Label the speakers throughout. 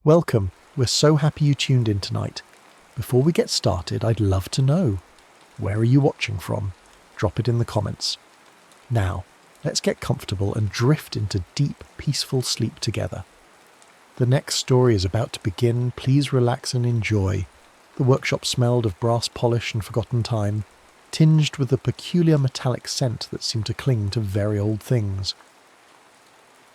Speaker 1: Welcome, we're so happy you tuned in tonight. Before we get started, I'd love to know, where are you watching from? Drop it in the comments. Now, let's get comfortable and drift into deep, peaceful sleep together. The next story is about to begin. Please relax and enjoy. The workshop smelled of brass polish and forgotten time, tinged with a peculiar metallic scent that seemed to cling to very old things.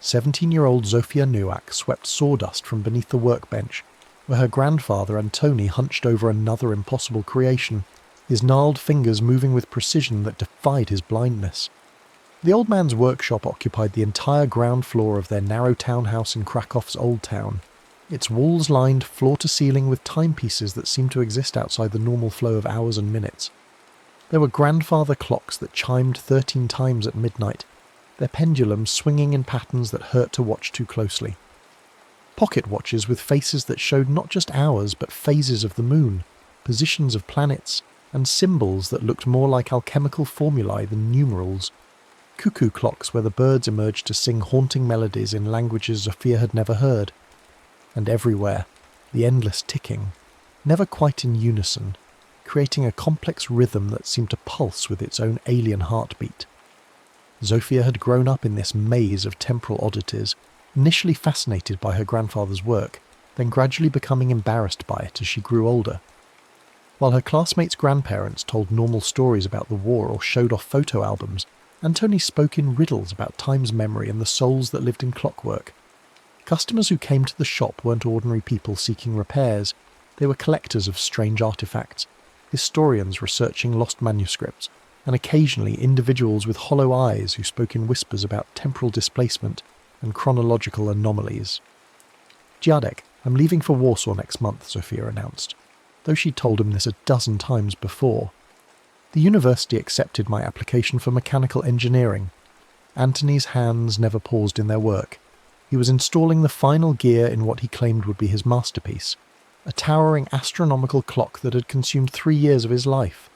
Speaker 1: 17-year-old Zofia Nowak swept sawdust from beneath the workbench, where her grandfather Antoni hunched over another impossible creation, his gnarled fingers moving with precision that defied his blindness. The old man's workshop occupied the entire ground floor of their narrow townhouse in Krakow's Old Town, its walls lined floor to ceiling with timepieces that seemed to exist outside the normal flow of hours and minutes. There were grandfather clocks that chimed 13 times at midnight, their pendulums swinging in patterns that hurt to watch too closely. Pocket watches with faces that showed not just hours but phases of the moon, positions of planets, and symbols that looked more like alchemical formulae than numerals. Cuckoo clocks where the birds emerged to sing haunting melodies in languages Zofia had never heard. And everywhere, the endless ticking, never quite in unison, creating a complex rhythm that seemed to pulse with its own alien heartbeat. Zofia had grown up in this maze of temporal oddities, initially fascinated by her grandfather's work, then gradually becoming embarrassed by it as she grew older. While her classmates' grandparents told normal stories about the war or showed off photo albums, Antoni spoke in riddles about time's memory and the souls that lived in clockwork. Customers who came to the shop weren't ordinary people seeking repairs. They were collectors of strange artifacts, historians researching lost manuscripts, and occasionally individuals with hollow eyes who spoke in whispers about temporal displacement and chronological anomalies. "Dziadek, I'm leaving for Warsaw next month," Zofia announced, though she'd told him this a dozen times before. The university accepted my application for mechanical engineering. Antoni's hands never paused in their work. He was installing the final gear in what he claimed would be his masterpiece, a towering astronomical clock that had consumed 3 years of his life.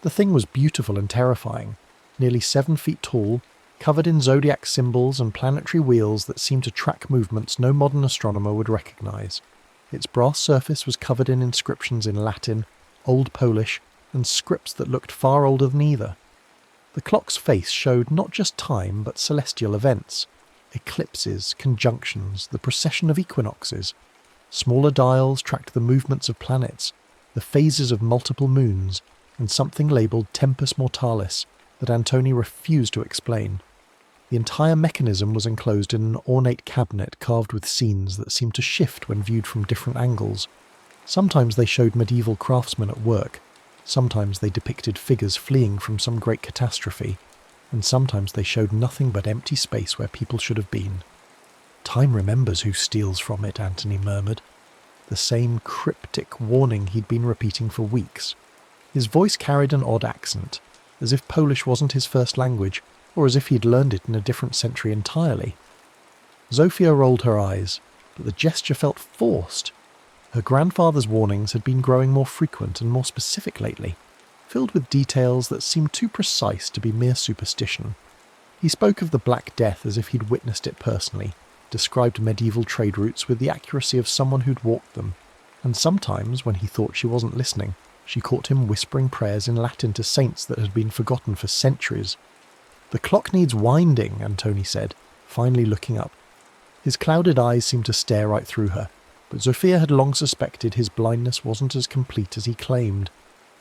Speaker 1: The thing was beautiful and terrifying, nearly 7 feet tall, covered in zodiac symbols and planetary wheels that seemed to track movements no modern astronomer would recognize. Its brass surface was covered in inscriptions in Latin, Old Polish, and scripts that looked far older than either. The clock's face showed not just time but celestial events, eclipses, conjunctions, the precession of equinoxes. Smaller dials tracked the movements of planets, the phases of multiple moons, and something labelled Tempus Mortalis that Antoni refused to explain. The entire mechanism was enclosed in an ornate cabinet carved with scenes that seemed to shift when viewed from different angles. Sometimes they showed medieval craftsmen at work, sometimes they depicted figures fleeing from some great catastrophe, and sometimes they showed nothing but empty space where people should have been. "Time remembers who steals from it," Antoni murmured, the same cryptic warning he'd been repeating for weeks. His voice carried an odd accent, as if Polish wasn't his first language, or as if he'd learned it in a different century entirely. Zofia rolled her eyes, but the gesture felt forced. Her grandfather's warnings had been growing more frequent and more specific lately, filled with details that seemed too precise to be mere superstition. He spoke of the Black Death as if he'd witnessed it personally, described medieval trade routes with the accuracy of someone who'd walked them, and sometimes, when he thought she wasn't listening, she caught him whispering prayers in Latin to saints that had been forgotten for centuries. "The clock needs winding," Antoni said, finally looking up. His clouded eyes seemed to stare right through her, but Zofia had long suspected his blindness wasn't as complete as he claimed.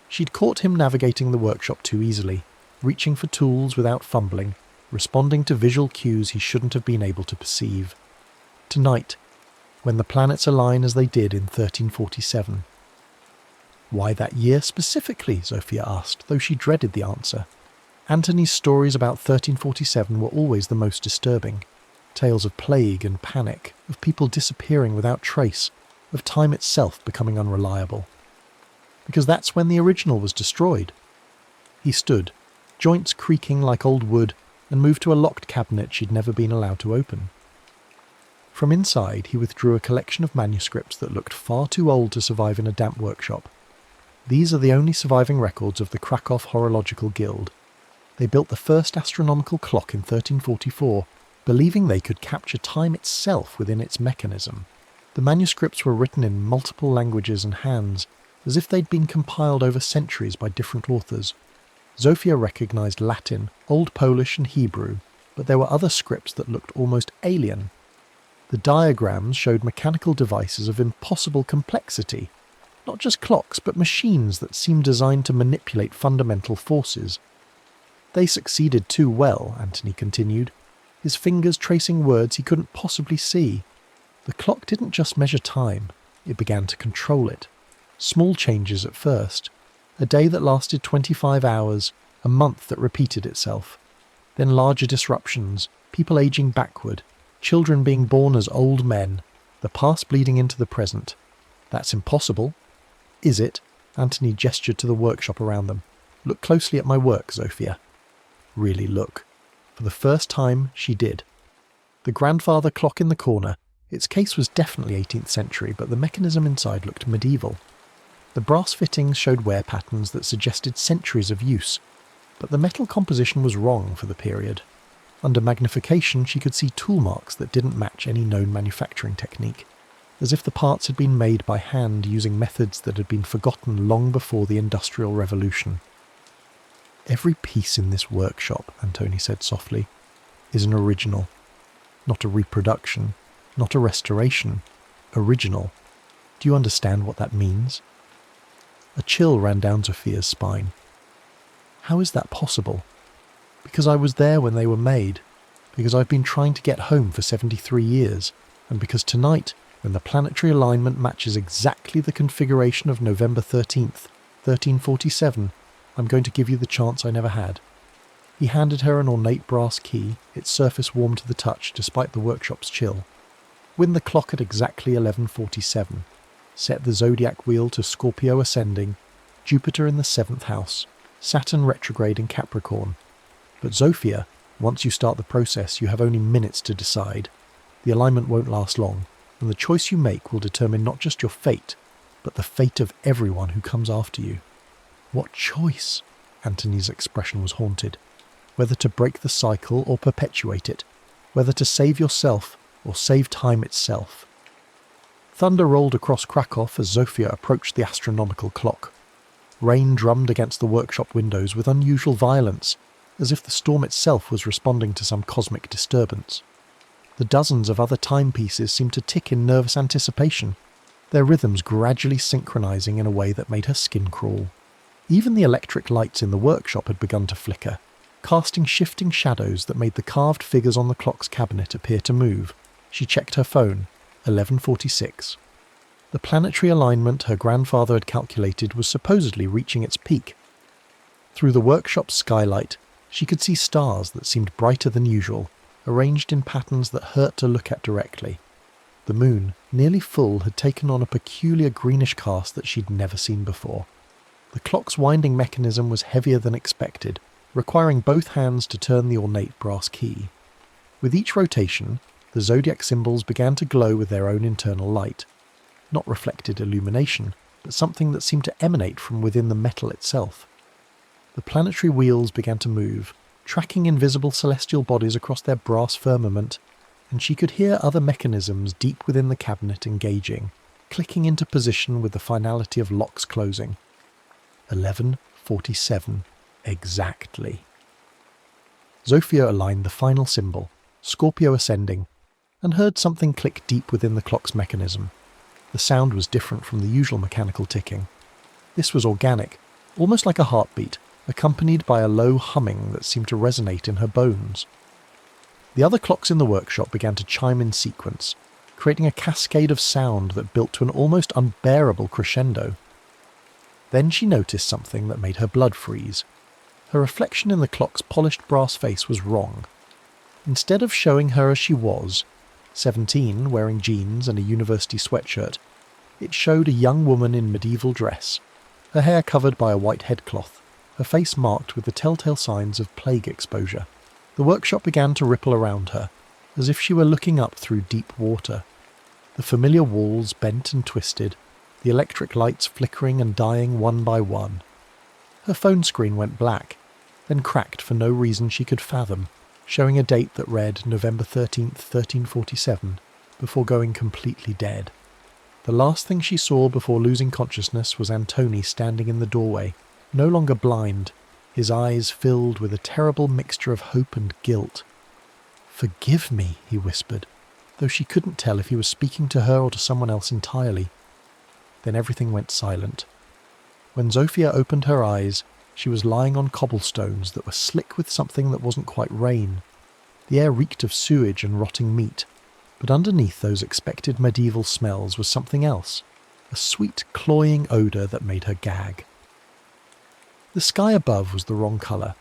Speaker 1: She'd caught him navigating the workshop too easily, reaching for tools without fumbling, responding to visual cues he shouldn't have been able to perceive. Tonight, when the planets align as they did in 1347. "Why that year specifically?" Zofia asked, though she dreaded the answer. Antoni's stories about 1347 were always the most disturbing. Tales of plague and panic, of people disappearing without trace, of time itself becoming unreliable. "Because that's when the original was destroyed." He stood, joints creaking like old wood, and moved to a locked cabinet she'd never been allowed to open. From inside, he withdrew a collection of manuscripts that looked far too old to survive in a damp workshop. These are the only surviving records of the Krakow Horological Guild. They built the first astronomical clock in 1344, believing they could capture time itself within its mechanism. The manuscripts were written in multiple languages and hands, as if they'd been compiled over centuries by different authors. Zofia recognised Latin, Old Polish and Hebrew, but there were other scripts that looked almost alien. The diagrams showed mechanical devices of impossible complexity, not just clocks, but machines that seemed designed to manipulate fundamental forces. They succeeded too well, Anthony continued, his fingers tracing words he couldn't possibly see. The clock didn't just measure time, it began to control it. Small changes at first, a day that lasted 25 hours, a month that repeated itself. Then larger disruptions, people aging backward, children being born as old men, the past bleeding into the present. That's impossible. Is it? Anthony gestured to the workshop around them. Look closely at my work, Zofia. Really look. For the first time, she did. The grandfather clock in the corner, its case was definitely 18th century, but the mechanism inside looked medieval. The brass fittings showed wear patterns that suggested centuries of use, but the metal composition was wrong for the period. Under magnification, she could see tool marks that didn't match any known manufacturing technique, as if the parts had been made by hand using methods that had been forgotten long before the Industrial Revolution. Every piece in this workshop, Antoni said softly, is an original. Not a reproduction, not a restoration. Original. Do you understand what that means? A chill ran down Zofia's spine. How is that possible? Because I was there when they were made, because I've been trying to get home for 73 years, and because tonight, when the planetary alignment matches exactly the configuration of November 13th, 1347, I'm going to give you the chance I never had. He handed her an ornate brass key, its surface warm to the touch despite the workshop's chill. Win the clock at exactly 11:47. Set the zodiac wheel to Scorpio ascending, Jupiter in the 7th house, Saturn retrograde in Capricorn. But Zofia, once you start the process, you have only minutes to decide. The alignment won't last long, and the choice you make will determine not just your fate, but the fate of everyone who comes after you. What choice? Antony's expression was haunted. Whether to break the cycle or perpetuate it, whether to save yourself or save time itself. Thunder rolled across Krakow as Zofia approached the astronomical clock. Rain drummed against the workshop windows with unusual violence, as if the storm itself was responding to some cosmic disturbance. The dozens of other timepieces seemed to tick in nervous anticipation, their rhythms gradually synchronizing in a way that made her skin crawl. Even the electric lights in the workshop had begun to flicker, casting shifting shadows that made the carved figures on the clock's cabinet appear to move. She checked her phone. 11:46. The planetary alignment her grandfather had calculated was supposedly reaching its peak. Through the workshop's skylight, she could see stars that seemed brighter than usual, arranged in patterns that hurt to look at directly. The moon, nearly full, had taken on a peculiar greenish cast that she'd never seen before. The clock's winding mechanism was heavier than expected, requiring both hands to turn the ornate brass key. With each rotation, the zodiac symbols began to glow with their own internal light. Not reflected illumination, but something that seemed to emanate from within the metal itself. The planetary wheels began to move, tracking invisible celestial bodies across their brass firmament, and she could hear other mechanisms deep within the cabinet engaging, clicking into position with the finality of locks closing. 11:47, exactly. Zofia aligned the final symbol, Scorpio ascending, and heard something click deep within the clock's mechanism. The sound was different from the usual mechanical ticking. This was organic, almost like a heartbeat, accompanied by a low humming that seemed to resonate in her bones. The other clocks in the workshop began to chime in sequence, creating a cascade of sound that built to an almost unbearable crescendo. Then she noticed something that made her blood freeze. Her reflection in the clock's polished brass face was wrong. Instead of showing her as she was, 17, wearing jeans and a university sweatshirt, it showed a young woman in medieval dress, her hair covered by a white headcloth, her face marked with the telltale signs of plague exposure. The workshop began to ripple around her, as if she were looking up through deep water. The familiar walls bent and twisted, the electric lights flickering and dying one by one. Her phone screen went black, then cracked for no reason she could fathom, showing a date that read November 13th, 1347, before going completely dead. The last thing she saw before losing consciousness was Antony standing in the doorway, no longer blind, his eyes filled with a terrible mixture of hope and guilt. "Forgive me," he whispered, though she couldn't tell if he was speaking to her or to someone else entirely. Then everything went silent. When Zofia opened her eyes, she was lying on cobblestones that were slick with something that wasn't quite rain. The air reeked of sewage and rotting meat, but underneath those expected medieval smells was something else, a sweet, cloying odour that made her gag. The sky above was the wrong colour,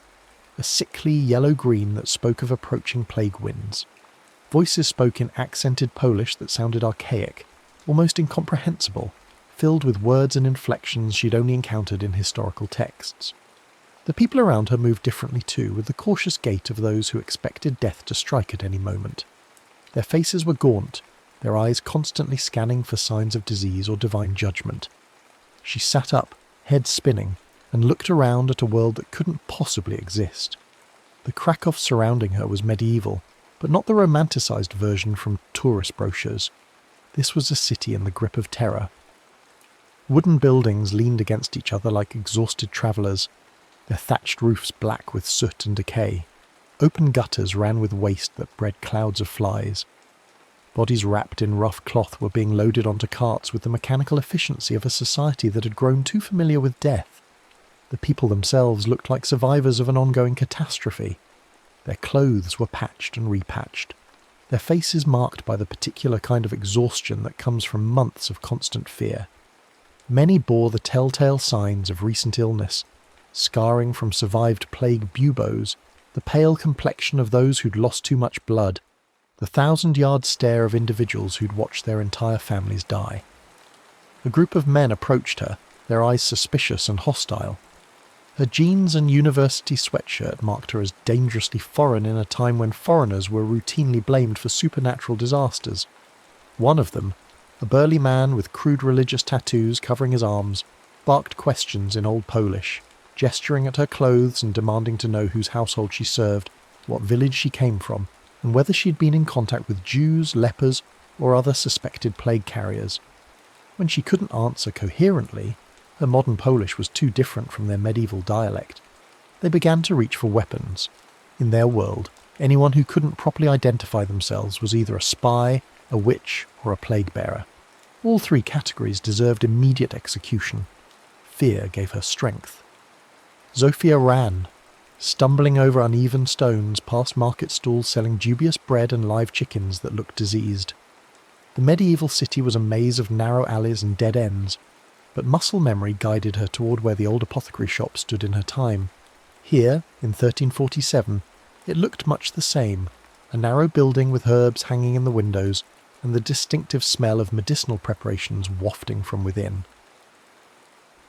Speaker 1: a sickly yellow-green that spoke of approaching plague winds. Voices spoke in accented Polish that sounded archaic, almost incomprehensible, filled with words and inflections she'd only encountered in historical texts. The people around her moved differently too, with the cautious gait of those who expected death to strike at any moment. Their faces were gaunt, their eyes constantly scanning for signs of disease or divine judgment. She sat up, head spinning, and looked around at a world that couldn't possibly exist. The Krakow surrounding her was medieval, but not the romanticised version from tourist brochures. This was a city in the grip of terror. Wooden buildings leaned against each other like exhausted travellers, their thatched roofs black with soot and decay. Open gutters ran with waste that bred clouds of flies. Bodies wrapped in rough cloth were being loaded onto carts with the mechanical efficiency of a society that had grown too familiar with death. The people themselves looked like survivors of an ongoing catastrophe. Their clothes were patched and repatched, their faces marked by the particular kind of exhaustion that comes from months of constant fear. Many bore the telltale signs of recent illness, scarring from survived plague buboes, the pale complexion of those who'd lost too much blood, the 1,000-yard stare of individuals who'd watched their entire families die. A group of men approached her, their eyes suspicious and hostile. Her jeans and university sweatshirt marked her as dangerously foreign in a time when foreigners were routinely blamed for supernatural disasters. One of them, a burly man with crude religious tattoos covering his arms, barked questions in Old Polish, gesturing at her clothes and demanding to know whose household she served, what village she came from, and whether she'd been in contact with Jews, lepers, or other suspected plague carriers. When she couldn't answer coherently, her modern Polish was too different from their medieval dialect. They began to reach for weapons. In their world, anyone who couldn't properly identify themselves was either a spy, a witch, or a plague bearer. All three categories deserved immediate execution. Fear gave her strength. Zofia ran, stumbling over uneven stones past market stalls selling dubious bread and live chickens that looked diseased. The medieval city was a maze of narrow alleys and dead ends, but muscle memory guided her toward where the old apothecary shop stood in her time. Here, in 1347, it looked much the same, a narrow building with herbs hanging in the windows and the distinctive smell of medicinal preparations wafting from within.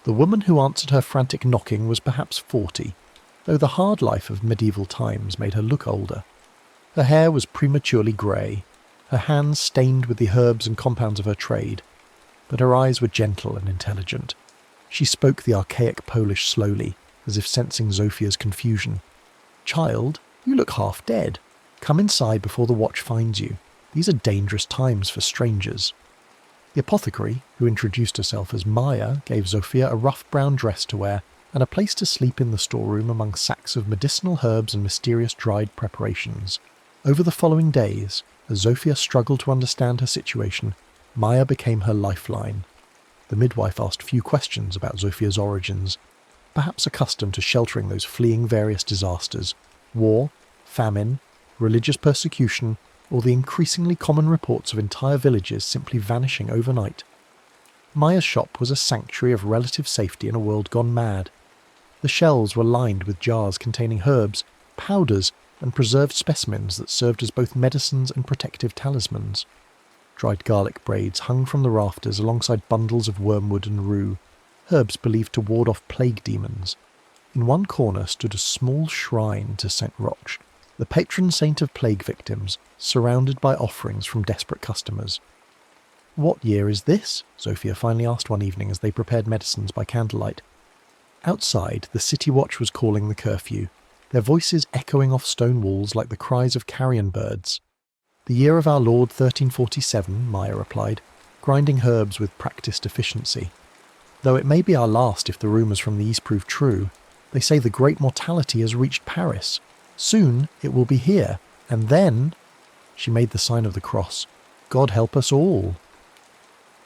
Speaker 1: The woman who answered her frantic knocking was perhaps 40, though the hard life of medieval times made her look older. Her hair was prematurely grey, her hands stained with the herbs and compounds of her trade, but her eyes were gentle and intelligent. She spoke the archaic Polish slowly, as if sensing Zofia's confusion. "Child, you look half dead. Come inside before the watch finds you. These are dangerous times for strangers." The apothecary, who introduced herself as Maya, gave Zofia a rough brown dress to wear and a place to sleep in the storeroom among sacks of medicinal herbs and mysterious dried preparations. Over the following days, as Zofia struggled to understand her situation, Maya became her lifeline. The midwife asked few questions about Zofia's origins, perhaps accustomed to sheltering those fleeing various disasters, war, famine, religious persecution, or the increasingly common reports of entire villages simply vanishing overnight. Maya's shop was a sanctuary of relative safety in a world gone mad. The shelves were lined with jars containing herbs, powders, and preserved specimens that served as both medicines and protective talismans. Dried garlic braids hung from the rafters alongside bundles of wormwood and rue, herbs believed to ward off plague demons. In one corner stood a small shrine to St. Roch, the patron saint of plague victims, surrounded by offerings from desperate customers. "What year is this?" Zofia finally asked one evening as they prepared medicines by candlelight. Outside, the city watch was calling the curfew, their voices echoing off stone walls like the cries of carrion birds. "The year of our Lord 1347, Maya replied. grinding herbs with practiced efficiency. Though it may be our last if the rumours from the east prove true, they say the great mortality has reached Paris. Soon it will be here, and then... She made the sign of the cross. God help us all.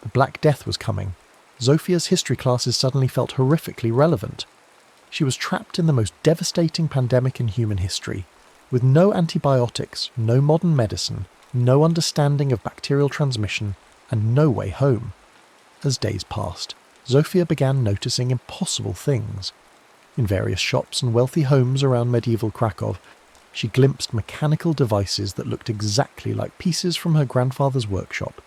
Speaker 1: The Black Death was coming. Zophia's history classes suddenly felt horrifically relevant. She was trapped in the most devastating pandemic in human history, with no antibiotics, no modern medicine, no understanding of bacterial transmission, and no way home. As days passed, Zophia began noticing impossible things. In various shops and wealthy homes around medieval Krakow, she glimpsed mechanical devices that looked exactly like pieces from her grandfather's workshop.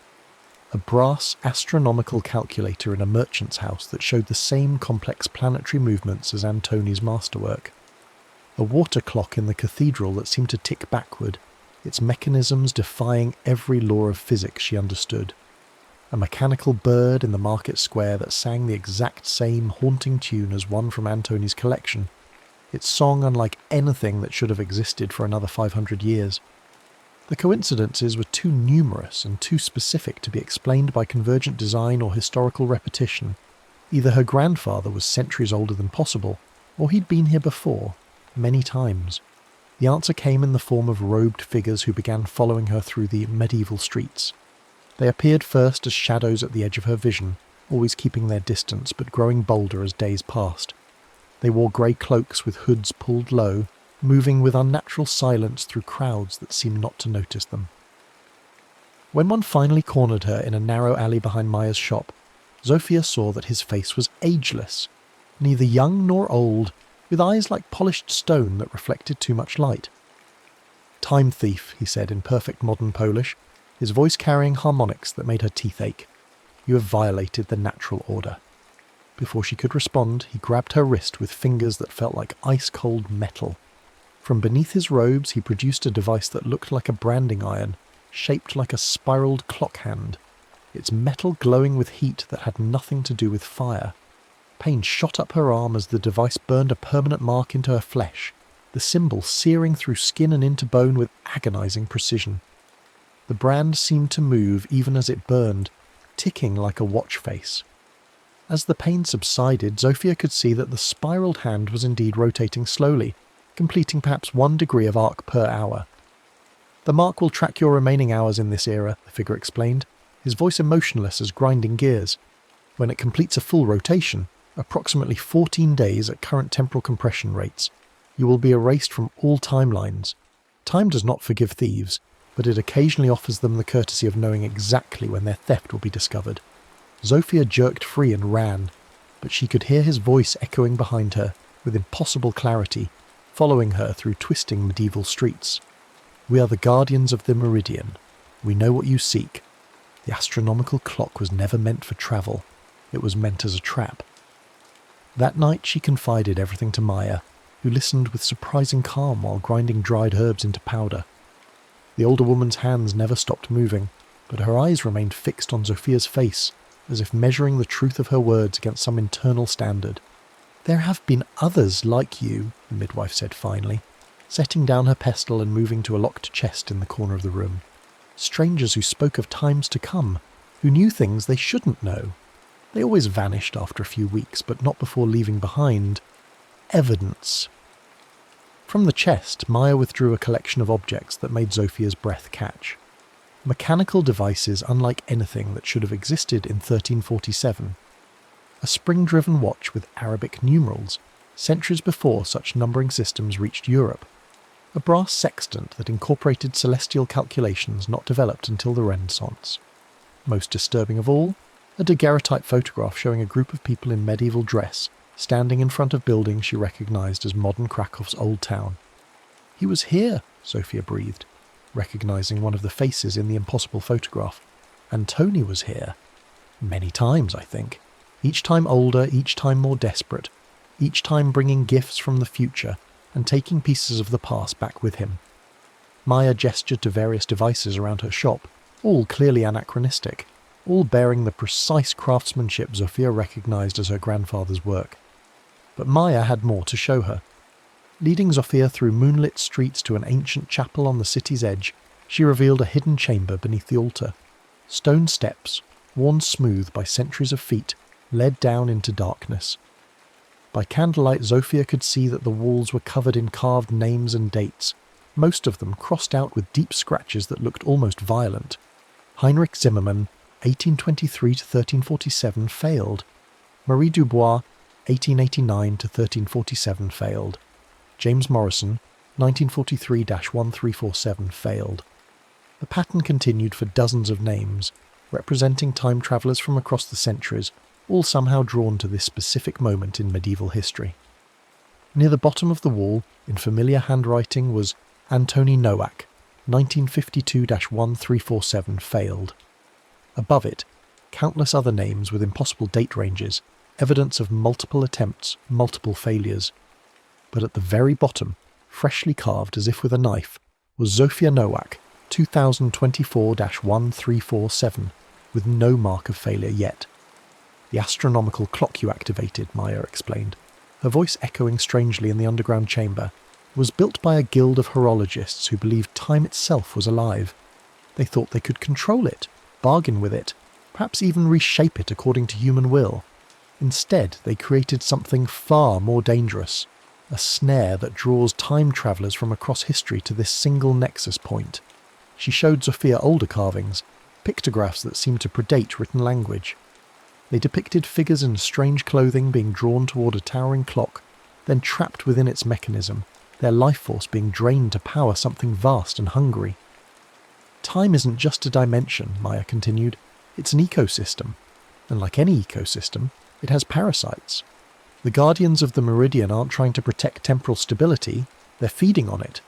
Speaker 1: A brass astronomical calculator in a merchant's house that showed the same complex planetary movements as Antoni's masterwork. A water clock in the cathedral that seemed to tick backward, its mechanisms defying every law of physics she understood. A mechanical bird in the market square that sang the exact same haunting tune as one from Antoni's collection, its song unlike anything that should have existed for another 500 years. The coincidences were too numerous and too specific to be explained by convergent design or historical repetition. Either her grandfather was centuries older than possible, or he'd been here before, many times. The answer came in the form of robed figures who began following her through the medieval streets. They appeared first as shadows at the edge of her vision, always keeping their distance but growing bolder as days passed. They wore grey cloaks with hoods pulled low, moving with unnatural silence through crowds that seemed not to notice them. When one finally cornered her in a narrow alley behind Maya's shop, Zophia saw that his face was ageless, neither young nor old, with eyes like polished stone that reflected too much light. "Time thief," he said in perfect modern Polish, his voice carrying harmonics that made her teeth ache. "You have violated the natural order." Before she could respond, he grabbed her wrist with fingers that felt like ice-cold metal. From beneath his robes, he produced a device that looked like a branding iron, shaped like a spiraled clock hand, its metal glowing with heat that had nothing to do with fire. Pain shot up her arm as the device burned a permanent mark into her flesh, the symbol searing through skin and into bone with agonizing precision. The brand seemed to move even as it burned, ticking like a watch face. As the pain subsided, Zophia could see that the spiraled hand was indeed rotating slowly, completing perhaps 1 degree of arc per hour. "The mark will track your remaining hours in this era," the figure explained, his voice emotionless as grinding gears. "When it completes a full rotation, approximately 14 days at current temporal compression rates, you will be erased from all timelines. Time does not forgive thieves, but it occasionally offers them the courtesy of knowing exactly when their theft will be discovered." Zophia jerked free and ran, but she could hear his voice echoing behind her with impossible clarity, following her through twisting medieval streets. "We are the guardians of the meridian. We know what you seek. The astronomical clock was never meant for travel. It was meant as a trap." That night she confided everything to Maya, who listened with surprising calm while grinding dried herbs into powder. The older woman's hands never stopped moving, but her eyes remained fixed on Zophia's face, as if measuring the truth of her words against some internal standard. "There have been others like you," the midwife said finally, setting down her pestle and moving to a locked chest in the corner of the room. "Strangers who spoke of times to come, who knew things they shouldn't know. They always vanished after a few weeks, but not before leaving behind evidence." From the chest, Maya withdrew a collection of objects that made Zophia's breath catch. Mechanical devices unlike anything that should have existed in 1347. A spring-driven watch with Arabic numerals, centuries before such numbering systems reached Europe. A brass sextant that incorporated celestial calculations not developed until the Renaissance. Most disturbing of all, a daguerreotype photograph showing a group of people in medieval dress standing in front of buildings she recognized as modern Krakow's old town. "He was here," Zophia breathed, recognizing one of the faces in the impossible photograph. "Antoni was here. Many times, I think. Each time older, each time more desperate, each time bringing gifts from the future and taking pieces of the past back with him." Maya gestured to various devices around her shop, all clearly anachronistic, all bearing the precise craftsmanship Zophia recognized as her grandfather's work. But Maya had more to show her. Leading Zophia through moonlit streets to an ancient chapel on the city's edge, she revealed a hidden chamber beneath the altar. Stone steps, worn smooth by centuries of feet, led down into darkness. By candlelight, Zofia could see that the walls were covered in carved names and dates, most of them crossed out with deep scratches that looked almost violent. Heinrich Zimmermann, 1823 to 1347, failed. Marie Dubois, 1889 to 1347, failed. James Morrison, 1943-1347, failed. The pattern continued for dozens of names, representing time travellers from across the centuries, all somehow drawn to this specific moment in medieval history. Near the bottom of the wall, in familiar handwriting, was Antony Nowak, 1952-1347, failed. Above it, countless other names with impossible date ranges, evidence of multiple attempts, multiple failures. But at the very bottom, freshly carved as if with a knife, was Zofia Nowak, 2024-1347, with no mark of failure yet. The astronomical clock you activated, Maya explained, her voice echoing strangely in the underground chamber, was built by a guild of horologists who believed time itself was alive. They thought they could control it, bargain with it, perhaps even reshape it according to human will. Instead, they created something far more dangerous, a snare that draws time travellers from across history to this single nexus point. She showed Zofia older carvings, pictographs that seemed to predate written language. They depicted figures in strange clothing being drawn toward a towering clock, then trapped within its mechanism, their life force being drained to power something vast and hungry. Time isn't just a dimension, Maya continued. It's an ecosystem. And like any ecosystem, it has parasites. The guardians of the meridian aren't trying to protect temporal stability, they're feeding on it.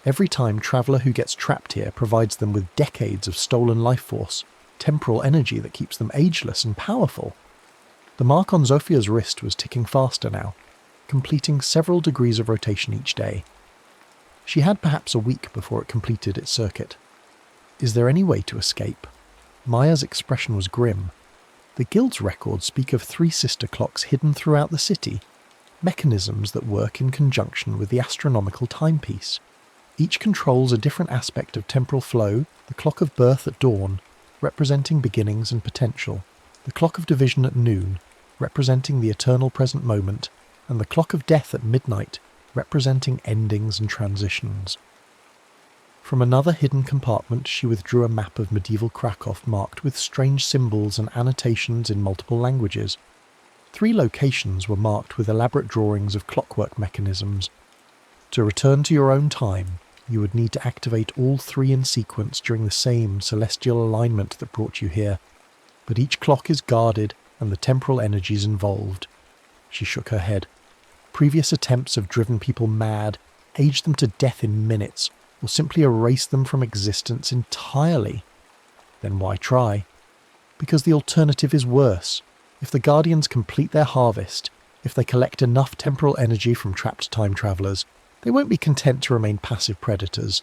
Speaker 1: Every time traveller who gets trapped here provides them with decades of stolen life force, temporal energy that keeps them ageless and powerful. The mark on Zofia's wrist was ticking faster now, completing several degrees of rotation each day. She had perhaps a week before it completed its circuit. Is there any way to escape? Maya's expression was grim. The guild's records speak of 3 sister clocks hidden throughout the city, mechanisms that work in conjunction with the astronomical timepiece. Each controls a different aspect of temporal flow: the clock of birth at dawn, representing beginnings and potential, the clock of division at noon, representing the eternal present moment, and the clock of death at midnight, representing endings and transitions. From another hidden compartment she withdrew a map of medieval Krakow marked with strange symbols and annotations in multiple languages. 3 locations were marked with elaborate drawings of clockwork mechanisms. To return to your own time, you would need to activate all 3 in sequence during the same celestial alignment that brought you here. But each clock is guarded and the temporal energies involved. She shook her head. Previous attempts have driven people mad, aged them to death in minutes, or simply erased them from existence entirely. Then why try? Because the alternative is worse. If the Guardians complete their harvest, if they collect enough temporal energy from trapped time travellers, they won't be content to remain passive predators.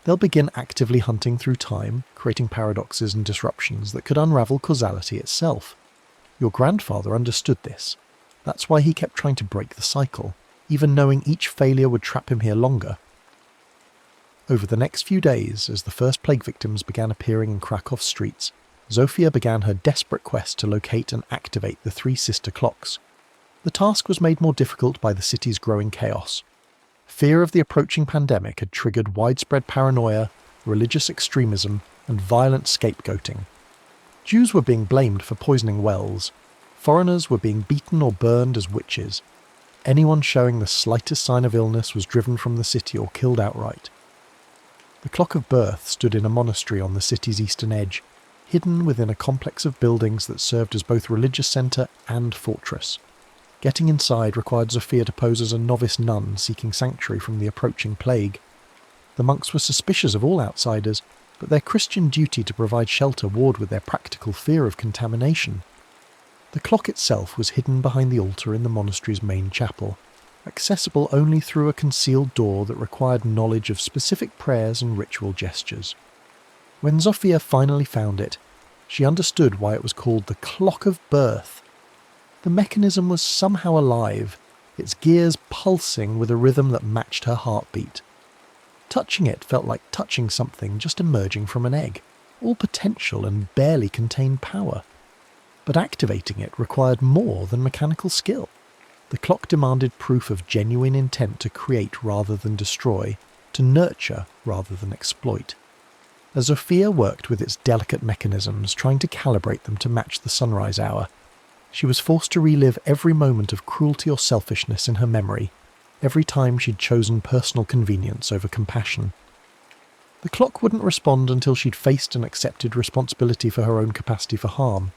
Speaker 1: They'll begin actively hunting through time, creating paradoxes and disruptions that could unravel causality itself. Your grandfather understood this. That's why he kept trying to break the cycle, even knowing each failure would trap him here longer. Over the next few days, as the first plague victims began appearing in Krakow's streets, Zofia began her desperate quest to locate and activate the 3 sister clocks. The task was made more difficult by the city's growing chaos. Fear of the approaching pandemic had triggered widespread paranoia, religious extremism, and violent scapegoating. Jews were being blamed for poisoning wells. Foreigners were being beaten or burned as witches. Anyone showing the slightest sign of illness was driven from the city or killed outright. The clock of birth stood in a monastery on the city's eastern edge, hidden within a complex of buildings that served as both religious centre and fortress. Getting inside required Zofia to pose as a novice nun seeking sanctuary from the approaching plague. The monks were suspicious of all outsiders, but their Christian duty to provide shelter warred with their practical fear of contamination. The clock itself was hidden behind the altar in the monastery's main chapel, accessible only through a concealed door that required knowledge of specific prayers and ritual gestures. When Zofia finally found it, she understood why it was called the Clock of Birth. The mechanism was somehow alive, its gears pulsing with a rhythm that matched her heartbeat. Touching it felt like touching something just emerging from an egg, all potential and barely contained power. But activating it required more than mechanical skill. The clock demanded proof of genuine intent to create rather than destroy, to nurture rather than exploit. As Zofia worked with its delicate mechanisms, trying to calibrate them to match the sunrise hour, she was forced to relive every moment of cruelty or selfishness in her memory, every time she'd chosen personal convenience over compassion. The clock wouldn't respond until she'd faced and accepted responsibility for her own capacity for harm.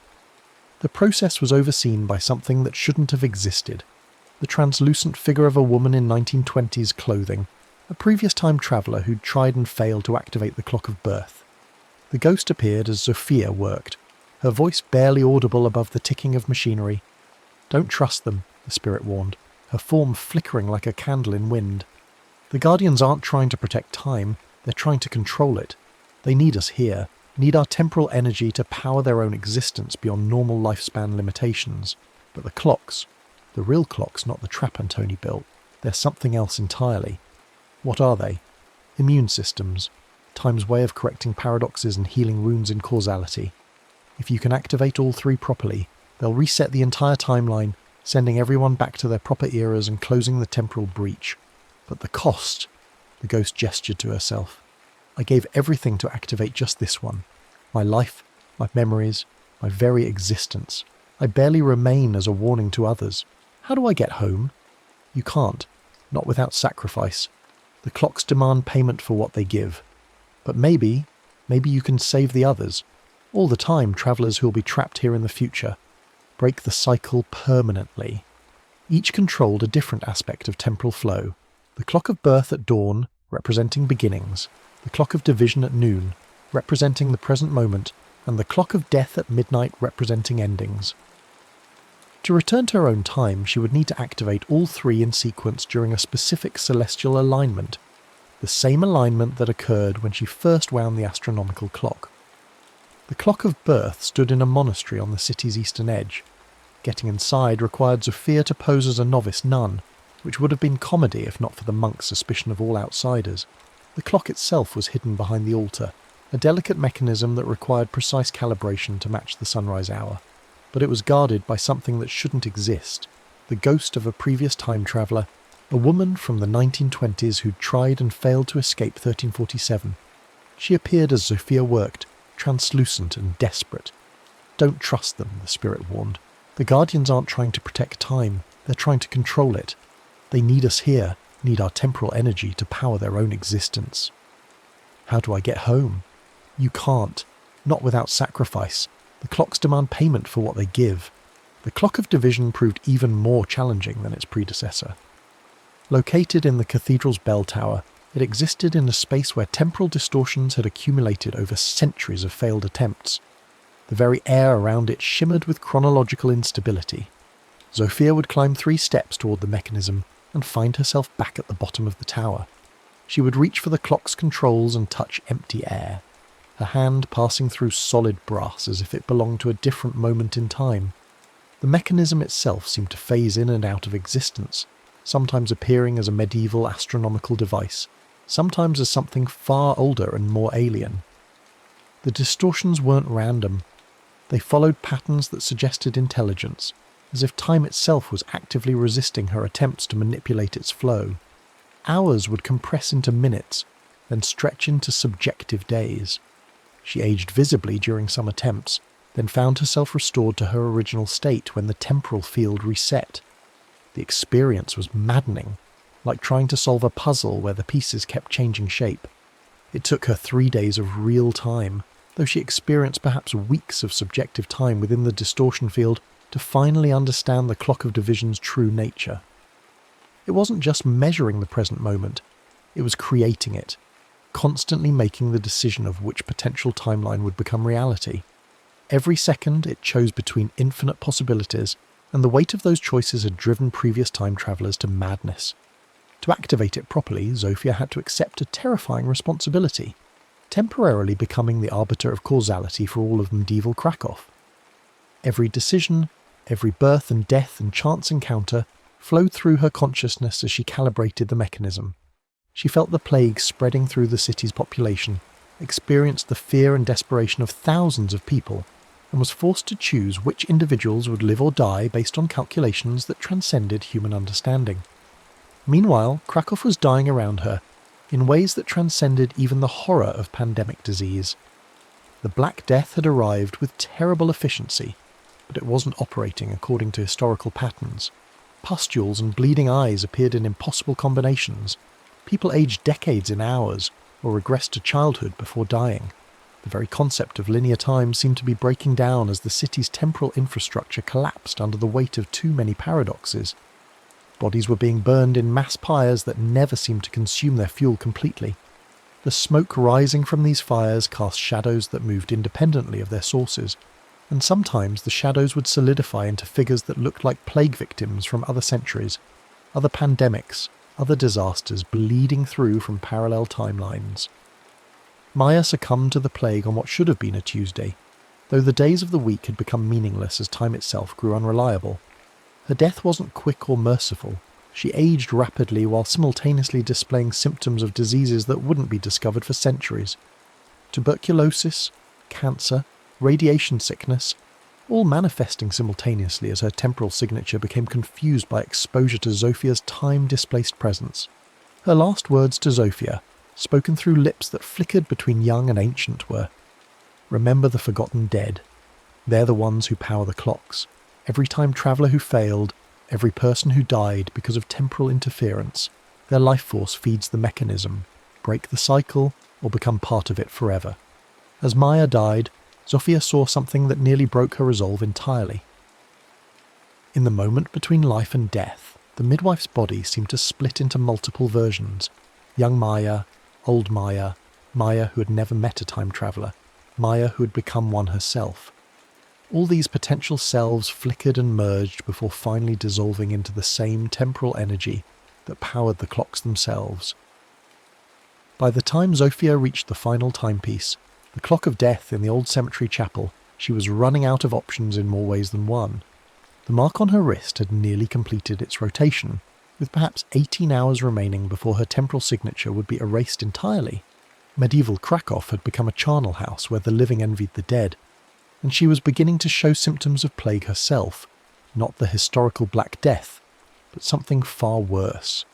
Speaker 1: The process was overseen by something that shouldn't have existed, the translucent figure of a woman in 1920s clothing, a previous time traveller who'd tried and failed to activate the clock of birth. The ghost appeared as Zofia worked, her voice barely audible above the ticking of machinery. "Don't trust them," the spirit warned, her form flickering like a candle in wind. "The Guardians aren't trying to protect time, they're trying to control it. They need us here, need our temporal energy to power their own existence beyond normal lifespan limitations. But the clocks, the real clocks, not the trap Antoni built, they're something else entirely. What are they? Immune systems, time's way of correcting paradoxes and healing wounds in causality. If you can activate all three properly, they'll reset the entire timeline, sending everyone back to their proper eras and closing the temporal breach. But the cost," the ghost gestured to herself. "I gave everything to activate just this one. My life, my memories, my very existence. I barely remain as a warning to others. How do I get home? You can't, not without sacrifice. The clocks demand payment for what they give. But maybe you can save the others. All the time, travellers who'll be trapped here in the future. Break the cycle permanently." Each controlled a different aspect of temporal flow. The clock of birth at dawn, representing beginnings. The clock of division at noon, representing the present moment. And the clock of death at midnight, representing endings. To return to her own time, she would need to activate all three in sequence during a specific celestial alignment, the same alignment that occurred when she first wound the astronomical clock. The clock of birth stood in a monastery on the city's eastern edge. Getting inside required Zofia to pose as a novice nun, which would have been comedy if not for the monk's suspicion of all outsiders. The clock itself was hidden behind the altar, a delicate mechanism that required precise calibration to match the sunrise hour. But it was guarded by something that shouldn't exist, the ghost of a previous time traveller, a woman from the 1920s who'd tried and failed to escape 1347. She appeared as Zofia worked, translucent and desperate. "Don't trust them," the spirit warned. "The Guardians aren't trying to protect time, they're trying to control it. They need us here, need our temporal energy to power their own existence." "How do I get home?" "You can't, not without sacrifice. The clocks demand payment for what they give." The clock of division proved even more challenging than its predecessor. Located in the cathedral's bell tower, it existed in a space where temporal distortions had accumulated over centuries of failed attempts. The very air around it shimmered with chronological instability. Zofia would climb 3 steps toward the mechanism and find herself back at the bottom of the tower. She would reach for the clock's controls and touch empty air, her hand passing through solid brass as if it belonged to a different moment in time. The mechanism itself seemed to phase in and out of existence, sometimes appearing as a medieval astronomical device, sometimes as something far older and more alien. The distortions weren't random. They followed patterns that suggested intelligence, as if time itself was actively resisting her attempts to manipulate its flow. Hours would compress into minutes, then stretch into subjective days. She aged visibly during some attempts, then found herself restored to her original state when the temporal field reset. The experience was maddening, like trying to solve a puzzle where the pieces kept changing shape. It took her 3 days of real time, though she experienced perhaps weeks of subjective time within the distortion field, to finally understand the clock of division's true nature. It wasn't just measuring the present moment, it was creating it, constantly making the decision of which potential timeline would become reality. Every second it chose between infinite possibilities, and the weight of those choices had driven previous time travellers to madness. To activate it properly, Zofia had to accept a terrifying responsibility, temporarily becoming the arbiter of causality for all of medieval Krakow. Every decision, every birth and death and chance encounter flowed through her consciousness as she calibrated the mechanism. She felt the plague spreading through the city's population, experienced the fear and desperation of thousands of people, and was forced to choose which individuals would live or die based on calculations that transcended human understanding. Meanwhile, Krakow was dying around her in ways that transcended even the horror of pandemic disease. The Black Death had arrived with terrible efficiency, but it wasn't operating according to historical patterns. Pustules and bleeding eyes appeared in impossible combinations. People aged decades in hours, or regressed to childhood before dying. The very concept of linear time seemed to be breaking down as the city's temporal infrastructure collapsed under the weight of too many paradoxes. Bodies were being burned in mass pyres that never seemed to consume their fuel completely. The smoke rising from these fires cast shadows that moved independently of their sources, and sometimes the shadows would solidify into figures that looked like plague victims from other centuries, other pandemics, other disasters bleeding through from parallel timelines. Maya succumbed to the plague on what should have been a Tuesday, though the days of the week had become meaningless as time itself grew unreliable. Her death wasn't quick or merciful. She aged rapidly while simultaneously displaying symptoms of diseases that wouldn't be discovered for centuries. Tuberculosis, cancer, radiation sickness, all manifesting simultaneously as her temporal signature became confused by exposure to Zofia's time-displaced presence. Her last words to Zofia, spoken through lips that flickered between young and ancient, were, "Remember the forgotten dead. They're the ones who power the clocks. Every time traveller who failed, every person who died because of temporal interference, their life force feeds the mechanism. Break the cycle or become part of it forever." As Maya died, Zofia saw something that nearly broke her resolve entirely. In the moment between life and death, the midwife's body seemed to split into multiple versions. Young Maya, old Maya, Maya who had never met a time traveller, Maya who had become one herself. All these potential selves flickered and merged before finally dissolving into the same temporal energy that powered the clocks themselves. By the time Zofia reached the final timepiece, the clock of death in the old cemetery chapel, she was running out of options in more ways than one. The mark on her wrist had nearly completed its rotation, with perhaps 18 hours remaining before her temporal signature would be erased entirely. Medieval Krakow had become a charnel house where the living envied the dead, and she was beginning to show symptoms of plague herself, not the historical Black Death, but something far worse,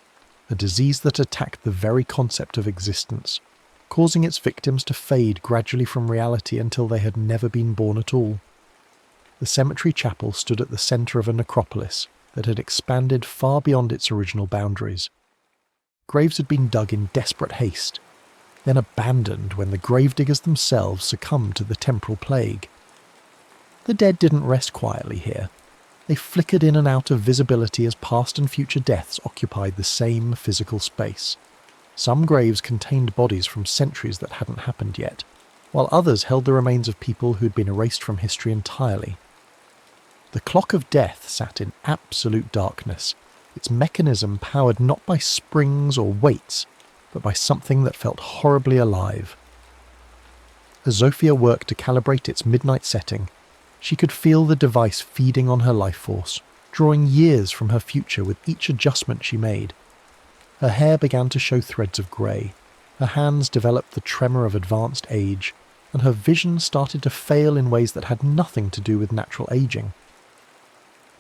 Speaker 1: a disease that attacked the very concept of existence, causing its victims to fade gradually from reality until they had never been born at all. The cemetery chapel stood at the centre of a necropolis that had expanded far beyond its original boundaries. Graves had been dug in desperate haste, then abandoned when the gravediggers themselves succumbed to the temporal plague. The dead didn't rest quietly here. They flickered in and out of visibility as past and future deaths occupied the same physical space. Some graves contained bodies from centuries that hadn't happened yet, while others held the remains of people who'd been erased from history entirely. The clock of death sat in absolute darkness, its mechanism powered not by springs or weights, but by something that felt horribly alive. As Zofia worked to calibrate its midnight setting, she could feel the device feeding on her life force, drawing years from her future with each adjustment she made. Her hair began to show threads of grey, her hands developed the tremor of advanced age, and her vision started to fail in ways that had nothing to do with natural aging.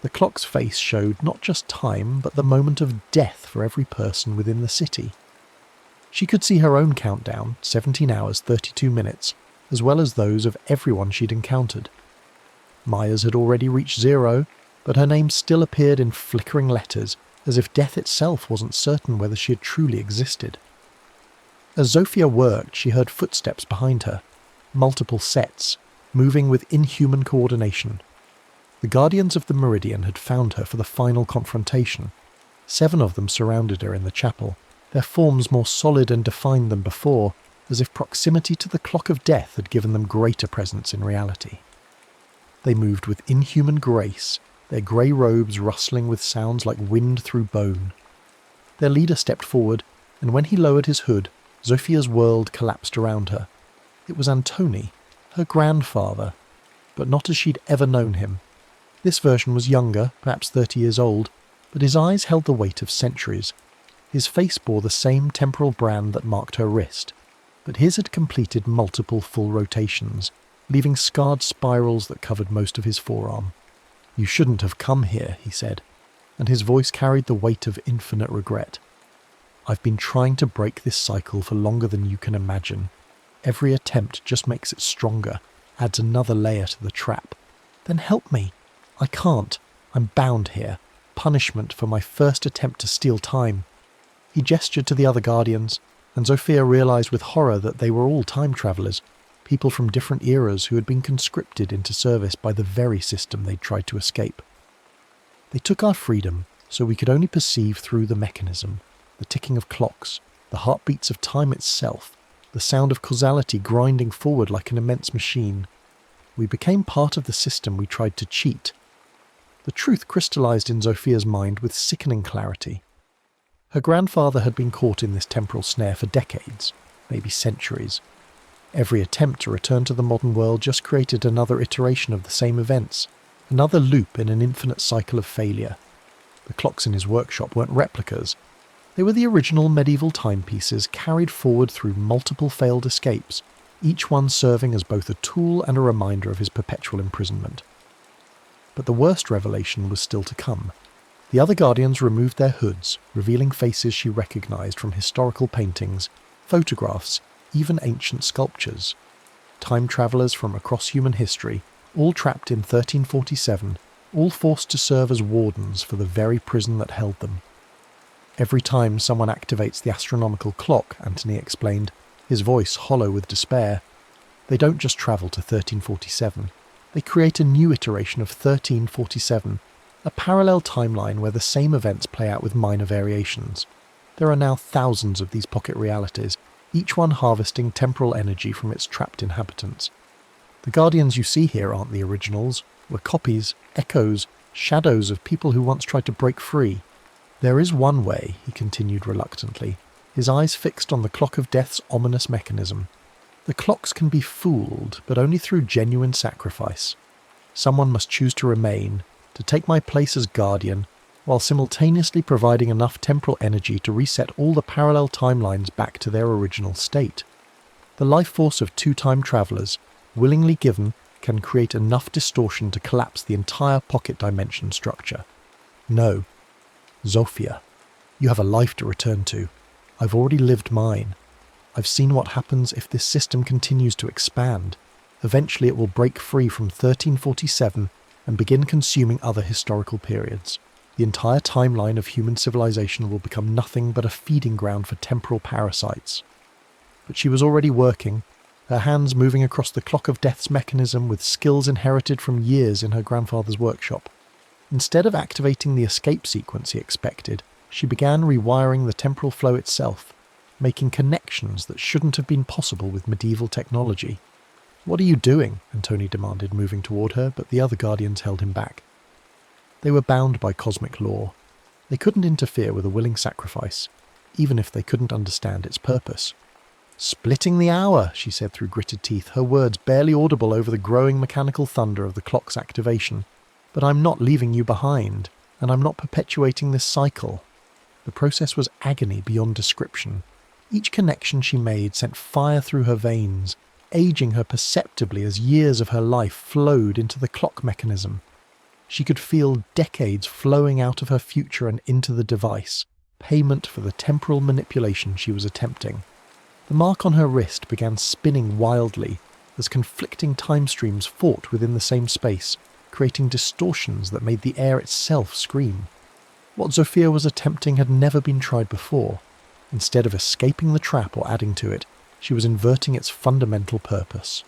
Speaker 1: The clock's face showed not just time, but the moment of death for every person within the city. She could see her own countdown, 17 hours 32 minutes, as well as those of everyone she'd encountered. Maya's had already reached 0, but her name still appeared in flickering letters, as if death itself wasn't certain whether she had truly existed. As Zofia worked, she heard footsteps behind her, multiple sets, moving with inhuman coordination. The Guardians of the Meridian had found her for the final confrontation. 7 of them surrounded her in the chapel, their forms more solid and defined than before, as if proximity to the clock of death had given them greater presence in reality. They moved with inhuman grace, their grey robes rustling with sounds like wind through bone. Their leader stepped forward, and when he lowered his hood, Zofia's world collapsed around her. It was Antoni, her grandfather, but not as she'd ever known him. This version was younger, perhaps 30 years old, but his eyes held the weight of centuries. His face bore the same temporal brand that marked her wrist, but his had completed multiple full rotations, leaving scarred spirals that covered most of his forearm. "You shouldn't have come here," he said, and his voice carried the weight of infinite regret. "I've been trying to break this cycle for longer than you can imagine. Every attempt just makes it stronger, adds another layer to the trap. Then help me. I can't. I'm bound here. Punishment for my first attempt to steal time." He gestured to the other Guardians, and Zofia realized with horror that they were all time travelers, people from different eras who had been conscripted into service by the very system they'd tried to escape. "They took our freedom, so we could only perceive through the mechanism, the ticking of clocks, the heartbeats of time itself, the sound of causality grinding forward like an immense machine. We became part of the system we tried to cheat." The truth crystallized in Zofia's mind with sickening clarity. Her grandfather had been caught in this temporal snare for decades, maybe centuries. Every attempt to return to the modern world just created another iteration of the same events, another loop in an infinite cycle of failure. The clocks in his workshop weren't replicas. They were the original medieval timepieces carried forward through multiple failed escapes, each one serving as both a tool and a reminder of his perpetual imprisonment. But the worst revelation was still to come. The other Guardians removed their hoods, revealing faces she recognized from historical paintings, photographs, even ancient sculptures. Time travelers from across human history, all trapped in 1347, all forced to serve as wardens for the very prison that held them. "Every time someone activates the astronomical clock," Anthony explained, his voice hollow with despair, "they don't just travel to 1347. They create a new iteration of 1347, a parallel timeline where the same events play out with minor variations. There are now thousands of these pocket realities, each one harvesting temporal energy from its trapped inhabitants. The Guardians you see here aren't the originals, were copies, echoes, shadows of people who once tried to break free. There is one way," he continued reluctantly, his eyes fixed on the clock of death's ominous mechanism. "The clocks can be fooled, but only through genuine sacrifice. Someone must choose to remain, to take my place as Guardian, while simultaneously providing enough temporal energy to reset all the parallel timelines back to their original state. The life force of two time travelers, willingly given, can create enough distortion to collapse the entire pocket dimension structure. No. Zofia, you have a life to return to. I've already lived mine. I've seen what happens if this system continues to expand. Eventually it will break free from 1347 and begin consuming other historical periods. The entire timeline of human civilization will become nothing but a feeding ground for temporal parasites." But she was already working, her hands moving across the clock of death's mechanism with skills inherited from years in her grandfather's workshop. Instead of activating the escape sequence he expected, she began rewiring the temporal flow itself, making connections that shouldn't have been possible with medieval technology. "What are you doing?" Antoni demanded, moving toward her, but the other Guardians held him back. They were bound by cosmic law. They couldn't interfere with a willing sacrifice, even if they couldn't understand its purpose. "Splitting the hour," she said through gritted teeth, her words barely audible over the growing mechanical thunder of the clock's activation. "But I'm not leaving you behind, and I'm not perpetuating this cycle." The process was agony beyond description. Each connection she made sent fire through her veins, aging her perceptibly as years of her life flowed into the clock mechanism. She could feel decades flowing out of her future and into the device, payment for the temporal manipulation she was attempting. The mark on her wrist began spinning wildly as conflicting time streams fought within the same space, creating distortions that made the air itself scream. What Zofia was attempting had never been tried before. Instead of escaping the trap or adding to it, she was inverting its fundamental purpose.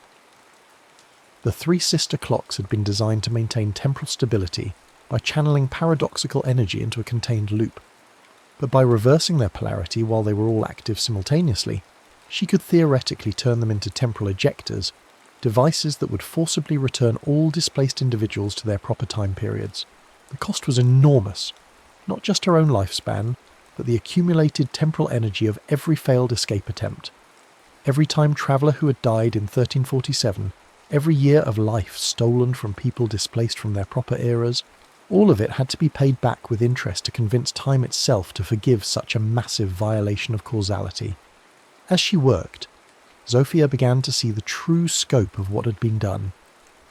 Speaker 1: The three sister clocks had been designed to maintain temporal stability by channeling paradoxical energy into a contained loop. But by reversing their polarity while they were all active simultaneously, she could theoretically turn them into temporal ejectors, devices that would forcibly return all displaced individuals to their proper time periods. The cost was enormous, not just her own lifespan, but the accumulated temporal energy of every failed escape attempt. Every time traveller who had died in 1347, every year of life stolen from people displaced from their proper eras, all of it had to be paid back with interest to convince time itself to forgive such a massive violation of causality. As she worked, Zofia began to see the true scope of what had been done.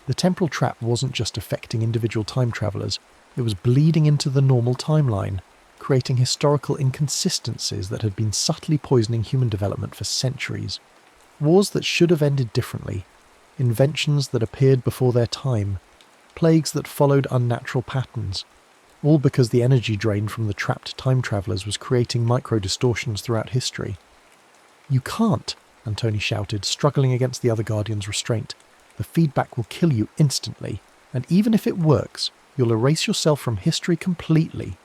Speaker 1: The temporal trap wasn't just affecting individual time travellers, it was bleeding into the normal timeline, creating historical inconsistencies that had been subtly poisoning human development for centuries. Wars that should have ended differently, inventions that appeared before their time, plagues that followed unnatural patterns, all because the energy drain from the trapped time travellers was creating micro-distortions throughout history. "You can't," Antoni shouted, struggling against the other Guardian's restraint. "The feedback will kill you instantly, and even if it works, you'll erase yourself from history completely."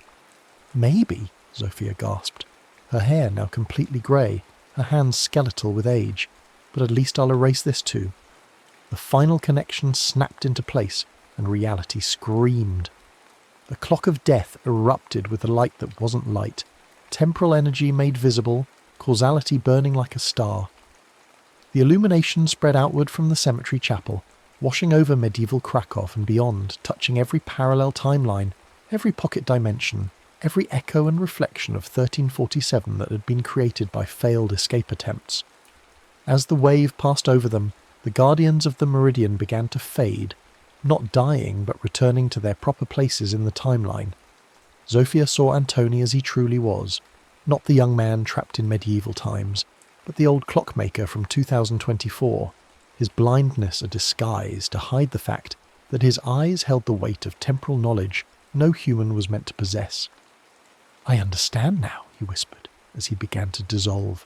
Speaker 1: "Maybe," Zofia gasped, her hair now completely grey, her hands skeletal with age. "But at least I'll erase this too." The final connection snapped into place, and reality screamed. The clock of death erupted with the light that wasn't light, temporal energy made visible, causality burning like a star. The illumination spread outward from the cemetery chapel, washing over medieval Krakow and beyond, touching every parallel timeline, every pocket dimension, every echo and reflection of 1347 that had been created by failed escape attempts. As the wave passed over them, the Guardians of the Meridian began to fade, not dying but returning to their proper places in the timeline. Zofia saw Antoni as he truly was, not the young man trapped in medieval times, but the old clockmaker from 2024, his blindness a disguise to hide the fact that his eyes held the weight of temporal knowledge no human was meant to possess. "I understand now," he whispered, as he began to dissolve.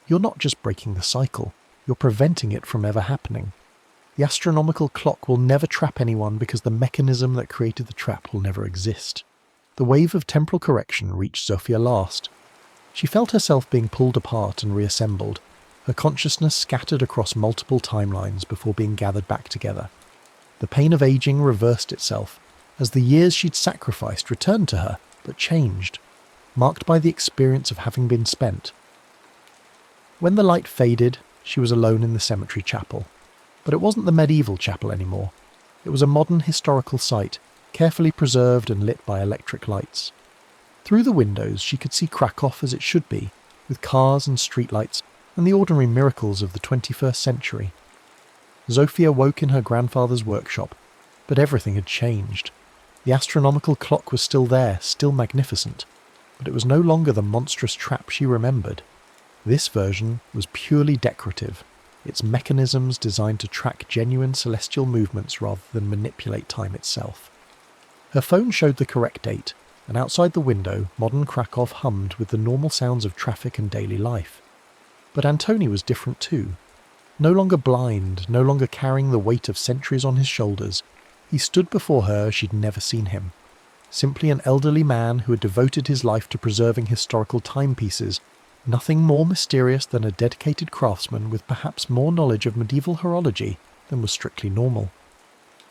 Speaker 1: "You're not just breaking the cycle, you're preventing it from ever happening. The astronomical clock will never trap anyone because the mechanism that created the trap will never exist." The wave of temporal correction reached Zofia last. She felt herself being pulled apart and reassembled, her consciousness scattered across multiple timelines before being gathered back together. The pain of aging reversed itself, as the years she'd sacrificed returned to her, but changed, marked by the experience of having been spent. When the light faded, she was alone in the cemetery chapel. But it wasn't the medieval chapel anymore. It was a modern historical site, carefully preserved and lit by electric lights. Through the windows she could see Krakow as it should be, with cars and streetlights and the ordinary miracles of the 21st century. Zofia woke in her grandfather's workshop, but everything had changed. The astronomical clock was still there, still magnificent, but it was no longer the monstrous trap she remembered. This version was purely decorative, its mechanisms designed to track genuine celestial movements rather than manipulate time itself. Her phone showed the correct date, and outside the window, modern Krakow hummed with the normal sounds of traffic and daily life. But Antoni was different too. No longer blind, no longer carrying the weight of centuries on his shoulders, he stood before her as she'd never seen him. Simply an elderly man who had devoted his life to preserving historical timepieces, nothing more mysterious than a dedicated craftsman with perhaps more knowledge of medieval horology than was strictly normal.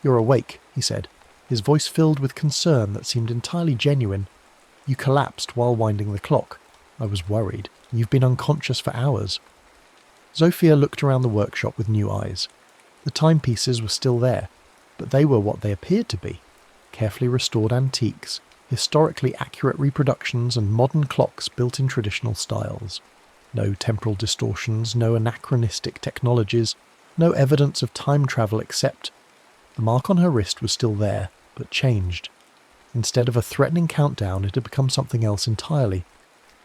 Speaker 1: "You're awake," he said, his voice filled with concern that seemed entirely genuine. "You collapsed while winding the clock. I was worried. You've been unconscious for hours." Zofia looked around the workshop with new eyes. The timepieces were still there, but they were what they appeared to be: carefully restored antiques, historically accurate reproductions and modern clocks built in traditional styles. No temporal distortions, no anachronistic technologies, no evidence of time travel except the mark on her wrist was still there, but changed. Instead of a threatening countdown, it had become something else entirely.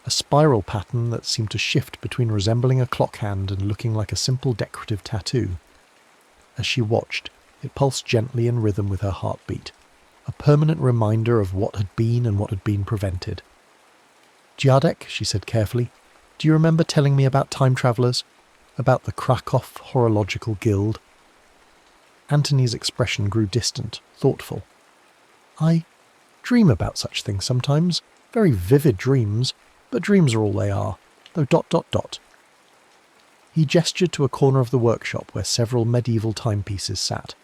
Speaker 1: A spiral pattern that seemed to shift between resembling a clock hand and looking like a simple decorative tattoo. As she watched, it pulsed gently in rhythm with her heartbeat, a permanent reminder of what had been and what had been prevented. "Dziadek," she said carefully, "do you remember telling me about time travellers? About the Krakow Horological Guild?" Antoni's expression grew distant, thoughtful. "I dream about such things sometimes, very vivid dreams, but dreams are all they are, though ... He gestured to a corner of the workshop where several medieval timepieces sat.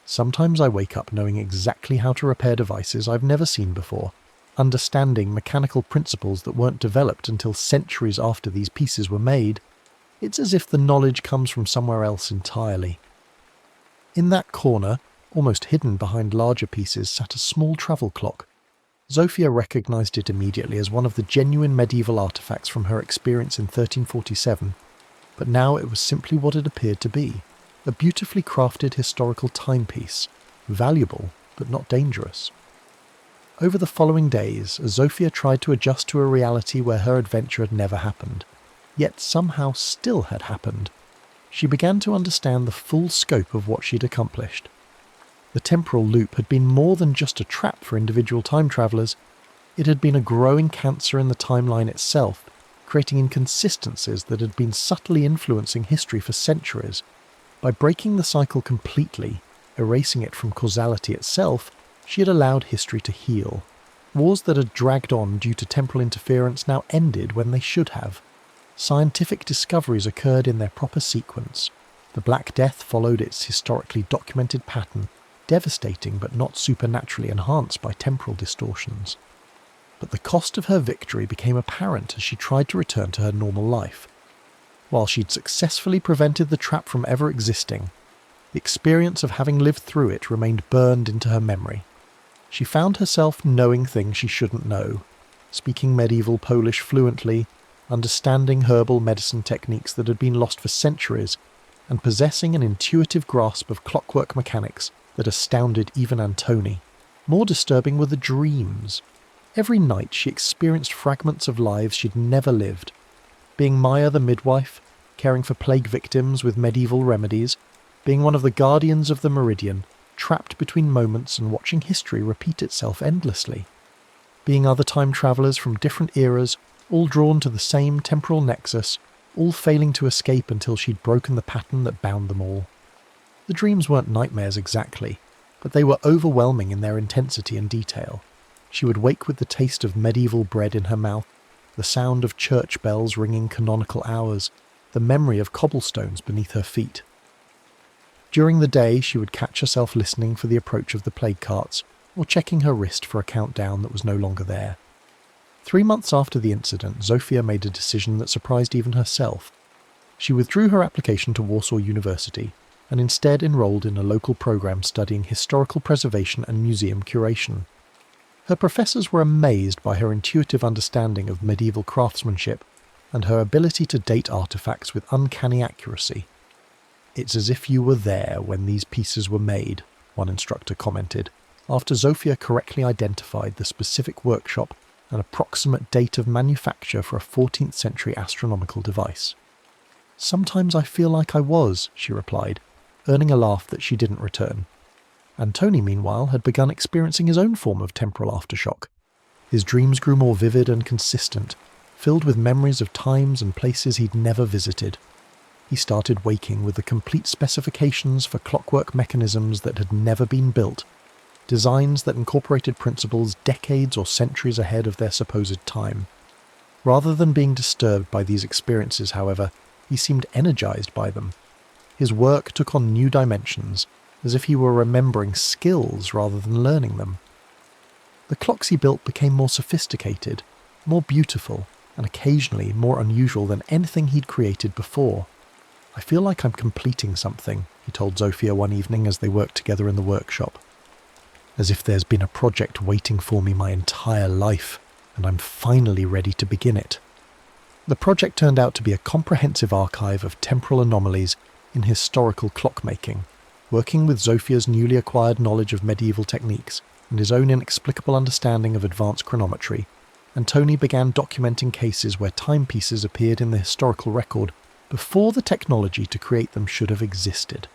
Speaker 1: "Sometimes I wake up knowing exactly how to repair devices I've never seen before, understanding mechanical principles that weren't developed until centuries after these pieces were made. It's as if the knowledge comes from somewhere else entirely." In that corner, almost hidden behind larger pieces, sat a small travel clock. Zofia recognised it immediately as one of the genuine medieval artefacts from her experience in 1347. but now it was simply what it appeared to be, a beautifully crafted historical timepiece, valuable but not dangerous. Over the following days, Zofia tried to adjust to a reality where her adventure had never happened, yet somehow still had happened. She began to understand the full scope of what she'd accomplished. The temporal loop had been more than just a trap for individual time travellers. It had been a growing cancer in the timeline itself, creating inconsistencies that had been subtly influencing history for centuries. By breaking the cycle completely, erasing it from causality itself, she had allowed history to heal. Wars that had dragged on due to temporal interference now ended when they should have. Scientific discoveries occurred in their proper sequence. The Black Death followed its historically documented pattern, devastating but not supernaturally enhanced by temporal distortions. But the cost of her victory became apparent as she tried to return to her normal life. While she'd successfully prevented the trap from ever existing, the experience of having lived through it remained burned into her memory. She found herself knowing things she shouldn't know, speaking medieval Polish fluently, understanding herbal medicine techniques that had been lost for centuries, and possessing an intuitive grasp of clockwork mechanics that astounded even Antoni. More disturbing were the dreams. Every night she experienced fragments of lives she'd never lived. Being Maya the midwife, caring for plague victims with medieval remedies, being one of the guardians of the meridian, trapped between moments and watching history repeat itself endlessly. Being other time travellers from different eras, all drawn to the same temporal nexus, all failing to escape until she'd broken the pattern that bound them all. The dreams weren't nightmares exactly, but they were overwhelming in their intensity and detail. She would wake with the taste of medieval bread in her mouth, the sound of church bells ringing canonical hours, the memory of cobblestones beneath her feet. During the day, she would catch herself listening for the approach of the plague carts, or checking her wrist for a countdown that was no longer there. 3 months after the incident, Zofia made a decision that surprised even herself. She withdrew her application to Warsaw University, and instead enrolled in a local program studying historical preservation and museum curation. Her professors were amazed by her intuitive understanding of medieval craftsmanship and her ability to date artifacts with uncanny accuracy. "It's as if you were there when these pieces were made," one instructor commented, after Zofia correctly identified the specific workshop and approximate date of manufacture for a 14th century astronomical device. "Sometimes I feel like I was," she replied, earning a laugh that she didn't return. Antoni, meanwhile, had begun experiencing his own form of temporal aftershock. His dreams grew more vivid and consistent, filled with memories of times and places he'd never visited. He started waking with the complete specifications for clockwork mechanisms that had never been built, designs that incorporated principles decades or centuries ahead of their supposed time. Rather than being disturbed by these experiences, however, he seemed energized by them. His work took on new dimensions, as if he were remembering skills rather than learning them. The clocks he built became more sophisticated, more beautiful, and occasionally more unusual than anything he'd created before. "I feel like I'm completing something," he told Zofia one evening as they worked together in the workshop. "As if there's been a project waiting for me my entire life, and I'm finally ready to begin it." The project turned out to be a comprehensive archive of temporal anomalies in historical clockmaking. Working with Zofia's newly acquired knowledge of medieval techniques and his own inexplicable understanding of advanced chronometry, Antoni began documenting cases where timepieces appeared in the historical record before the technology to create them should have existed.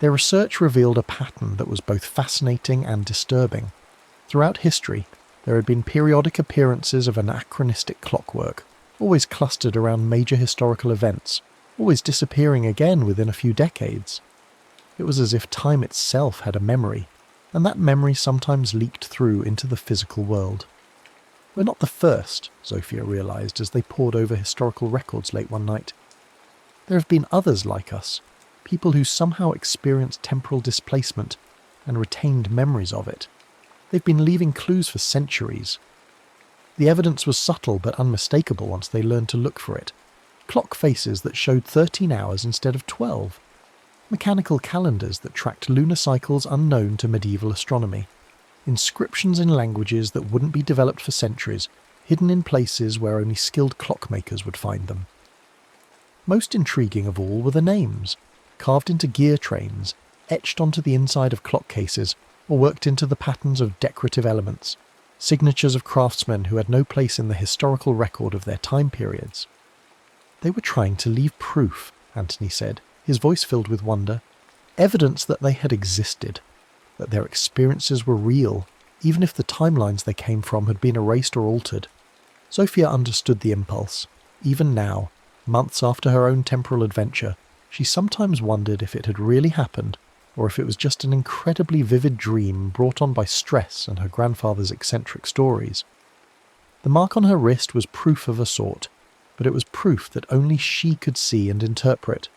Speaker 1: Their research revealed a pattern that was both fascinating and disturbing. Throughout history, there had been periodic appearances of anachronistic clockwork, always clustered around major historical events, always disappearing again within a few decades. It was as if time itself had a memory, and that memory sometimes leaked through into the physical world. "We're not the first," Zofia realised as they pored over historical records late one night. "There have been others like us, people who somehow experienced temporal displacement and retained memories of it. They've been leaving clues for centuries. The evidence was subtle but unmistakable once they learned to look for it. Clock faces that showed 13 hours instead of 12. Mechanical calendars that tracked lunar cycles unknown to medieval astronomy. Inscriptions in languages that wouldn't be developed for centuries, hidden in places where only skilled clockmakers would find them." Most intriguing of all were the names, carved into gear trains, etched onto the inside of clock cases, or worked into the patterns of decorative elements, signatures of craftsmen who had no place in the historical record of their time periods. They were trying to leave proof, Anthony said, his voice filled with wonder, evidence that they had existed, that their experiences were real, even if the timelines they came from had been erased or altered. Sophia understood the impulse. Even now, months after her own temporal adventure, she sometimes wondered if it had really happened, or if it was just an incredibly vivid dream brought on by stress and her grandfather's eccentric stories. The mark on her wrist was proof of a sort, but it was proof that only she could see and interpret.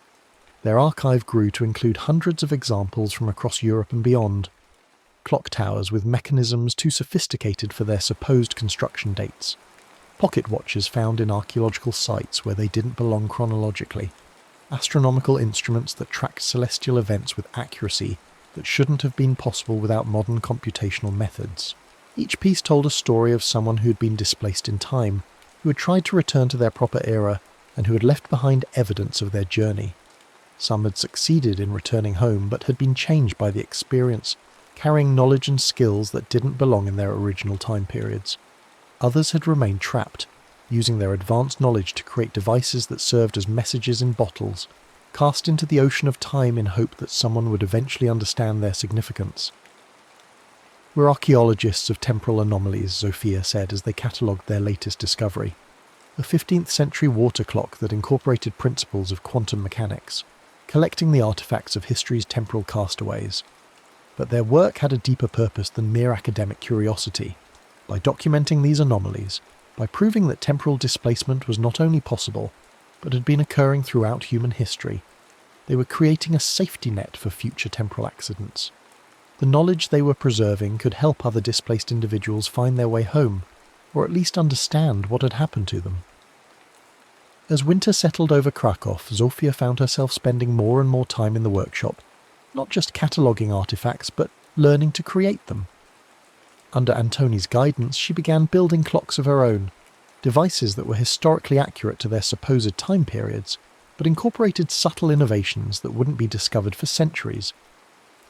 Speaker 1: Their archive grew to include hundreds of examples from across Europe and beyond. Clock towers with mechanisms too sophisticated for their supposed construction dates. Pocket watches found in archaeological sites where they didn't belong chronologically. Astronomical instruments that tracked celestial events with accuracy that shouldn't have been possible without modern computational methods. Each piece told a story of someone who had been displaced in time, who had tried to return to their proper era, and who had left behind evidence of their journey. Some had succeeded in returning home, but had been changed by the experience, carrying knowledge and skills that didn't belong in their original time periods. Others had remained trapped, using their advanced knowledge to create devices that served as messages in bottles, cast into the ocean of time in hope that someone would eventually understand their significance. "We're archaeologists of temporal anomalies," Zofia said as they catalogued their latest discovery. A 15th century water clock that incorporated principles of quantum mechanics, collecting the artifacts of history's temporal castaways. But their work had a deeper purpose than mere academic curiosity. By documenting these anomalies, by proving that temporal displacement was not only possible, but had been occurring throughout human history, they were creating a safety net for future temporal accidents. The knowledge they were preserving could help other displaced individuals find their way home, or at least understand what had happened to them. As winter settled over Krakow, Zofia found herself spending more and more time in the workshop, not just cataloguing artifacts, but learning to create them. Under Antoni's guidance, she began building clocks of her own, devices that were historically accurate to their supposed time periods, but incorporated subtle innovations that wouldn't be discovered for centuries.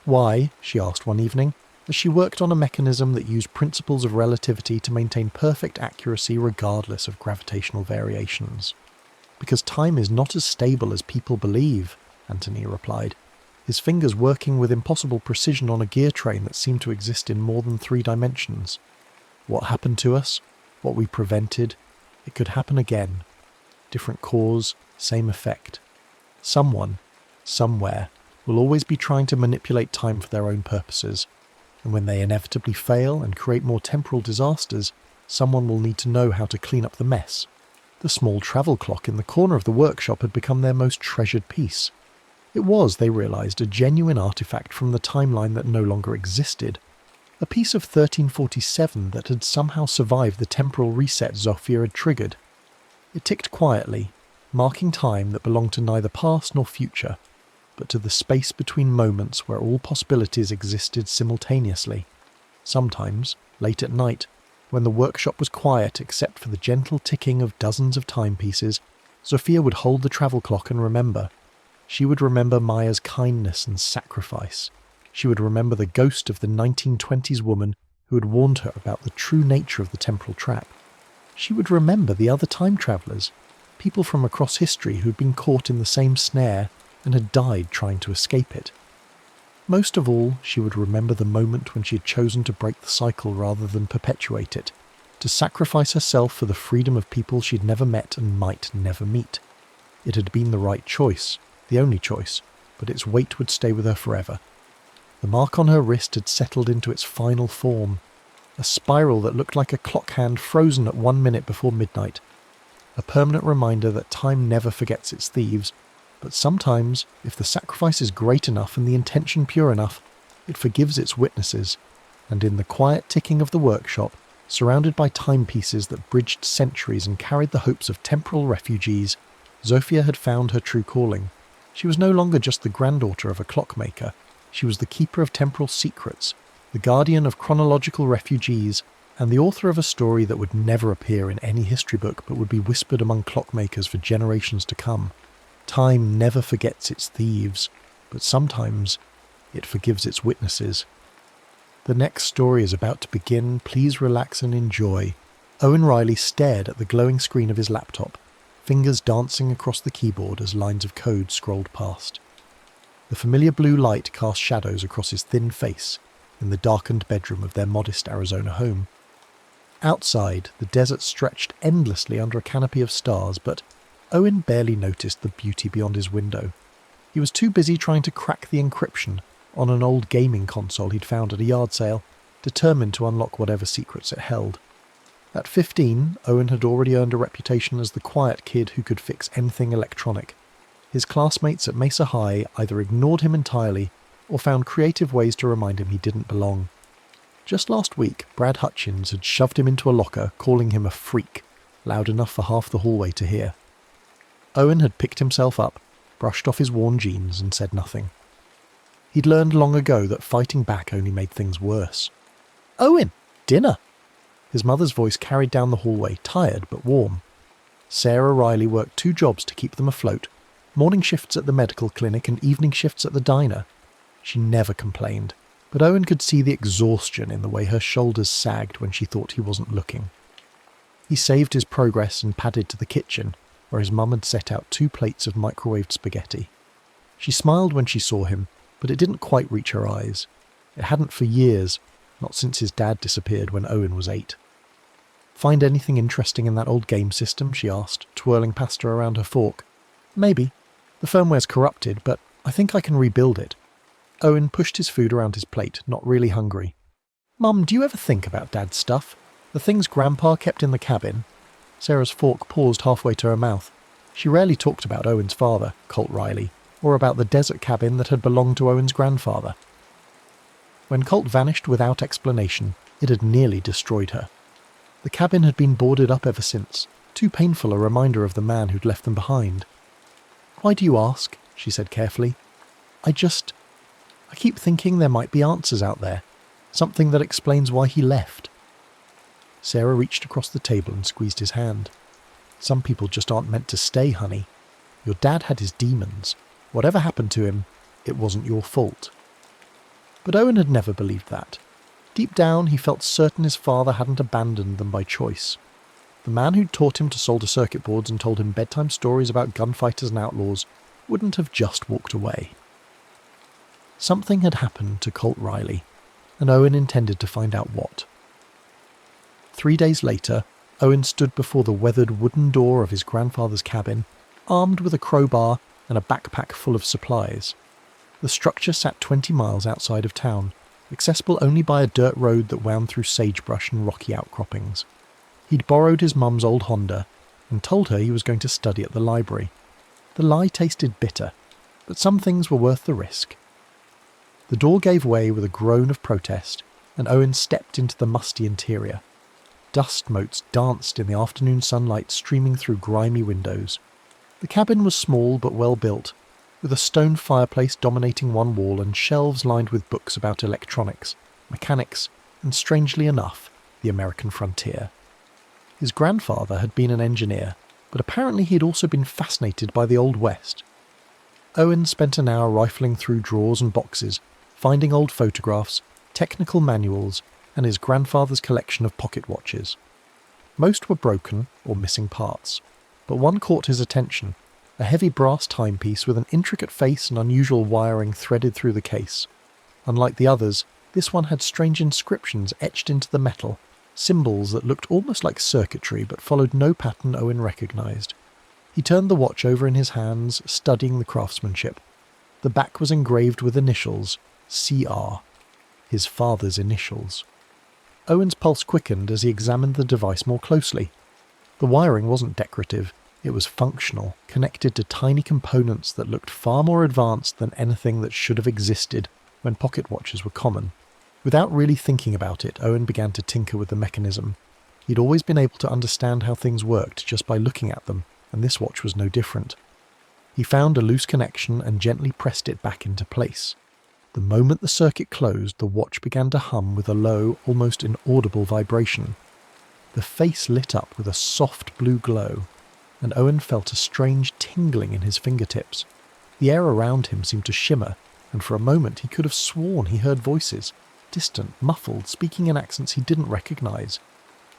Speaker 1: Why, she asked one evening, as she worked on a mechanism that used principles of relativity to maintain perfect accuracy regardless of gravitational variations. "Because time is not as stable as people believe," Antony replied, his fingers working with impossible precision on a gear train that seemed to exist in more than 3 dimensions. What happened to us, what we prevented, it could happen again. Different cause, same effect. Someone, somewhere, will always be trying to manipulate time for their own purposes, and when they inevitably fail and create more temporal disasters, someone will need to know how to clean up the mess. The small travel clock in the corner of the workshop had become their most treasured piece. It was, they realised, a genuine artefact from the timeline that no longer existed, a piece of 1347 that had somehow survived the temporal reset Zofia had triggered. It ticked quietly, marking time that belonged to neither past nor future, but to the space between moments where all possibilities existed simultaneously. Sometimes, late at night, when the workshop was quiet except for the gentle ticking of dozens of timepieces, Zofia would hold the travel clock and remember. She would remember Maya's kindness and sacrifice. She would remember the ghost of the 1920s woman who had warned her about the true nature of the temporal trap. She would remember the other time travellers, people from across history who had been caught in the same snare and had died trying to escape it. Most of all, she would remember the moment when she had chosen to break the cycle rather than perpetuate it, to sacrifice herself for the freedom of people she'd never met and might never meet. It had been the right choice, the only choice, but its weight would stay with her forever. The mark on her wrist had settled into its final form, a spiral that looked like a clock hand frozen at 1 minute before midnight, a permanent reminder that time never forgets its thieves, but sometimes, if the sacrifice is great enough and the intention pure enough, it forgives its witnesses, and in the quiet ticking of the workshop, surrounded by timepieces that bridged centuries and carried the hopes of temporal refugees, Zofia had found her true calling. She was no longer just the granddaughter of a clockmaker. She was the keeper of temporal secrets, the guardian of chronological refugees, and the author of a story that would never appear in any history book but would be whispered among clockmakers for generations to come. Time never forgets its thieves, but sometimes it forgives its witnesses. The next story is about to begin. Please relax and enjoy. Owen Riley stared at the glowing screen of his laptop, fingers dancing across the keyboard as lines of code scrolled past. The familiar blue light cast shadows across his thin face in the darkened bedroom of their modest Arizona home. Outside, the desert stretched endlessly under a canopy of stars, but Owen barely noticed the beauty beyond his window. He was too busy trying to crack the encryption on an old gaming console he'd found at a yard sale, determined to unlock whatever secrets it held. At 15, Owen had already earned a reputation as the quiet kid who could fix anything electronic. His classmates at Mesa High either ignored him entirely or found creative ways to remind him he didn't belong. Just last week, Brad Hutchins had shoved him into a locker, calling him a freak, loud enough for half the hallway to hear. Owen had picked himself up, brushed off his worn jeans, and said nothing. He'd learned long ago that fighting back only made things worse. "Owen, dinner!" His mother's voice carried down the hallway, tired but warm. Sarah Riley worked 2 jobs to keep them afloat, morning shifts at the medical clinic and evening shifts at the diner. She never complained, but Owen could see the exhaustion in the way her shoulders sagged when she thought he wasn't looking. He saved his progress and padded to the kitchen, where his mum had set out 2 plates of microwaved spaghetti. She smiled when she saw him, but it didn't quite reach her eyes. It hadn't for years, not since his dad disappeared when Owen was 8. "Find anything interesting in that old game system?" she asked, twirling pasta around her fork. "Maybe. The firmware's corrupted, but I think I can rebuild it." Owen pushed his food around his plate, not really hungry. "Mum, do you ever think about Dad's stuff? The things Grandpa kept in the cabin?" Sarah's fork paused halfway to her mouth. She rarely talked about Owen's father, Colt Riley, or about the desert cabin that had belonged to Owen's grandfather. When Colt vanished without explanation, it had nearly destroyed her. The cabin had been boarded up ever since, too painful a reminder of the man who'd left them behind. "Why do you ask?" she said carefully. I keep thinking there might be answers out there, something that explains why he left." Sarah reached across the table and squeezed his hand. "Some people just aren't meant to stay, honey. Your dad had his demons. Whatever happened to him, it wasn't your fault." But Owen had never believed that. Deep down, he felt certain his father hadn't abandoned them by choice. The man who'd taught him to solder circuit boards and told him bedtime stories about gunfighters and outlaws wouldn't have just walked away. Something had happened to Colt Riley, and Owen intended to find out what. 3 days later, Owen stood before the weathered wooden door of his grandfather's cabin, armed with a crowbar and a backpack full of supplies. The structure sat 20 miles outside of town, accessible only by a dirt road that wound through sagebrush and rocky outcroppings. He'd borrowed his mum's old Honda and told her he was going to study at the library. The lie tasted bitter, but some things were worth the risk. The door gave way with a groan of protest, and Owen stepped into the musty interior. Dust motes danced in the afternoon sunlight streaming through grimy windows. The cabin was small but well built, with a stone fireplace dominating one wall and shelves lined with books about electronics, mechanics, and strangely enough, the American frontier. His grandfather had been an engineer, but apparently he had also been fascinated by the Old West. Owen spent an hour rifling through drawers and boxes, finding old photographs, technical manuals, and his grandfather's collection of pocket watches. Most were broken or missing parts, but one caught his attention, a heavy brass timepiece with an intricate face and unusual wiring threaded through the case. Unlike the others, this one had strange inscriptions etched into the metal, symbols that looked almost like circuitry but followed no pattern Owen recognised. He turned the watch over in his hands, studying the craftsmanship. The back was engraved with initials, CR, his father's initials. Owen's pulse quickened as he examined the device more closely. The wiring wasn't decorative, it was functional, connected to tiny components that looked far more advanced than anything that should have existed when pocket watches were common. Without really thinking about it, Owen began to tinker with the mechanism. He'd always been able to understand how things worked just by looking at them, and this watch was no different. He found a loose connection and gently pressed it back into place. The moment the circuit closed, the watch began to hum with a low, almost inaudible vibration. The face lit up with a soft blue glow. and Owen felt a strange tingling in his fingertips. The air around him seemed to shimmer, and for a moment he could have sworn he heard voices, distant, muffled, speaking in accents he didn't recognise.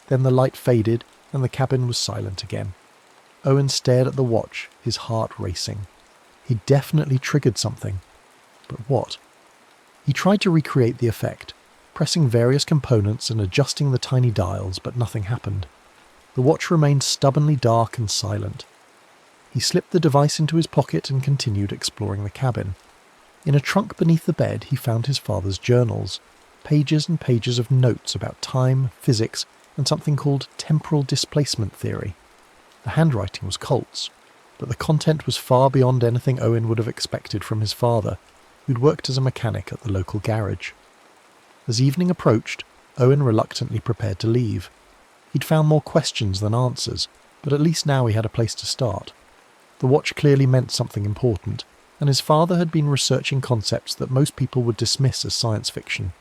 Speaker 1: Then the light faded, and the cabin was silent again. Owen stared at the watch, his heart racing. He'd definitely triggered something. But what? He tried to recreate the effect, pressing various components and adjusting the tiny dials, but nothing happened. The watch remained stubbornly dark and silent. He slipped the device into his pocket and continued exploring the cabin. In a trunk beneath the bed he found his father's journals, pages and pages of notes about time, physics, and something called temporal displacement theory. The handwriting was Colt's, but the content was far beyond anything Owen would have expected from his father, who'd worked as a mechanic at the local garage. As evening approached, Owen reluctantly prepared to leave. He'd found more questions than answers, but at least now he had a place to start. The watch clearly meant something important, and his father had been researching concepts that most people would dismiss as science fiction.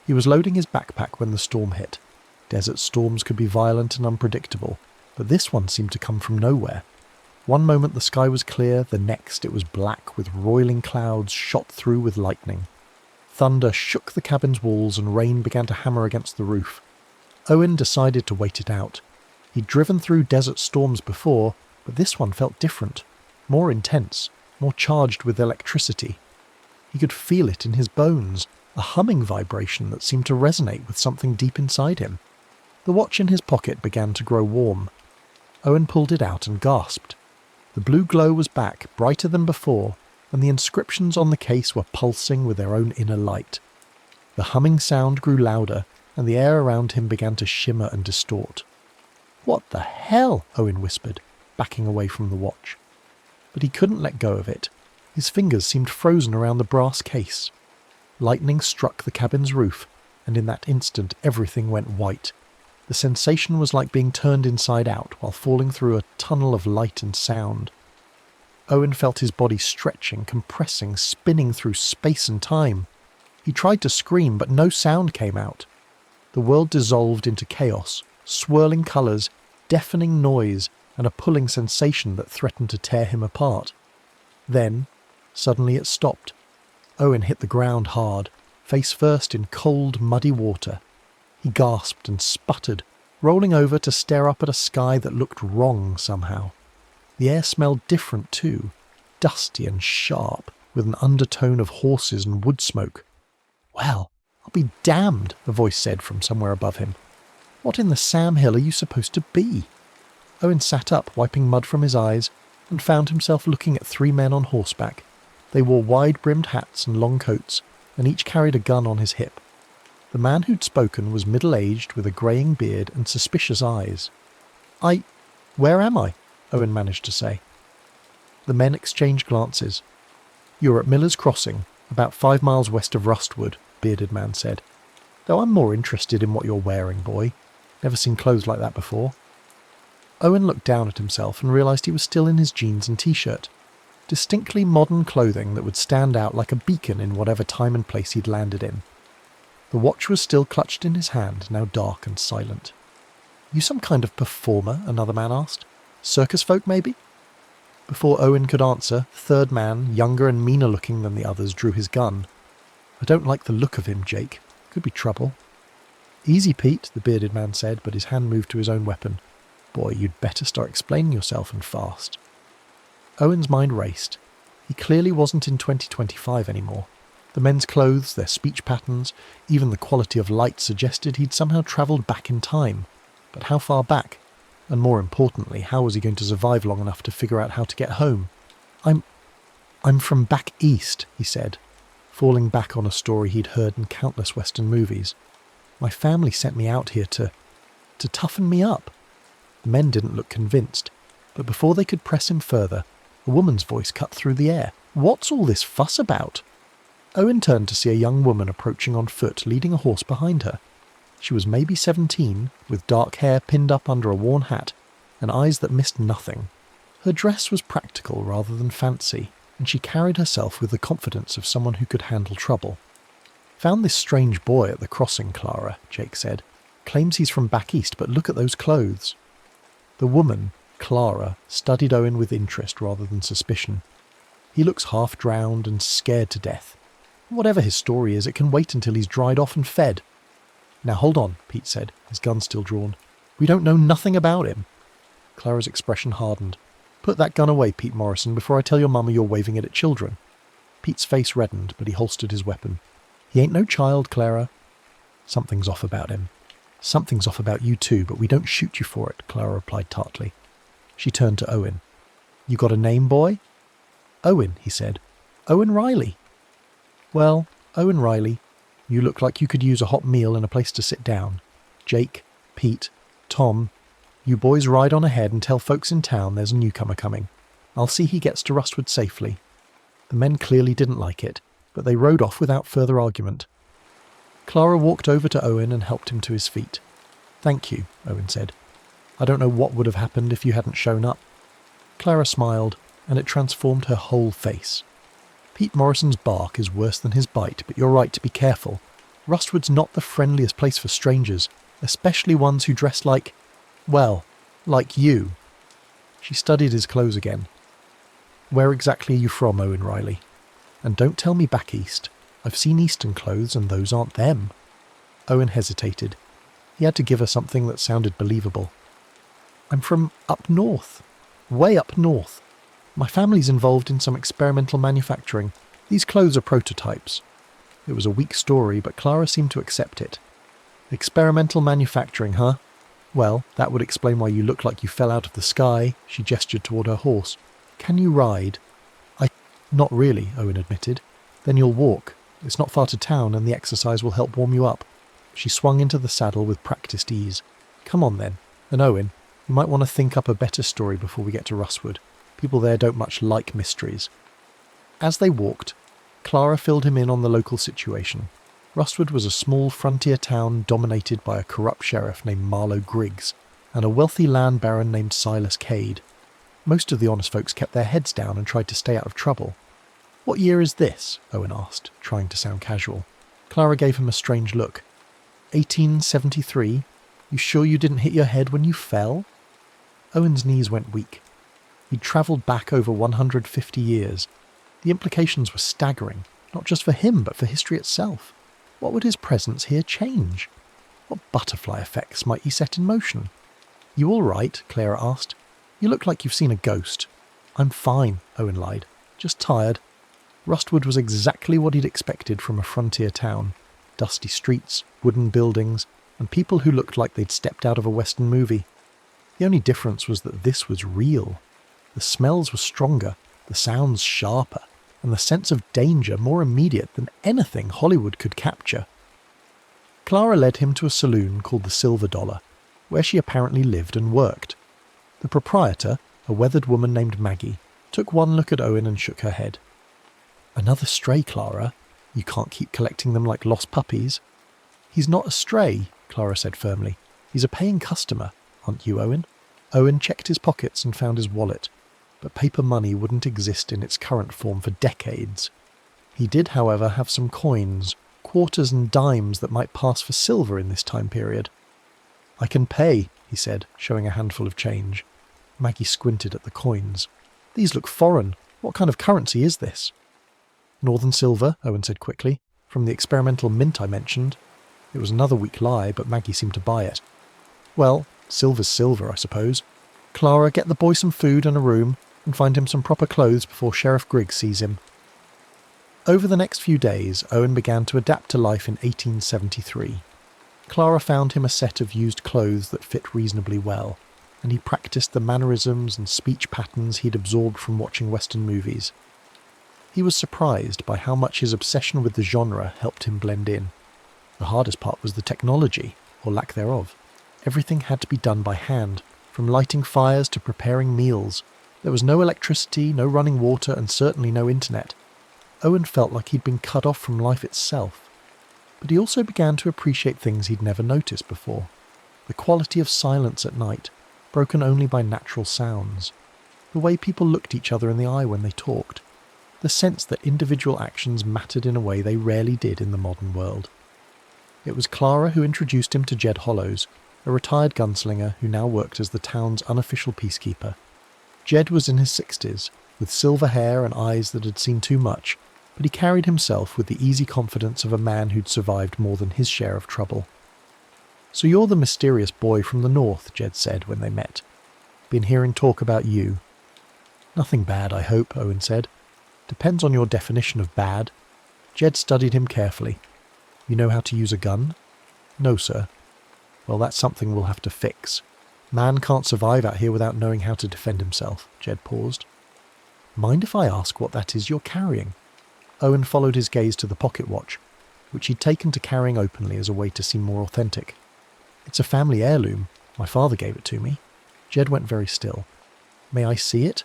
Speaker 1: He was loading his backpack when the storm hit. Desert storms could be violent and unpredictable, but this one seemed to come from nowhere. One moment the sky was clear, the next it was black with roiling clouds shot through with lightning. Thunder shook the cabin's walls and rain began to hammer against the roof. Owen decided to wait it out. He'd driven through desert storms before, but this one felt different, more intense, more charged with electricity. He could feel it in his bones, a humming vibration that seemed to resonate with something deep inside him. The watch in his pocket began to grow warm. Owen pulled it out and gasped. The blue glow was back, brighter than before, and the inscriptions on the case were pulsing with their own inner light. The humming sound grew louder, and the air around him began to shimmer and distort. "What the hell?" Owen whispered, backing away from the watch. But he couldn't let go of it. His fingers seemed frozen around the brass case. Lightning struck the cabin's roof, and in that instant everything went white. The sensation was like being turned inside out while falling through a tunnel of light and sound. Owen felt his body stretching, compressing, spinning through space and time. He tried to scream, but no sound came out. The world dissolved into chaos, swirling colours, deafening noise, and a pulling sensation that threatened to tear him apart. Then, suddenly it stopped. Owen hit the ground hard, face first in cold, muddy water. He gasped and sputtered, rolling over to stare up at a sky that looked wrong somehow. The air smelled different too, dusty and sharp, with an undertone of horses and wood smoke. "Well, I'll be damned," a voice said from somewhere above him. "What in the Sam Hill are you supposed to be?" Owen sat up, wiping mud from his eyes, and found himself looking at three men on horseback. They wore wide-brimmed hats and long coats, and each carried a gun on his hip. The man who'd spoken was middle-aged with a greying beard and suspicious eyes. Where am I?" Owen managed to say. The men exchanged glances. "You're at Miller's Crossing, about 5 miles west of Rustwood," bearded man said. "Though I'm more interested in what you're wearing, boy. Never seen clothes like that before." Owen looked down at himself and realised he was still in his jeans and t-shirt. Distinctly modern clothing that would stand out like a beacon in whatever time and place he'd landed in. The watch was still clutched in his hand, now dark and silent. "You some kind of performer?" another man asked. "Circus folk, maybe?" Before Owen could answer, the third man, younger and meaner looking than the others, drew his gun. "I don't like the look of him, Jake. Could be trouble." "Easy, Pete," the bearded man said, but his hand moved to his own weapon. "Boy, you'd better start explaining yourself, and fast." Owen's mind raced. He clearly wasn't in 2025 anymore. The men's clothes, their speech patterns, even the quality of light suggested he'd somehow travelled back in time. But how far back? And more importantly, how was he going to survive long enough to figure out how to get home? I'm from back east," he said, falling back on a story he'd heard in countless Western movies. "My family sent me out here to toughen me up." The men didn't look convinced, but before they could press him further, a woman's voice cut through the air. "What's all this fuss about?" Owen turned to see a young woman approaching on foot, leading a horse behind her. She was maybe 17, with dark hair pinned up under a worn hat, and eyes that missed nothing. Her dress was practical rather than fancy, and she carried herself with the confidence of someone who could handle trouble. "Found this strange boy at the crossing, Clara," Jake said. "Claims he's from back east, but look at those clothes." The woman, Clara studied Owen with interest rather than suspicion. He looks half-drowned and scared to death. Whatever his story is, it can wait until he's dried off and fed. Now hold on, Pete said, his gun still drawn. We don't know nothing about him. Clara's expression hardened. Put that gun away, Pete Morrison, before I tell your mama you're waving it at children. Pete's face reddened, but he holstered his weapon. He ain't no child, Clara. Something's off about him. Something's off about you too, but we don't shoot you for it, Clara replied tartly. She turned to Owen. You got a name, boy? Owen, he said. Owen Riley. Well, Owen Riley, you look like you could use a hot meal and a place to sit down. Jake, Pete, Tom, you boys ride on ahead and tell folks in town there's a newcomer coming. I'll see he gets to Rustwood safely. The men clearly didn't like it, but they rode off without further argument. Clara walked over to Owen and helped him to his feet. Thank you, Owen said. I don't know what would have happened if you hadn't shown up. Clara smiled, and it transformed her whole face. Pete Morrison's bark is worse than his bite, but you're right to be careful. Rustwood's not the friendliest place for strangers, especially ones who dress like, well, like you. She studied his clothes again. Where exactly are you from, Owen Riley? And don't tell me back east. I've seen eastern clothes and those aren't them. Owen hesitated. He had to give her something that sounded believable. I'm from up north. Way up north. My family's involved in some experimental manufacturing. These clothes are prototypes. It was a weak story, but Clara seemed to accept it. Experimental manufacturing, huh? Well, that would explain why you look like you fell out of the sky. She gestured toward her horse. Can you ride? Not really, Owen admitted. Then you'll walk. It's not far to town, and the exercise will help warm you up. She swung into the saddle with practiced ease. Come on, then. And Owen, you might want to think up a better story before we get to Rustwood. People there don't much like mysteries. As they walked, Clara filled him in on the local situation. Rustwood was a small frontier town dominated by a corrupt sheriff named Marlowe Griggs and a wealthy land baron named Silas Cade. Most of the honest folks kept their heads down and tried to stay out of trouble. What year is this? Owen asked, trying to sound casual. Clara gave him a strange look. 1873? You sure you didn't hit your head when you fell? Owen's knees went weak. He'd travelled back over 150 years. The implications were staggering, not just for him, but for history itself. What would his presence here change? What butterfly effects might he set in motion? You all right? Clara asked. You look like you've seen a ghost. I'm fine, Owen lied. Just tired. Rustwood was exactly what he'd expected from a frontier town. Dusty streets, wooden buildings, and people who looked like they'd stepped out of a Western movie. The only difference was that this was real. The smells were stronger, the sounds sharper, and the sense of danger more immediate than anything Hollywood could capture. Clara led him to a saloon called the Silver Dollar, where she apparently lived and worked. The proprietor, a weathered woman named Maggie, took one look at Owen and shook her head. Another stray, Clara. You can't keep collecting them like lost puppies. He's not a stray, Clara said firmly. He's a paying customer, aren't you, Owen? Owen checked his pockets and found his wallet, but paper money wouldn't exist in its current form for decades. He did, however, have some coins, quarters and dimes that might pass for silver in this time period. I can pay, he said, showing a handful of change. Maggie squinted at the coins. These look foreign. What kind of currency is this? Northern silver, Owen said quickly, from the experimental mint I mentioned. It was another weak lie, but Maggie seemed to buy it. Well, silver's silver, I suppose. Clara, get the boy some food and a room, and find him some proper clothes before Sheriff Griggs sees him. Over the next few days, Owen began to adapt to life in 1873. Clara found him a set of used clothes that fit reasonably well, and he practiced the mannerisms and speech patterns he'd absorbed from watching Western movies. He was surprised by how much his obsession with the genre helped him blend in. The hardest part was the technology, or lack thereof. Everything had to be done by hand, from lighting fires to preparing meals. There was no electricity, no running water, and certainly no internet. Owen felt like he'd been cut off from life itself. But he also began to appreciate things he'd never noticed before. The quality of silence at night, broken only by natural sounds. The way people looked each other in the eye when they talked. The sense that individual actions mattered in a way they rarely did in the modern world. It was Clara who introduced him to Jed Hollows, a retired gunslinger who now worked as the town's unofficial peacekeeper. Jed was in his 60s, with silver hair and eyes that had seen too much, but he carried himself with the easy confidence of a man who'd survived more than his share of trouble. "So you're the mysterious boy from the north," Jed said when they met. "Been hearing talk about you." "Nothing bad, I hope," Owen said. "Depends on your definition of bad." Jed studied him carefully. "You know how to use a gun?" "No, sir." "Well, that's something we'll have to fix. Man can't survive out here without knowing how to defend himself." Jed paused. "Mind if I ask what that is you're carrying?" Owen followed his gaze to the pocket watch, which he'd taken to carrying openly as a way to seem more authentic. "It's a family heirloom. My father gave it to me." Jed went very still. "May I see it?"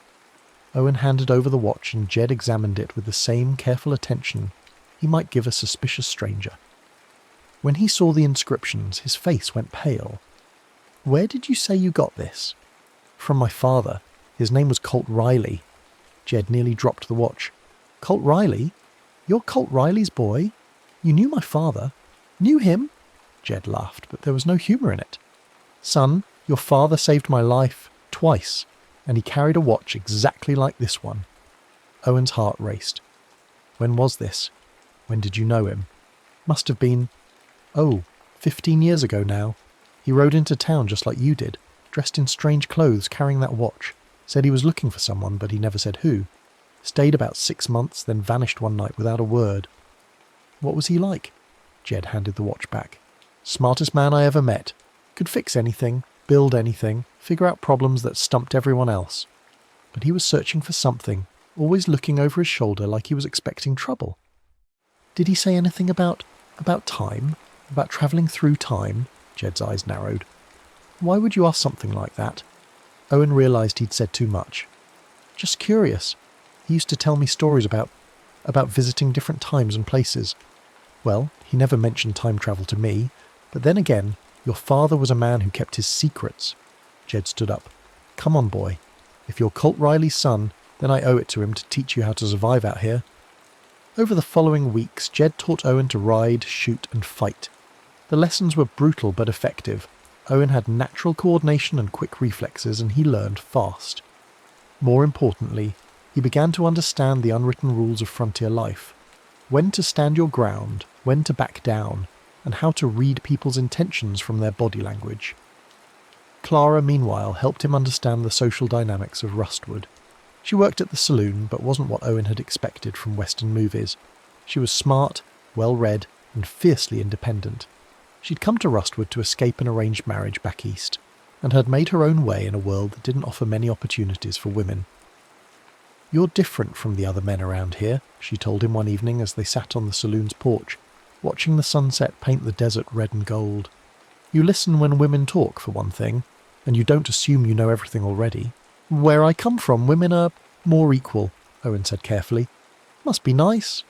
Speaker 1: Owen handed over the watch and Jed examined it with the same careful attention he might give a suspicious stranger. When he saw the inscriptions, his face went pale. "Where did you say you got this?" "From my father. His name was Colt Riley." Jed nearly dropped the watch. "Colt Riley? You're Colt Riley's boy? You knew my father? Knew him?" Jed laughed, but there was no humour in it. "Son, your father saved my life twice, and he carried a watch exactly like this one." Owen's heart raced. "When was this? When did you know him?" "Must have been, 15 years ago now. He rode into town just like you did, dressed in strange clothes, carrying that watch. Said he was looking for someone, but he never said who. Stayed about 6 months, then vanished one night without a word." "What was he like?" Jed handed the watch back. "Smartest man I ever met. Could fix anything, build anything, figure out problems that stumped everyone else. But he was searching for something, always looking over his shoulder like he was expecting trouble." "Did he say anything about time? About travelling through time?" Jed's eyes narrowed. "Why would you ask something like that?" Owen realised he'd said too much. "Just curious. He used to tell me stories about visiting different times and places. Well, he never mentioned time travel to me, but then again, your father was a man who kept his secrets." Jed stood up. "Come on, boy. If you're Colt Riley's son, then I owe it to him to teach you how to survive out here." Over the following weeks, Jed taught Owen to ride, shoot, and fight. The lessons were brutal but effective. Owen had natural coordination and quick reflexes, and he learned fast. More importantly, he began to understand the unwritten rules of frontier life. When to stand your ground, when to back down, and how to read people's intentions from their body language. Clara, meanwhile, helped him understand the social dynamics of Rustwood. She worked at the saloon, but wasn't what Owen had expected from Western movies. She was smart, well-read, and fiercely independent. She'd come to Rustwood to escape an arranged marriage back east, and had made her own way in a world that didn't offer many opportunities for women. "You're different from the other men around here," she told him one evening as they sat on the saloon's porch, watching the sunset paint the desert red and gold. "You listen when women talk, for one thing, and you don't assume you know everything already. Where I come from, women are more equal," Owen said carefully. "Must be nice.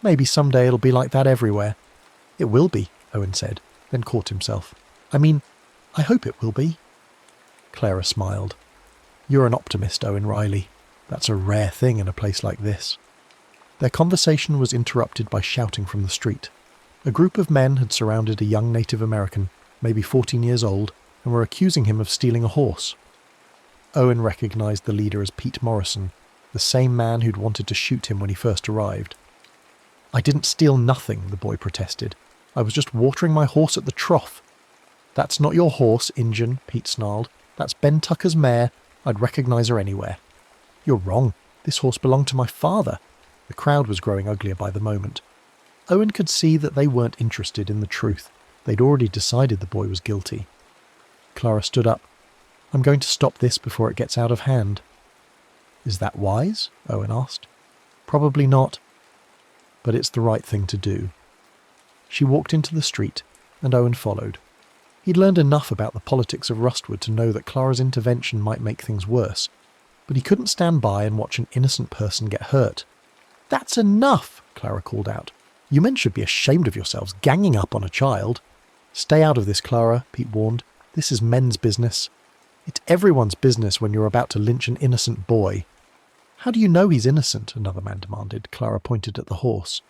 Speaker 1: Maybe someday it'll be like that everywhere." "It will be," Owen said, then caught himself. I hope it will be." Clara smiled. "You're an optimist, Owen Riley. That's a rare thing in a place like this." Their conversation was interrupted by shouting from the street. A group of men had surrounded a young Native American, maybe 14 years old, and were accusing him of stealing a horse. Owen recognised the leader as Pete Morrison, the same man who'd wanted to shoot him when he first arrived. "I didn't steal nothing," the boy protested. "I was just watering my horse at the trough." "That's not your horse, Injun," Pete snarled. "That's Ben Tucker's mare. I'd recognise her anywhere." "You're wrong. This horse belonged to my father." The crowd was growing uglier by the moment. Owen could see that they weren't interested in the truth. They'd already decided the boy was guilty. Clara stood up. "I'm going to stop this before it gets out of hand." "Is that wise?" Owen asked. "Probably not. But it's the right thing to do." She walked into the street, and Owen followed. He'd learned enough about the politics of Rustwood to know that Clara's intervention might make things worse, but he couldn't stand by and watch an innocent person get hurt. "That's enough!" Clara called out. "You men should be ashamed of yourselves, ganging up on a child." "Stay out of this, Clara," Pete warned. "This is men's business." "It's everyone's business when you're about to lynch an innocent boy." "How do you know he's innocent?" another man demanded. Clara pointed at the horse.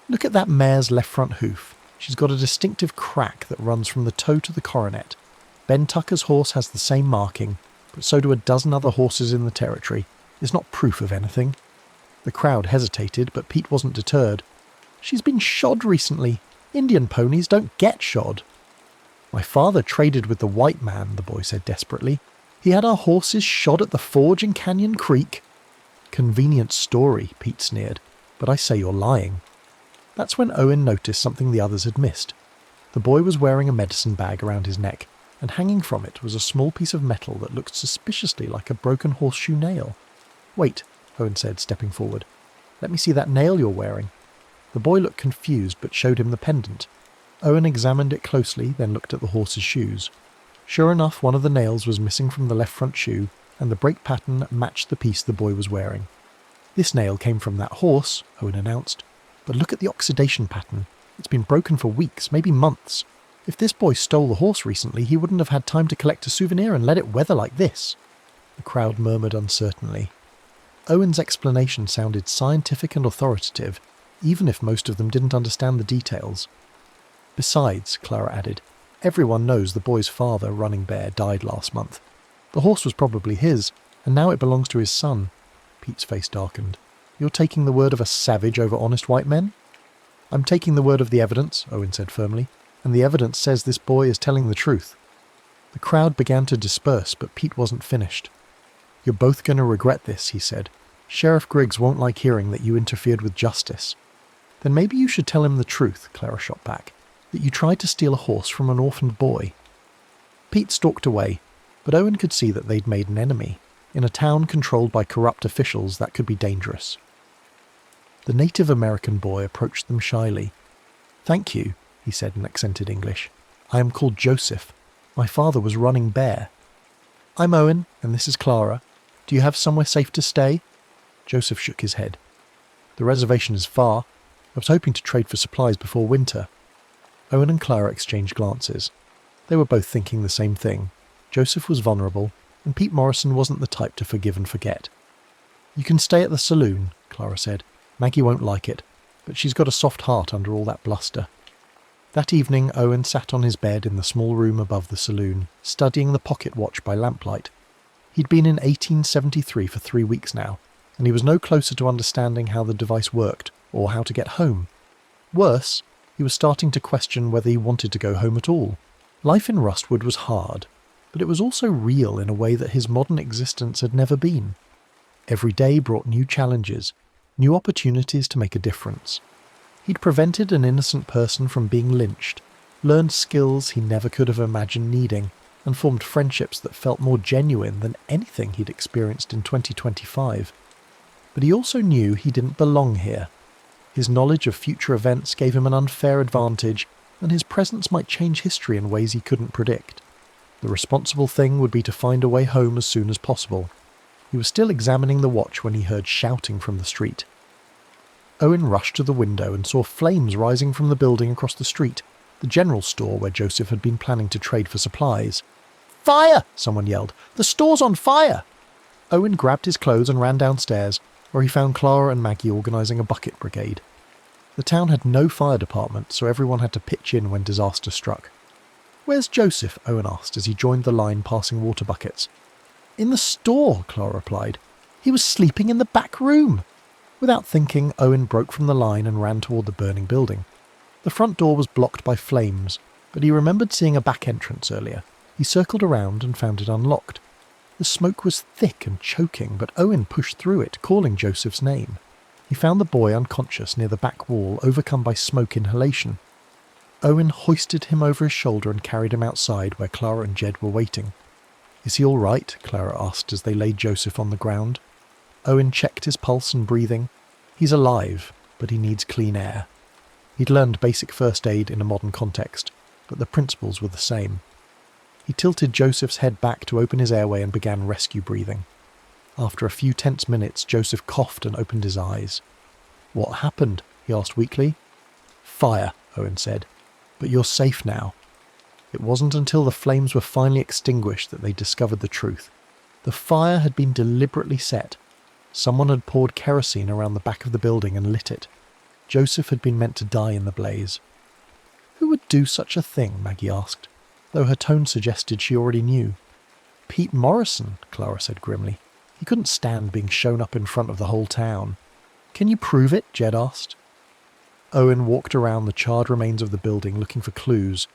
Speaker 1: "Look at that mare's left front hoof. She's got a distinctive crack that runs from the toe to the coronet. Ben Tucker's horse has the same marking, but so do a dozen other horses in the territory. It's not proof of anything." The crowd hesitated, but Pete wasn't deterred. "She's been shod recently. Indian ponies don't get shod." "My father traded with the white man," the boy said desperately. "He had our horses shod at the forge in Canyon Creek." "Convenient story," Pete sneered, "but I say you're lying." That's when Owen noticed something the others had missed. The boy was wearing a medicine bag around his neck, and hanging from it was a small piece of metal that looked suspiciously like a broken horseshoe nail. "Wait," Owen said, stepping forward. "Let me see that nail you're wearing." The boy looked confused but showed him the pendant. Owen examined it closely, then looked at the horse's shoes. Sure enough, one of the nails was missing from the left front shoe, and the break pattern matched the piece the boy was wearing. "This nail came from that horse," Owen announced. "But look at the oxidation pattern. It's been broken for weeks, maybe months. If this boy stole the horse recently, he wouldn't have had time to collect a souvenir and let it weather like this." The crowd murmured uncertainly. Owen's explanation sounded scientific and authoritative, even if most of them didn't understand the details. "Besides," Clara added, "everyone knows the boy's father, Running Bear, died last month. The horse was probably his, and now it belongs to his son." Pete's face darkened. "You're taking the word of a savage over honest white men?" "I'm taking the word of the evidence," Owen said firmly, "and the evidence says this boy is telling the truth." The crowd began to disperse, but Pete wasn't finished. "You're both going to regret this," he said. "Sheriff Griggs won't like hearing that you interfered with justice." "Then maybe you should tell him the truth," Clara shot back, "that you tried to steal a horse from an orphaned boy." Pete stalked away, but Owen could see that they'd made an enemy. In a town controlled by corrupt officials, that could be dangerous. The Native American boy approached them shyly. "Thank you," he said in accented English. "I am called Joseph. My father was Running Bear." "I'm Owen, and this is Clara. Do you have somewhere safe to stay?" Joseph shook his head. "The reservation is far. I was hoping to trade for supplies before winter." Owen and Clara exchanged glances. They were both thinking the same thing. Joseph was vulnerable, and Pete Morrison wasn't the type to forgive and forget. "You can stay at the saloon," Clara said. "Maggie won't like it, but she's got a soft heart under all that bluster." That evening, Owen sat on his bed in the small room above the saloon, studying the pocket watch by lamplight. He'd been in 1873 for 3 weeks now, and he was no closer to understanding how the device worked or how to get home. Worse, he was starting to question whether he wanted to go home at all. Life in Rustwood was hard, but it was also real in a way that his modern existence had never been. Every day brought new challenges, new opportunities to make a difference. He'd prevented an innocent person from being lynched, learned skills he never could have imagined needing, and formed friendships that felt more genuine than anything he'd experienced in 2025. But he also knew he didn't belong here. His knowledge of future events gave him an unfair advantage, and his presence might change history in ways he couldn't predict. The responsible thing would be to find a way home as soon as possible. He was still examining the watch when he heard shouting from the street. Owen rushed to the window and saw flames rising from the building across the street, the general store where Joseph had been planning to trade for supplies. "Fire!" someone yelled. "The store's on fire!" Owen grabbed his clothes and ran downstairs, where he found Clara and Maggie organising a bucket brigade. The town had no fire department, so everyone had to pitch in when disaster struck. "Where's Joseph?" Owen asked as he joined the line passing water buckets. "In the store," Clara replied. "He was sleeping in the back room." Without thinking, Owen broke from the line and ran toward the burning building. The front door was blocked by flames, but he remembered seeing a back entrance earlier. He circled around and found it unlocked. The smoke was thick and choking, but Owen pushed through it, calling Joseph's name. He found the boy unconscious near the back wall, overcome by smoke inhalation. Owen hoisted him over his shoulder and carried him outside where Clara and Jed were waiting. "Is he all right?" Clara asked as they laid Joseph on the ground. Owen checked his pulse and breathing. "He's alive, but he needs clean air." He'd learned basic first aid in a modern context, but the principles were the same. He tilted Joseph's head back to open his airway and began rescue breathing. After a few tense minutes, Joseph coughed and opened his eyes. "What happened?" he asked weakly. "Fire," Owen said. "But you're safe now." It wasn't until the flames were finally extinguished that they discovered the truth. The fire had been deliberately set. Someone had poured kerosene around the back of the building and lit it. Joseph had been meant to die in the blaze. "Who would do such a thing?" Maggie asked. though her tone suggested she already knew. "Pete Morrison," Clara said grimly. "He couldn't stand being shown up in front of the whole town." "Can you prove it?" Jed asked. Owen walked around the charred remains of the building looking for clues.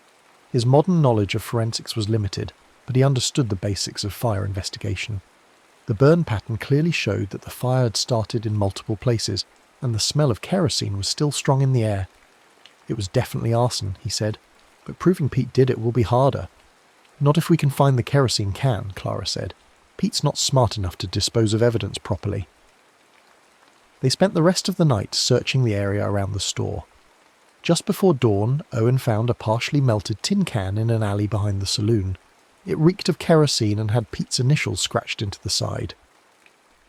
Speaker 1: His modern knowledge of forensics was limited, but he understood the basics of fire investigation. The burn pattern clearly showed that the fire had started in multiple places, and the smell of kerosene was still strong in the air. "It was definitely arson," he said, "but proving Pete did it will be harder." "Not if we can find the kerosene can," Clara said. "Pete's not smart enough to dispose of evidence properly." They spent the rest of the night searching the area around the store. Just before dawn, Owen found a partially melted tin can in an alley behind the saloon. It reeked of kerosene and had Pete's initials scratched into the side.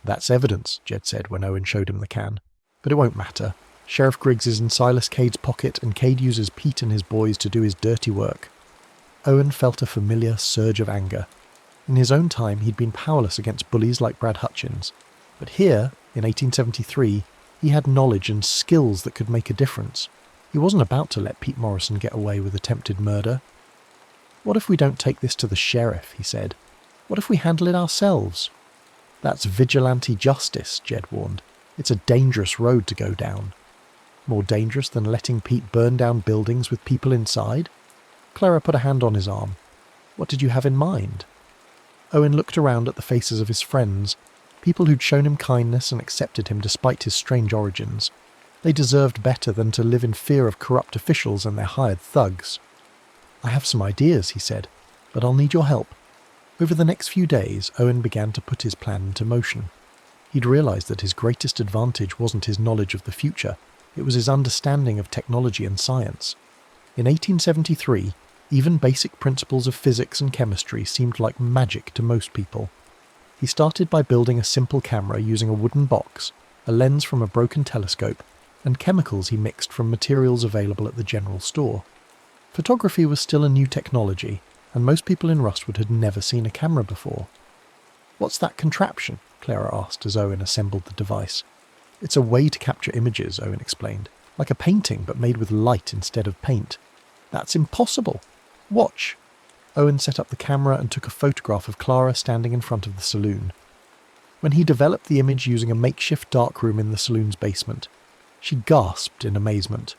Speaker 1: "That's evidence," Jed said when Owen showed him the can. "But it won't matter. Sheriff Griggs is in Silas Cade's pocket, and Cade uses Pete and his boys to do his dirty work." Owen felt a familiar surge of anger. In his own time, he'd been powerless against bullies like Brad Hutchins. But here, in 1873, he had knowledge and skills that could make a difference. He wasn't about to let Pete Morrison get away with attempted murder. "What if we don't take this to the sheriff?" he said. "What if we handle it ourselves?" "That's vigilante justice," Jed warned. "It's a dangerous road to go down." "More dangerous than letting Pete burn down buildings with people inside?" Clara put a hand on his arm. "What did you have in mind?" Owen looked around at the faces of his friends, people who'd shown him kindness and accepted him despite his strange origins. They deserved better than to live in fear of corrupt officials and their hired thugs. "I have some ideas," he said, "but I'll need your help." Over the next few days, Owen began to put his plan into motion. He'd realised that his greatest advantage wasn't his knowledge of the future, it was his understanding of technology and science. In 1873, even basic principles of physics and chemistry seemed like magic to most people. He started by building a simple camera using a wooden box, a lens from a broken telescope, and chemicals he mixed from materials available at the general store. Photography was still a new technology, and most people in Rustwood had never seen a camera before. "What's that contraption?" Clara asked as Owen assembled the device. "It's a way to capture images," Owen explained, "like a painting but made with light instead of paint." "That's impossible. Watch." Owen set up the camera and took a photograph of Clara standing in front of the saloon. When he developed the image using a makeshift darkroom in the saloon's basement, she gasped in amazement.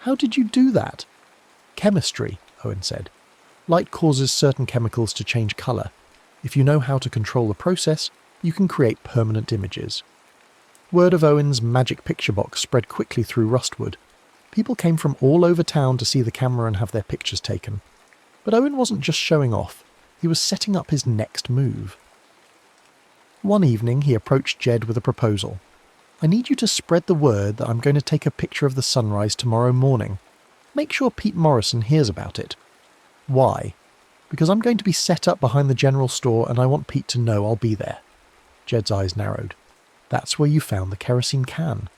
Speaker 1: "How did you do that?" "Chemistry," Owen said. "Light causes certain chemicals to change colour. If you know how to control the process, you can create permanent images." Word of Owen's magic picture box spread quickly through Rustwood. People came from all over town to see the camera and have their pictures taken. But Owen wasn't just showing off, he was setting up his next move. One evening he approached Jed with a proposal. "I need you to spread the word that I'm going to take a picture of the sunrise tomorrow morning. Make sure Pete Morrison hears about it." "Why?" "Because I'm going to be set up behind the general store and I want Pete to know I'll be there." Jed's eyes narrowed. "That's where you found the kerosene can.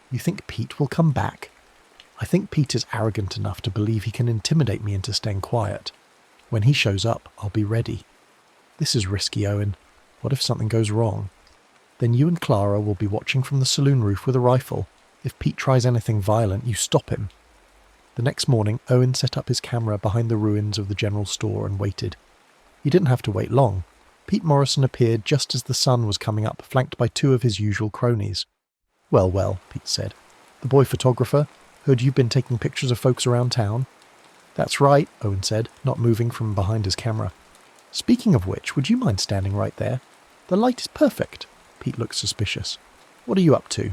Speaker 1: You think Pete will come back?" "I think Pete is arrogant enough to believe he can intimidate me into staying quiet. When he shows up, I'll be ready." "This is risky, Owen. What if something goes wrong?" "Then you and Clara will be watching from the saloon roof with a rifle. If Pete tries anything violent, you stop him." The next morning, Owen set up his camera behind the ruins of the general store and waited. He didn't have to wait long. Pete Morrison appeared just as the sun was coming up, flanked by two of his usual cronies. "Well, well," Pete said. "The boy photographer? Heard you've been taking pictures of folks around town?" "That's right," Owen said, not moving from behind his camera. "Speaking of which, would you mind standing right there? The light is perfect." Pete looked suspicious. "What are you up to?"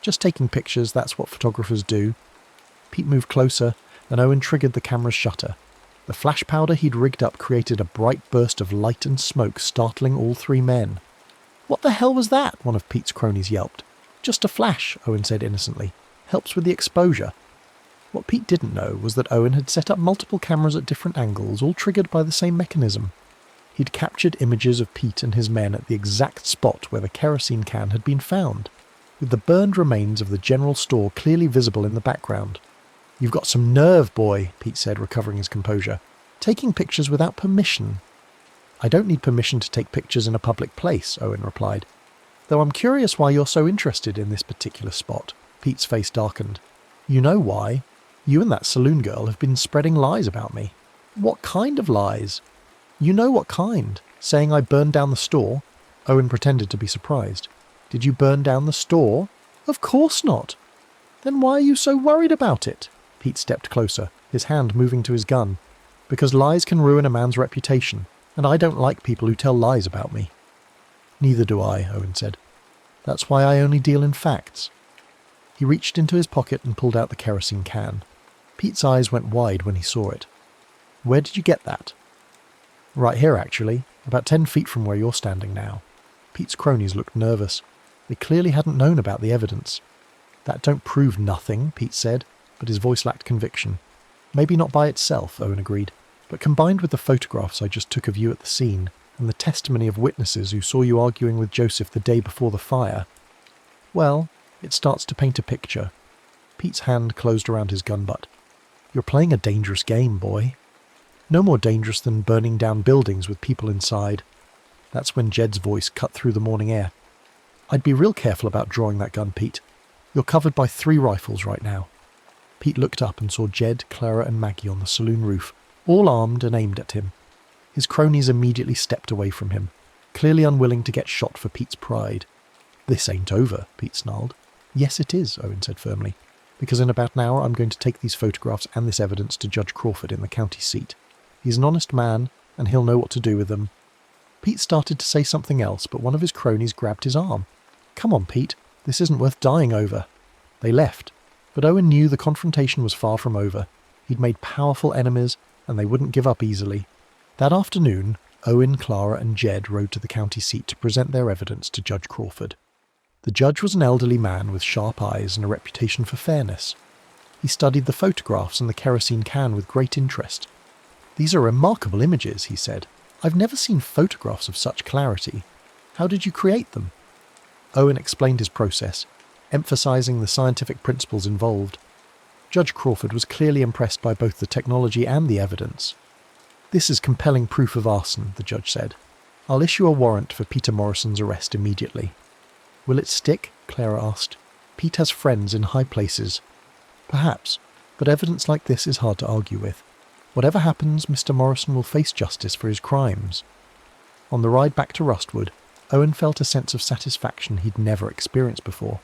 Speaker 1: "Just taking pictures, that's what photographers do." Pete moved closer, and Owen triggered the camera's shutter. The flash powder he'd rigged up created a bright burst of light and smoke, startling all three men. "What the hell was that?" one of Pete's cronies yelped. "Just a flash," Owen said innocently. "Helps with the exposure." What Pete didn't know was that Owen had set up multiple cameras at different angles, all triggered by the same mechanism. He'd captured images of Pete and his men at the exact spot where the kerosene can had been found, with the burned remains of the general store clearly visible in the background. "You've got some nerve, boy," Pete said, recovering his composure. "Taking pictures without permission." "I don't need permission to take pictures in a public place," Owen replied. "Though I'm curious why you're so interested in this particular spot." Pete's face darkened. "You know why. You and that saloon girl have been spreading lies about me." What kind of lies? You know what kind. Saying I burned down the store? Owen pretended to be surprised. Did you burn down the store? Of course not. Then why are you so worried about it? Pete stepped closer, his hand moving to his gun. Because lies can ruin a man's reputation, and I don't like people who tell lies about me. Neither do I, Owen said. That's why I only deal in facts. He reached into his pocket and pulled out the kerosene can. Pete's eyes went wide when he saw it. Where did you get that? Right here, actually, about 10 feet from where you're standing now. Pete's cronies looked nervous. They clearly hadn't known about the evidence. That don't prove nothing, Pete said, but his voice lacked conviction. Maybe not by itself, Owen agreed, but combined with the photographs I just took of you at the scene, and the testimony of witnesses who saw you arguing with Joseph the day before the fire, well, it starts to paint a picture. Pete's hand closed around his gun butt. You're playing a dangerous game, boy. No more dangerous than burning down buildings with people inside. That's when Jed's voice cut through the morning air. I'd be real careful about drawing that gun, Pete. You're covered by 3 rifles right now. Pete looked up and saw Jed, Clara and Maggie on the saloon roof, all armed and aimed at him. His cronies immediately stepped away from him, clearly unwilling to get shot for Pete's pride. This ain't over, Pete snarled. Yes, it is, Owen said firmly, because in about an hour I'm going to take these photographs and this evidence to Judge Crawford in the county seat. He's an honest man, and he'll know what to do with them. Pete started to say something else, but one of his cronies grabbed his arm. Come on, Pete, this isn't worth dying over. They left, but Owen knew the confrontation was far from over. He'd made powerful enemies, and they wouldn't give up easily. That afternoon, Owen, Clara and Jed rode to the county seat to present their evidence to Judge Crawford. The judge was an elderly man with sharp eyes and a reputation for fairness. He studied the photographs and the kerosene can with great interest. These are remarkable images, he said. I've never seen photographs of such clarity. How did you create them? Owen explained his process, emphasizing the scientific principles involved. Judge Crawford was clearly impressed by both the technology and the evidence. This is compelling proof of arson, the judge said. I'll issue a warrant for Peter Morrison's arrest immediately. Will it stick? Clara asked. Pete has friends in high places. Perhaps, but evidence like this is hard to argue with. Whatever happens, Mr. Morrison will face justice for his crimes. On the ride back to Rustwood, Owen felt a sense of satisfaction he'd never experienced before.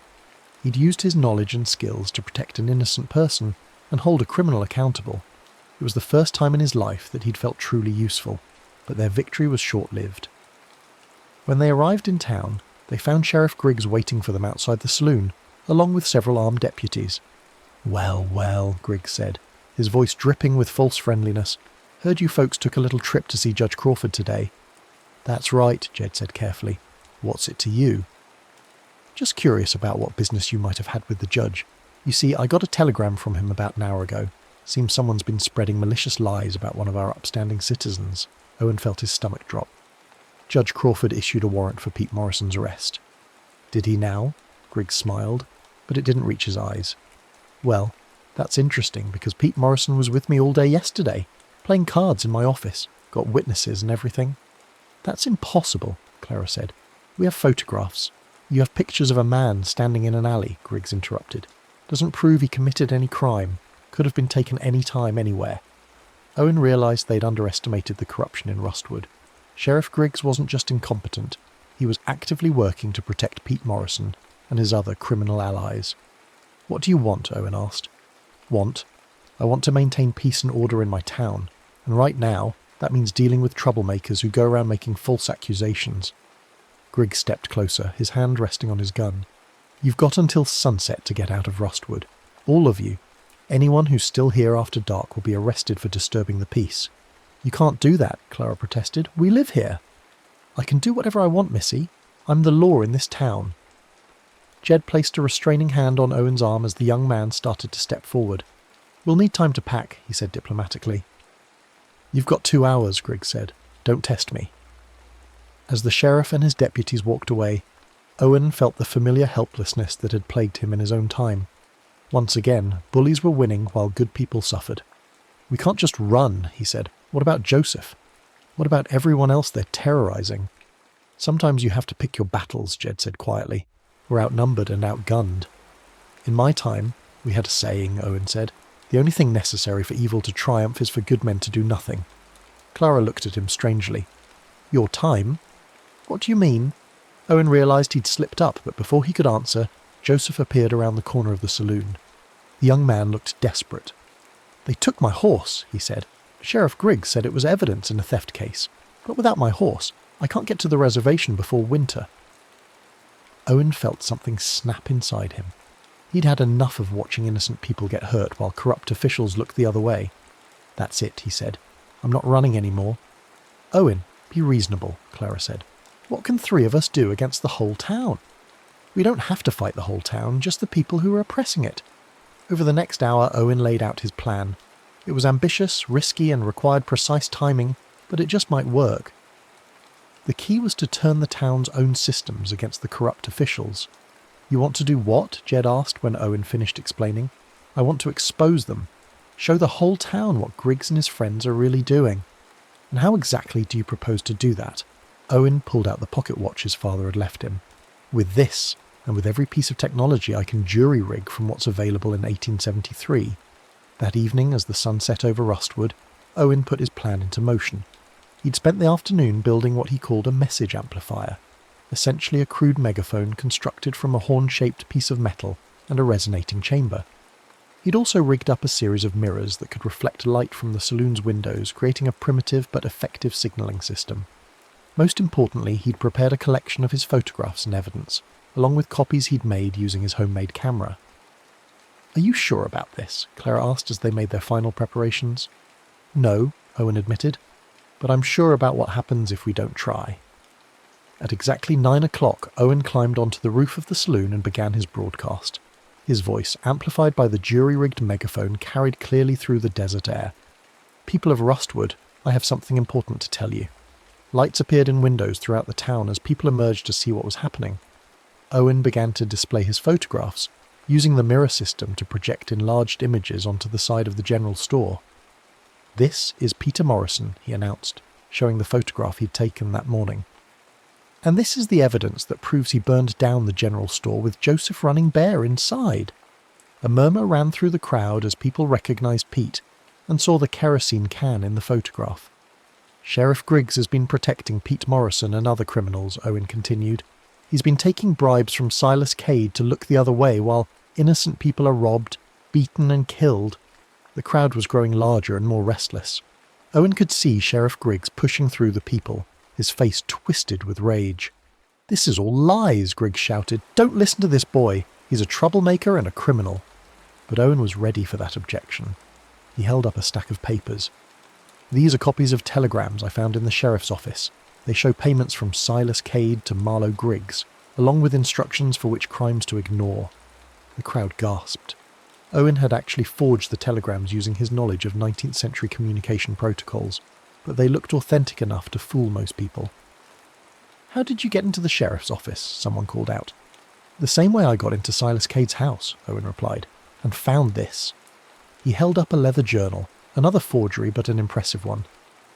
Speaker 1: He'd used his knowledge and skills to protect an innocent person and hold a criminal accountable. It was the first time in his life that he'd felt truly useful, but their victory was short-lived. When they arrived in town, they found Sheriff Griggs waiting for them outside the saloon, along with several armed deputies. Well, well, Griggs said, his voice dripping with false friendliness. Heard you folks took a little trip to see Judge Crawford today. That's right, Jed said carefully. What's it to you? Just curious about what business you might have had with the judge. You see, I got a telegram from him about an hour ago. Seems someone's been spreading malicious lies about one of our upstanding citizens. Owen felt his stomach drop. Judge Crawford issued a warrant for Pete Morrison's arrest. Did he now? Griggs smiled, but it didn't reach his eyes. Well, that's interesting, because Pete Morrison was with me all day yesterday, playing cards in my office, got witnesses and everything. That's impossible, Clara said. We have photographs. You have pictures of a man standing in an alley, Griggs interrupted. Doesn't prove he committed any crime. Could have been taken any time, anywhere. Owen realised they'd underestimated the corruption in Rustwood. Sheriff Griggs wasn't just incompetent. He was actively working to protect Pete Morrison and his other criminal allies. What do you want? Owen asked. Want? I want to maintain peace and order in my town, and right now, that means dealing with troublemakers who go around making false accusations. Griggs stepped closer, his hand resting on his gun. You've got until sunset to get out of Rustwood. All of you. Anyone who's still here after dark will be arrested for disturbing the peace. You can't do that, Clara protested. We live here. I can do whatever I want, Missy. I'm the law in this town. Jed placed a restraining hand on Owen's arm as the young man started to step forward. We'll need time to pack, he said diplomatically. You've got 2 hours, Griggs said. Don't test me. As the sheriff and his deputies walked away, Owen felt the familiar helplessness that had plagued him in his own time. Once again, bullies were winning while good people suffered. We can't just run, he said. What about Joseph? What about everyone else they're terrorizing? Sometimes you have to pick your battles, Jed said quietly. We're outnumbered and outgunned. In my time, we had a saying, Owen said. The only thing necessary for evil to triumph is for good men to do nothing. Clara looked at him strangely. Your time? What do you mean? Owen realised he'd slipped up, but before he could answer, Joseph appeared around the corner of the saloon. The young man looked desperate. They took my horse, he said. Sheriff Griggs said it was evidence in a theft case. But without my horse, I can't get to the reservation before winter. Owen felt something snap inside him. He'd had enough of watching innocent people get hurt while corrupt officials looked the other way. That's it, he said. I'm not running anymore. Owen, be reasonable, Clara said. What can 3 of us do against the whole town? We don't have to fight the whole town, just the people who are oppressing it. Over the next hour, Owen laid out his plan. It was ambitious, risky, and required precise timing, but it just might work. The key was to turn the town's own systems against the corrupt officials. You want to do what? Jed asked when Owen finished explaining. I want to expose them. Show the whole town what Griggs and his friends are really doing. And how exactly do you propose to do that? Owen pulled out the pocket watch his father had left him. With this, and with every piece of technology I can jury-rig from what's available in 1873. That evening, as the sun set over Rustwood, Owen put his plan into motion. He'd spent the afternoon building what he called a message amplifier, essentially a crude megaphone constructed from a horn-shaped piece of metal and a resonating chamber. He'd also rigged up a series of mirrors that could reflect light from the saloon's windows, creating a primitive but effective signalling system. Most importantly, he'd prepared a collection of his photographs and evidence, along with copies he'd made using his homemade camera. Are you sure about this? Clara asked as they made their final preparations. No, Owen admitted, but I'm sure about what happens if we don't try. At exactly 9 o'clock, Owen climbed onto the roof of the saloon and began his broadcast. His voice, amplified by the jury-rigged megaphone, carried clearly through the desert air. People of Rustwood, I have something important to tell you. Lights appeared in windows throughout the town as people emerged to see what was happening. Owen began to display his photographs, using the mirror system to project enlarged images onto the side of the general store. This is Peter Morrison, he announced, showing the photograph he'd taken that morning. And this is the evidence that proves he burned down the general store with Joseph running bare inside. A murmur ran through the crowd as people recognised Pete and saw the kerosene can in the photograph. Sheriff Griggs has been protecting Pete Morrison and other criminals, Owen continued. He's been taking bribes from Silas Cade to look the other way while innocent people are robbed, beaten and killed. The crowd was growing larger and more restless. Owen could see Sheriff Griggs pushing through the people, his face twisted with rage. This is all lies, Griggs shouted. Don't listen to this boy. He's a troublemaker and a criminal. But Owen was ready for that objection. He held up a stack of papers. These are copies of telegrams I found in the sheriff's office. They show payments from Silas Cade to Marlowe Griggs, along with instructions for which crimes to ignore. The crowd gasped. Owen had actually forged the telegrams using his knowledge of 19th century communication protocols, but they looked authentic enough to fool most people. How did you get into the sheriff's office? Someone called out. The same way I got into Silas Cade's house, Owen replied, and found this. He held up a leather journal, another forgery but an impressive one.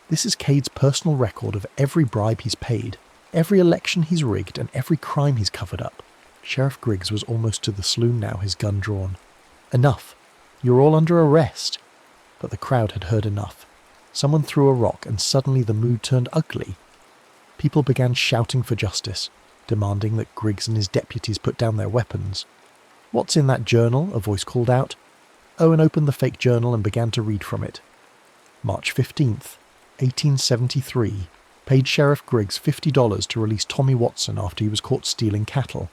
Speaker 1: This is Cade's personal record of every bribe he's paid, every election he's rigged, and every crime he's covered up. Sheriff Griggs was almost to the saloon now, his gun drawn. Enough. You're all under arrest. But the crowd had heard enough. Someone threw a rock and suddenly the mood turned ugly. People began shouting for justice, demanding that Griggs and his deputies put down their weapons. What's in that journal? A voice called out. Owen opened the fake journal and began to read from it. March 15th, 1873. Paid Sheriff Griggs $50 to release Tommy Watson after he was caught stealing cattle.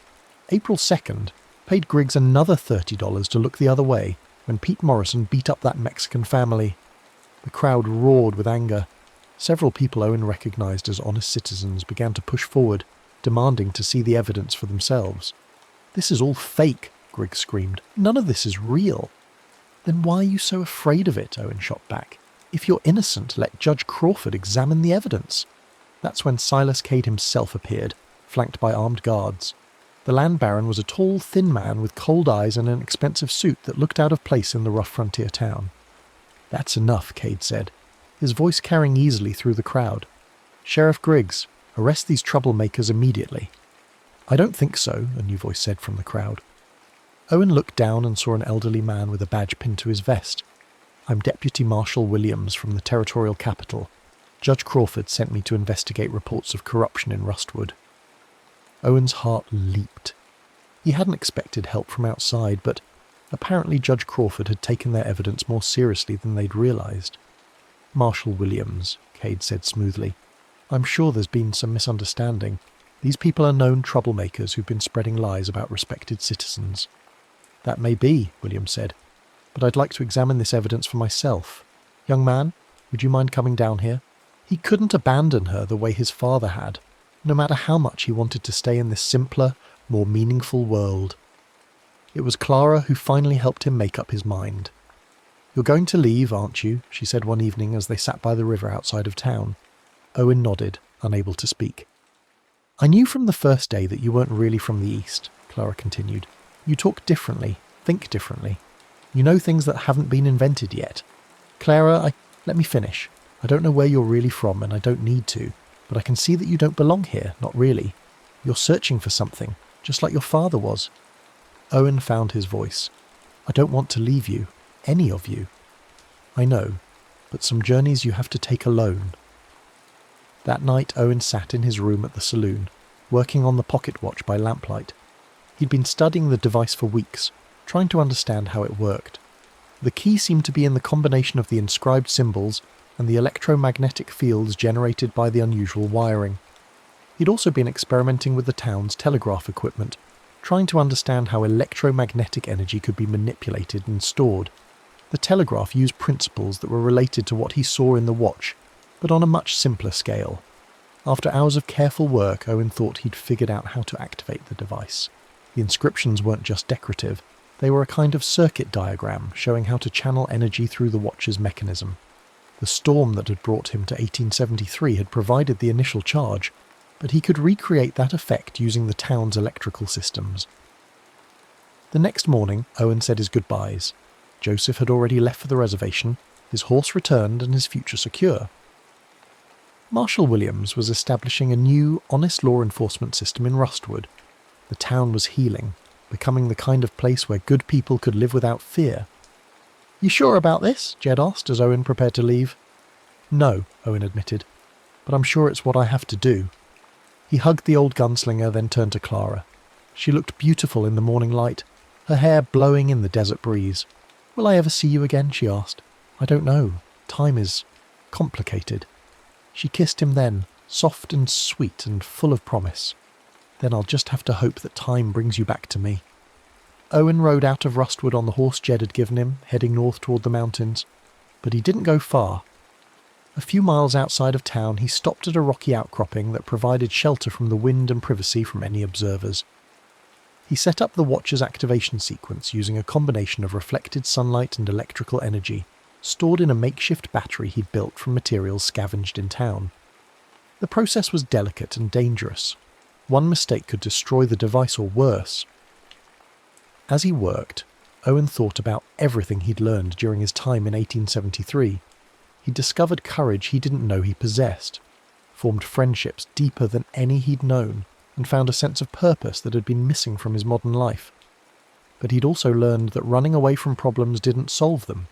Speaker 1: April 2nd. Paid Griggs another $30 to look the other way when Pete Morrison beat up that Mexican family. The crowd roared with anger. Several people Owen recognised as honest citizens began to push forward, demanding to see the evidence for themselves. This is all fake, Griggs screamed. None of this is real. Then why are you so afraid of it? Owen shot back. If you're innocent, let Judge Crawford examine the evidence. That's when Silas Cade himself appeared, flanked by armed guards. The land baron was a tall, thin man with cold eyes and an expensive suit that looked out of place in the rough frontier town. That's enough, Cade said, his voice carrying easily through the crowd. Sheriff Griggs, arrest these troublemakers immediately. I don't think so, a new voice said from the crowd. Owen looked down and saw an elderly man with a badge pinned to his vest, I'm Deputy Marshal Williams from the Territorial Capital. Judge Crawford sent me to investigate reports of corruption in Rustwood. Owen's heart leaped. He hadn't expected help from outside, but apparently Judge Crawford had taken their evidence more seriously than they'd realised. Marshal Williams, Cade said smoothly. I'm sure there's been some misunderstanding. These people are known troublemakers who've been spreading lies about respected citizens. That may be, Williams said, but I'd like to examine this evidence for myself. Young man, would you mind coming down here? He couldn't abandon her the way his father had, no matter how much he wanted to stay in this simpler, more meaningful world. It was Clara who finally helped him make up his mind. You're going to leave, aren't you? She said one evening as they sat by the river outside of town. Owen nodded, unable to speak. I knew from the first day that you weren't really from the East, Clara continued. You talk differently, think differently. You know things that haven't been invented yet. Clara, let me finish. I don't know where you're really from, and I don't need to, but I can see that you don't belong here, not really. You're searching for something, just like your father was. Owen found his voice. I don't want to leave you, any of you. I know, but some journeys you have to take alone. That night Owen sat in his room at the saloon, working on the pocket watch by lamplight. He'd been studying the device for weeks, trying to understand how it worked. The key seemed to be in the combination of the inscribed symbols and the electromagnetic fields generated by the unusual wiring. He'd also been experimenting with the town's telegraph equipment, trying to understand how electromagnetic energy could be manipulated and stored. The telegraph used principles that were related to what he saw in the watch, but on a much simpler scale. After hours of careful work, Owen thought he'd figured out how to activate the device. The inscriptions weren't just decorative, they were a kind of circuit diagram showing how to channel energy through the watch's mechanism. The storm that had brought him to 1873 had provided the initial charge, but he could recreate that effect using the town's electrical systems. The next morning, Owen said his goodbyes. Joseph had already left for the reservation, his horse returned and his future secure. Marshal Williams was establishing a new, honest law enforcement system in Rustwood. The town was healing, becoming the kind of place where good people could live without fear. You sure about this? Jed asked as Owen prepared to leave. No, Owen admitted, but I'm sure it's what I have to do. He hugged the old gunslinger, then turned to Clara. She looked beautiful in the morning light, her hair blowing in the desert breeze. Will I ever see you again? She asked. I don't know. Time is complicated. She kissed him then, soft and sweet and full of promise. Then I'll just have to hope that time brings you back to me. Owen rode out of Rustwood on the horse Jed had given him, heading north toward the mountains. But he didn't go far. A few miles outside of town, he stopped at a rocky outcropping that provided shelter from the wind and privacy from any observers. He set up the watch's activation sequence using a combination of reflected sunlight and electrical energy, stored in a makeshift battery he'd built from materials scavenged in town. The process was delicate and dangerous. One mistake could destroy the device or worse. As he worked, Owen thought about everything he'd learned during his time in 1873. He discovered courage he didn't know he possessed, formed friendships deeper than any he'd known, and found a sense of purpose that had been missing from his modern life. But he'd also learned that running away from problems didn't solve them.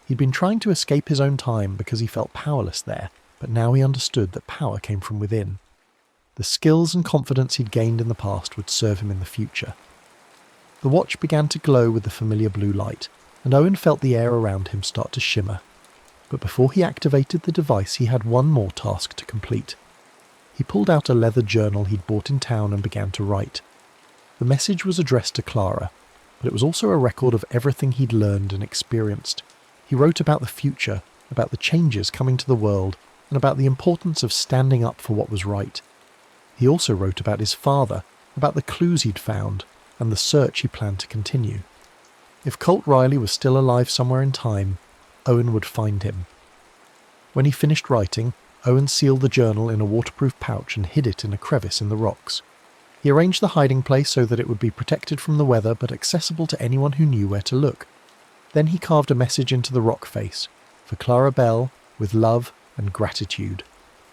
Speaker 1: He'd been trying to escape his own time because he felt powerless there, but now he understood that power came from within. The skills and confidence he'd gained in the past would serve him in the future. The watch began to glow with the familiar blue light, and Owen felt the air around him start to shimmer. But before he activated the device, he had one more task to complete. He pulled out a leather journal he'd bought in town and began to write. The message was addressed to Clara, but it was also a record of everything he'd learned and experienced. He wrote about the future, about the changes coming to the world, and about the importance of standing up for what was right. He also wrote about his father, about the clues he'd found, and the search he planned to continue. If Colt Riley was still alive somewhere in time, Owen would find him. When he finished writing, Owen sealed the journal in a waterproof pouch and hid it in a crevice in the rocks. He arranged the hiding place so that it would be protected from the weather but accessible to anyone who knew where to look. Then he carved a message into the rock face, for Clara Bell, with love and gratitude.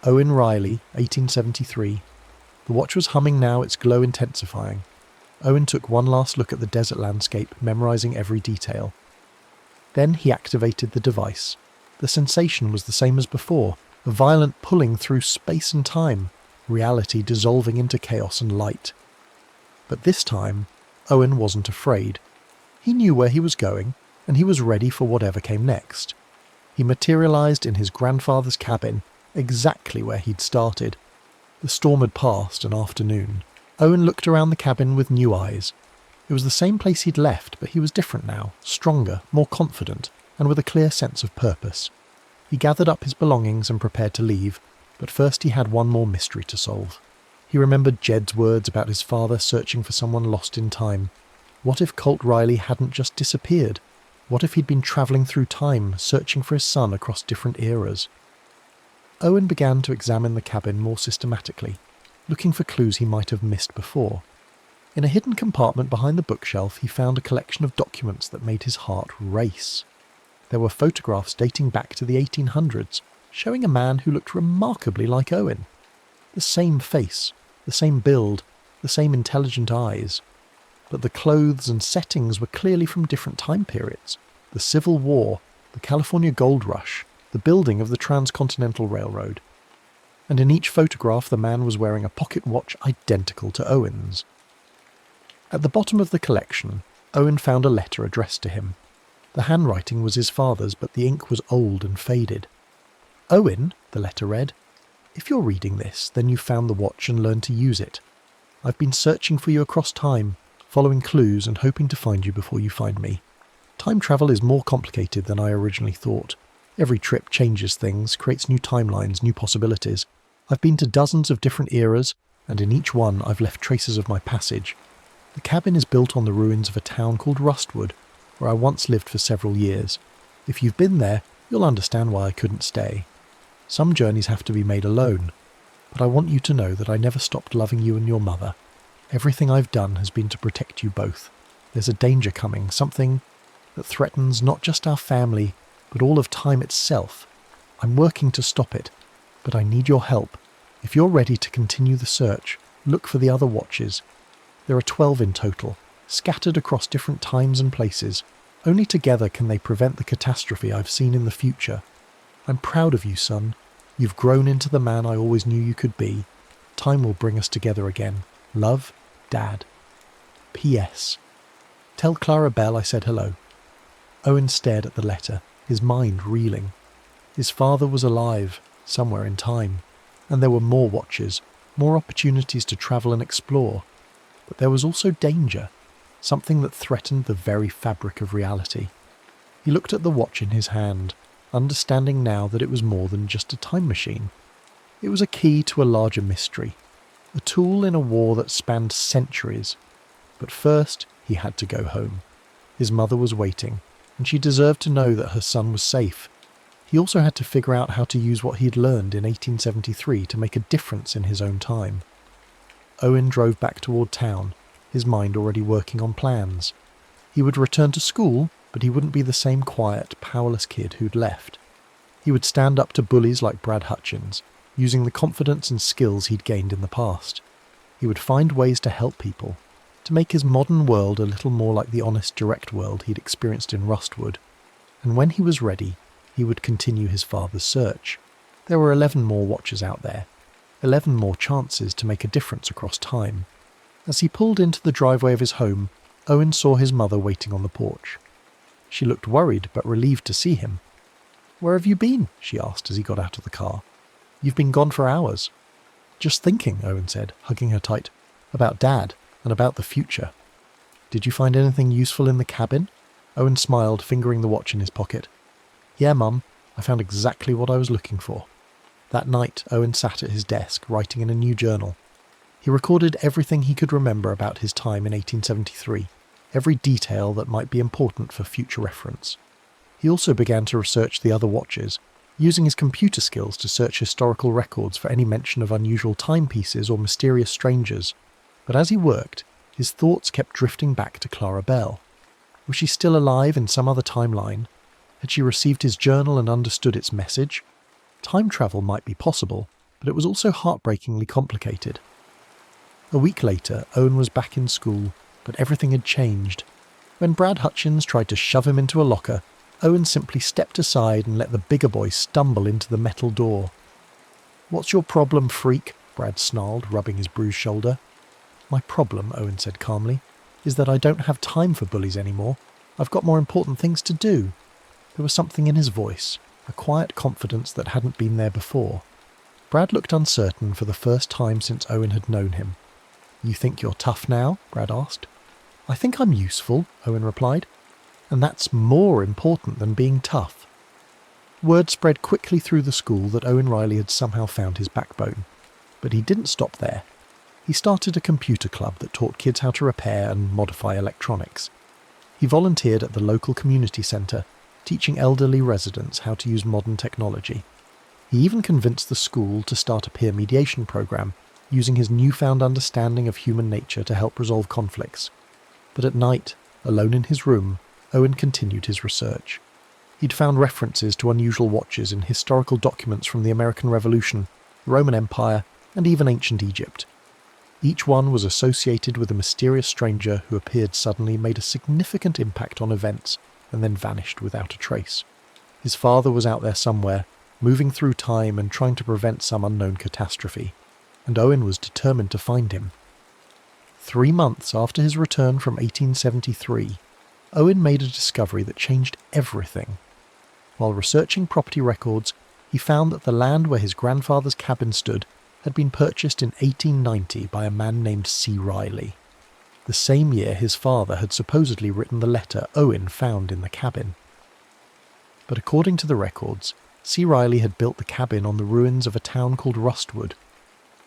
Speaker 1: Owen Riley, 1873. The watch was humming now, its glow intensifying. Owen took one last look at the desert landscape, memorizing every detail. Then he activated the device. The sensation was the same as before, a violent pulling through space and time, reality dissolving into chaos and light. But this time, Owen wasn't afraid. He knew where he was going, and he was ready for whatever came next. He materialized in his grandfather's cabin, exactly where he'd started. The storm had passed an afternoon. Owen looked around the cabin with new eyes. It was the same place he'd left, but he was different now, stronger, more confident, and with a clear sense of purpose. He gathered up his belongings and prepared to leave, but first he had one more mystery to solve. He remembered Jed's words about his father searching for someone lost in time. What if Colt Riley hadn't just disappeared? What if he'd been travelling through time, searching for his son across different eras? Owen began to examine the cabin more systematically, looking for clues he might have missed before. In a hidden compartment behind the bookshelf, he found a collection of documents that made his heart race. There were photographs dating back to the 1800s, showing a man who looked remarkably like Owen. The same face, the same build, the same intelligent eyes. But the clothes and settings were clearly from different time periods. The Civil War, the California Gold Rush, the building of the Transcontinental Railroad. And in each photograph the man was wearing a pocket watch identical to Owen's. At the bottom of the collection, Owen found a letter addressed to him. The handwriting was his father's, but the ink was old and faded. "Owen," the letter read, "if you're reading this, then you've found the watch and learned to use it. I've been searching for you across time, following clues and hoping to find you before you find me. Time travel is more complicated than I originally thought. Every trip changes things, creates new timelines, new possibilities. I've been to dozens of different eras, and in each one I've left traces of my passage. The cabin is built on the ruins of a town called Rustwood, where I once lived for several years. If you've been there, you'll understand why I couldn't stay. Some journeys have to be made alone, but I want you to know that I never stopped loving you and your mother. Everything I've done has been to protect you both. There's a danger coming, something that threatens not just our family, but all of time itself. I'm working to stop it, but I need your help. If you're ready to continue the search, look for the other watches. There are 12 in total, scattered across different times and places. Only together can they prevent the catastrophe I've seen in the future. I'm proud of you, son. You've grown into the man I always knew you could be. Time will bring us together again. Love, Dad. P.S. Tell Clara Bell I said hello." Owen stared at the letter, his mind reeling. His father was alive, somewhere in time, and there were more watches, more opportunities to travel and explore. But there was also danger, something that threatened the very fabric of reality. He looked at the watch in his hand, understanding now that it was more than just a time machine. It was a key to a larger mystery, a tool in a war that spanned centuries. But first, he had to go home. His mother was waiting, and she deserved to know that her son was safe. He also had to figure out how to use what he'd learned in 1873 to make a difference in his own time. Owen drove back toward town, his mind already working on plans. He would return to school, but he wouldn't be the same quiet, powerless kid who'd left. He would stand up to bullies like Brad Hutchins, using the confidence and skills he'd gained in the past. He would find ways to help people, to make his modern world a little more like the honest, direct world he'd experienced in Rustwood. And when he was ready, he would continue his father's search. There were 11 more watchers out there, 11 more chances to make a difference across time. As he pulled into the driveway of his home, Owen saw his mother waiting on the porch. She looked worried but relieved to see him. "Where have you been?" she asked as he got out of the car. "You've been gone for hours." "Just thinking," Owen said, hugging her tight, "about Dad and about the future." "Did you find anything useful in the cabin?" Owen smiled, fingering the watch in his pocket. "Yeah, Mum, I found exactly what I was looking for." That night, Owen sat at his desk, writing in a new journal. He recorded everything he could remember about his time in 1873, every detail that might be important for future reference. He also began to research the other watches, using his computer skills to search historical records for any mention of unusual timepieces or mysterious strangers. But as he worked, his thoughts kept drifting back to Clara Bell. Was she still alive in some other timeline? Had she received his journal and understood its message? Time travel might be possible, but it was also heartbreakingly complicated. A week later, Owen was back in school, but everything had changed. When Brad Hutchins tried to shove him into a locker, Owen simply stepped aside and let the bigger boy stumble into the metal door. "What's your problem, freak?" Brad snarled, rubbing his bruised shoulder. "My problem," Owen said calmly, "is that I don't have time for bullies anymore. I've got more important things to do." There was something in his voice, a quiet confidence that hadn't been there before. Brad looked uncertain for the first time since Owen had known him. "You think you're tough now?" Brad asked. "I think I'm useful," Owen replied. "And that's more important than being tough." Word spread quickly through the school that Owen Riley had somehow found his backbone. But he didn't stop there. He started a computer club that taught kids how to repair and modify electronics. He volunteered at the local community centre, teaching elderly residents how to use modern technology. He even convinced the school to start a peer mediation program, using his newfound understanding of human nature to help resolve conflicts. But at night, alone in his room, Owen continued his research. He'd found references to unusual watches in historical documents from the American Revolution, the Roman Empire, and even ancient Egypt. Each one was associated with a mysterious stranger who appeared suddenly, made a significant impact on events, and then vanished without a trace. His father was out there somewhere, moving through time and trying to prevent some unknown catastrophe, and Owen was determined to find him. 3 months after his return from 1873, Owen made a discovery that changed everything. While researching property records, he found that the land where his grandfather's cabin stood had been purchased in 1890 by a man named C. Riley. The same year his father had supposedly written the letter Owen found in the cabin. But according to the records, C. Riley had built the cabin on the ruins of a town called Rustwood,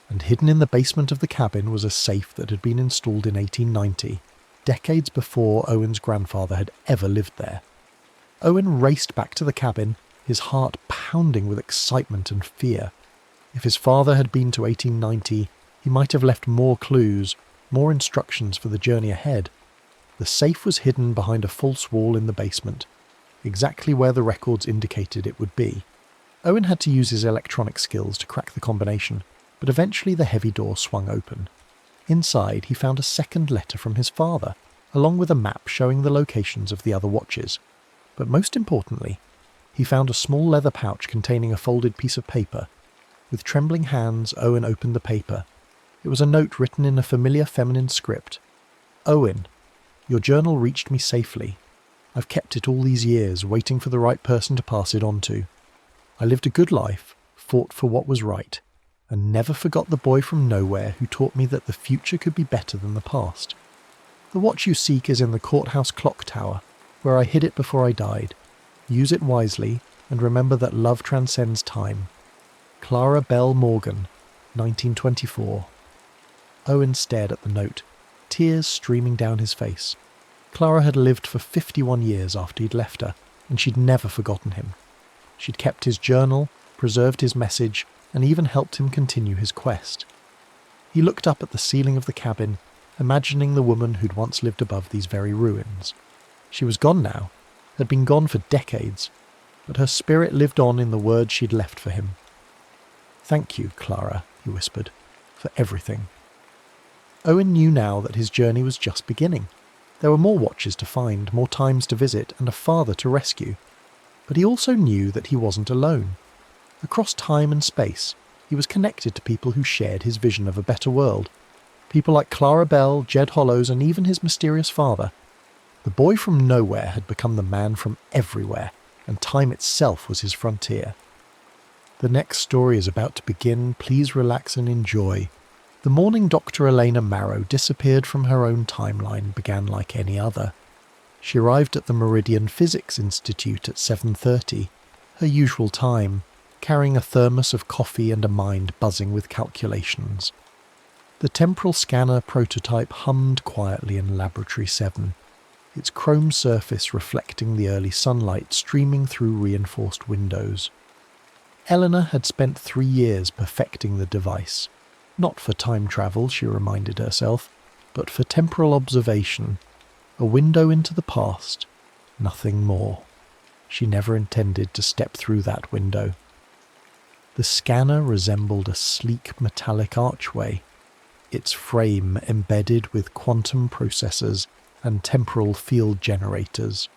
Speaker 1: and hidden in the basement of the cabin was a safe that had been installed in 1890, decades before Owen's grandfather had ever lived there. Owen raced back to the cabin, his heart pounding with excitement and fear. If his father had been to 1890, he might have left more clues, more instructions for the journey ahead. The safe was hidden behind a false wall in the basement, exactly where the records indicated it would be. Owen had to use his electronic skills to crack the combination, but eventually the heavy door swung open. Inside, he found a second letter from his father, along with a map showing the locations of the other watches. But most importantly, he found a small leather pouch containing a folded piece of paper. With trembling hands, Owen opened the paper. It was a note written in a familiar feminine script. "Owen, your journal reached me safely. I've kept it all these years, waiting for the right person to pass it on to. I lived a good life, fought for what was right, and never forgot the boy from nowhere who taught me that the future could be better than the past. The watch you seek is in the courthouse clock tower, where I hid it before I died. Use it wisely, and remember that love transcends time. Clara Bell Morgan, 1924. Owen stared at the note, tears streaming down his face. Clara had lived for 51 years after he'd left her, and she'd never forgotten him. She'd kept his journal, preserved his message, and even helped him continue his quest. He looked up at the ceiling of the cabin, imagining the woman who'd once lived above these very ruins. She was gone now, had been gone for decades, but her spirit lived on in the words she'd left for him. "Thank you, Clara," he whispered, "for everything." Owen knew now that his journey was just beginning. There were more watches to find, more times to visit, and a father to rescue. But he also knew that he wasn't alone. Across time and space, he was connected to people who shared his vision of a better world. People like Clara Bell, Jed Hollows, and even his mysterious father. The boy from nowhere had become the man from everywhere, and time itself was his frontier. The next story is about to begin. Please relax and enjoy. The morning Dr. Elena Marrow disappeared from her own timeline began like any other. She arrived at the Meridian Physics Institute at 7:30, her usual time, carrying a thermos of coffee and a mind buzzing with calculations. The temporal scanner prototype hummed quietly in Laboratory 7, its chrome surface reflecting the early sunlight streaming through reinforced windows. Eleanor had spent 3 years perfecting the device. Not for time travel, she reminded herself, but for temporal observation. A window into the past, nothing more. She never intended to step through that window. The scanner resembled a sleek metallic archway, its frame embedded with quantum processors and temporal field generators.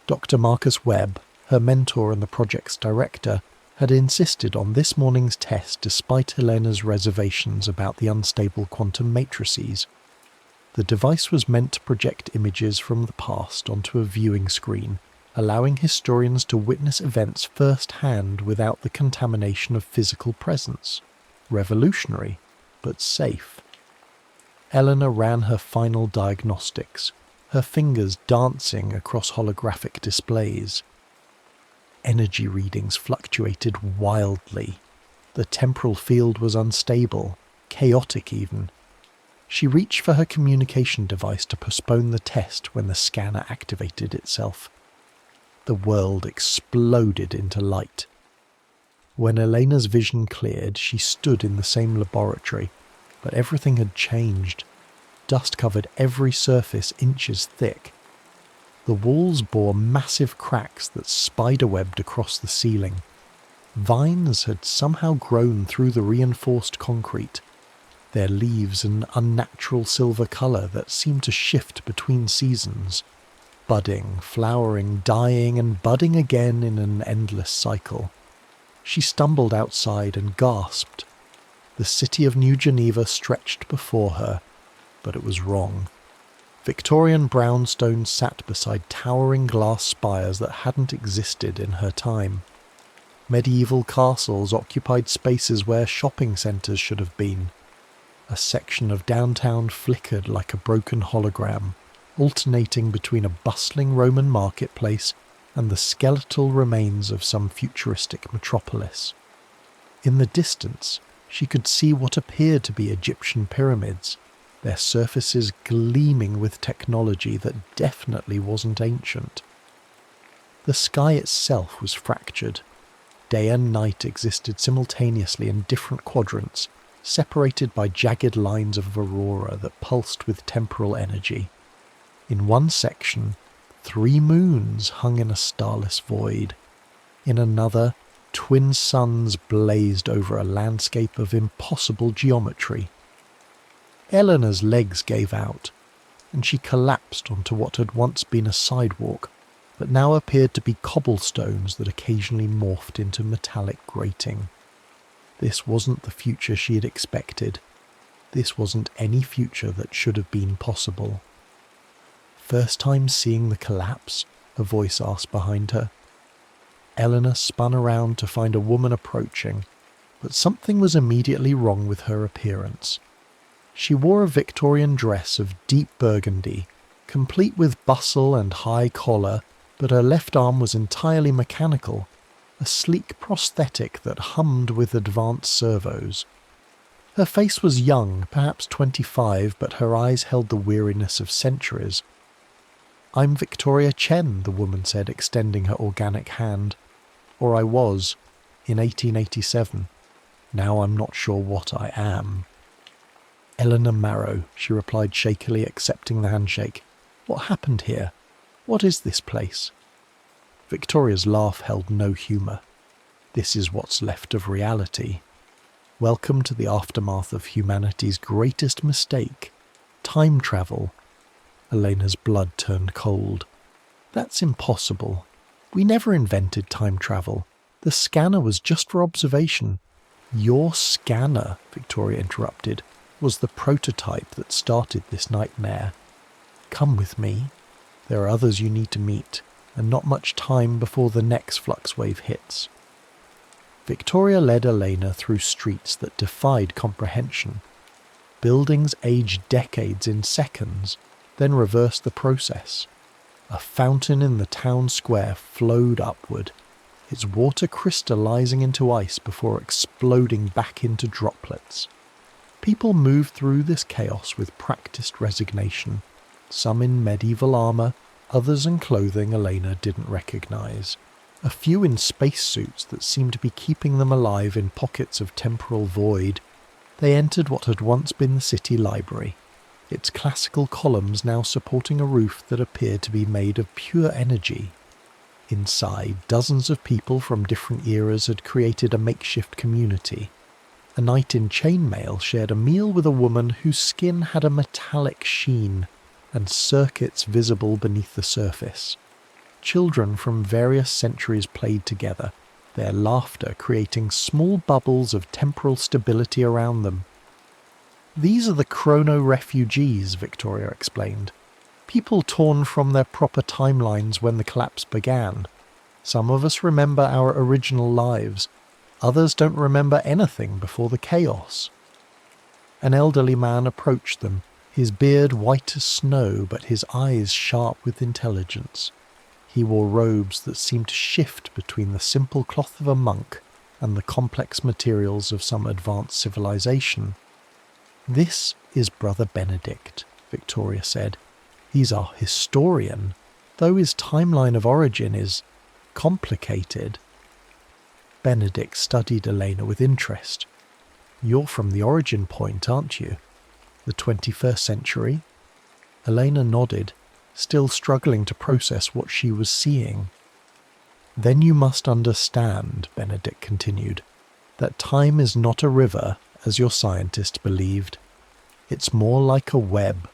Speaker 1: Dr. Marcus Webb, her mentor and the project's director, had insisted on this morning's test despite Helena's reservations about the unstable quantum matrices. The device was meant to project images from the past onto a viewing screen, allowing historians to witness events firsthand without the contamination of physical presence. Revolutionary, but safe. Eleanor ran her final diagnostics, her fingers dancing across holographic displays. Energy readings fluctuated wildly. The temporal field was unstable, chaotic even. She reached for her communication device to postpone the test when the scanner activated itself. The world exploded into light. When Elena's vision cleared, she stood in the same laboratory, but everything had changed. Dust covered every surface inches thick. The walls bore massive cracks that spiderwebbed across the ceiling. Vines had somehow grown through the reinforced concrete, their leaves an unnatural silver colour that seemed to shift between seasons, budding, flowering, dying and budding again in an endless cycle. She stumbled outside and gasped. The city of New Geneva stretched before her, but it was wrong. Victorian brownstones sat beside towering glass spires that hadn't existed in her time. Medieval castles occupied spaces where shopping centres should have been. A section of downtown flickered like a broken hologram, alternating between a bustling Roman marketplace and the skeletal remains of some futuristic metropolis. In the distance, she could see what appeared to be Egyptian pyramids, their surfaces gleaming with technology that definitely wasn't ancient. The sky itself was fractured. Day and night existed simultaneously in different quadrants, separated by jagged lines of aurora that pulsed with temporal energy. In one section, 3 moons hung in a starless void. In another, twin suns blazed over a landscape of impossible geometry. Eleanor's legs gave out, and she collapsed onto what had once been a sidewalk, but now appeared to be cobblestones that occasionally morphed into metallic grating. This wasn't the future she had expected. This wasn't any future that should have been possible. First time seeing the collapse? A voice asked behind her. Eleanor spun around to find a woman approaching, but something was immediately wrong with her appearance. She wore a Victorian dress of deep burgundy, complete with bustle and high collar, but her left arm was entirely mechanical, a sleek prosthetic that hummed with advanced servos. Her face was young, perhaps 25, but her eyes held the weariness of centuries. "I'm Victoria Chen," the woman said, extending her organic hand. "Or I was, in 1887. Now I'm not sure what I am." "Eleanor Marrow," she replied shakily, accepting the handshake. "What happened here? What is this place?" Victoria's laugh held no humour. "This is what's left of reality. Welcome to the aftermath of humanity's greatest mistake, time travel." Elena's blood turned cold. "That's impossible. We never invented time travel. The scanner was just for observation." "Your scanner," Victoria interrupted, "was the prototype that started this nightmare. Come with me. There are others you need to meet, and not much time before the next flux wave hits." Victoria led Elena through streets that defied comprehension. Buildings aged decades in seconds, then reversed the process. A fountain in the town square flowed upward, its water crystallizing into ice before exploding back into droplets. People moved through this chaos with practiced resignation, some in medieval armour, others in clothing Elena didn't recognize. A few in spacesuits that seemed to be keeping them alive in pockets of temporal void. They entered what had once been the city library, its classical columns now supporting a roof that appeared to be made of pure energy. Inside, dozens of people from different eras had created a makeshift community. A knight in chainmail shared a meal with a woman whose skin had a metallic sheen and circuits visible beneath the surface. Children from various centuries played together, their laughter creating small bubbles of temporal stability around them. "These are the chrono-refugees," Victoria explained. "People torn from their proper timelines when the collapse began. Some of us remember our original lives. Others don't remember anything before the chaos." An elderly man approached them, his beard white as snow but his eyes sharp with intelligence. He wore robes that seemed to shift between the simple cloth of a monk and the complex materials of some advanced civilization. "This is Brother Benedict," Victoria said. "He's our historian, though his timeline of origin is complicated." Benedict studied Elena with interest. "You're from the origin point, aren't you? The 21st century?" Elena nodded, still struggling to process what she was seeing. "Then you must understand," Benedict continued, "that time is not a river, as your scientist believed. It's more like a web,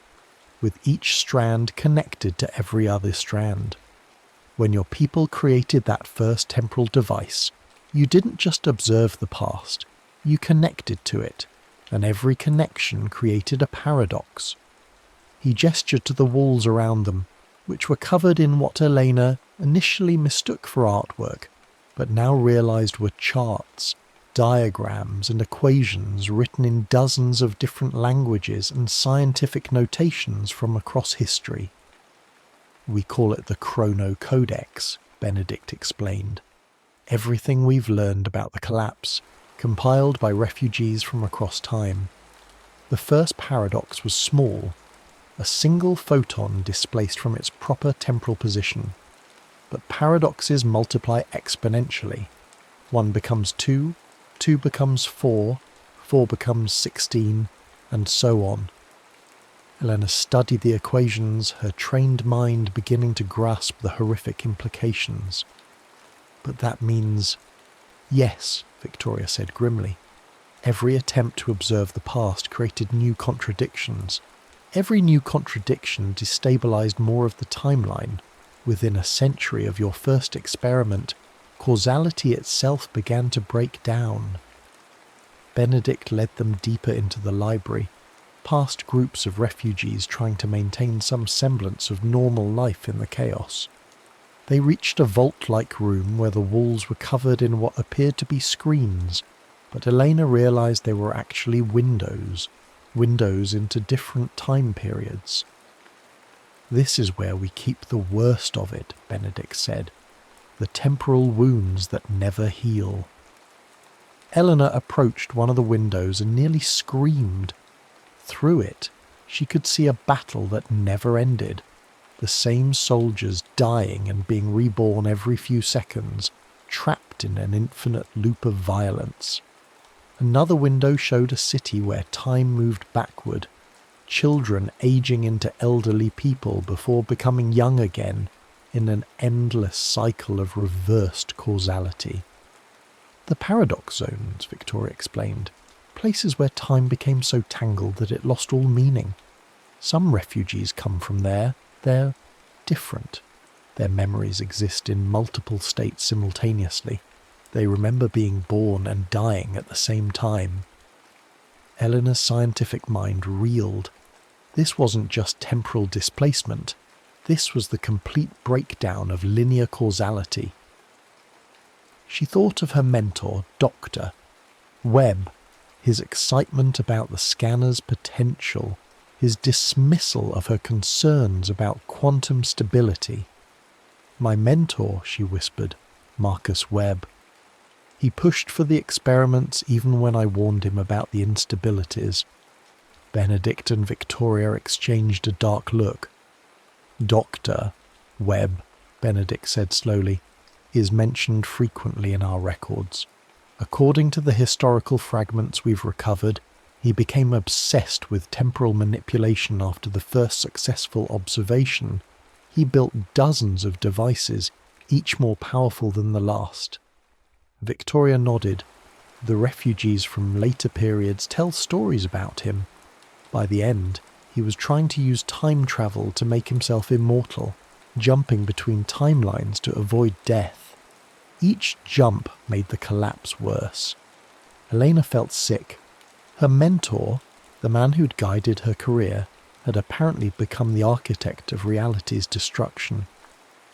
Speaker 1: with each strand connected to every other strand. When your people created that first temporal device, you didn't just observe the past, you connected to it, and every connection created a paradox." He gestured to the walls around them, which were covered in what Elena initially mistook for artwork, but now realized were charts, diagrams and equations written in dozens of different languages and scientific notations from across history. "We call it the Chrono Codex," Benedict explained. "Everything we've learned about the collapse, compiled by refugees from across time. The first paradox was small, a single photon displaced from its proper temporal position. But paradoxes multiply exponentially. 1 becomes 2, 2 becomes 4, 4 becomes 16, and so on." Elena studied the equations, her trained mind beginning to grasp the horrific implications. "But that means—" "Yes," Victoria said grimly. "Every attempt to observe the past created new contradictions. Every new contradiction destabilized more of the timeline. Within a century of your first experiment, causality itself began to break down." Benedict led them deeper into the library, past groups of refugees trying to maintain some semblance of normal life in the chaos. They reached a vault-like room where the walls were covered in what appeared to be screens, but Elena realized they were actually windows into different time periods. "This is where we keep the worst of it," Benedict said. "The temporal wounds that never heal." Eleanor approached one of the windows and nearly screamed. Through it, she could see a battle that never ended. The same soldiers dying and being reborn every few seconds, trapped in an infinite loop of violence. Another window showed a city where time moved backward, children aging into elderly people before becoming young again in an endless cycle of reversed causality. "The paradox zones," Victoria explained, "places where time became so tangled that it lost all meaning. Some refugees come from there. They're different. Their memories exist in multiple states simultaneously. They remember being born and dying at the same time." Eleanor's scientific mind reeled. This wasn't just temporal displacement. This was the complete breakdown of linear causality. She thought of her mentor, Dr. Webb, his excitement about the scanner's potential, his dismissal of her concerns about quantum stability. "My mentor," she whispered, "Marcus Webb. He pushed for the experiments even when I warned him about the instabilities." Benedict and Victoria exchanged a dark look. "Dr. Webb," Benedict said slowly, "is mentioned frequently in our records. According to the historical fragments we've recovered, he became obsessed with temporal manipulation after the first successful observation. He built dozens of devices, each more powerful than the last." Victoria nodded. The refugees from later periods tell stories about him. By the end, he was trying to use time travel to make himself immortal, jumping between timelines to avoid death. Each jump made the collapse worse. Elena felt sick. Her mentor, the man who'd guided her career, had apparently become the architect of reality's destruction,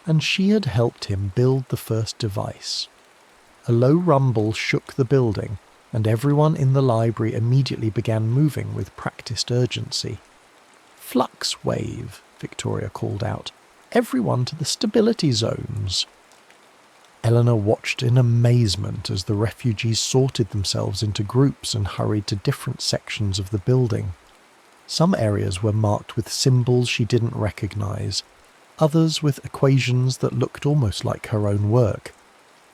Speaker 1: and she had helped him build the first device. A low rumble shook the building, and everyone in the library immediately began moving with practiced urgency. "Flux wave," Victoria called out. "Everyone to the stability zones." Eleanor watched in amazement as the refugees sorted themselves into groups and hurried to different sections of the building. Some areas were marked with symbols she didn't recognize, others with equations that looked almost like her own work.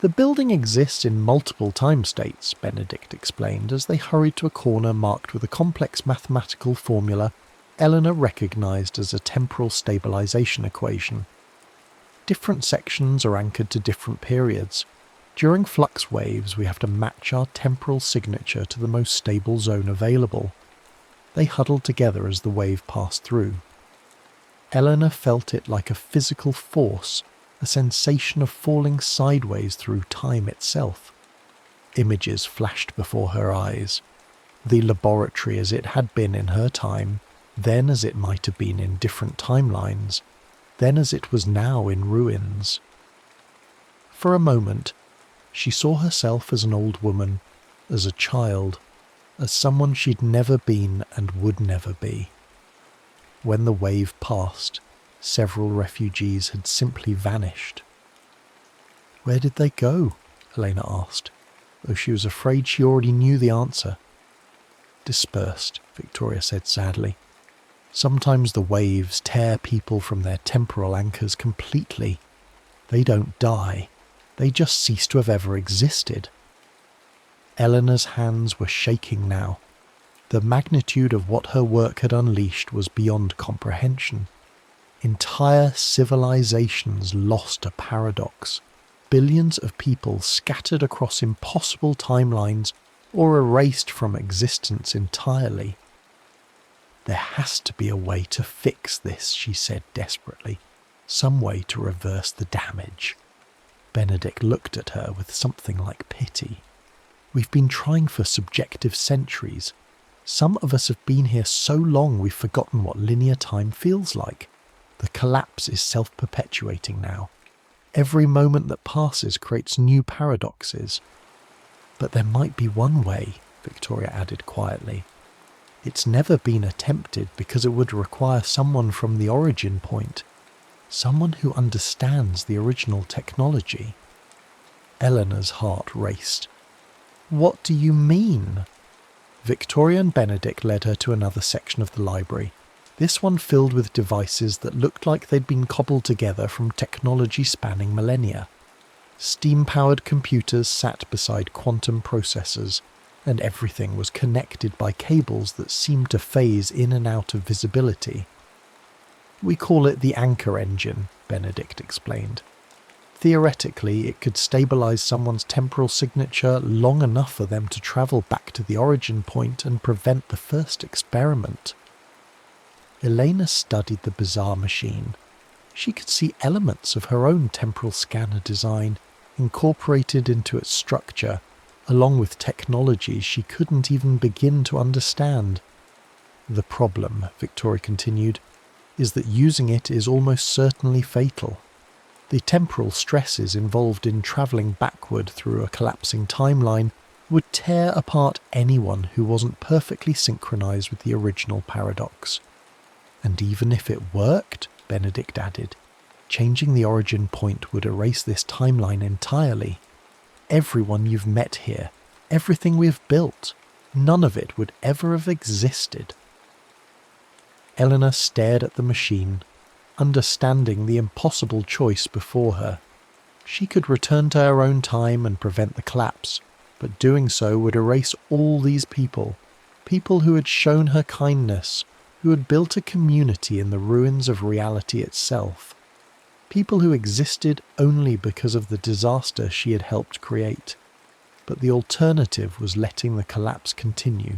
Speaker 1: "The building exists in multiple time states," Benedict explained as they hurried to a corner marked with a complex mathematical formula Eleanor recognized as a temporal stabilization equation. Different sections are anchored to different periods. During flux waves, we have to match our temporal signature to the most stable zone available. They huddled together as the wave passed through. Eleanor felt it like a physical force, a sensation of falling sideways through time itself. Images flashed before her eyes. The laboratory as it had been in her time, then as it might have been in different timelines, then as it was now in ruins. For a moment, she saw herself as an old woman, as a child, as someone she'd never been and would never be. When the wave passed, several refugees had simply vanished. "Where did they go?" Elena asked, though she was afraid she already knew the answer. "Dispersed," Victoria said sadly. "Sometimes the waves tear people from their temporal anchors completely. They don't die. They just cease to have ever existed." Eleanor's hands were shaking now. The magnitude of what her work had unleashed was beyond comprehension. Entire civilizations lost a paradox. Billions of people scattered across impossible timelines or erased from existence entirely. "There has to be a way to fix this," she said desperately. "Some way to reverse the damage." Benedict looked at her with something like pity. "We've been trying for subjective centuries. Some of us have been here so long we've forgotten what linear time feels like. The collapse is self-perpetuating now. Every moment that passes creates new paradoxes. But there might be one way," Victoria added quietly. "It's never been attempted because it would require someone from the origin point, someone who understands the original technology." Eleanor's heart raced. "What do you mean?" Victoria and Benedict led her to another section of the library, this one filled with devices that looked like they'd been cobbled together from technology spanning millennia. Steam-powered computers sat beside quantum processors, and everything was connected by cables that seemed to phase in and out of visibility. "We call it the anchor engine," Benedict explained. "Theoretically, it could stabilize someone's temporal signature long enough for them to travel back to the origin point and prevent the first experiment." Elena studied the bizarre machine. She could see elements of her own temporal scanner design incorporated into its structure, along with technologies she couldn't even begin to understand. "The problem," Victoria continued, "is that using it is almost certainly fatal. The temporal stresses involved in travelling backward through a collapsing timeline would tear apart anyone who wasn't perfectly synchronized with the original paradox. And even if it worked," Benedict added, "changing the origin point would erase this timeline entirely. Everyone you've met here, everything we've built, none of it would ever have existed." Eleanor stared at the machine, understanding the impossible choice before her. She could return to her own time and prevent the collapse, but doing so would erase all these people who had shown her kindness, who had built a community in the ruins of reality itself, people who existed only because of the disaster she had helped create. But the alternative was letting the collapse continue,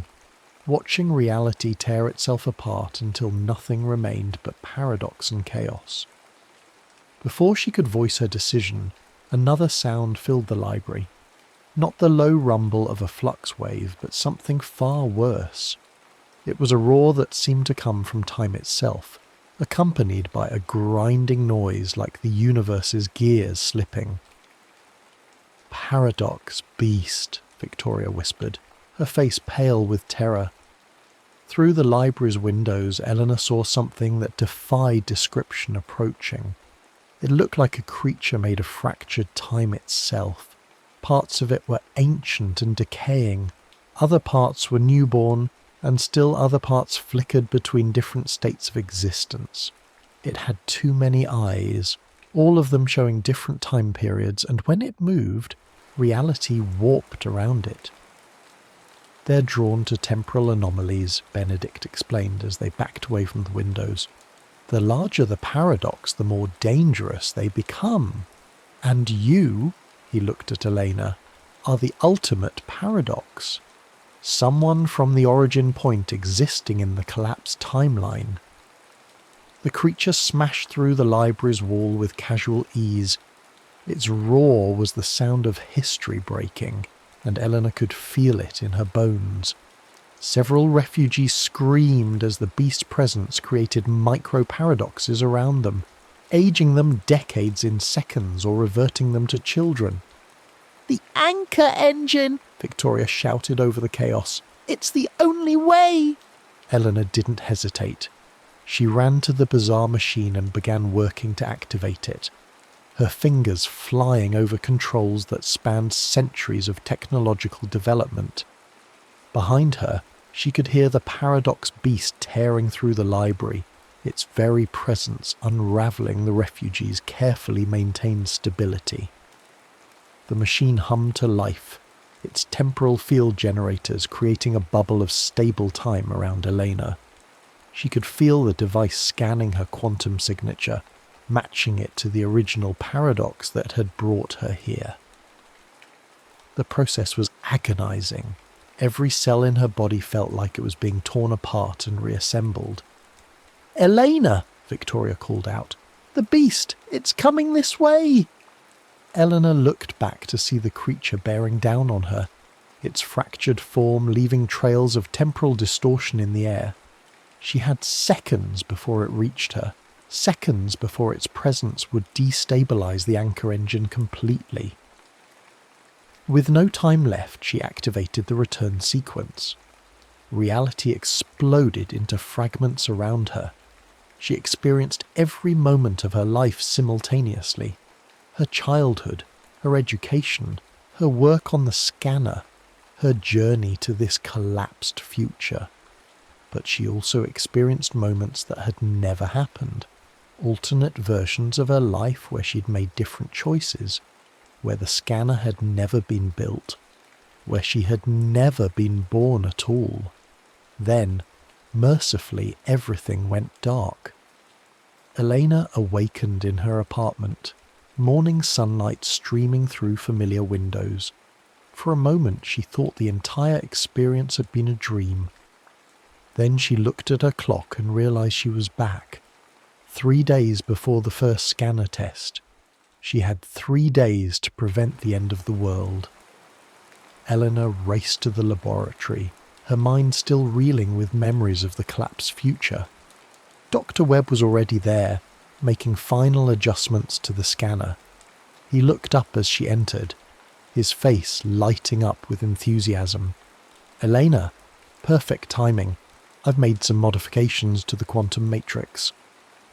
Speaker 1: watching reality tear itself apart until nothing remained but paradox and chaos. Before she could voice her decision, another sound filled the library. Not the low rumble of a flux wave, but something far worse. It was a roar that seemed to come from time itself, accompanied by a grinding noise like the universe's gears slipping. "Paradox, beast," Victoria whispered, her face pale with terror. Through the library's windows, Eleanor saw something that defied description approaching. It looked like a creature made of fractured time itself. Parts of it were ancient and decaying, other parts were newborn, and still other parts flickered between different states of existence. It had too many eyes, all of them showing different time periods, and when it moved, reality warped around it. "They're drawn to temporal anomalies," Benedict explained as they backed away from the windows. "The larger the paradox, the more dangerous they become. And you," he looked at Elena, "are the ultimate paradox. Someone from the origin point existing in the collapsed timeline." The creature smashed through the library's wall with casual ease. Its roar was the sound of history breaking, and Eleanor could feel it in her bones. Several refugees screamed as the beast's presence created micro-paradoxes around them, aging them decades in seconds or reverting them to children. "The anchor engine!" Victoria shouted over the chaos. "It's the only way!" Eleanor didn't hesitate. She ran to the bizarre machine and began working to activate it, her fingers flying over controls that spanned centuries of technological development. Behind her, she could hear the paradox beast tearing through the library, its very presence unravelling the refugees' carefully maintained stability. The machine hummed to life, its temporal field generators creating a bubble of stable time around Elena. She could feel the device scanning her quantum signature, matching it to the original paradox that had brought her here. The process was agonizing. Every cell in her body felt like it was being torn apart and reassembled. "Elena!" Victoria called out. "The beast! It's coming this way!" Eleanor looked back to see the creature bearing down on her, its fractured form leaving trails of temporal distortion in the air. She had seconds before it reached her, seconds before its presence would destabilize the anchor engine completely. With no time left, she activated the return sequence. Reality exploded into fragments around her. She experienced every moment of her life simultaneously. Her childhood, her education, her work on the scanner, her journey to this collapsed future. But she also experienced moments that had never happened, alternate versions of her life where she'd made different choices, where the scanner had never been built, where she had never been born at all. Then, mercifully, everything went dark. Elena awakened in her apartment, morning sunlight streaming through familiar windows. For a moment she thought the entire experience had been a dream. Then she looked at her clock and realized she was back. 3 days before the first scanner test. She had 3 days to prevent the end of the world. Eleanor raced to the laboratory, her mind still reeling with memories of the collapsed future. Dr. Webb was already there, making final adjustments to the scanner. He looked up as she entered, his face lighting up with enthusiasm. "Elena, perfect timing. I've made some modifications to the quantum matrix.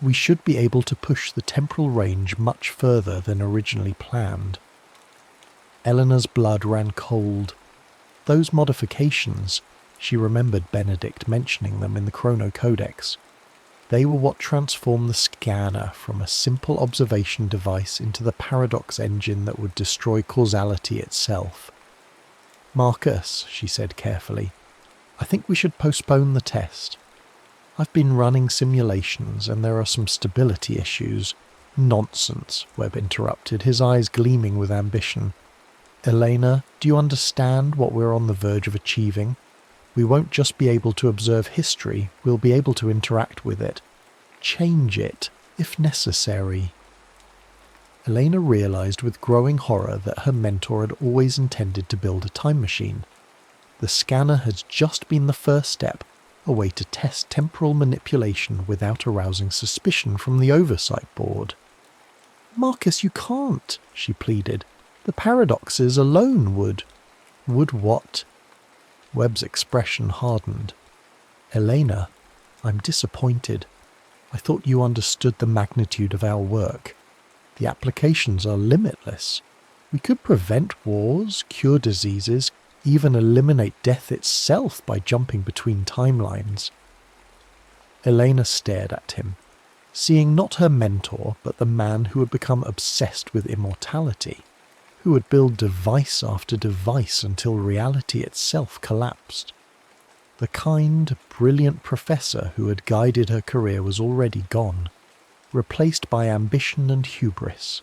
Speaker 1: We should be able to push the temporal range much further than originally planned." Eleanor's blood ran cold. Those modifications, she remembered Benedict mentioning them in the Chrono Codex. They were what transformed the scanner from a simple observation device into the paradox engine that would destroy causality itself. "Marcus," she said carefully, "I think we should postpone the test. I've been running simulations and there are some stability issues." "Nonsense," Webb interrupted, his eyes gleaming with ambition. "Elena, do you understand what we're on the verge of achieving? We won't just be able to observe history, we'll be able to interact with it. Change it, if necessary." Elena realized with growing horror that her mentor had always intended to build a time machine. The scanner had just been the first step, a way to test temporal manipulation without arousing suspicion from the oversight board. "Marcus, you can't," she pleaded. "The paradoxes alone would." "Would what?" Webb's expression hardened. "Elena, I'm disappointed. I thought you understood the magnitude of our work. The applications are limitless. We could prevent wars, cure diseases, even eliminate death itself by jumping between timelines." Elena stared at him, seeing not her mentor but the man who had become obsessed with immortality, who would build device after device until reality itself collapsed. The kind, brilliant professor who had guided her career was already gone, replaced by ambition and hubris.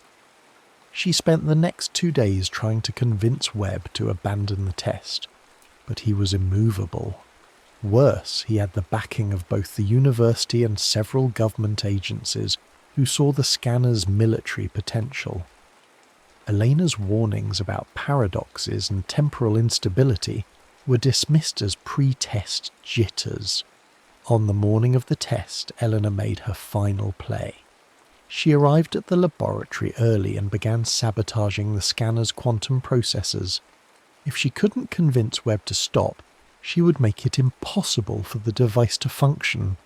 Speaker 1: She spent the next 2 days trying to convince Webb to abandon the test, but he was immovable. Worse, he had the backing of both the university and several government agencies who saw the scanner's military potential. Elena's warnings about paradoxes and temporal instability were dismissed as pre-test jitters. On the morning of the test, Elena made her final play. She arrived at the laboratory early and began sabotaging the scanner's quantum processors. If she couldn't convince Webb to stop, she would make it impossible for the device to function.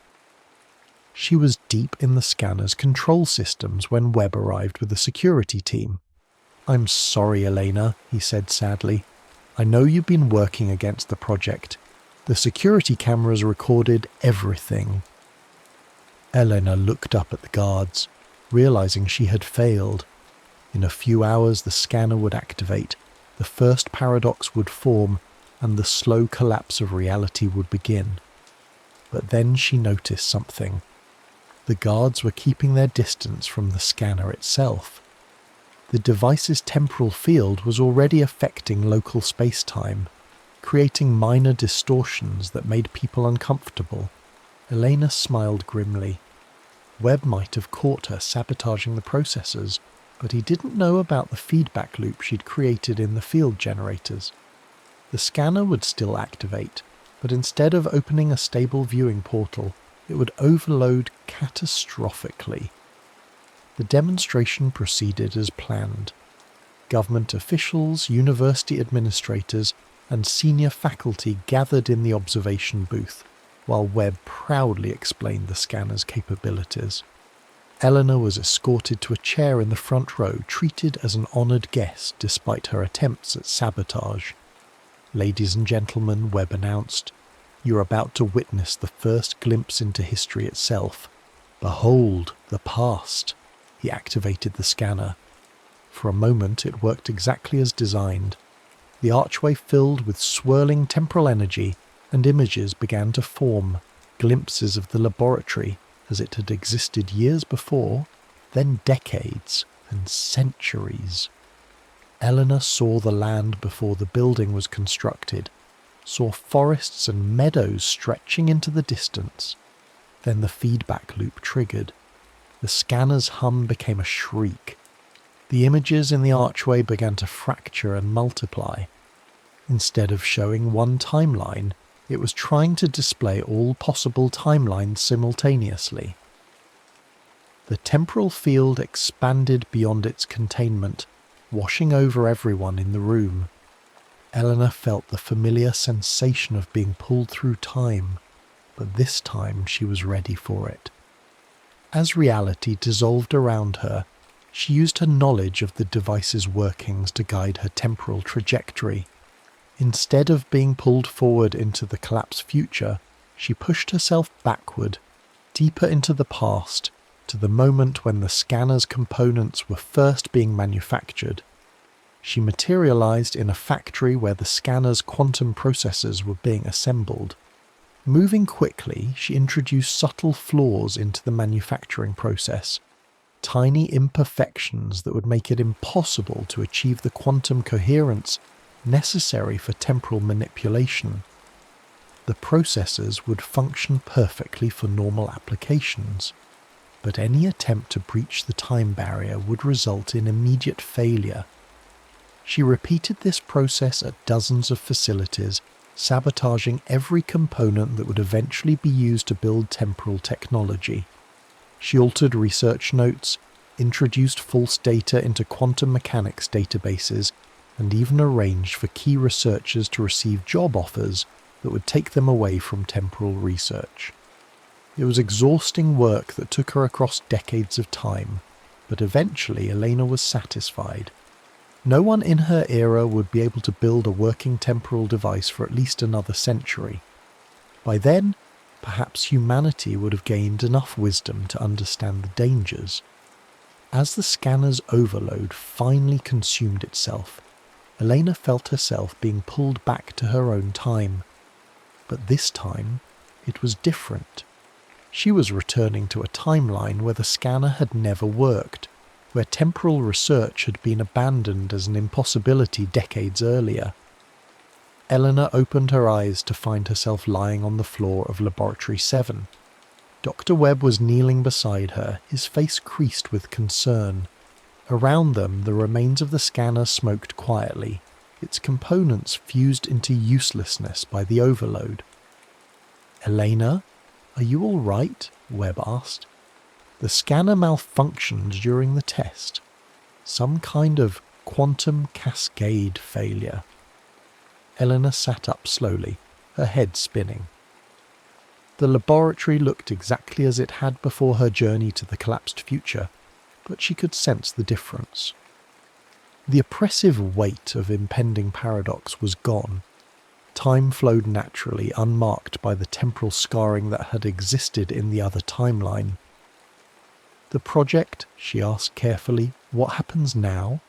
Speaker 1: She was deep in the scanner's control systems when Webb arrived with the security team. "I'm sorry, Elena," he said sadly. "I know you've been working against the project. The security cameras recorded everything." Elena looked up at the guards, realizing she had failed. In a few hours the scanner would activate, the first paradox would form, and the slow collapse of reality would begin. But then she noticed something. The guards were keeping their distance from the scanner itself. The device's temporal field was already affecting local space-time, creating minor distortions that made people uncomfortable. Elena smiled grimly. Webb might have caught her sabotaging the processors, but he didn't know about the feedback loop she'd created in the field generators. The scanner would still activate, but instead of opening a stable viewing portal, it would overload catastrophically. The demonstration proceeded as planned. Government officials, university administrators, and senior faculty gathered in the observation booth, while Webb proudly explained the scanner's capabilities. Eleanor was escorted to a chair in the front row, treated as an honoured guest despite her attempts at sabotage. "Ladies and gentlemen," Webb announced, "you're about to witness the first glimpse into history itself. Behold, the past." He activated the scanner. For a moment it worked exactly as designed. The archway filled with swirling temporal energy, and images began to form, glimpses of the laboratory as it had existed years before, then decades, and centuries. Eleanor saw the land before the building was constructed, saw forests and meadows stretching into the distance. Then the feedback loop triggered. The scanner's hum became a shriek. The images in the archway began to fracture and multiply. Instead of showing one timeline, it was trying to display all possible timelines simultaneously. The temporal field expanded beyond its containment, washing over everyone in the room. Eleanor felt the familiar sensation of being pulled through time, but this time she was ready for it. As reality dissolved around her, she used her knowledge of the device's workings to guide her temporal trajectory. Instead of being pulled forward into the collapsed future, she pushed herself backward, deeper into the past, to the moment when the scanner's components were first being manufactured. She materialized in a factory where the scanner's quantum processors were being assembled. Moving quickly, she introduced subtle flaws into the manufacturing process, tiny imperfections that would make it impossible to achieve the quantum coherence necessary for temporal manipulation. The processors would function perfectly for normal applications. but any attempt to breach the time barrier would result in immediate failure. She repeated this process at dozens of facilities, sabotaging every component that would eventually be used to build temporal technology. She altered research notes, introduced false data into quantum mechanics databases, and even arranged for key researchers to receive job offers that would take them away from temporal research. It was exhausting work that took her across decades of time, but eventually Elena was satisfied. No one in her era would be able to build a working temporal device for at least another century. By then, perhaps humanity would have gained enough wisdom to understand the dangers. As the scanner's overload finally consumed itself, Elena felt herself being pulled back to her own time. But this time, it was different. She was returning to a timeline where the scanner had never worked, where temporal research had been abandoned as an impossibility decades earlier. Eleanor opened her eyes to find herself lying on the floor of Laboratory 7. Dr. Webb was kneeling beside her, his face creased with concern. Around them, the remains of the scanner smoked quietly, its components fused into uselessness by the overload. "Elena, are you all right?" Webb asked. "The scanner malfunctioned during the test. Some kind of quantum cascade failure." Eleanor sat up slowly, her head spinning. The laboratory looked exactly as it had before her journey to the collapsed future, but she could sense the difference. The oppressive weight of impending paradox was gone. Time flowed naturally, unmarked by the temporal scarring that had existed in the other timeline. "The project?" she asked carefully. "What happens now?"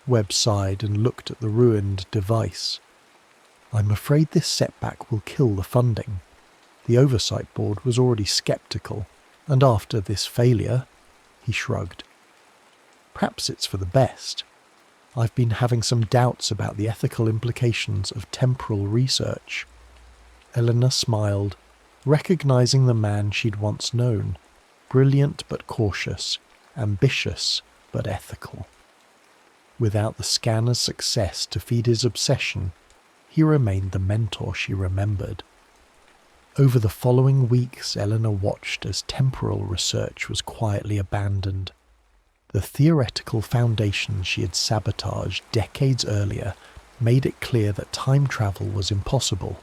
Speaker 1: Webb sighed and looked at the ruined device. "I'm afraid this setback will kill the funding." The oversight board was already sceptical, and after this failure, he shrugged. "Perhaps it's for the best. I've been having some doubts about the ethical implications of temporal research." Eleanor smiled, recognizing the man she'd once known, brilliant but cautious, ambitious but ethical. Without the scanner's success to feed his obsession, he remained the mentor she remembered. Over the following weeks, Eleanor watched as temporal research was quietly abandoned. The theoretical foundations she had sabotaged decades earlier made it clear that time travel was impossible,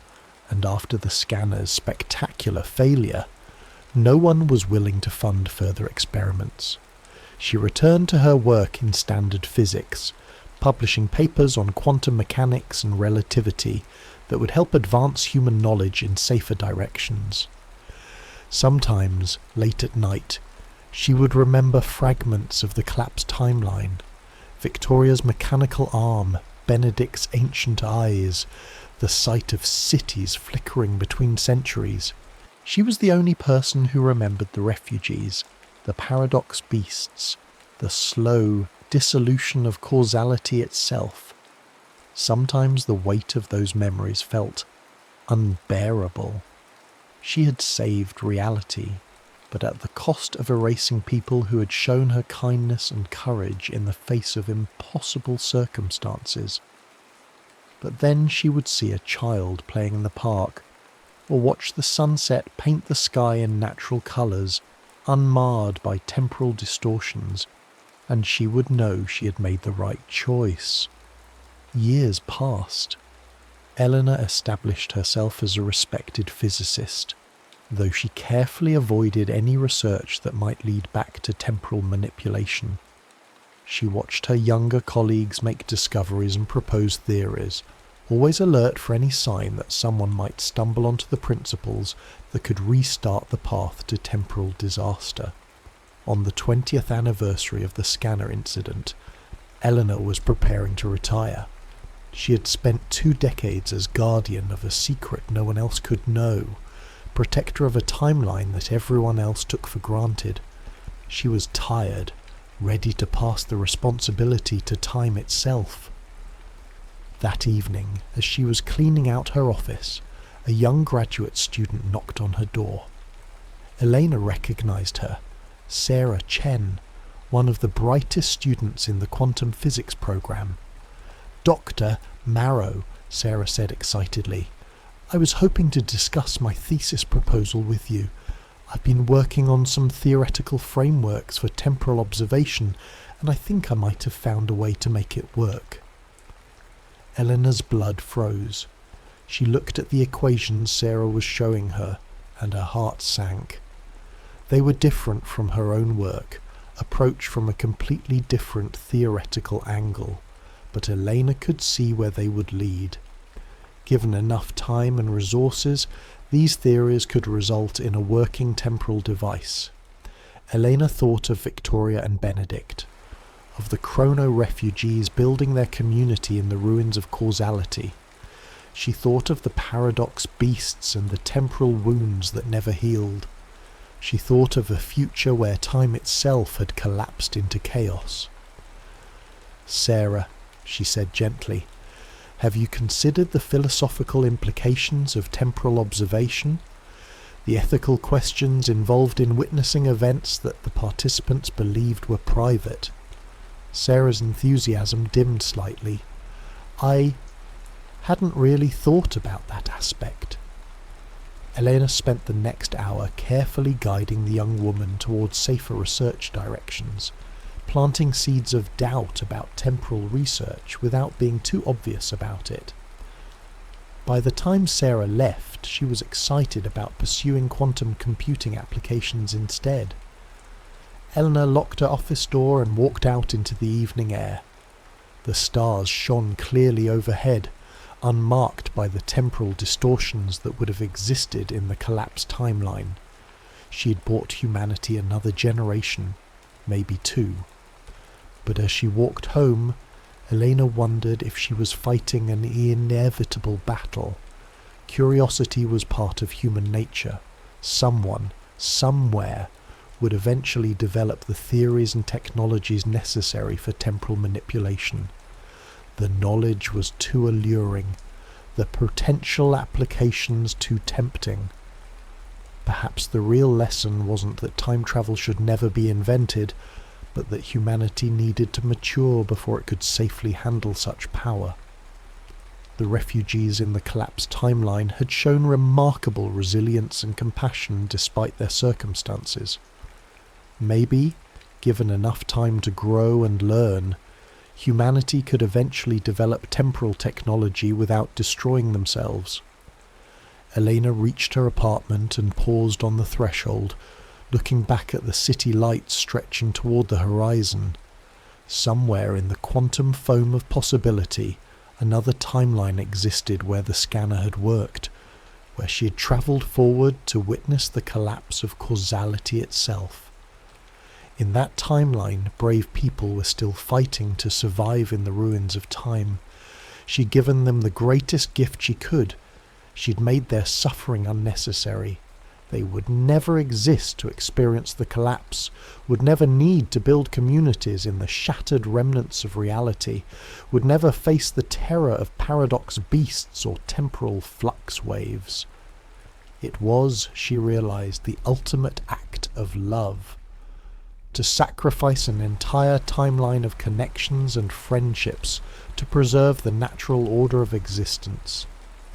Speaker 1: and after the scanner's spectacular failure, no one was willing to fund further experiments. She returned to her work in standard physics, publishing papers on quantum mechanics and relativity that would help advance human knowledge in safer directions. Sometimes, late at night, she would remember fragments of the collapsed timeline, Victoria's mechanical arm, Benedict's ancient eyes, the sight of cities flickering between centuries. She was the only person who remembered the refugees, the paradox beasts, the slow dissolution of causality itself. Sometimes the weight of those memories felt unbearable. She had saved reality, but at the cost of erasing people who had shown her kindness and courage in the face of impossible circumstances. But then she would see a child playing in the park, or watch the sunset paint the sky in natural colours, unmarred by temporal distortions, and she would know she had made the right choice. Years passed. Eleanor established herself as a respected physicist, though she carefully avoided any research that might lead back to temporal manipulation. She watched her younger colleagues make discoveries and propose theories, always alert for any sign that someone might stumble onto the principles that could restart the path to temporal disaster. On the 20th anniversary of the scanner incident, Eleanor was preparing to retire. She had spent 2 decades as guardian of a secret no one else could know, protector of a timeline that everyone else took for granted. She was tired, ready to pass the responsibility to time itself. That evening, as she was cleaning out her office, a young graduate student knocked on her door. Elena recognized her, Sarah Chen, one of the brightest students in the quantum physics program. Dr. Marrow, Sarah said excitedly. I was hoping to discuss my thesis proposal with you. I've been working on some theoretical frameworks for temporal observation, and I think I might have found a way to make it work. Eleanor's blood froze. She looked at the equations Sarah was showing her, and her heart sank. They were different from her own work, approached from a completely different theoretical angle, but Elena could see where they would lead. Given enough time and resources, these theories could result in a working temporal device. Elena thought of Victoria and Benedict, of the chrono refugees building their community in the ruins of causality. She thought of the paradox beasts and the temporal wounds that never healed. She thought of a future where time itself had collapsed into chaos. Sarah, she said gently, have you considered the philosophical implications of temporal observation? The ethical questions involved in witnessing events that the participants believed were private. Sarah's enthusiasm dimmed slightly. I hadn't really thought about that aspect. Elena spent the next hour carefully guiding the young woman towards safer research directions, planting seeds of doubt about temporal research without being too obvious about it. By the time Sarah left, she was excited about pursuing quantum computing applications instead. Eleanor locked her office door and walked out into the evening air. The stars shone clearly overhead, unmarked by the temporal distortions that would have existed in the collapsed timeline. She had bought humanity another generation, maybe two. But as she walked home, Elena wondered if she was fighting an inevitable battle. Curiosity was part of human nature. Someone, somewhere, would eventually develop the theories and technologies necessary for temporal manipulation. The knowledge was too alluring, the potential applications too tempting. Perhaps the real lesson wasn't that time travel should never be invented, but that humanity needed to mature before it could safely handle such power. The refugees in the collapsed timeline had shown remarkable resilience and compassion despite their circumstances. Maybe, given enough time to grow and learn, humanity could eventually develop temporal technology without destroying themselves. Elena reached her apartment and paused on the threshold, looking back at the city lights stretching toward the horizon. Somewhere in the quantum foam of possibility, another timeline existed where the scanner had worked, where she had travelled forward to witness the collapse of causality itself. In that timeline, brave people were still fighting to survive in the ruins of time. She'd given them the greatest gift she could. She'd made their suffering unnecessary. They would never exist to experience the collapse, would never need to build communities in the shattered remnants of reality, would never face the terror of paradox beasts or temporal flux waves. It was, she realized, the ultimate act of love. To sacrifice an entire timeline of connections and friendships to preserve the natural order of existence.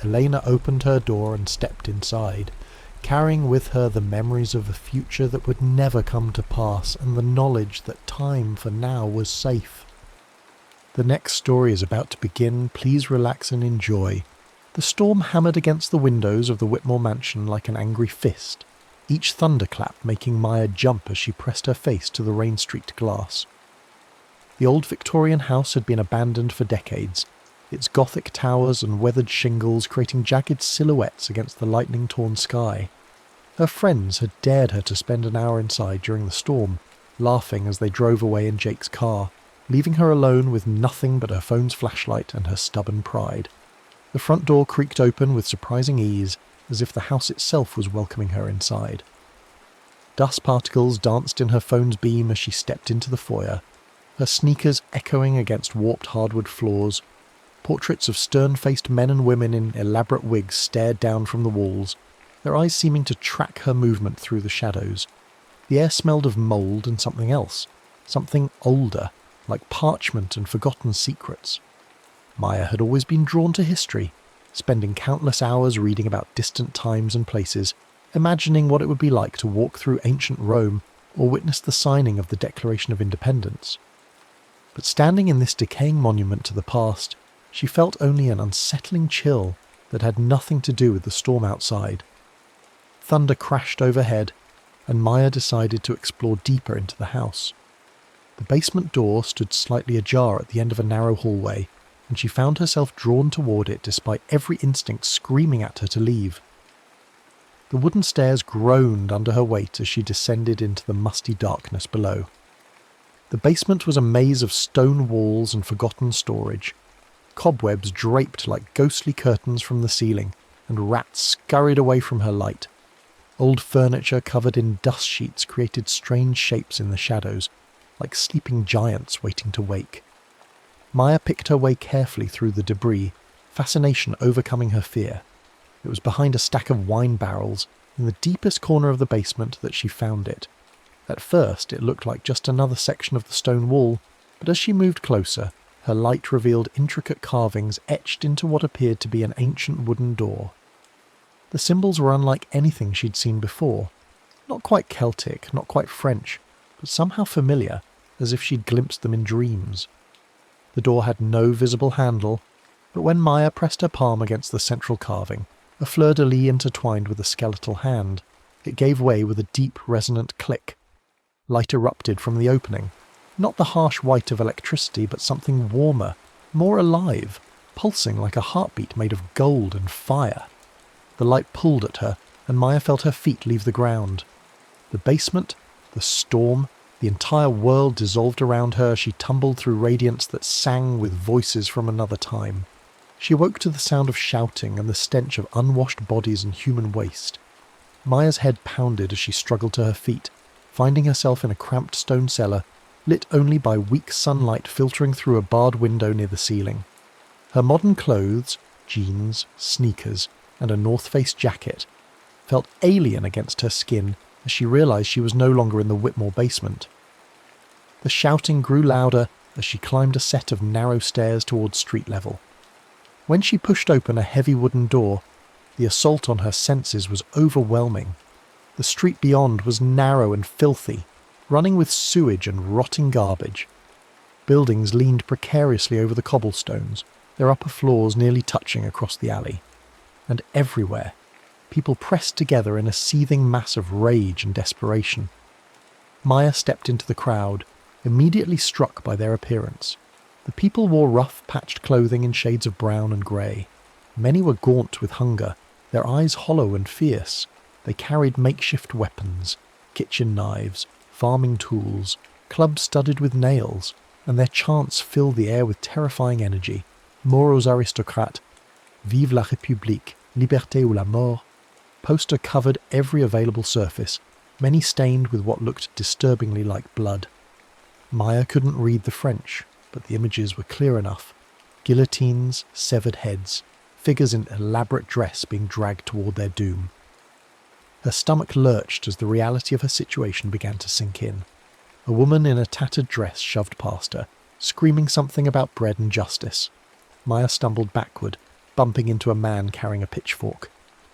Speaker 1: Elena opened her door and stepped inside, carrying with her the memories of a future that would never come to pass and the knowledge that time for now was safe. The next story is about to begin. Please relax and enjoy. The storm hammered against the windows of the Whitmore mansion like an angry fist, each thunderclap making Maya jump as she pressed her face to the rain-streaked glass. The old Victorian house had been abandoned for decades, its Gothic towers and weathered shingles creating jagged silhouettes against the lightning-torn sky. Her friends had dared her to spend an hour inside during the storm, laughing as they drove away in Jake's car, leaving her alone with nothing but her phone's flashlight and her stubborn pride. The front door creaked open with surprising ease, as if the house itself was welcoming her inside. Dust particles danced in her phone's beam as she stepped into the foyer, her sneakers echoing against warped hardwood floors. Portraits of stern-faced men and women in elaborate wigs stared down from the walls, their eyes seeming to track her movement through the shadows. The air smelled of mould and something else, something older, like parchment and forgotten secrets. Maya had always been drawn to history, spending countless hours reading about distant times and places, imagining what it would be like to walk through ancient Rome or witness the signing of the Declaration of Independence. But standing in this decaying monument to the past, she felt only an unsettling chill that had nothing to do with the storm outside. Thunder crashed overhead, and Maya decided to explore deeper into the house. The basement door stood slightly ajar at the end of a narrow hallway, and she found herself drawn toward it despite every instinct screaming at her to leave. The wooden stairs groaned under her weight as she descended into the musty darkness below. The basement was a maze of stone walls and forgotten storage. Cobwebs draped like ghostly curtains from the ceiling, and rats scurried away from her light. Old furniture covered in dust sheets created strange shapes in the shadows, like sleeping giants waiting to wake. Maya picked her way carefully through the debris, fascination overcoming her fear. It was behind a stack of wine barrels, in the deepest corner of the basement, that she found it. At first it looked like just another section of the stone wall, but as she moved closer, her light revealed intricate carvings etched into what appeared to be an ancient wooden door. The symbols were unlike anything she'd seen before. Not quite Celtic, not quite French, but somehow familiar, as if she'd glimpsed them in dreams. The door had no visible handle, but when Maya pressed her palm against the central carving, a fleur-de-lis intertwined with a skeletal hand, it gave way with a deep, resonant click. Light erupted from the opening, not the harsh white of electricity, but something warmer, more alive, pulsing like a heartbeat made of gold and fire. The light pulled at her, and Maya felt her feet leave the ground. The basement, the storm, the entire world dissolved around her as she tumbled through radiance that sang with voices from another time. She awoke to the sound of shouting and the stench of unwashed bodies and human waste. Maya's head pounded as she struggled to her feet, finding herself in a cramped stone cellar, lit only by weak sunlight filtering through a barred window near the ceiling. Her modern clothes, jeans, sneakers, and a North Face jacket, felt alien against her skin as she realised she was no longer in the Whitmore basement. The shouting grew louder as she climbed a set of narrow stairs towards street level. When she pushed open a heavy wooden door, the assault on her senses was overwhelming. The street beyond was narrow and filthy, running with sewage and rotting garbage. Buildings leaned precariously over the cobblestones, their upper floors nearly touching across the alley. And everywhere, people pressed together in a seething mass of rage and desperation. Maya stepped into the crowd, immediately struck by their appearance. The people wore rough, patched clothing in shades of brown and grey. Many were gaunt with hunger, their eyes hollow and fierce. They carried makeshift weapons, kitchen knives, farming tools, clubs studded with nails, and their chants filled the air with terrifying energy. Mort aux aristocrates, Vive la République, Liberté ou la mort. Poster covered every available surface, many stained with what looked disturbingly like blood. Maya couldn't read the French, but the images were clear enough. Guillotines, severed heads, figures in elaborate dress being dragged toward their doom. Her stomach lurched as the reality of her situation began to sink in. A woman in a tattered dress shoved past her, screaming something about bread and justice. Maya stumbled backward, bumping into a man carrying a pitchfork.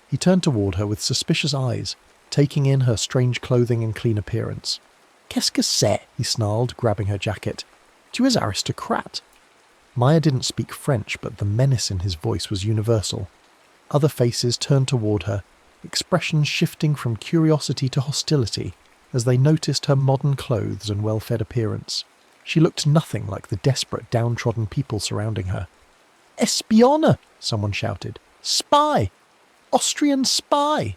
Speaker 1: He turned toward her with suspicious eyes, taking in her strange clothing and clean appearance. "Qu'est-ce que c'est?" he snarled, grabbing her jacket. "Tu es aristocrate." Maya didn't speak French, but the menace in his voice was universal. Other faces turned toward her, expressions shifting from curiosity to hostility as they noticed her modern clothes and well-fed appearance. She looked nothing like the desperate, downtrodden people surrounding her. "Espionne!" someone shouted. "Spy! Austrian spy!"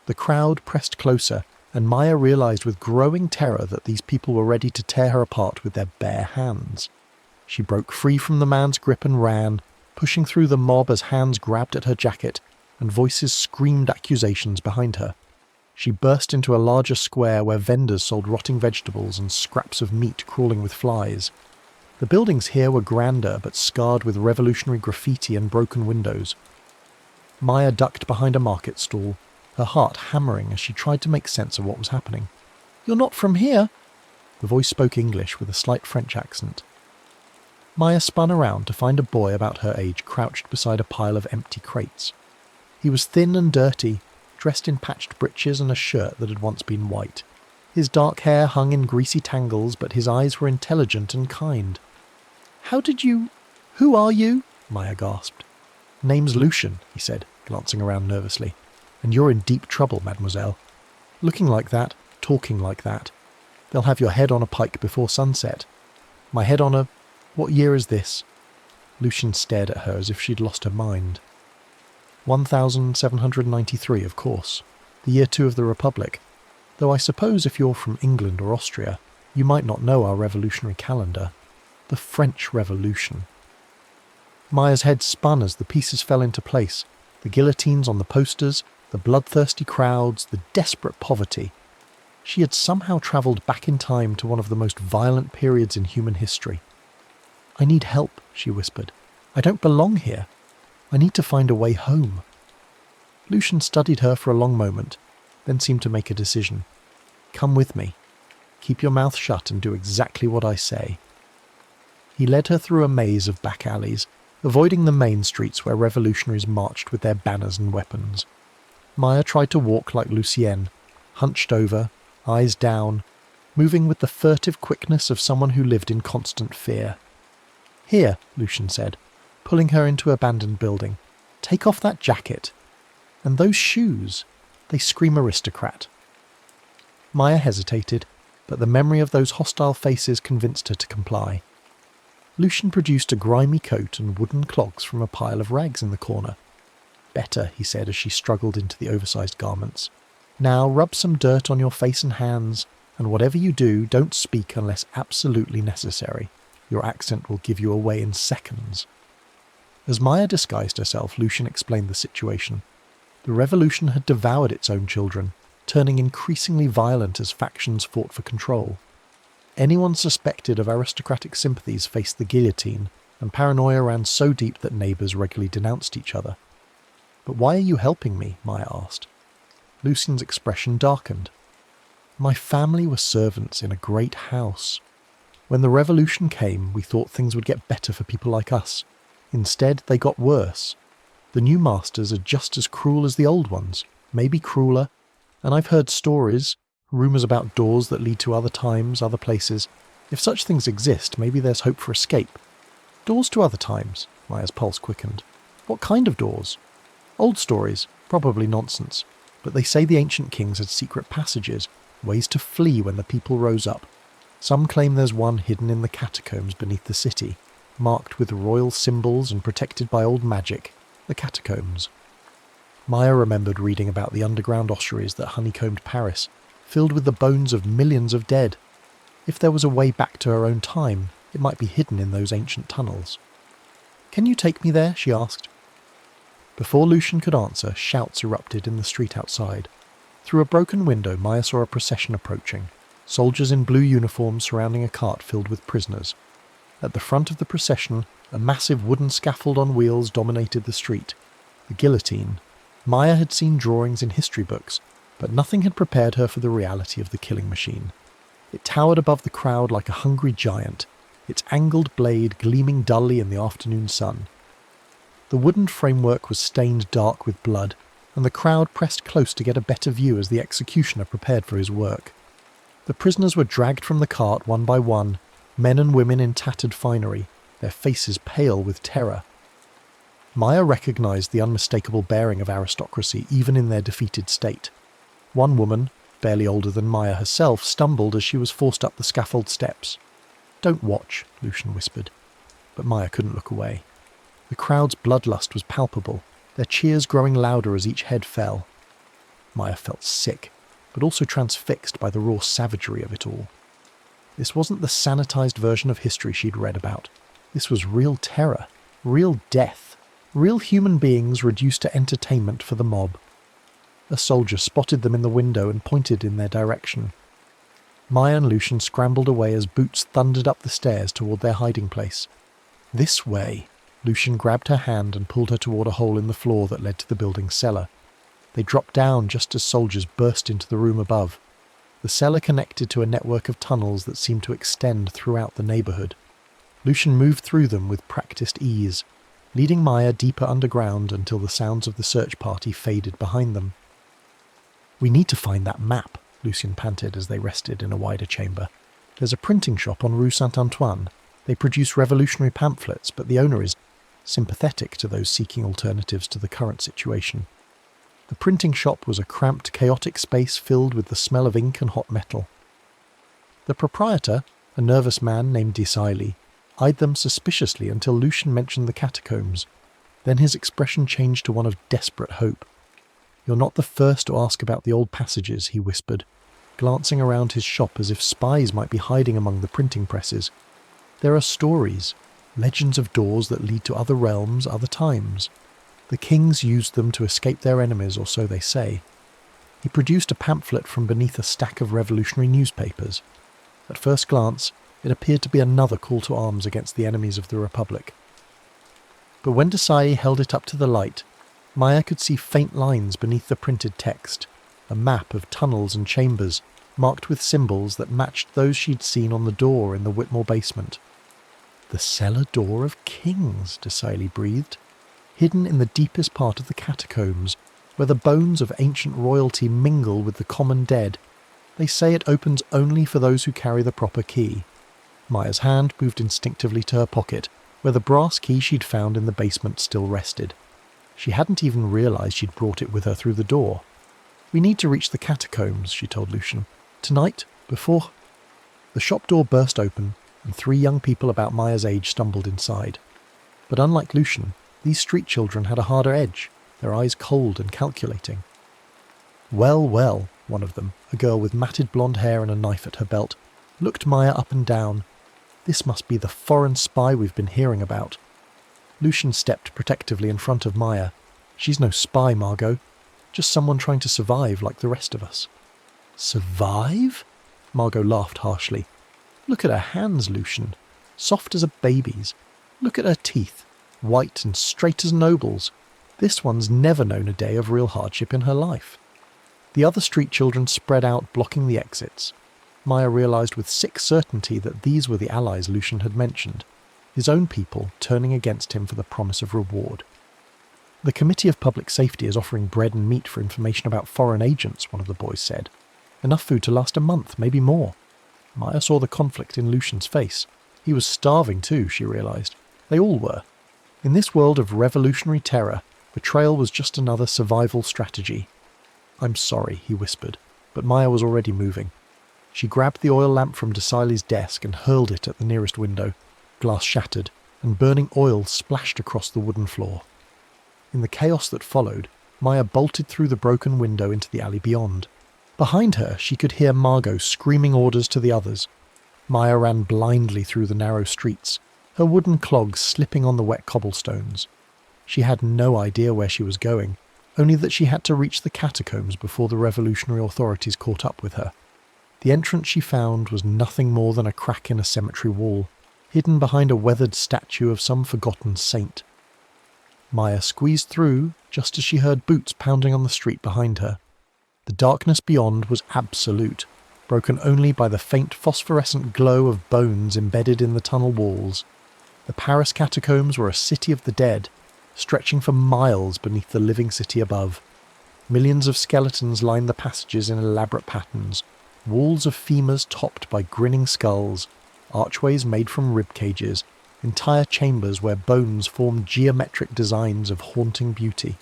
Speaker 1: The crowd pressed closer, and Maya realised with growing terror that these people were ready to tear her apart with their bare hands. She broke free from the man's grip and ran, pushing through the mob as hands grabbed at her jacket and voices screamed accusations behind her. She burst into a larger square where vendors sold rotting vegetables and scraps of meat crawling with flies. The buildings here were grander but scarred with revolutionary graffiti and broken windows. Maya ducked behind a market stall, her heart hammering as she tried to make sense of what was happening. You're not from here." The voice spoke English with a slight French accent. Maya spun around to find a boy about her age crouched beside a pile of empty crates. He was thin and dirty, dressed in patched breeches and a shirt that had once been white. His dark hair hung in greasy tangles, but his eyes were intelligent and kind. "How did you... Who are you?" Maya gasped. "Name's Lucian," he said, glancing around nervously. "And you're in deep trouble, mademoiselle. Looking like that, talking like that. They'll have your head on a pike before sunset. My head on a... What year is this?" Lucian stared at her as if she'd lost her mind. 1793, of course. The year 2 of the Republic. Though I suppose if you're from England or Austria, you might not know our revolutionary calendar. The French Revolution. Maya's head spun as the pieces fell into place. The guillotines on the posters, the bloodthirsty crowds, the desperate poverty. She had somehow travelled back in time to one of the most violent periods in human history. "I need help," she whispered. "I don't belong here. I need to find a way home." Lucian studied her for a long moment, then seemed to make a decision. "Come with me. Keep your mouth shut and do exactly what I say." He led her through a maze of back alleys, avoiding the main streets where revolutionaries marched with their banners and weapons. Maya tried to walk like Lucienne, hunched over, eyes down, moving with the furtive quickness of someone who lived in constant fear. "Here," Lucian said, pulling her into an abandoned building. "Take off that jacket. And those shoes. They scream aristocrat." Maya hesitated, but the memory of those hostile faces convinced her to comply. Lucian produced a grimy coat and wooden clogs from a pile of rags in the corner. "Better," he said as she struggled into the oversized garments. "Now rub some dirt on your face and hands, and whatever you do, don't speak unless absolutely necessary. Your accent will give you away in seconds." As Maya disguised herself, Lucian explained the situation. The revolution had devoured its own children, turning increasingly violent as factions fought for control. Anyone suspected of aristocratic sympathies faced the guillotine, and paranoia ran so deep that neighbours regularly denounced each other. "But why are you helping me?" Maya asked. Lucian's expression darkened. "My family were servants in a great house. When the revolution came, we thought things would get better for people like us. Instead, they got worse. The new masters are just as cruel as the old ones, maybe crueler, and I've heard stories, rumours about doors that lead to other times, other places. If such things exist, maybe there's hope for escape." "Doors to other times?" Maya's pulse quickened. "What kind of doors?" "Old stories, probably nonsense, but they say the ancient kings had secret passages, ways to flee when the people rose up. Some claim there's one hidden in the catacombs beneath the city, marked with royal symbols and protected by old magic. The catacombs." Maya remembered reading about the underground ossuaries that honeycombed Paris, filled with the bones of millions of dead. If there was a way back to her own time, it might be hidden in those ancient tunnels. "Can you take me there?" she asked. Before Lucian could answer, shouts erupted in the street outside. Through a broken window, Maya saw a procession approaching, soldiers in blue uniforms surrounding a cart filled with prisoners. At the front of the procession, a massive wooden scaffold on wheels dominated the street. The guillotine. Maya had seen drawings in history books, but nothing had prepared her for the reality of the killing machine. It towered above the crowd like a hungry giant, its angled blade gleaming dully in the afternoon sun. The wooden framework was stained dark with blood, and the crowd pressed close to get a better view as the executioner prepared for his work. The prisoners were dragged from the cart one by one, men and women in tattered finery, their faces pale with terror. Maya recognised the unmistakable bearing of aristocracy even in their defeated state. One woman, barely older than Maya herself, stumbled as she was forced up the scaffold steps. "Don't watch," Lucian whispered. But Maya couldn't look away. The crowd's bloodlust was palpable, their cheers growing louder as each head fell. Maya felt sick, but also transfixed by the raw savagery of it all. This wasn't the sanitised version of history she'd read about. This was real terror, real death, real human beings reduced to entertainment for the mob. A soldier spotted them in the window and pointed in their direction. Maya and Lucian scrambled away as boots thundered up the stairs toward their hiding place. "This way." Lucian grabbed her hand and pulled her toward a hole in the floor that led to the building's cellar. They dropped down just as soldiers burst into the room above. The cellar connected to a network of tunnels that seemed to extend throughout the neighbourhood. Lucian moved through them with practiced ease, leading Maya deeper underground until the sounds of the search party faded behind them. "We need to find that map," Lucian panted as they rested in a wider chamber. "There's a printing shop on Rue Saint-Antoine. They produce revolutionary pamphlets, but the owner is sympathetic to those seeking alternatives to the current situation." The printing shop was a cramped, chaotic space filled with the smell of ink and hot metal. The proprietor, a nervous man named Desailly, eyed them suspiciously until Lucian mentioned the catacombs. Then his expression changed to one of desperate hope. "You're not the first to ask about the old passages," he whispered, glancing around his shop as if spies might be hiding among the printing presses. "There are stories, legends of doors that lead to other realms, other times. The kings used them to escape their enemies, or so they say." He produced a pamphlet from beneath a stack of revolutionary newspapers. At first glance, it appeared to be another call to arms against the enemies of the Republic. But when Desailly held it up to the light, Maya could see faint lines beneath the printed text, a map of tunnels and chambers, marked with symbols that matched those she'd seen on the door in the Whitmore basement. "The cellar door of kings," Desailly breathed, "hidden in the deepest part of the catacombs, where the bones of ancient royalty mingle with the common dead. They say it opens only for those who carry the proper key." Maya's hand moved instinctively to her pocket, where the brass key she'd found in the basement still rested. She hadn't even realised she'd brought it with her through the door. "We need to reach the catacombs," she told Lucian. "Tonight, before—" The shop door burst open, and 3 young people about Maya's age stumbled inside. But unlike Lucian, these street children had a harder edge, their eyes cold and calculating. "Well, well," one of them, a girl with matted blonde hair and a knife at her belt, looked Maya up and down. "This must be the foreign spy we've been hearing about." Lucian stepped protectively in front of Maya. "She's no spy, Margot. Just someone trying to survive like the rest of us." "Survive?" Margot laughed harshly. "Look at her hands, Lucian. Soft as a baby's. Look at her teeth. White and straight as nobles. This one's never known a day of real hardship in her life." The other street children spread out, blocking the exits. Maya realised with sick certainty that these were the allies Lucian had mentioned, his own people turning against him for the promise of reward. "The Committee of Public Safety is offering bread and meat for information about foreign agents," one of the boys said. "Enough food to last a month, maybe more." Maya saw the conflict in Lucian's face. He was starving too, she realised. They all were. In this world of revolutionary terror, betrayal was just another survival strategy. "I'm sorry," he whispered, but Maya was already moving. She grabbed the oil lamp from Desailly's desk and hurled it at the nearest window. Glass shattered, and burning oil splashed across the wooden floor. In the chaos that followed, Maya bolted through the broken window into the alley beyond. Behind her, she could hear Margot screaming orders to the others. Maya ran blindly through the narrow streets, her wooden clogs slipping on the wet cobblestones. She had no idea where she was going, only that she had to reach the catacombs before the revolutionary authorities caught up with her. The entrance she found was nothing more than a crack in a cemetery wall, hidden behind a weathered statue of some forgotten saint. Maya squeezed through just as she heard boots pounding on the street behind her. The darkness beyond was absolute, broken only by the faint phosphorescent glow of bones embedded in the tunnel walls. The Paris catacombs were a city of the dead, stretching for miles beneath the living city above. Millions of skeletons lined the passages in elaborate patterns, walls of femurs topped by grinning skulls, archways made from rib cages, entire chambers where bones formed geometric designs of haunting beauty.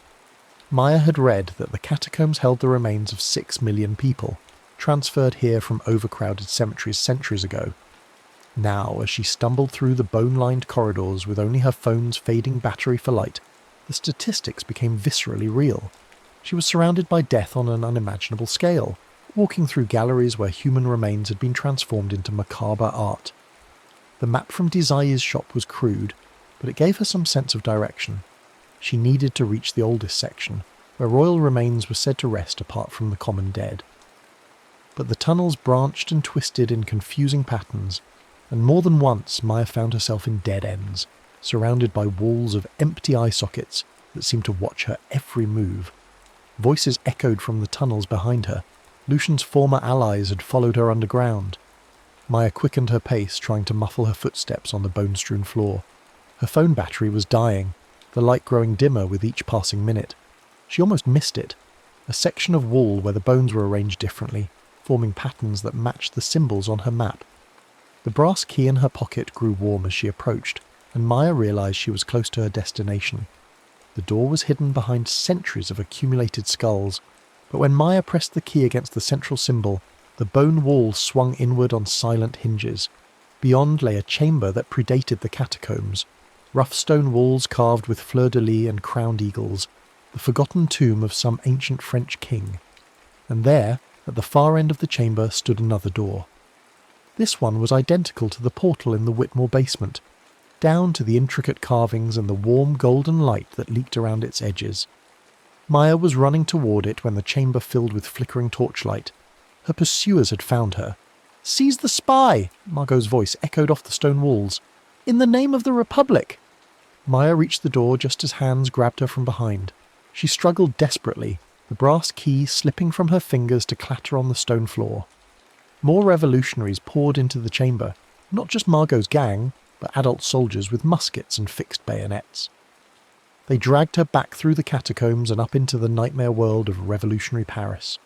Speaker 1: Maya had read that the catacombs held the remains of 6 million people, transferred here from overcrowded cemeteries centuries ago. Now, as she stumbled through the bone-lined corridors with only her phone's fading battery for light, the statistics became viscerally real. She was surrounded by death on an unimaginable scale, walking through galleries where human remains had been transformed into macabre art. The map from Desailly's shop was crude, but it gave her some sense of direction. She needed to reach the oldest section, where royal remains were said to rest apart from the common dead. But the tunnels branched and twisted in confusing patterns, and more than once Maya found herself in dead ends, surrounded by walls of empty eye sockets that seemed to watch her every move. Voices echoed from the tunnels behind her, Lucian's former allies had followed her underground. Maya quickened her pace, trying to muffle her footsteps on the bone-strewn floor. Her phone battery was dying, the light growing dimmer with each passing minute. She almost missed it, a section of wall where the bones were arranged differently, forming patterns that matched the symbols on her map. The brass key in her pocket grew warm as she approached, and Maya realised she was close to her destination. The door was hidden behind centuries of accumulated skulls, but when Maya pressed the key against the central symbol, the bone wall swung inward on silent hinges. Beyond lay a chamber that predated the catacombs, rough stone walls carved with fleur-de-lis and crowned eagles, the forgotten tomb of some ancient French king. And there, at the far end of the chamber, stood another door. This one was identical to the portal in the Whitmore basement, down to the intricate carvings and the warm golden light that leaked around its edges. Maya was running toward it when the chamber filled with flickering torchlight. Her pursuers had found her. "Seize the spy!" Margot's voice echoed off the stone walls. "In the name of the Republic!" Maya reached the door just as hands grabbed her from behind. She struggled desperately, the brass key slipping from her fingers to clatter on the stone floor. More revolutionaries poured into the chamber, not just Margot's gang, but adult soldiers with muskets and fixed bayonets. They dragged her back through the catacombs and up into the nightmare world of revolutionary Paris.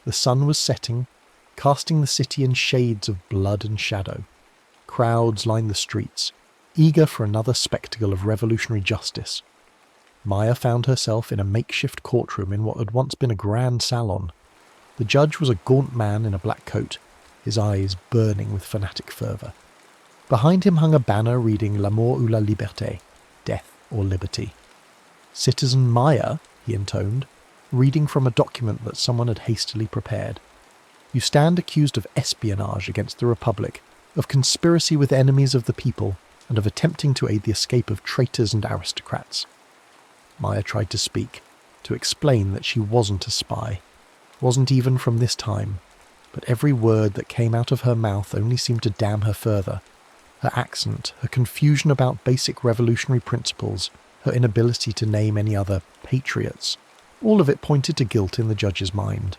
Speaker 1: The sun was setting, casting the city in shades of blood and shadow. Crowds lined the streets, eager for another spectacle of revolutionary justice. Maya found herself in a makeshift courtroom in what had once been a grand salon. The judge was a gaunt man in a black coat, his eyes burning with fanatic fervour. Behind him hung a banner reading La mort ou la liberté, death or liberty. "Citizen Maya," he intoned, reading from a document that someone had hastily prepared. "You stand accused of espionage against the Republic, of conspiracy with enemies of the people, and of attempting to aid the escape of traitors and aristocrats." Maya tried to speak, to explain that she wasn't a spy, wasn't even from this time, but every word that came out of her mouth only seemed to damn her further. Her accent, her confusion about basic revolutionary principles, her inability to name any other patriots, all of it pointed to guilt in the judge's mind.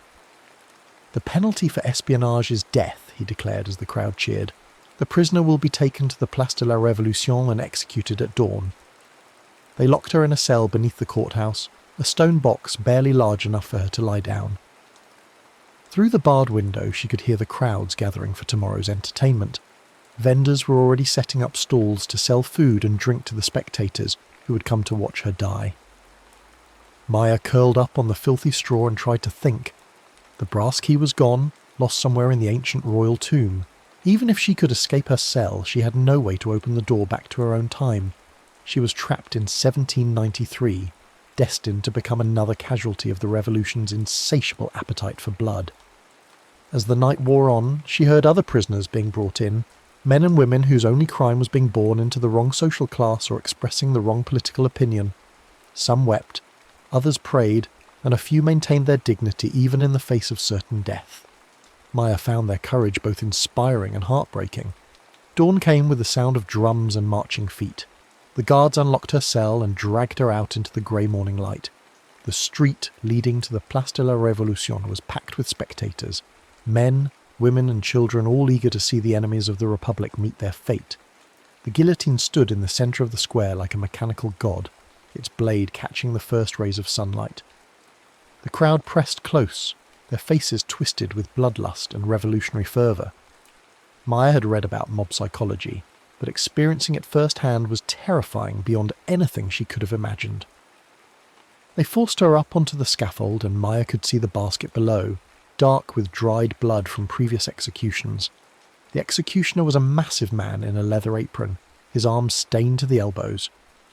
Speaker 1: "The penalty for espionage is death," he declared as the crowd cheered. "The prisoner will be taken to the Place de la Révolution and executed at dawn." They locked her in a cell beneath the courthouse, a stone box barely large enough for her to lie down. Through the barred window she could hear the crowds gathering for tomorrow's entertainment. Vendors were already setting up stalls to sell food and drink to the spectators who had come to watch her die. Maya curled up on the filthy straw and tried to think. The brass key was gone, lost somewhere in the ancient royal tomb. Even if she could escape her cell, she had no way to open the door back to her own time. She was trapped in 1793, destined to become another casualty of the revolution's insatiable appetite for blood. As the night wore on, she heard other prisoners being brought in, men and women whose only crime was being born into the wrong social class or expressing the wrong political opinion. Some wept, others prayed, and a few maintained their dignity even in the face of certain death. Maya found their courage both inspiring and heartbreaking. Dawn came with the sound of drums and marching feet. The guards unlocked her cell and dragged her out into the grey morning light. The street leading to the Place de la Révolution was packed with spectators, men, women and children all eager to see the enemies of the Republic meet their fate. The guillotine stood in the centre of the square like a mechanical god, its blade catching the first rays of sunlight. The crowd pressed close, their faces twisted with bloodlust and revolutionary fervour. Maya had read about mob psychology, but experiencing it firsthand was terrifying beyond anything she could have imagined. They forced her up onto the scaffold and Maya could see the basket below, dark with dried blood from previous executions. The executioner was a massive man in a leather apron, his arms stained to the elbows.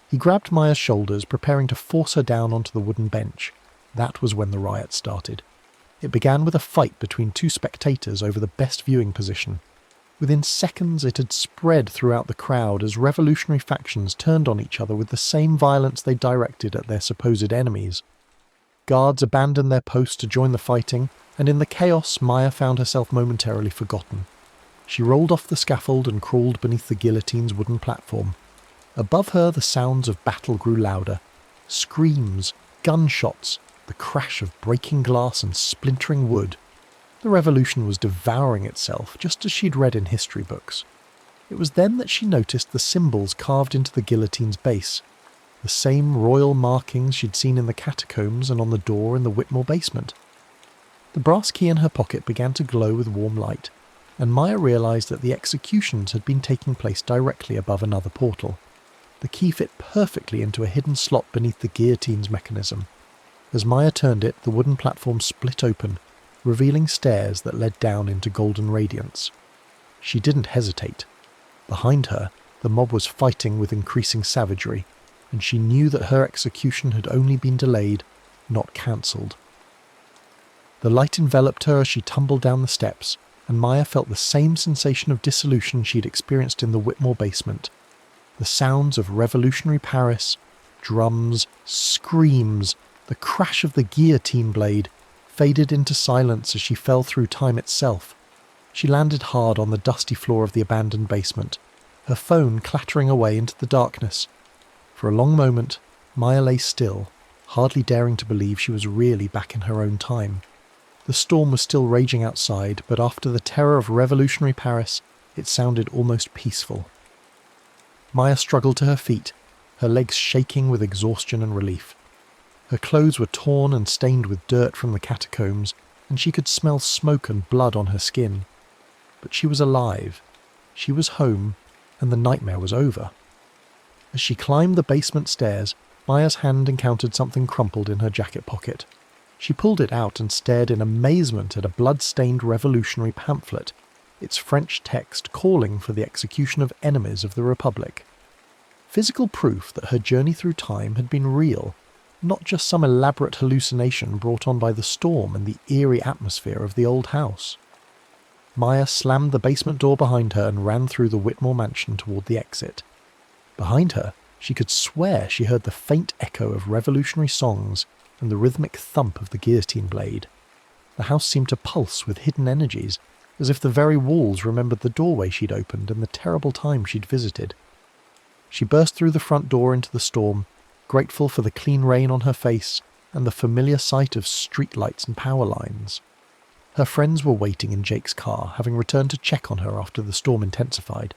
Speaker 1: He grabbed Maya's shoulders, preparing to force her down onto the wooden bench. That was when the riot started. It began with a fight between two spectators over the best viewing position. Within seconds it had spread throughout the crowd as revolutionary factions turned on each other with the same violence they directed at their supposed enemies. Guards abandoned their posts to join the fighting, and in the chaos Maya found herself momentarily forgotten. She rolled off the scaffold and crawled beneath the guillotine's wooden platform. Above her the sounds of battle grew louder. Screams, gunshots, the crash of breaking glass and splintering wood. The revolution was devouring itself, just as she'd read in history books. It was then that she noticed the symbols carved into the guillotine's base, the same royal markings she'd seen in the catacombs and on the door in the Whitmore basement. The brass key in her pocket began to glow with warm light, and Maya realised that the executions had been taking place directly above another portal. The key fit perfectly into a hidden slot beneath the guillotine's mechanism. As Maya turned it, the wooden platform split open, revealing stairs that led down into golden radiance. She didn't hesitate. Behind her, the mob was fighting with increasing savagery, and she knew that her execution had only been delayed, not cancelled. The light enveloped her as she tumbled down the steps, and Maya felt the same sensation of dissolution she'd experienced in the Whitmore basement. The sounds of revolutionary Paris, drums, screams, the crash of the guillotine blade, faded into silence as she fell through time itself. She landed hard on the dusty floor of the abandoned basement, her phone clattering away into the darkness. For a long moment, Maya lay still, hardly daring to believe she was really back in her own time. The storm was still raging outside, but after the terror of revolutionary Paris, it sounded almost peaceful. Maya struggled to her feet, her legs shaking with exhaustion and relief. Her clothes were torn and stained with dirt from the catacombs, and she could smell smoke and blood on her skin. But she was alive. She was home, and the nightmare was over. As she climbed the basement stairs, Maya's hand encountered something crumpled in her jacket pocket. She pulled it out and stared in amazement at a blood-stained revolutionary pamphlet, its French text calling for the execution of enemies of the Republic. Physical proof that her journey through time had been real, not just some elaborate hallucination brought on by the storm and the eerie atmosphere of the old house. Maya slammed the basement door behind her and ran through the Whitmore mansion toward the exit. Behind her, she could swear she heard the faint echo of revolutionary songs and the rhythmic thump of the guillotine blade. The house seemed to pulse with hidden energies, as if the very walls remembered the doorway she'd opened and the terrible time she'd visited. She burst through the front door into the storm, grateful for the clean rain on her face and the familiar sight of streetlights and power lines. Her friends were waiting in Jake's car, having returned to check on her after the storm intensified.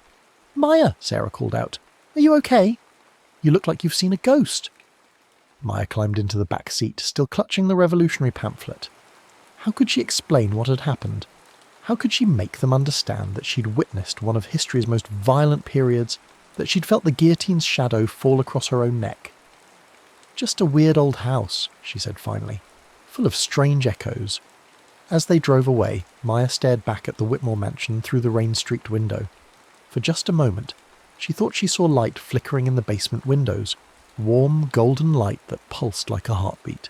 Speaker 1: "Maya," Sarah called out, "are you okay? You look like you've seen a ghost." Maya climbed into the back seat, still clutching the revolutionary pamphlet. How could she explain what had happened? How could she make them understand that she'd witnessed one of history's most violent periods, that she'd felt the guillotine's shadow fall across her own neck? "Just a weird old house," she said finally, full of strange echoes. As they drove away, Maya stared back at the Whitmore mansion through the rain-streaked window. For just a moment, she thought she saw light flickering in the basement windows, warm, golden light that pulsed like a heartbeat.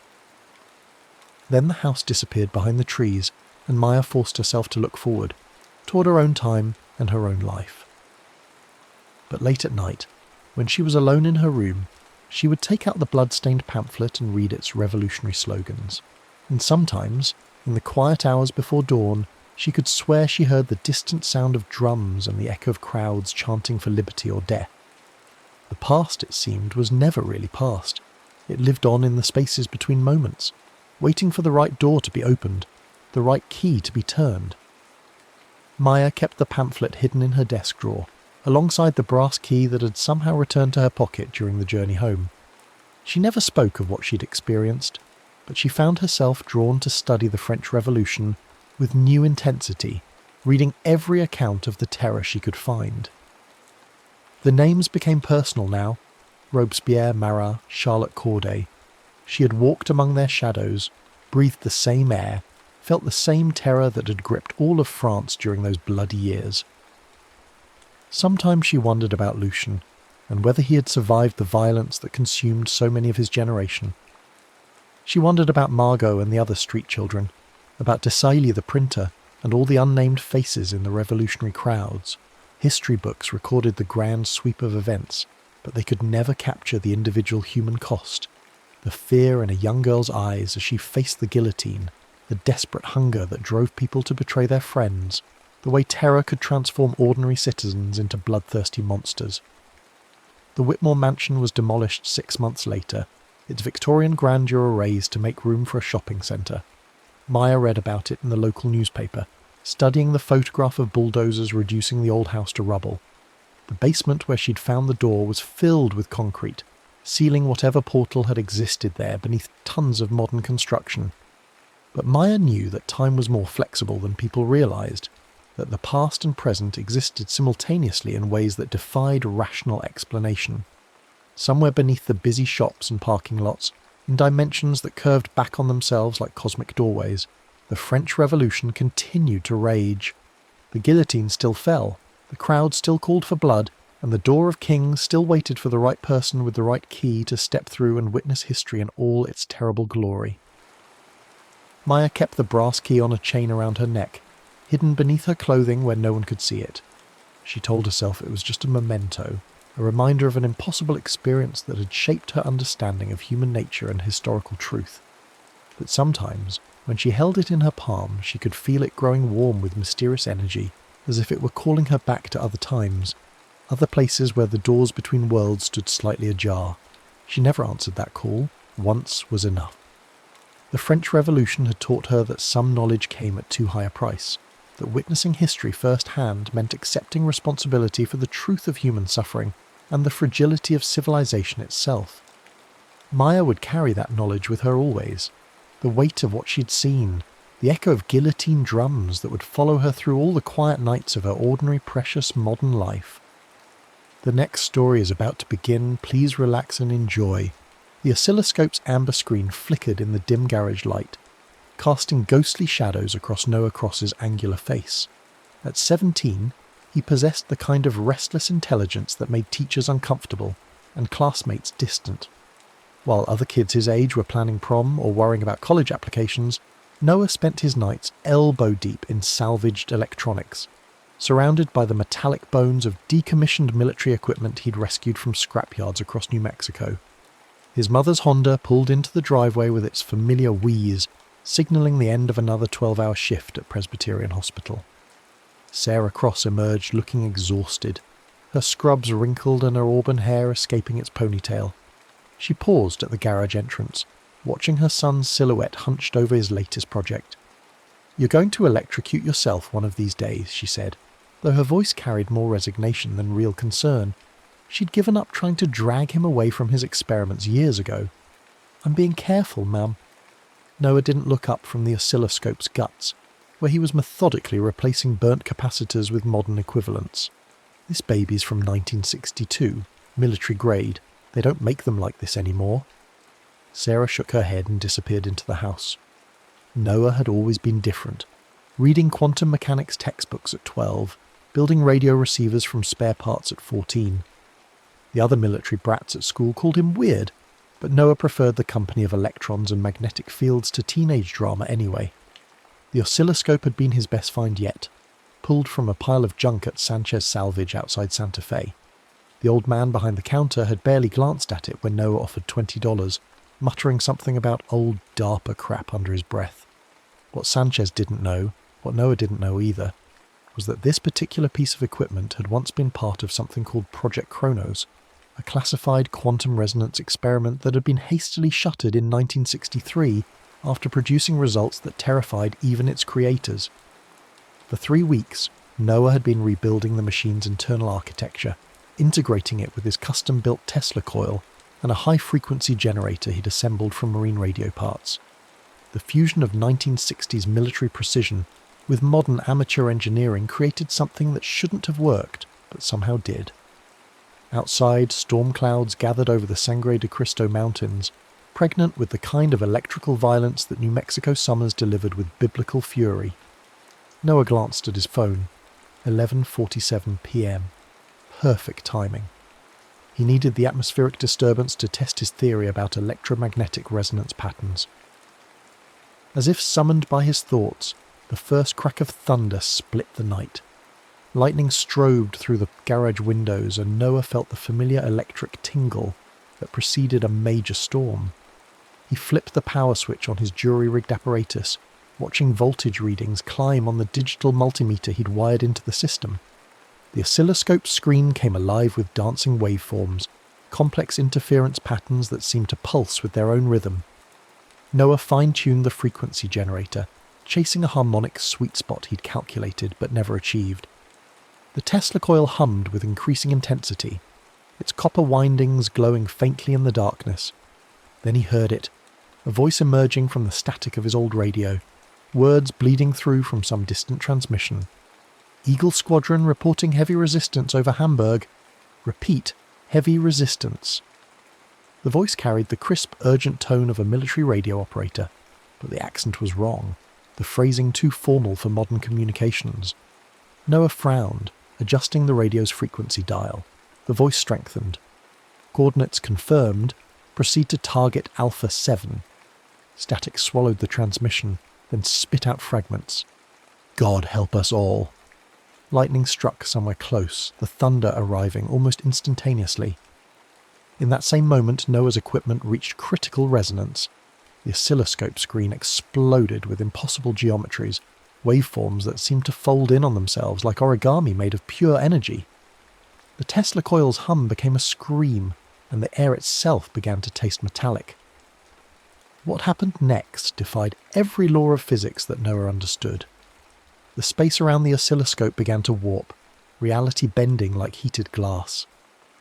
Speaker 1: Then the house disappeared behind the trees, and Maya forced herself to look forward, toward her own time and her own life. But late at night, when she was alone in her room, she would take out the blood-stained pamphlet and read its revolutionary slogans. And sometimes, in the quiet hours before dawn, she could swear she heard the distant sound of drums and the echo of crowds chanting for liberty or death. The past, it seemed, was never really past. It lived on in the spaces between moments, waiting for the right door to be opened, the right key to be turned. Maya kept the pamphlet hidden in her desk drawer, alongside the brass key that had somehow returned to her pocket during the journey home. She never spoke of what she'd experienced, but she found herself drawn to study the French Revolution with new intensity, reading every account of the terror she could find. The names became personal now: Robespierre, Marat, Charlotte Corday. She had walked among their shadows, breathed the same air, felt the same terror that had gripped all of France during those bloody years. Sometimes she wondered about Lucien, and whether he had survived the violence that consumed so many of his generation. She wondered about Margot and the other street children, about Desailly the printer, and all the unnamed faces in the revolutionary crowds. History books recorded the grand sweep of events, but they could never capture the individual human cost, the fear in a young girl's eyes as she faced the guillotine, the desperate hunger that drove people to betray their friends, the way terror could transform ordinary citizens into bloodthirsty monsters. The Whitmore mansion was demolished 6 months later, its Victorian grandeur erased to make room for a shopping centre. Maya read about it in the local newspaper, studying the photograph of bulldozers reducing the old house to rubble. The basement where she'd found the door was filled with concrete, sealing whatever portal had existed there beneath tons of modern construction. But Maya knew that time was more flexible than people realised, that the past and present existed simultaneously in ways that defied rational explanation. Somewhere beneath the busy shops and parking lots, in dimensions that curved back on themselves like cosmic doorways, the French Revolution continued to rage. The guillotine still fell, the crowd still called for blood, and the door of kings still waited for the right person with the right key to step through and witness history in all its terrible glory. Maya kept the brass key on a chain around her neck, hidden beneath her clothing where no one could see it. She told herself it was just a memento, a reminder of an impossible experience that had shaped her understanding of human nature and historical truth. But sometimes, when she held it in her palm, she could feel it growing warm with mysterious energy, as if it were calling her back to other times, other places where the doors between worlds stood slightly ajar. She never answered that call. Once was enough. The French Revolution had taught her that some knowledge came at too high a price, that witnessing history firsthand meant accepting responsibility for the truth of human suffering and the fragility of civilization itself. Maya would carry that knowledge with her always, the weight of what she'd seen, the echo of guillotine drums that would follow her through all the quiet nights of her ordinary, precious modern life. The next story is about to begin. Please relax and enjoy. The oscilloscope's amber screen flickered in the dim garage light, casting ghostly shadows across Noah Cross's angular face. At 17, he possessed the kind of restless intelligence that made teachers uncomfortable and classmates distant. While other kids his age were planning prom or worrying about college applications, Noah spent his nights elbow-deep in salvaged electronics, surrounded by the metallic bones of decommissioned military equipment he'd rescued from scrapyards across New Mexico. His mother's Honda pulled into the driveway with its familiar wheeze, signalling the end of another 12-hour shift at Presbyterian Hospital. Sarah Cross emerged looking exhausted, her scrubs wrinkled and her auburn hair escaping its ponytail. She paused at the garage entrance, watching her son's silhouette hunched over his latest project. "You're going to electrocute yourself one of these days," she said, though her voice carried more resignation than real concern. She'd given up trying to drag him away from his experiments years ago. "I'm being careful, Mum." Noah didn't look up from the oscilloscope's guts, where he was methodically replacing burnt capacitors with modern equivalents. "This baby's from 1962, military grade. They don't make them like this anymore." Sarah shook her head and disappeared into the house. Noah had always been different, reading quantum mechanics textbooks at 12, building radio receivers from spare parts at 14. The other military brats at school called him weird, but Noah preferred the company of electrons and magnetic fields to teenage drama anyway. The oscilloscope had been his best find yet, pulled from a pile of junk at Sanchez Salvage outside Santa Fe. The old man behind the counter had barely glanced at it when Noah offered $20, muttering something about old DARPA crap under his breath. What Sanchez didn't know, what Noah didn't know either, was that this particular piece of equipment had once been part of something called Project Kronos, a classified quantum resonance experiment that had been hastily shuttered in 1963 after producing results that terrified even its creators. For 3 weeks, Noah had been rebuilding the machine's internal architecture, integrating it with his custom-built Tesla coil and a high-frequency generator he'd assembled from marine radio parts. The fusion of 1960s military precision with modern amateur engineering created something that shouldn't have worked, but somehow did. Outside, storm clouds gathered over the Sangre de Cristo Mountains, pregnant with the kind of electrical violence that New Mexico summers delivered with biblical fury. Noah glanced at his phone. 11:47 p.m. Perfect timing. He needed the atmospheric disturbance to test his theory about electromagnetic resonance patterns. As if summoned by his thoughts, the first crack of thunder split the night. Lightning strobed through the garage windows, and Noah felt the familiar electric tingle that preceded a major storm. He flipped the power switch on his jury-rigged apparatus, watching voltage readings climb on the digital multimeter he'd wired into the system. The oscilloscope screen came alive with dancing waveforms, complex interference patterns that seemed to pulse with their own rhythm. Noah fine-tuned the frequency generator, chasing a harmonic sweet spot he'd calculated but never achieved. The Tesla coil hummed with increasing intensity, its copper windings glowing faintly in the darkness. Then he heard it, a voice emerging from the static of his old radio, words bleeding through from some distant transmission. Eagle Squadron reporting heavy resistance over Hamburg. Repeat, heavy resistance. The voice carried the crisp, urgent tone of a military radio operator, but the accent was wrong, the phrasing too formal for modern communications. Noah frowned, adjusting the radio's frequency dial. The voice strengthened. Coordinates confirmed. Proceed to target Alpha 7. Static swallowed the transmission, then spit out fragments. God help us all. Lightning struck somewhere close, the thunder arriving almost instantaneously. In that same moment, Noah's equipment reached critical resonance. The oscilloscope screen exploded with impossible geometries, waveforms that seemed to fold in on themselves like origami made of pure energy. The Tesla coil's hum became a scream, and the air itself began to taste metallic. What happened next defied every law of physics that Noah understood. The space around the oscilloscope began to warp, reality bending like heated glass.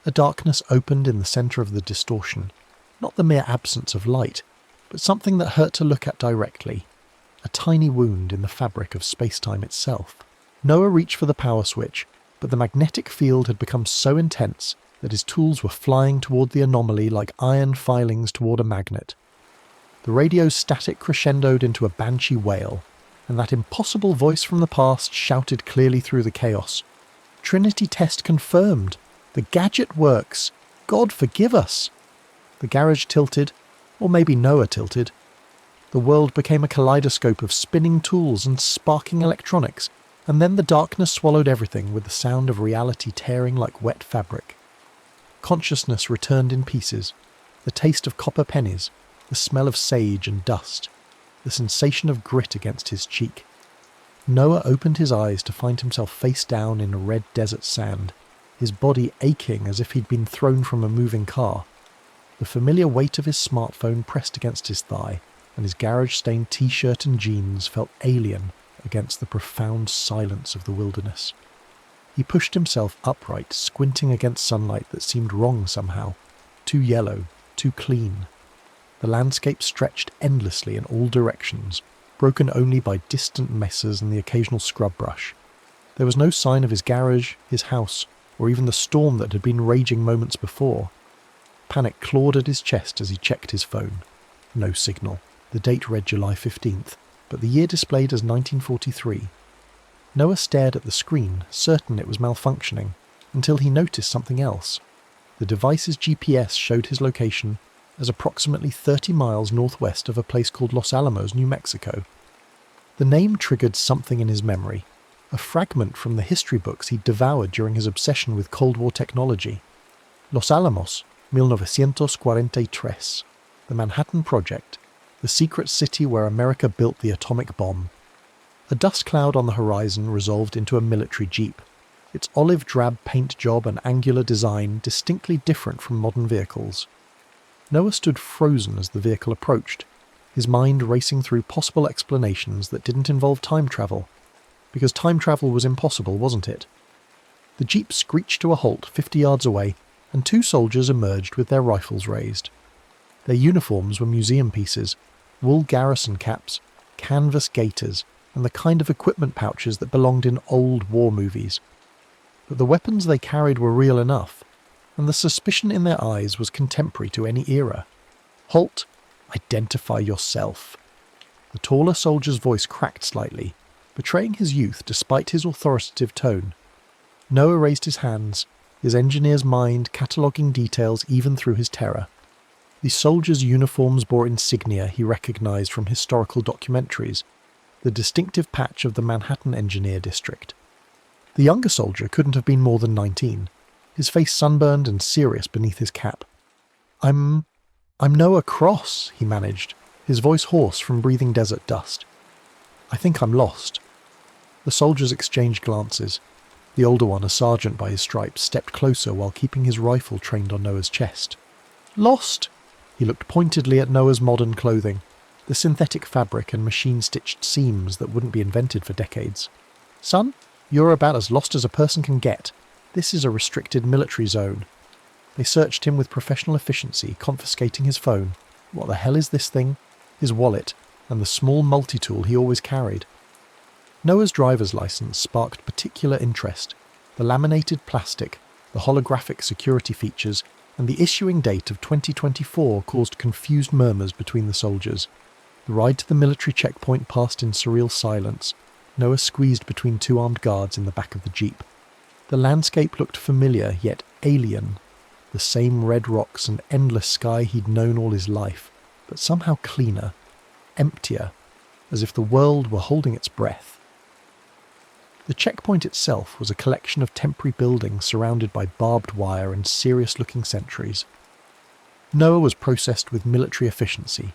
Speaker 1: A darkness opened in the centre of the distortion, not the mere absence of light, but something that hurt to look at directly, a tiny wound in the fabric of space-time itself. Noah reached for the power switch, but the magnetic field had become so intense that his tools were flying toward the anomaly like iron filings toward a magnet. The radio's static crescendoed into a banshee wail, and that impossible voice from the past shouted clearly through the chaos. Trinity test confirmed! The gadget works! God forgive us! The garage tilted, or maybe Noah tilted. The world became a kaleidoscope of spinning tools and sparking electronics, and then the darkness swallowed everything with the sound of reality tearing like wet fabric. Consciousness returned in pieces, the taste of copper pennies, the smell of sage and dust, the sensation of grit against his cheek. Noah opened his eyes to find himself face down in a red desert sand, his body aching as if he'd been thrown from a moving car. The familiar weight of his smartphone pressed against his thigh, and his garage-stained t-shirt and jeans felt alien against the profound silence of the wilderness. He pushed himself upright, squinting against sunlight that seemed wrong somehow, too yellow, too clean. The landscape stretched endlessly in all directions, broken only by distant mesas and the occasional scrub brush. There was no sign of his garage, his house, or even the storm that had been raging moments before. Panic clawed at his chest as he checked his phone. No signal. The date read July 15th, but the year displayed as 1943. Noah stared at the screen, certain it was malfunctioning, until he noticed something else. The device's GPS showed his location as approximately 30 miles northwest of a place called Los Alamos, New Mexico. The name triggered something in his memory, a fragment from the history books he'd devoured during his obsession with Cold War technology. Los Alamos, 1943, the Manhattan Project, the secret city where America built the atomic bomb. A dust cloud on the horizon resolved into a military jeep, its olive-drab paint job and angular design distinctly different from modern vehicles. Noah stood frozen as the vehicle approached, his mind racing through possible explanations that didn't involve time travel. Because time travel was impossible, wasn't it? The jeep screeched to a halt 50 yards away, and two soldiers emerged with their rifles raised. Their uniforms were museum pieces, wool garrison caps, canvas gaiters, and the kind of equipment pouches that belonged in old war movies. But the weapons they carried were real enough, and the suspicion in their eyes was contemporary to any era. Halt! Identify yourself. The taller soldier's voice cracked slightly, betraying his youth despite his authoritative tone. Noah raised his hands, his engineer's mind cataloguing details even through his terror. The soldiers' uniforms bore insignia he recognized from historical documentaries, the distinctive patch of the Manhattan Engineer District. The younger soldier couldn't have been more than 19, his face sunburned and serious beneath his cap. I'm Noah Cross, he managed, his voice hoarse from breathing desert dust. I think I'm lost. The soldiers exchanged glances. The older one, a sergeant by his stripes, stepped closer while keeping his rifle trained on Noah's chest. Lost? He looked pointedly at Noah's modern clothing. the synthetic fabric and machine-stitched seams that wouldn't be invented for decades. "Son, you're about as lost as a person can get. This is a restricted military zone." They searched him with professional efficiency, confiscating his phone. What the hell is this thing? His wallet, and the small multi-tool he always carried. Noah's driver's license sparked particular interest. The laminated plastic, the holographic security features, and the issuing date of 2024 caused confused murmurs between the soldiers. The ride to the military checkpoint passed in surreal silence. Noah squeezed between two armed guards in the back of the jeep. The landscape looked familiar, yet alien. The same red rocks and endless sky he'd known all his life, but somehow cleaner, emptier, as if the world were holding its breath. The checkpoint itself was a collection of temporary buildings surrounded by barbed wire and serious-looking sentries. Noah was processed with military efficiency,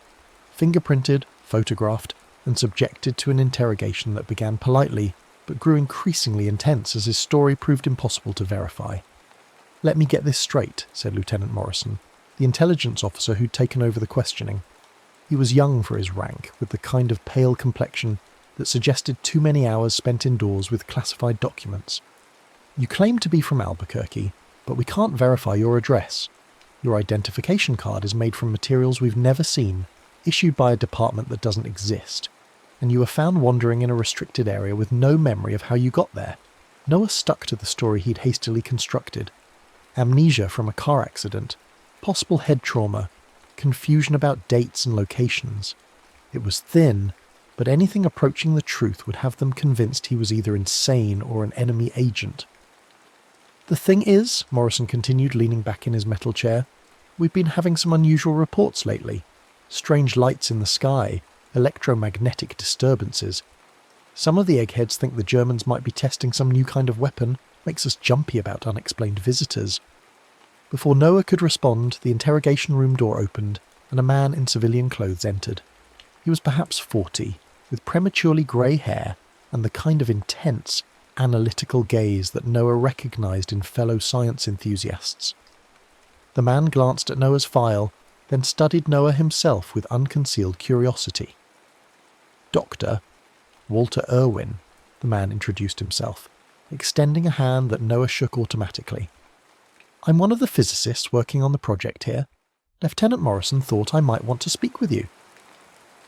Speaker 1: fingerprinted, photographed, and subjected to an interrogation that began politely, but grew increasingly intense as his story proved impossible to verify. "Let me get this straight," said Lieutenant Morrison, the intelligence officer who'd taken over the questioning. He was young for his rank, with the kind of pale complexion that suggested too many hours spent indoors with classified documents. "You claim to be from Albuquerque, but we can't verify your address. Your identification card is made from materials we've never seen, issued by a department that doesn't exist, and you were found wandering in a restricted area with no memory of how you got there." Noah stuck to the story he'd hastily constructed. Amnesia from a car accident, possible head trauma, confusion about dates and locations. It was thin, but anything approaching the truth would have them convinced he was either insane or an enemy agent. "The thing is," Morrison continued, leaning back in his metal chair, "we've been having some unusual reports lately. Strange lights in the sky, electromagnetic disturbances. Some of the eggheads think the Germans might be testing some new kind of weapon. Makes us jumpy about unexplained visitors." Before Noah could respond, the interrogation room door opened, and a man in civilian clothes entered. He was perhaps 40, with prematurely grey hair and the kind of intense, analytical gaze that Noah recognised in fellow science enthusiasts. The man glanced at Noah's file, then studied Noah himself with unconcealed curiosity. "Dr. Walter Irwin," the man introduced himself, extending a hand that Noah shook automatically. "I'm one of the physicists working on the project here. Lieutenant Morrison thought I might want to speak with you."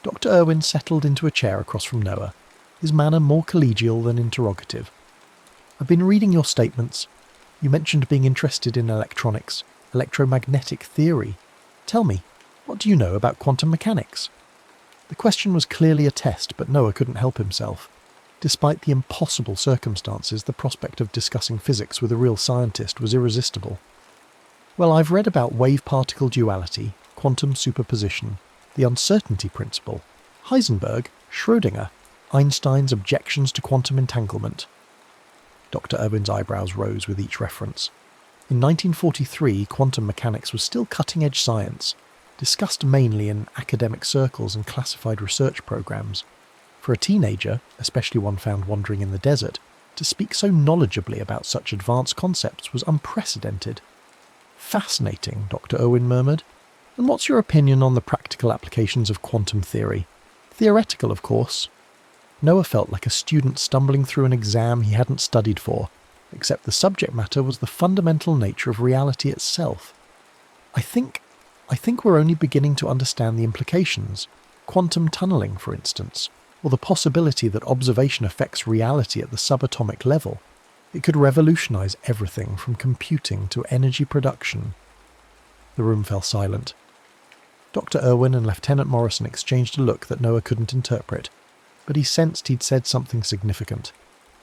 Speaker 1: Dr. Irwin settled into a chair across from Noah, his manner more collegial than interrogative. "I've been reading your statements. You mentioned being interested in electronics, electromagnetic theory. Tell me, what do you know about quantum mechanics?" The question was clearly a test, but Noah couldn't help himself. Despite the impossible circumstances, the prospect of discussing physics with a real scientist was irresistible. "Well, I've read about wave-particle duality, quantum superposition, the uncertainty principle, Heisenberg, Schrödinger, Einstein's objections to quantum entanglement." Dr. Irwin's eyebrows rose with each reference. In 1943, quantum mechanics was still cutting-edge science, discussed mainly in academic circles and classified research programs. For a teenager, especially one found wandering in the desert, to speak so knowledgeably about such advanced concepts was unprecedented. "Fascinating," Dr. Irwin murmured. "And what's your opinion on the practical applications of quantum theory? Theoretical, of course." Noah felt like a student stumbling through an exam he hadn't studied for, except the subject matter was the fundamental nature of reality itself. I think we're only beginning to understand the implications. Quantum tunneling, for instance, or the possibility that observation affects reality at the subatomic level. It could revolutionize everything from computing to energy production." The room fell silent. Dr. Irwin and Lieutenant Morrison exchanged a look that Noah couldn't interpret, but he sensed he'd said something significant,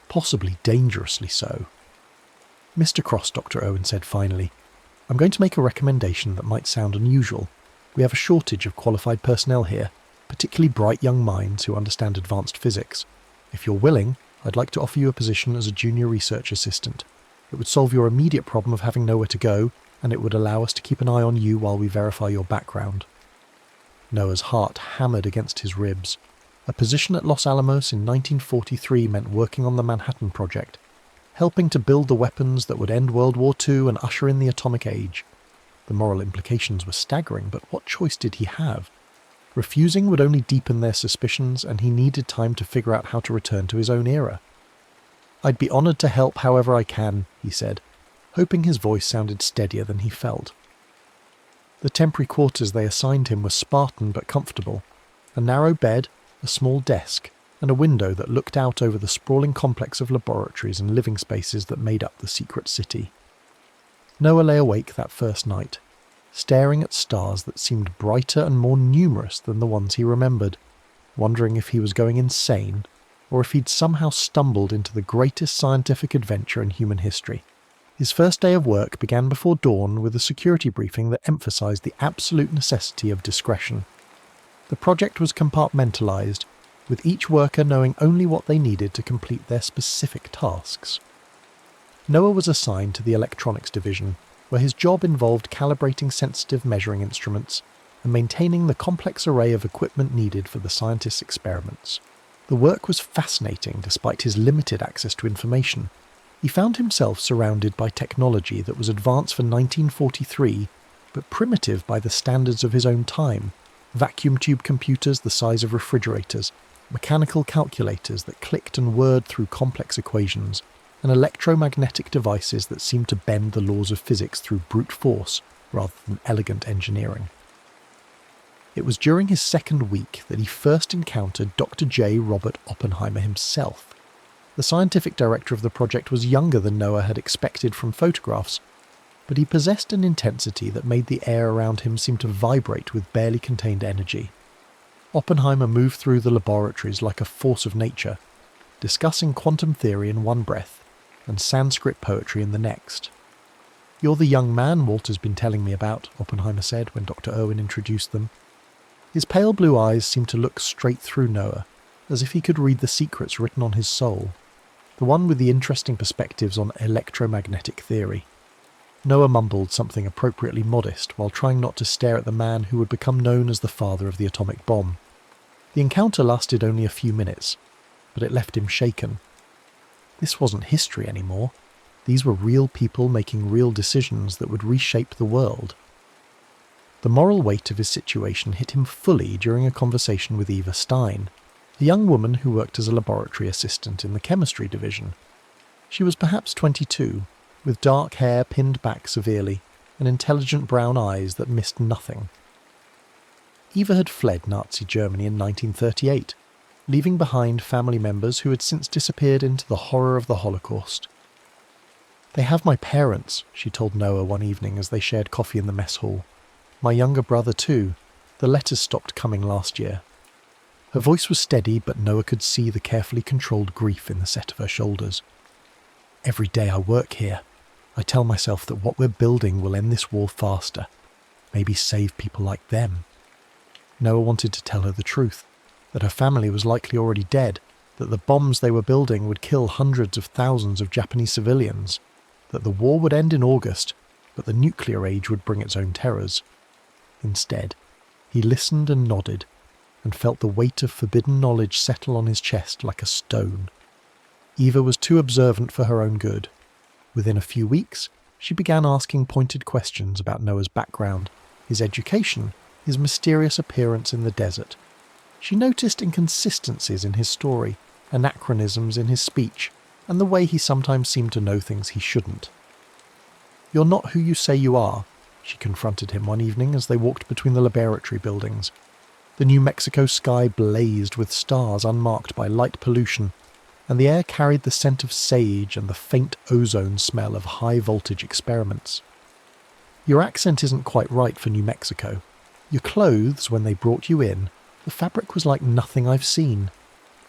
Speaker 1: possibly dangerously so. "Mr. Cross," Dr. Irwin said finally, "I'm going to make a recommendation that might sound unusual. We have a shortage of qualified personnel here, particularly bright young minds who understand advanced physics. If you're willing, I'd like to offer you a position as a junior research assistant. It would solve your immediate problem of having nowhere to go, and it would allow us to keep an eye on you while we verify your background." Noah's heart hammered against his ribs. A position at Los Alamos in 1943 meant working on the Manhattan Project, helping to build the weapons that would end World War II and usher in the atomic age. The moral implications were staggering, but what choice did he have? Refusing would only deepen their suspicions, and he needed time to figure out how to return to his own era. "I'd be honoured to help however I can," he said, hoping his voice sounded steadier than he felt. The temporary quarters they assigned him were Spartan but comfortable. A narrow bed, a small desk, and a window that looked out over the sprawling complex of laboratories and living spaces that made up the secret city. Noah lay awake that first night, staring at stars that seemed brighter and more numerous than the ones he remembered, wondering if he was going insane, or if he'd somehow stumbled into the greatest scientific adventure in human history. His first day of work began before dawn with a security briefing that emphasised the absolute necessity of discretion. The project was compartmentalised, with each worker knowing only what they needed to complete their specific tasks. Noah was assigned to the electronics division, where his job involved calibrating sensitive measuring instruments and maintaining the complex array of equipment needed for the scientists' experiments. The work was fascinating despite his limited access to information. He found himself surrounded by technology that was advanced for 1943, but primitive by the standards of his own time. Vacuum tube computers the size of refrigerators, mechanical calculators that clicked and whirred through complex equations, and electromagnetic devices that seemed to bend the laws of physics through brute force rather than elegant engineering. It was during his second week that he first encountered Dr. J. Robert Oppenheimer himself. The scientific director of the project was younger than Noah had expected from photographs, but he possessed an intensity that made the air around him seem to vibrate with barely contained energy. Oppenheimer moved through the laboratories like a force of nature, discussing quantum theory in one breath and Sanskrit poetry in the next. "You're the young man Walter's been telling me about," Oppenheimer said when Dr. Irwin introduced them. His pale blue eyes seemed to look straight through Noah, as if he could read the secrets written on his soul, the one with the interesting perspectives on electromagnetic theory. Noah mumbled something appropriately modest while trying not to stare at the man who would become known as the father of the atomic bomb. The encounter lasted only a few minutes, but it left him shaken. This wasn't history anymore. These were real people making real decisions that would reshape the world. The moral weight of his situation hit him fully during a conversation with Eva Stein, a young woman who worked as a laboratory assistant in the chemistry division. She was perhaps 22, with dark hair pinned back severely and intelligent brown eyes that missed nothing. Eva had fled Nazi Germany in 1938, leaving behind family members who had since disappeared into the horror of the Holocaust. "They have my parents," she told Noah one evening as they shared coffee in the mess hall. "My younger brother too. The letters stopped coming last year." Her voice was steady, but Noah could see the carefully controlled grief in the set of her shoulders. "Every day I work here, I tell myself that what we're building will end this war faster, maybe save people like them." Noah wanted to tell her the truth, that her family was likely already dead, that the bombs they were building would kill hundreds of thousands of Japanese civilians, that the war would end in August, but the nuclear age would bring its own terrors. Instead, he listened and nodded, and felt the weight of forbidden knowledge settle on his chest like a stone. Eva was too observant for her own good. Within a few weeks, she began asking pointed questions about Noah's background, his education, his mysterious appearance in the desert. She noticed inconsistencies in his story, anachronisms in his speech, and the way he sometimes seemed to know things he shouldn't. "You're not who you say you are," she confronted him one evening as they walked between the laboratory buildings. The New Mexico sky blazed with stars unmarked by light pollution, and the air carried the scent of sage and the faint ozone smell of high-voltage experiments. "Your accent isn't quite right for New Mexico. Your clothes, when they brought you in, the fabric was like nothing I've seen.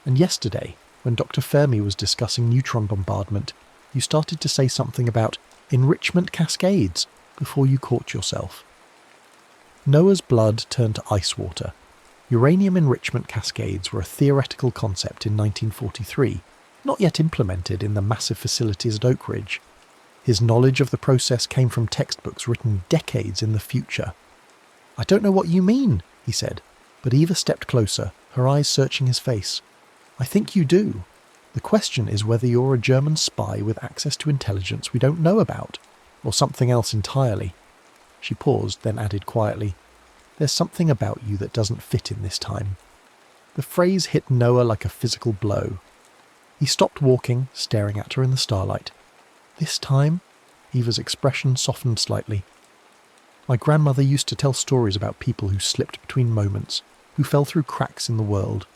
Speaker 1: And yesterday, when Dr. Fermi was discussing neutron bombardment, you started to say something about enrichment cascades before you caught yourself." Noah's blood turned to ice water. Uranium enrichment cascades were a theoretical concept in 1943, not yet implemented in the massive facilities at Oak Ridge. His knowledge of the process came from textbooks written decades in the future. "I don't know what you mean," he said, but Eva stepped closer, her eyes searching his face. "I think you do. The question is whether you're a German spy with access to intelligence we don't know about, or something else entirely." She paused, then added quietly, There's something about you that doesn't fit in this time." The phrase hit Noah like a physical blow. He stopped walking, staring at her in the starlight. "This time?" Eva's expression softened slightly. "My grandmother used to tell stories about people who slipped between moments, who fell through cracks in the world.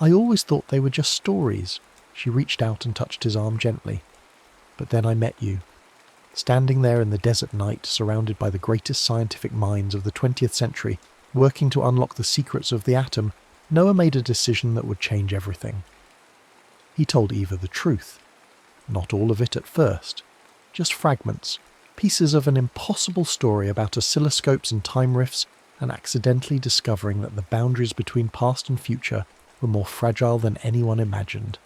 Speaker 1: I always thought they were just stories." She reached out and touched his arm gently. "But then I met you. Standing there in the desert night, surrounded by the greatest scientific minds of the 20th century, working to unlock the secrets of the atom, Noah made a decision that would change everything." He told Eva the truth. Not all of it at first. Just fragments, pieces of an impossible story about oscilloscopes and time rifts, and accidentally discovering that the boundaries between past and future were more fragile than anyone imagined.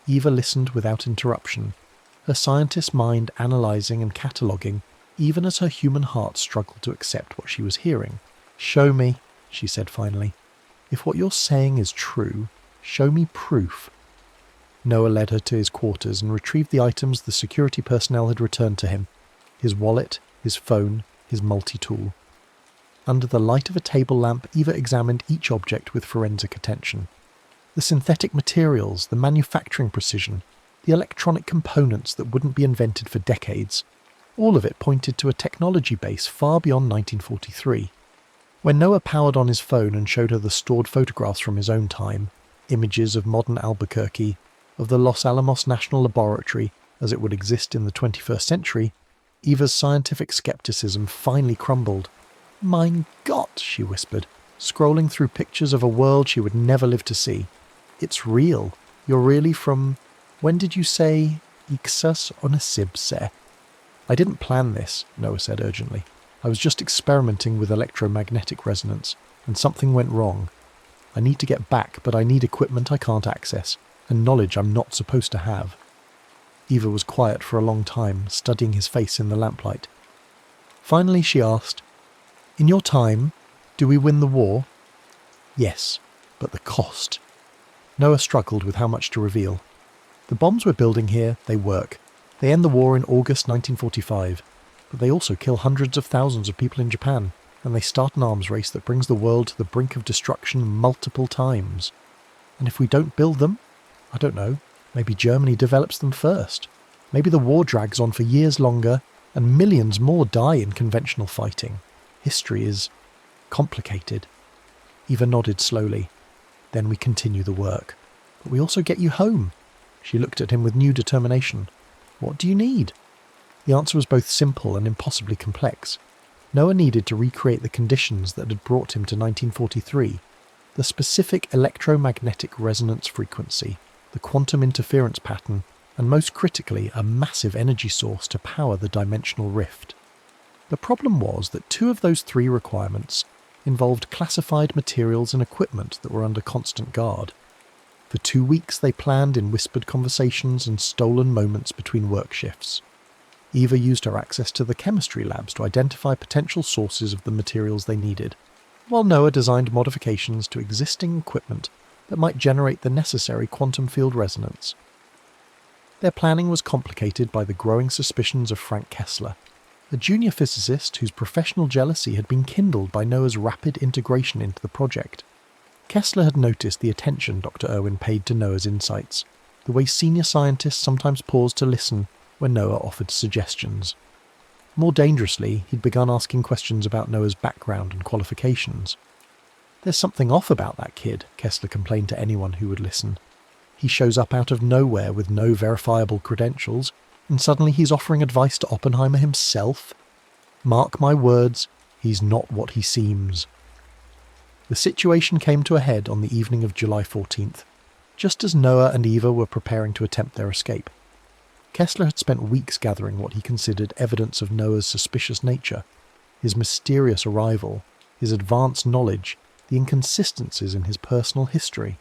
Speaker 1: Eva listened without interruption, her scientist mind analysing and cataloguing, even as her human heart struggled to accept what she was hearing. "Show me," she said finally. "If what you're saying is true, show me proof." Noah led her to his quarters and retrieved the items the security personnel had returned to him: his wallet, his phone, his multi-tool. Under the light of a table lamp, Eva examined each object with forensic attention. The synthetic materials, the manufacturing precision, the electronic components that wouldn't be invented for decades, all of it pointed to a technology base far beyond 1943. When Noah powered on his phone and showed her the stored photographs from his own time, images of modern Albuquerque, of the Los Alamos National Laboratory as it would exist in the 21st century, Eva's scientific skepticism finally crumbled. "Mein Gott," she whispered, scrolling through pictures of a world she would never live to see. "It's real. You're really from... When did you say... Ixas onesibse?" "I didn't plan this," Noah said urgently. "I was just experimenting with electromagnetic resonance, and something went wrong. I need to get back, but I need equipment I can't access, and knowledge I'm not supposed to have." Eva was quiet for a long time, studying his face in the lamplight. Finally she asked, "In your time, do we win the war?" "Yes, but the cost." Noah struggled with how much to reveal. "The bombs we're building here, they work. They end the war in August 1945, but they also kill hundreds of thousands of people in Japan, and they start an arms race that brings the world to the brink of destruction multiple times. And if we don't build them, I don't know, maybe Germany develops them first. Maybe the war drags on for years longer, and millions more die in conventional fighting. History is complicated." Eva nodded slowly. "Then we continue the work. But we also get you home." She looked at him with new determination. "What do you need?" The answer was both simple and impossibly complex. Noah needed to recreate the conditions that had brought him to 1943, the specific electromagnetic resonance frequency, the quantum interference pattern, and most critically, a massive energy source to power the dimensional rift. The problem was that two of those three requirements involved classified materials and equipment that were under constant guard. For 2 weeks they planned in whispered conversations and stolen moments between work shifts. Eva used her access to the chemistry labs to identify potential sources of the materials they needed, while Noah designed modifications to existing equipment that might generate the necessary quantum field resonance. Their planning was complicated by the growing suspicions of Frank Kessler, a junior physicist whose professional jealousy had been kindled by Noah's rapid integration into the project. Kessler had noticed the attention Dr. Irwin paid to Noah's insights, the way senior scientists sometimes paused to listen when Noah offered suggestions. More dangerously, he'd begun asking questions about Noah's background and qualifications. "There's something off about that kid," Kessler complained to anyone who would listen. "He shows up out of nowhere with no verifiable credentials, and suddenly he's offering advice to Oppenheimer himself. Mark my words, he's not what he seems." The situation came to a head on the evening of July 14th, just as Noah and Eva were preparing to attempt their escape. Kessler had spent weeks gathering what he considered evidence of Noah's suspicious nature, his mysterious arrival, his advanced knowledge, the inconsistencies in his personal history.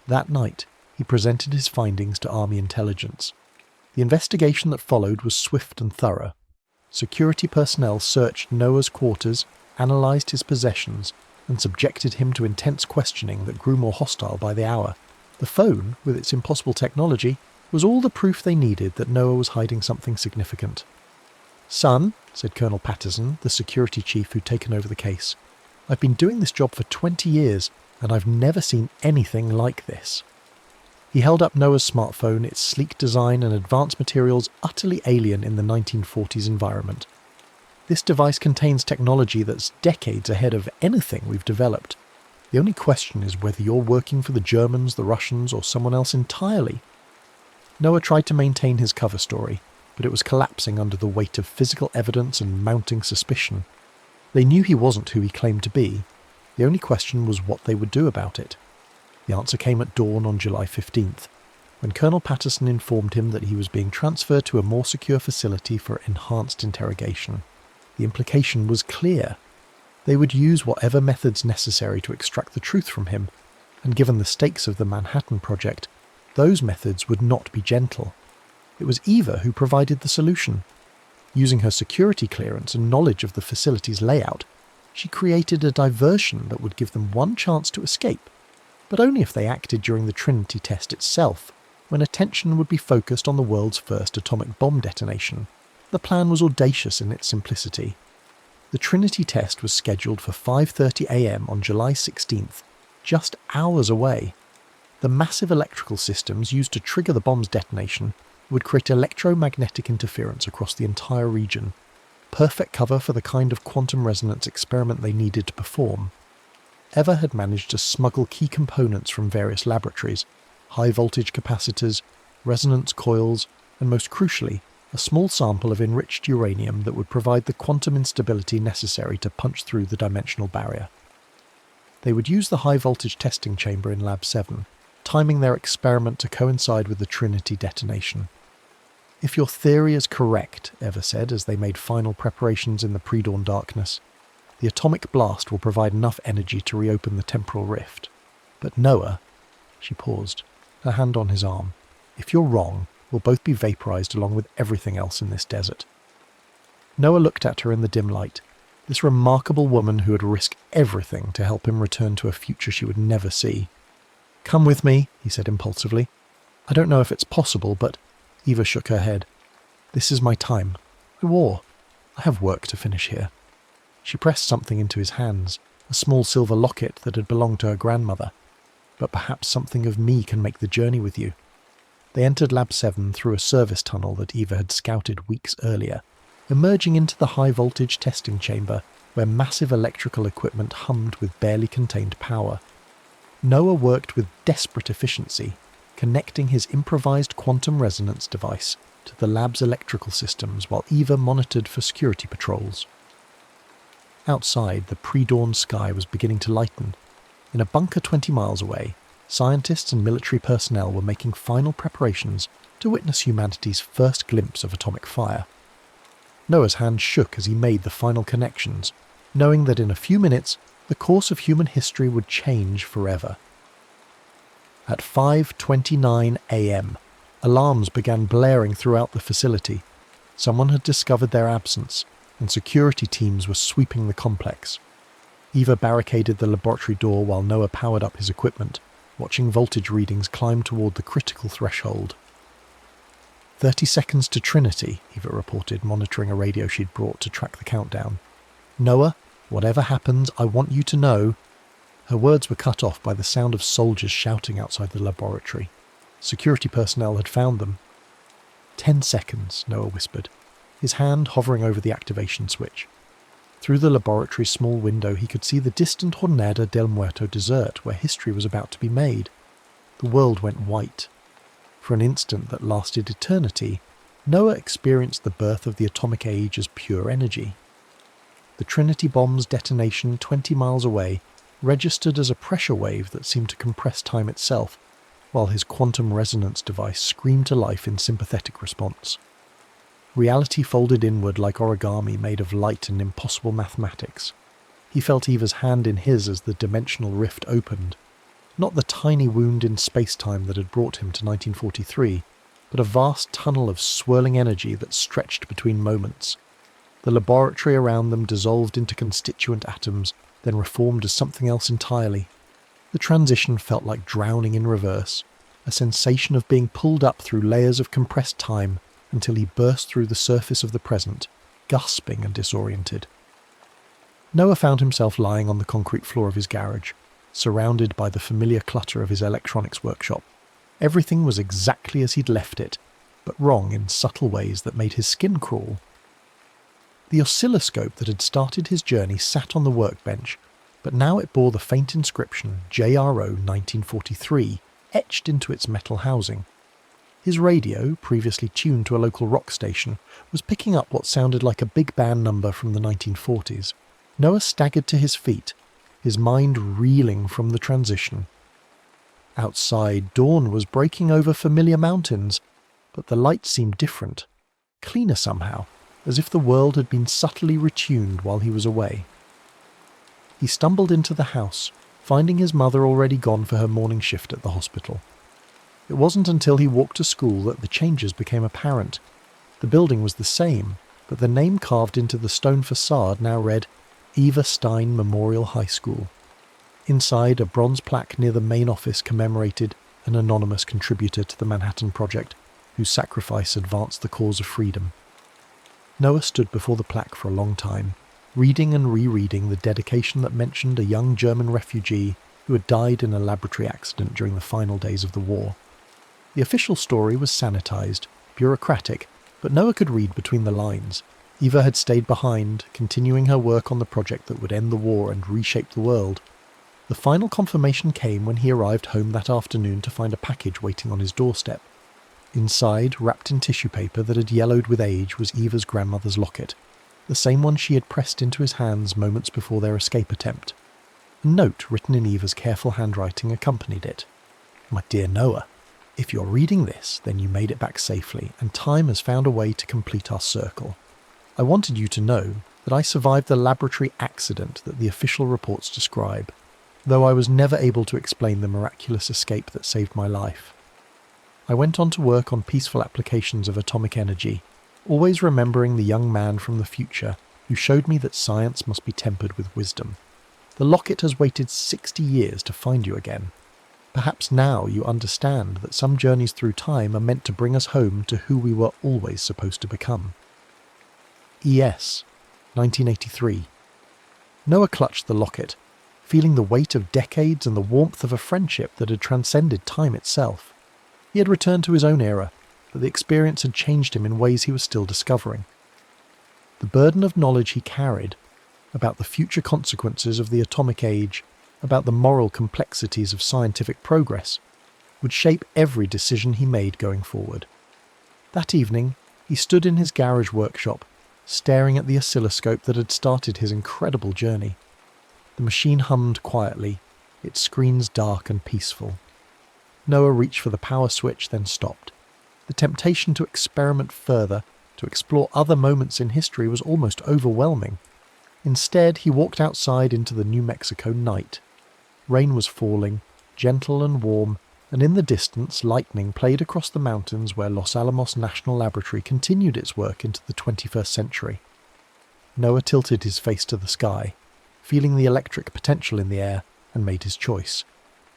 Speaker 1: That night, he presented his findings to Army intelligence. The investigation that followed was swift and thorough. Security personnel searched Noah's quarters, analysed his possessions, and subjected him to intense questioning that grew more hostile by the hour. The phone, with its impossible technology, was all the proof they needed that Noah was hiding something significant. "Son," said Colonel Patterson, the security chief who'd taken over the case. "I've been doing this job for 20 years, and I've never seen anything like this." He held up Noah's smartphone, its sleek design and advanced materials utterly alien in the 1940s environment. "This device contains technology that's decades ahead of anything we've developed. The only question is whether you're working for the Germans, the Russians, or someone else entirely." Noah tried to maintain his cover story, but it was collapsing under the weight of physical evidence and mounting suspicion. They knew he wasn't who he claimed to be. The only question was what they would do about it. The answer came at dawn on July 15th, when Colonel Patterson informed him that he was being transferred to a more secure facility for enhanced interrogation. The implication was clear. They would use whatever methods necessary to extract the truth from him, and given the stakes of the Manhattan Project, those methods would not be gentle. It was Eva who provided the solution. Using her security clearance and knowledge of the facility's layout, she created a diversion that would give them one chance to escape, but only if they acted during the Trinity test itself, when attention would be focused on the world's first atomic bomb detonation. The plan was audacious in its simplicity. The Trinity test was scheduled for 5:30 a.m. on July 16th, just hours away. The massive electrical systems used to trigger the bomb's detonation would create electromagnetic interference across the entire region, perfect cover for the kind of quantum resonance experiment they needed to perform. Eva had managed to smuggle key components from various laboratories, high-voltage capacitors, resonance coils, and most crucially, a small sample of enriched uranium that would provide the quantum instability necessary to punch through the dimensional barrier. They would use the high-voltage testing chamber in Lab 7, timing their experiment to coincide with the Trinity detonation. "If your theory is correct," Eva said as they made final preparations in the pre-dawn darkness, "the atomic blast will provide enough energy to reopen the temporal rift. But Noah," she paused, her hand on his arm, "if you're wrong, we'll both be vaporized along with everything else in this desert." Noah looked at her in the dim light, this remarkable woman who had risked everything to help him return to a future she would never see. "Come with me," he said impulsively. "I don't know if it's possible, but—" Eva shook her head. "This is my time. My war. I have work to finish here." She pressed something into his hands, a small silver locket that had belonged to her grandmother. "But perhaps something of me can make the journey with you." They entered Lab 7 through a service tunnel that Eva had scouted weeks earlier, emerging into the high-voltage testing chamber where massive electrical equipment hummed with barely contained power. Noah worked with desperate efficiency, connecting his improvised quantum resonance device to the lab's electrical systems while Eva monitored for security patrols. Outside, the pre-dawn sky was beginning to lighten. In a bunker 20 miles away, scientists and military personnel were making final preparations to witness humanity's first glimpse of atomic fire. Noah's hand shook as he made the final connections, knowing that in a few minutes the course of human history would change forever. At 5:29 a.m., alarms began blaring throughout the facility. Someone had discovered their absence, and security teams were sweeping the complex. Eva barricaded the laboratory door while Noah powered up his equipment, watching voltage readings climb toward the critical threshold. 30 seconds to Trinity, Eva reported, monitoring a radio she'd brought to track the countdown. "Noah, whatever happens, I want you to know—" Her words were cut off by the sound of soldiers shouting outside the laboratory. Security personnel had found them. 10 seconds, Noah whispered, his hand hovering over the activation switch. Through the laboratory's small window he could see the distant Jornada del Muerto desert where history was about to be made. The world went white. For an instant that lasted eternity, Noah experienced the birth of the atomic age as pure energy. The Trinity bomb's detonation 20 miles away registered as a pressure wave that seemed to compress time itself, while his quantum resonance device screamed to life in sympathetic response. Reality folded inward like origami made of light and impossible mathematics. He felt Eva's hand in his as the dimensional rift opened. Not the tiny wound in space-time that had brought him to 1943, but a vast tunnel of swirling energy that stretched between moments. The laboratory around them dissolved into constituent atoms, then reformed as something else entirely. The transition felt like drowning in reverse, a sensation of being pulled up through layers of compressed time until he burst through the surface of the present, gasping and disoriented. Noah found himself lying on the concrete floor of his garage, surrounded by the familiar clutter of his electronics workshop. Everything was exactly as he'd left it, but wrong in subtle ways that made his skin crawl. The oscilloscope that had started his journey sat on the workbench, but now it bore the faint inscription JRO 1943 etched into its metal housing. His radio, previously tuned to a local rock station, was picking up what sounded like a big band number from the 1940s. Noah staggered to his feet, his mind reeling from the transition. Outside, dawn was breaking over familiar mountains, but the light seemed different, cleaner somehow, as if the world had been subtly retuned while he was away. He stumbled into the house, finding his mother already gone for her morning shift at the hospital. It wasn't until he walked to school that the changes became apparent. The building was the same, but the name carved into the stone facade now read Eva Stein Memorial High School. Inside, a bronze plaque near the main office commemorated an anonymous contributor to the Manhattan Project, whose sacrifice advanced the cause of freedom. Noah stood before the plaque for a long time, reading and rereading the dedication that mentioned a young German refugee who had died in a laboratory accident during the final days of the war. The official story was sanitized, bureaucratic, but Noah could read between the lines. Eva had stayed behind, continuing her work on the project that would end the war and reshape the world. The final confirmation came when he arrived home that afternoon to find a package waiting on his doorstep. Inside, wrapped in tissue paper that had yellowed with age, was Eva's grandmother's locket, the same one she had pressed into his hands moments before their escape attempt. A note written in Eva's careful handwriting accompanied it. "My dear Noah, if you're reading this, then you made it back safely, and time has found a way to complete our circle. I wanted you to know that I survived the laboratory accident that the official reports describe, though I was never able to explain the miraculous escape that saved my life. I went on to work on peaceful applications of atomic energy, always remembering the young man from the future who showed me that science must be tempered with wisdom. The locket has waited 60 years to find you again. Perhaps now you understand that some journeys through time are meant to bring us home to who we were always supposed to become." E.S. 1983. Noah clutched the locket, feeling the weight of decades and the warmth of a friendship that had transcended time itself. He had returned to his own era, but the experience had changed him in ways he was still discovering. The burden of knowledge he carried, about the future consequences of the atomic age, about the moral complexities of scientific progress, would shape every decision he made going forward. That evening, he stood in his garage workshop, staring at the oscilloscope that had started his incredible journey. The machine hummed quietly, its screens dark and peaceful. Noah reached for the power switch, then stopped. The temptation to experiment further, to explore other moments in history, was almost overwhelming. Instead, he walked outside into the New Mexico night. Rain was falling, gentle and warm, and in the distance lightning played across the mountains where Los Alamos National Laboratory continued its work into the 21st century. Noah tilted his face to the sky, feeling the electric potential in the air, and made his choice.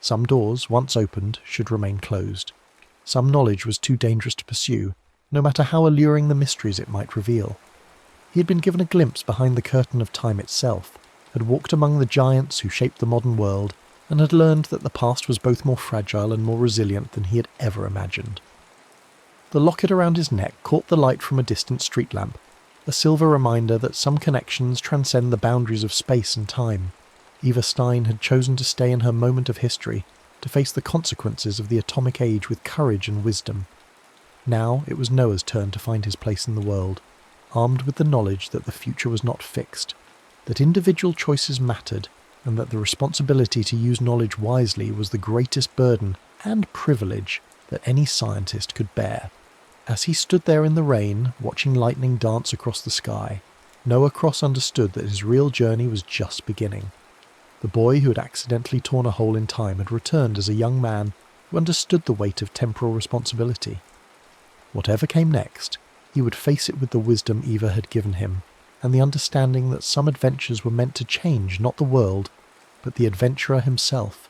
Speaker 1: Some doors, once opened, should remain closed. Some knowledge was too dangerous to pursue, no matter how alluring the mysteries it might reveal. He had been given a glimpse behind the curtain of time itself, had walked among the giants who shaped the modern world, and had learned that the past was both more fragile and more resilient than he had ever imagined. The locket around his neck caught the light from a distant street lamp, a silver reminder that some connections transcend the boundaries of space and time. Eva Stein had chosen to stay in her moment of history, to face the consequences of the atomic age with courage and wisdom. Now it was Noah's turn to find his place in the world, armed with the knowledge that the future was not fixed, that individual choices mattered, and that the responsibility to use knowledge wisely was the greatest burden and privilege that any scientist could bear. As he stood there in the rain, watching lightning dance across the sky, Noah Cross understood that his real journey was just beginning. The boy who had accidentally torn a hole in time had returned as a young man who understood the weight of temporal responsibility. Whatever came next, he would face it with the wisdom Eva had given him, and the understanding that some adventures were meant to change not the world, but the adventurer himself.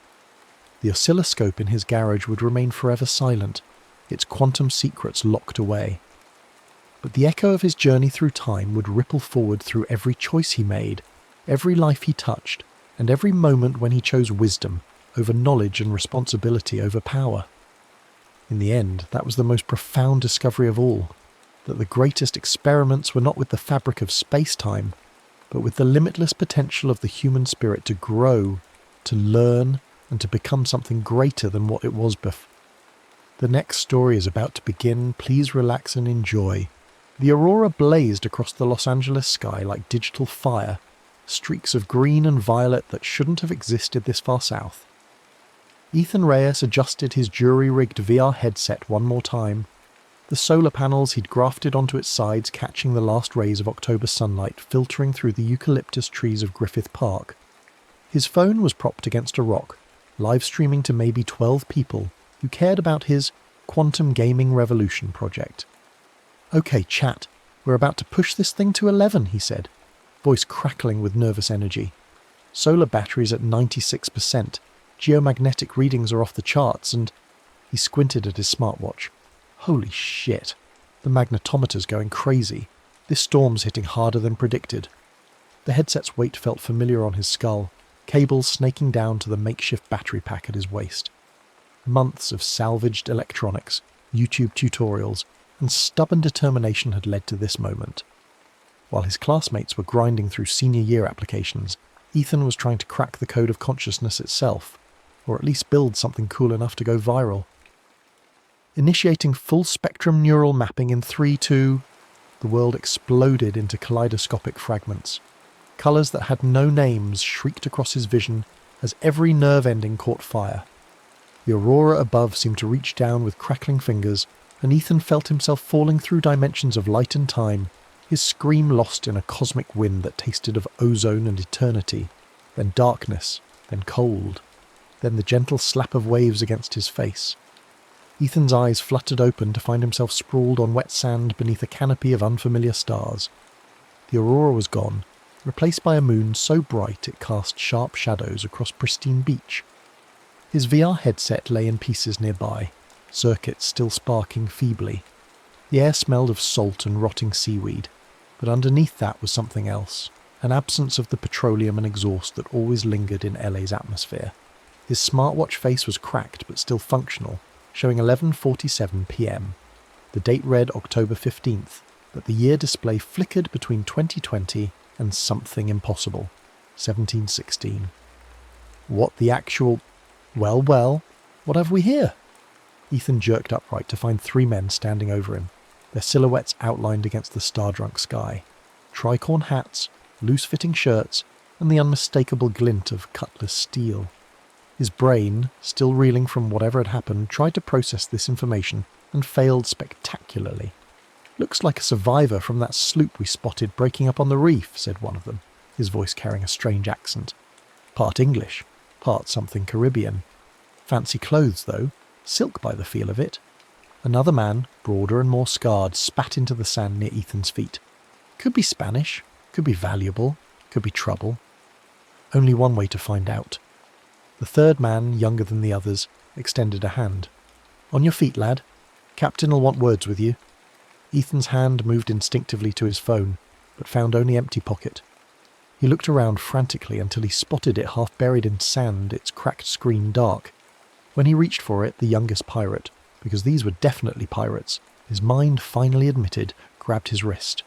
Speaker 1: The oscilloscope in his garage would remain forever silent, its quantum secrets locked away. but the echo of his journey through time would ripple forward through every choice he made, every life he touched, and every moment when he chose wisdom over knowledge and responsibility over power. In the end, that was the most profound discovery of all, that the greatest experiments were not with the fabric of space-time, but with the limitless potential of the human spirit to grow, to learn, and to become something greater than what it was before. The next story is about to begin. Please relax and enjoy. The aurora blazed across the Los Angeles sky like digital fire, streaks of green and violet that shouldn't have existed this far south. Ethan Reyes adjusted his jury-rigged VR headset one more time, the solar panels he'd grafted onto its sides catching the last rays of October sunlight filtering through the eucalyptus trees of Griffith Park. His phone was propped against a rock, live streaming to maybe 12 people who cared about his quantum gaming revolution project. "Okay, chat, we're about to push this thing to 11, he said, voice crackling with nervous energy. Solar batteries at 96%, geomagnetic readings are off the charts, and he squinted at his smartwatch. Holy shit, the magnetometer's going crazy. This storm's hitting harder than predicted. The headset's weight felt familiar on his skull, cables snaking down to the makeshift battery pack at his waist. Months of salvaged electronics, YouTube tutorials, and stubborn determination had led to this moment. While his classmates were grinding through senior year applications, Ethan was trying to crack the code of consciousness itself, or at least build something cool enough to go viral. Initiating full-spectrum neural mapping in 3, 2... The world exploded into kaleidoscopic fragments. Colours that had no names shrieked across his vision as every nerve ending caught fire. The aurora above seemed to reach down with crackling fingers, and Ethan felt himself falling through dimensions of light and time, his scream lost in a cosmic wind that tasted of ozone and eternity, then darkness, then cold, then the gentle slap of waves against his face. Ethan's eyes fluttered open to find himself sprawled on wet sand beneath a canopy of unfamiliar stars. The aurora was gone, replaced by a moon so bright it cast sharp shadows across pristine beach. His VR headset lay in pieces nearby, circuits still sparking feebly. The air smelled of salt and rotting seaweed, but underneath that was something else, an absence of the petroleum and exhaust that always lingered in LA's atmosphere. His smartwatch face was cracked but still functional, showing 11:47 p.m. The date read October 15th, but the year display flickered between 2020 and something impossible, 1716. What the actual... Well, what have we here? Ethan jerked upright to find 3 men standing over him, their silhouettes outlined against the star-drunk sky. Tricorn hats, loose-fitting shirts, and the unmistakable glint of cutlass steel. His brain, still reeling from whatever had happened, tried to process this information and failed spectacularly. "Looks like a survivor from that sloop we spotted breaking up on the reef," said one of them, his voice carrying a strange accent. Part English, part something Caribbean. Fancy clothes, though, silk by the feel of it. Another man, broader and more scarred, spat into the sand near Ethan's feet. Could be Spanish, could be valuable, could be trouble. Only one way to find out. The third man, younger than the others, extended a hand. "On your feet, lad. Captain'll want words with you." Ethan's hand moved instinctively to his phone, but found only empty pocket. He looked around frantically until he spotted it half buried in sand, its cracked screen dark. When he reached for it, the youngest pirate, because these were definitely pirates, his mind finally admitted, grabbed his wrist.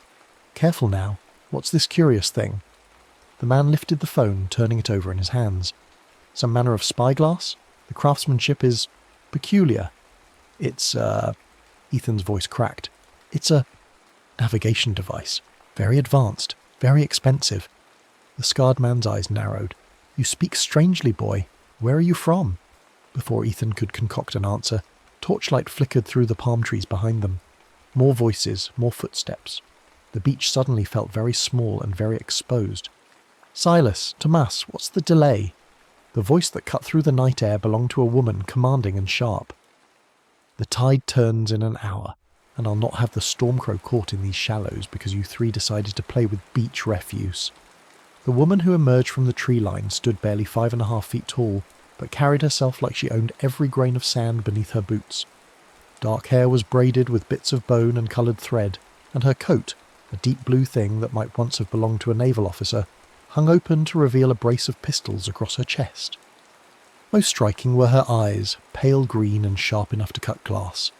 Speaker 1: "Careful now. What's this curious thing?" The man lifted the phone, turning it over in his hands. "Some manner of spyglass? The craftsmanship is peculiar. It's, Ethan's voice cracked. "It's a navigation device. Very advanced. Very expensive." The scarred man's eyes narrowed. "You speak strangely, boy. Where are you from?" Before Ethan could concoct an answer, torchlight flickered through the palm trees behind them. More voices, more footsteps. The beach suddenly felt very small and very exposed. "Silas, Tomas, what's the delay?" The voice that cut through the night air belonged to a woman, commanding and sharp. "The tide turns in an hour, and I'll not have the stormcrow caught in these shallows because you 3 decided to play with beach refuse." The woman who emerged from the tree line stood barely 5.5 feet tall, but carried herself like she owned every grain of sand beneath her boots. Dark hair was braided with bits of bone and coloured thread, and her coat, a deep blue thing that might once have belonged to a naval officer, hung open to reveal a brace of pistols across her chest. Most striking were her eyes, pale green and sharp enough to cut glass.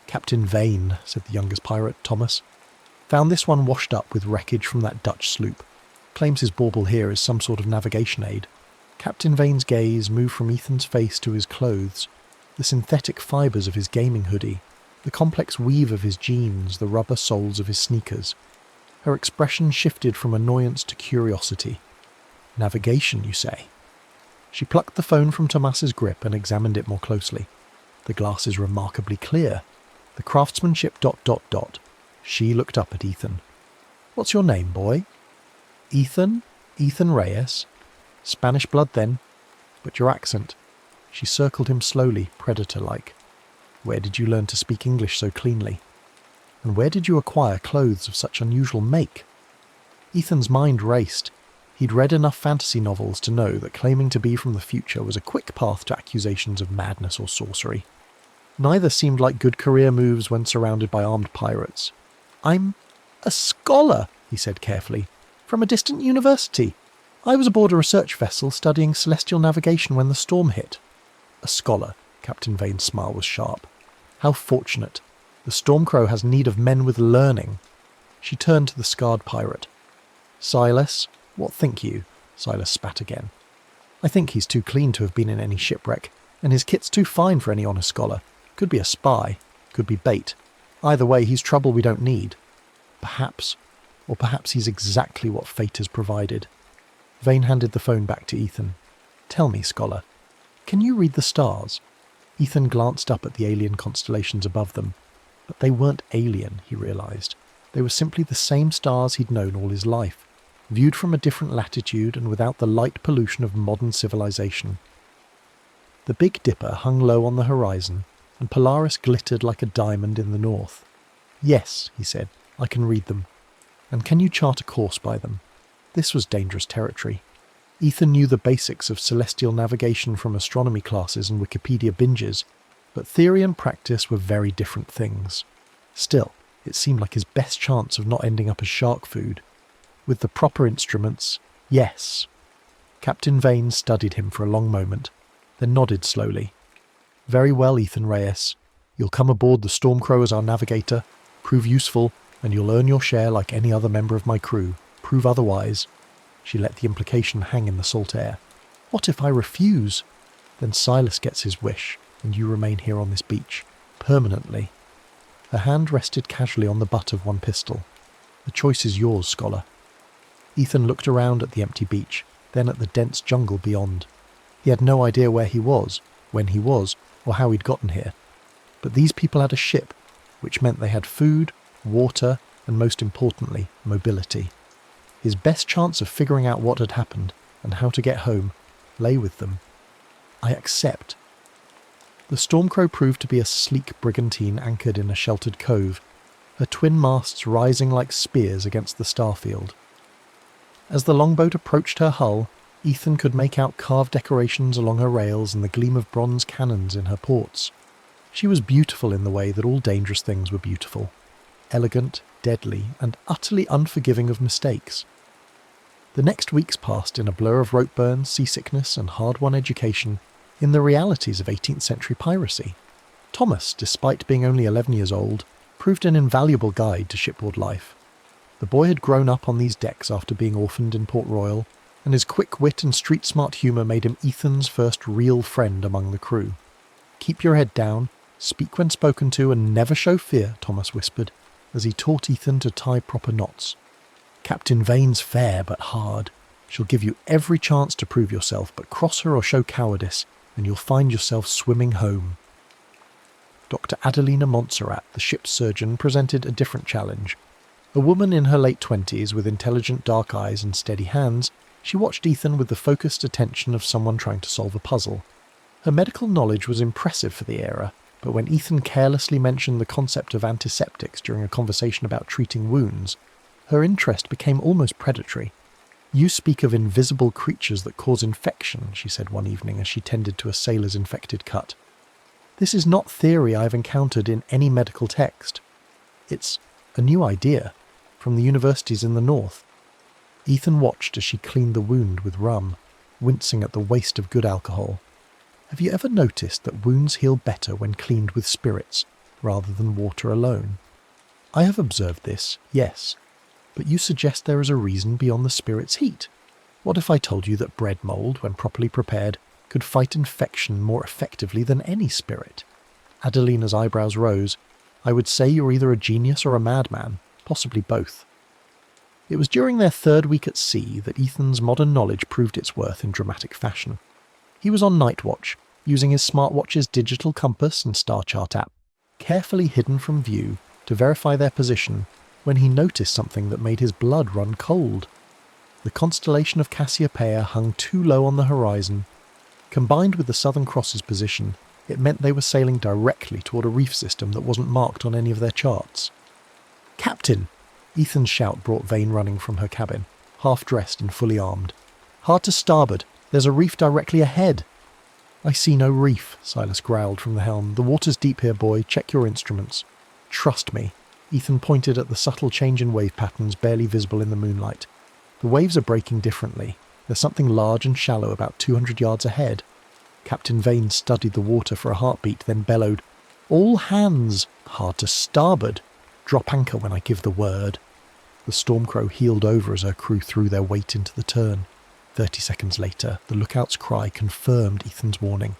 Speaker 1: "Captain Vane," said the youngest pirate, Thomas. "Found this one washed up with wreckage from that Dutch sloop. Claims his bauble here is some sort of navigation aid." Captain Vane's gaze moved from Ethan's face to his clothes, the synthetic fibres of his gaming hoodie, the complex weave of his jeans, the rubber soles of his sneakers. Her expression shifted from annoyance to curiosity. "Navigation, you say?" She plucked the phone from Tomas's grip and examined it more closely. "The glass is remarkably clear. The craftsmanship ... She looked up at Ethan. "What's your name, boy?" "Ethan? Ethan Reyes. Spanish blood, then. But your accent." She circled him slowly, predator-like. "Where did you learn to speak English so cleanly? And where did you acquire clothes of such unusual make?" Ethan's mind raced. He'd read enough fantasy novels to know that claiming to be from the future was a quick path to accusations of madness or sorcery. Neither seemed like good career moves when surrounded by armed pirates. "I'm a scholar," he said carefully, "from a distant university. I was aboard a research vessel studying celestial navigation when the storm hit." "A scholar," Captain Vane's smile was sharp. "How fortunate. The Stormcrow has need of men with learning." She turned to the scarred pirate. "Silas, what think you?" Silas spat again. "I think he's too clean to have been in any shipwreck, and his kit's too fine for any honest scholar. Could be a spy, could be bait. Either way, he's trouble we don't need. Perhaps, or perhaps he's exactly what fate has provided." Vane handed the phone back to Ethan. "Tell me, scholar, can you read the stars?" Ethan glanced up at the alien constellations above them. But they weren't alien, he realised. They were simply the same stars he'd known all his life, viewed from a different latitude and without the light pollution of modern civilization. The Big Dipper hung low on the horizon, and Polaris glittered like a diamond in the north. "Yes," he said, "I can read them. And can you chart a course by them?" This was dangerous territory. Ethan knew the basics of celestial navigation from astronomy classes and Wikipedia binges, but theory and practice were very different things. Still, it seemed like his best chance of not ending up as shark food. With the proper instruments, yes. Captain Vane studied him for a long moment, then nodded slowly. "Very well, Ethan Reyes. You'll come aboard the Stormcrow as our navigator, prove useful, and you'll earn your share like any other member of my crew. Prove otherwise." She let the implication hang in the salt air. "What if I refuse? Then Silas gets his wish, and you remain here on this beach, permanently." Her hand rested casually on the butt of one pistol. "The choice is yours, scholar." Ethan looked around at the empty beach, then at the dense jungle beyond. He had no idea where he was, when he was, or how he'd gotten here. But these people had a ship, which meant they had food, water, and most importantly, mobility. His best chance of figuring out what had happened and how to get home lay with them. "I accept." The Stormcrow proved to be a sleek brigantine anchored in a sheltered cove, her twin masts rising like spears against the starfield. As the longboat approached her hull, Ethan could make out carved decorations along her rails and the gleam of bronze cannons in her ports. She was beautiful in the way that all dangerous things were beautiful. Elegant, deadly, and utterly unforgiving of mistakes. The next weeks passed in a blur of rope burns, seasickness, and hard-won education in the realities of 18th century piracy. Thomas, despite being only 11 years old, proved an invaluable guide to shipboard life. The boy had grown up on these decks after being orphaned in Port Royal, and his quick wit and street-smart humour made him Ethan's first real friend among the crew. "Keep your head down, speak when spoken to, and never show fear," Thomas whispered, as he taught Ethan to tie proper knots. "Captain Vane's fair but hard. She'll give you every chance to prove yourself, but cross her or show cowardice, and you'll find yourself swimming home." Dr. Adelina Montserrat, the ship's surgeon, presented a different challenge. A woman in her late 20s with intelligent dark eyes and steady hands, she watched Ethan with the focused attention of someone trying to solve a puzzle. Her medical knowledge was impressive for the era, but when Ethan carelessly mentioned the concept of antiseptics during a conversation about treating wounds, her interest became almost predatory. "You speak of invisible creatures that cause infection," she said one evening as she tended to a sailor's infected cut. "This is not theory I have encountered in any medical text. It's A new idea, from the universities in the north. Ethan watched as she cleaned the wound with rum, wincing at the waste of good alcohol. Have you ever noticed that wounds heal better when cleaned with spirits, rather than water alone? I have observed this, yes, but you suggest there is a reason beyond the spirit's heat. What if I told you that bread mould, when properly prepared, could fight infection more effectively than any spirit? Adelina's eyebrows rose. I would say you're either a genius or a madman, possibly both. It was during their third week at sea that Ethan's modern knowledge proved its worth in dramatic fashion. He was on night watch, using his smartwatch's digital compass and star chart app, carefully hidden from view to verify their position, when he noticed something that made his blood run cold. The constellation of Cassiopeia hung too low on the horizon. Combined with the Southern Cross's position, it meant they were sailing directly toward a reef system that wasn't marked on any of their charts. "Captain!" Ethan's shout brought Vane running from her cabin, half-dressed and fully armed. "Hard to starboard. There's a reef directly ahead." "I see no reef," Silas growled from the helm. "The water's deep here, boy. Check your instruments." "Trust me." Ethan pointed at the subtle change in wave patterns barely visible in the moonlight. "The waves are breaking differently. There's something large and shallow about 200 yards ahead." Captain Vane studied the water for a heartbeat, then bellowed, "All hands! Hard to starboard! Drop anchor when I give the word." The Stormcrow heeled over as her crew threw their weight into the turn. 30 seconds later, the lookout's cry confirmed Ethan's warning.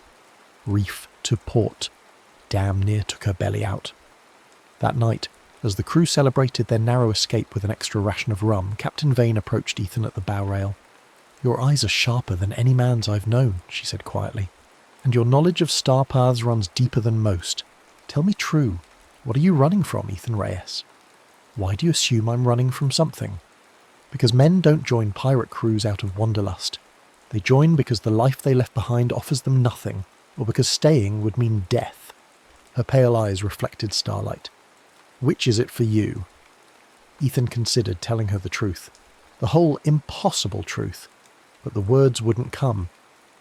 Speaker 1: Reef to port. Damn near took her belly out. That night, as the crew celebrated their narrow escape with an extra ration of rum, Captain Vane approached Ethan at the bow rail. "Your eyes are sharper than any man's I've known," she said quietly, "and your knowledge of star paths runs deeper than most. Tell me true, what are you running from, Ethan Reyes?" "Why do you assume I'm running from something?" "Because men don't join pirate crews out of wanderlust. They join because the life they left behind offers them nothing, or because staying would mean death." Her pale eyes reflected starlight. "Which is it for you?" Ethan considered telling her the truth, the whole impossible truth, but the words wouldn't come.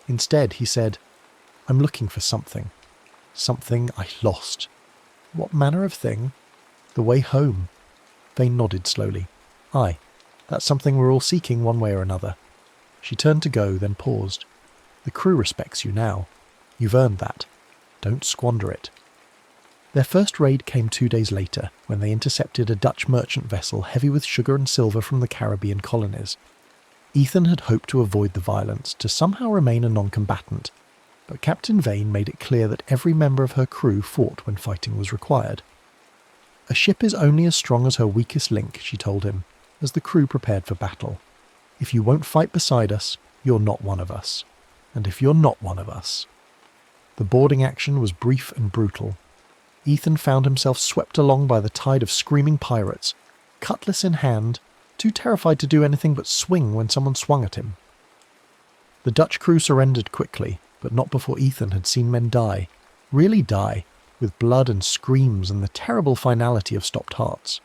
Speaker 1: Instead, he said, "I'm looking for something. Something I lost." "What manner of thing?" "The way home." Vane nodded slowly. "Aye, that's something we're all seeking one way or another." She turned to go, then paused. "The crew respects you now. You've earned that. Don't squander it." Their first raid came 2 days later, when they intercepted a Dutch merchant vessel heavy with sugar and silver from the Caribbean colonies. Ethan had hoped to avoid the violence, to somehow remain a non-combatant, but Captain Vane made it clear that every member of her crew fought when fighting was required. "A ship is only as strong as her weakest link," she told him, as the crew prepared for battle. "If you won't fight beside us, you're not one of us. And if you're not one of us..." The boarding action was brief and brutal. Ethan found himself swept along by the tide of screaming pirates, cutlass in hand, too terrified to do anything but swing when someone swung at him. The Dutch crew surrendered quickly, but not before Ethan had seen men die, really die, with blood and screams and the terrible finality of stopped hearts.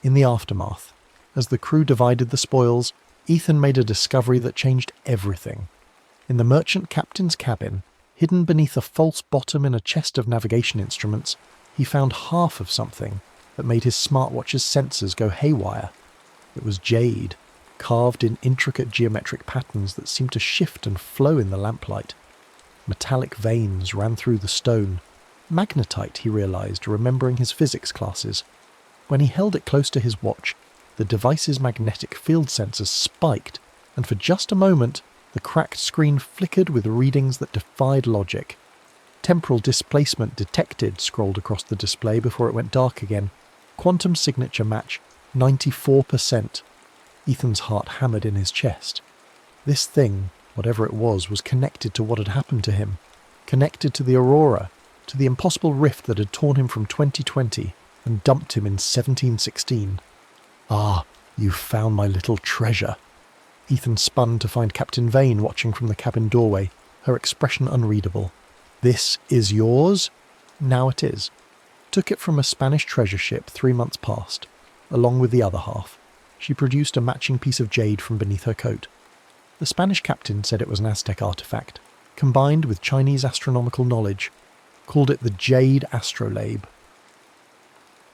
Speaker 1: In the aftermath, as the crew divided the spoils, Ethan made a discovery that changed everything. In the merchant captain's cabin, hidden beneath a false bottom in a chest of navigation instruments, he found half of something that made his smartwatch's sensors go haywire. It was jade, carved in intricate geometric patterns that seemed to shift and flow in the lamplight. Metallic veins ran through the stone. Magnetite, he realized, remembering his physics classes. When he held it close to his watch, the device's magnetic field sensors spiked, and for just a moment, the cracked screen flickered with readings that defied logic. "Temporal displacement detected," scrolled across the display before it went dark again. "Quantum signature match, 94%. Ethan's heart hammered in his chest. This thing, whatever it was connected to what had happened to him. Connected to the Aurora, to the impossible rift that had torn him from 2020 and dumped him in 1716. "Ah, you've found my little treasure." Ethan spun to find Captain Vane watching from the cabin doorway, her expression unreadable. "This is yours?" "Now it is. Took it from a Spanish treasure ship 3 months past, along with the other half." She produced a matching piece of jade from beneath her coat. The Spanish captain said it was an Aztec artifact, combined with Chinese astronomical knowledge, called it the Jade Astrolabe.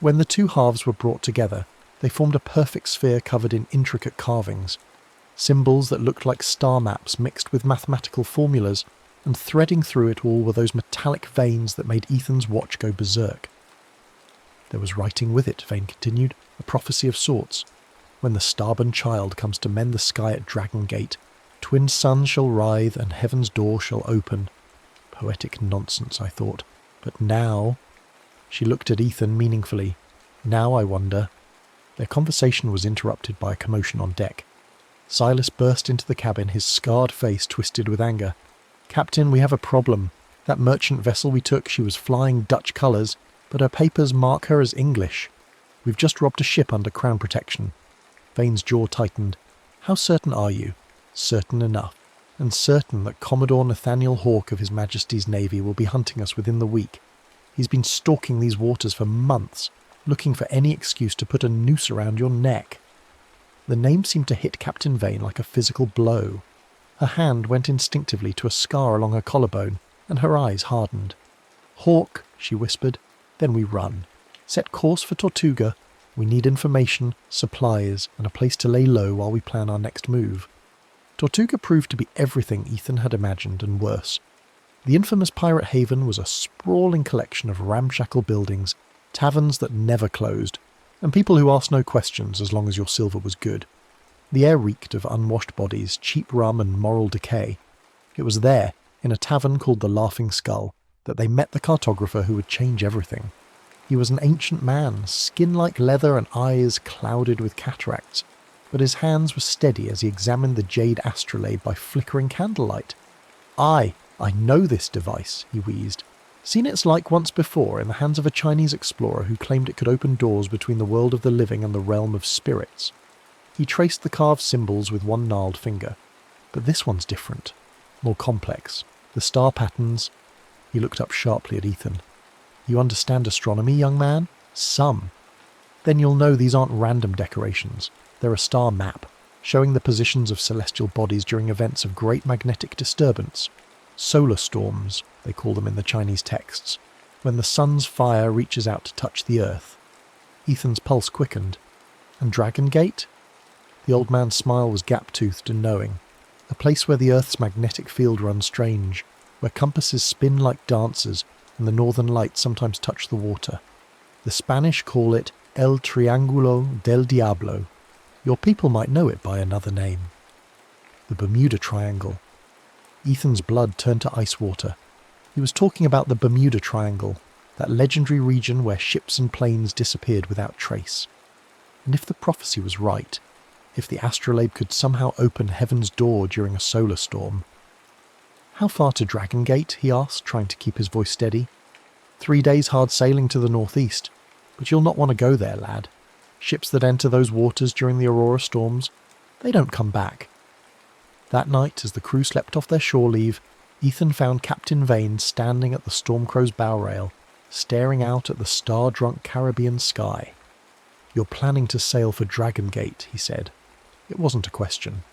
Speaker 1: When the two halves were brought together, they formed a perfect sphere covered in intricate carvings, symbols that looked like star maps mixed with mathematical formulas, and threading through it all were those metallic veins that made Ethan's watch go berserk. There was writing with it, Vane continued, a prophecy of sorts. When the starborn child comes to mend the sky at Dragon Gate, twin suns shall writhe and heaven's door shall open. Poetic nonsense, I thought. But now... She looked at Ethan meaningfully. Now I wonder... Their conversation was interrupted by a commotion on deck. Silas burst into the cabin, his scarred face twisted with anger. "Captain, we have a problem. That merchant vessel we took, she was flying Dutch colours, but her papers mark her as English. We've just robbed a ship under Crown protection." Vane's jaw tightened. "How certain are you?" "Certain enough. And certain that Commodore Nathaniel Hawke of His Majesty's Navy will be hunting us within the week. He's been stalking these waters for months, looking for any excuse to put a noose around your neck." The name seemed to hit Captain Vane like a physical blow. Her hand went instinctively to a scar along her collarbone, and her eyes hardened. "Hawke," she whispered. "Then we run. Set course for Tortuga. We need information, supplies, and a place to lay low while we plan our next move." Tortuga proved to be everything Ethan had imagined and worse. The infamous pirate haven was a sprawling collection of ramshackle buildings, taverns that never closed, and people who asked no questions as long as your silver was good. The air reeked of unwashed bodies, cheap rum and moral decay. It was there, in a tavern called the Laughing Skull, that they met the cartographer who would change everything. He was an ancient man, skin like leather and eyes clouded with cataracts, but his hands were steady as he examined the jade astrolabe by flickering candlelight. "I know this device," he wheezed. "Seen its like once before in the hands of a Chinese explorer who claimed it could open doors between the world of the living and the realm of spirits." He traced the carved symbols with one gnarled finger. "But this one's different. More complex. The star patterns..." He looked up sharply at Ethan. "You understand astronomy, young man?" "Some." "Then you'll know these aren't random decorations. They're a star map, showing the positions of celestial bodies during events of great magnetic disturbance. Solar storms, they call them in the Chinese texts, when the sun's fire reaches out to touch the earth." Ethan's pulse quickened. "And Dragon Gate?" The old man's smile was gap-toothed and knowing. "A place where the earth's magnetic field runs strange, where compasses spin like dancers and the northern lights sometimes touch the water. The Spanish call it El Triángulo del Diablo. Your people might know it by another name." The Bermuda Triangle. Ethan's blood turned to ice water. He was talking about the Bermuda Triangle, that legendary region where ships and planes disappeared without trace. And if the prophecy was right, if the astrolabe could somehow open heaven's door during a solar storm... "How far to Dragon Gate?" he asked, trying to keep his voice steady. 3 days hard sailing to the northeast, but you'll not want to go there, lad. Ships that enter those waters during the aurora storms, they don't come back." That night, as the crew slept off their shore leave, Ethan found Captain Vane standing at the Stormcrow's bow rail, staring out at the star-drunk Caribbean sky. "You're planning to sail for Dragon Gate," he said. It wasn't a question.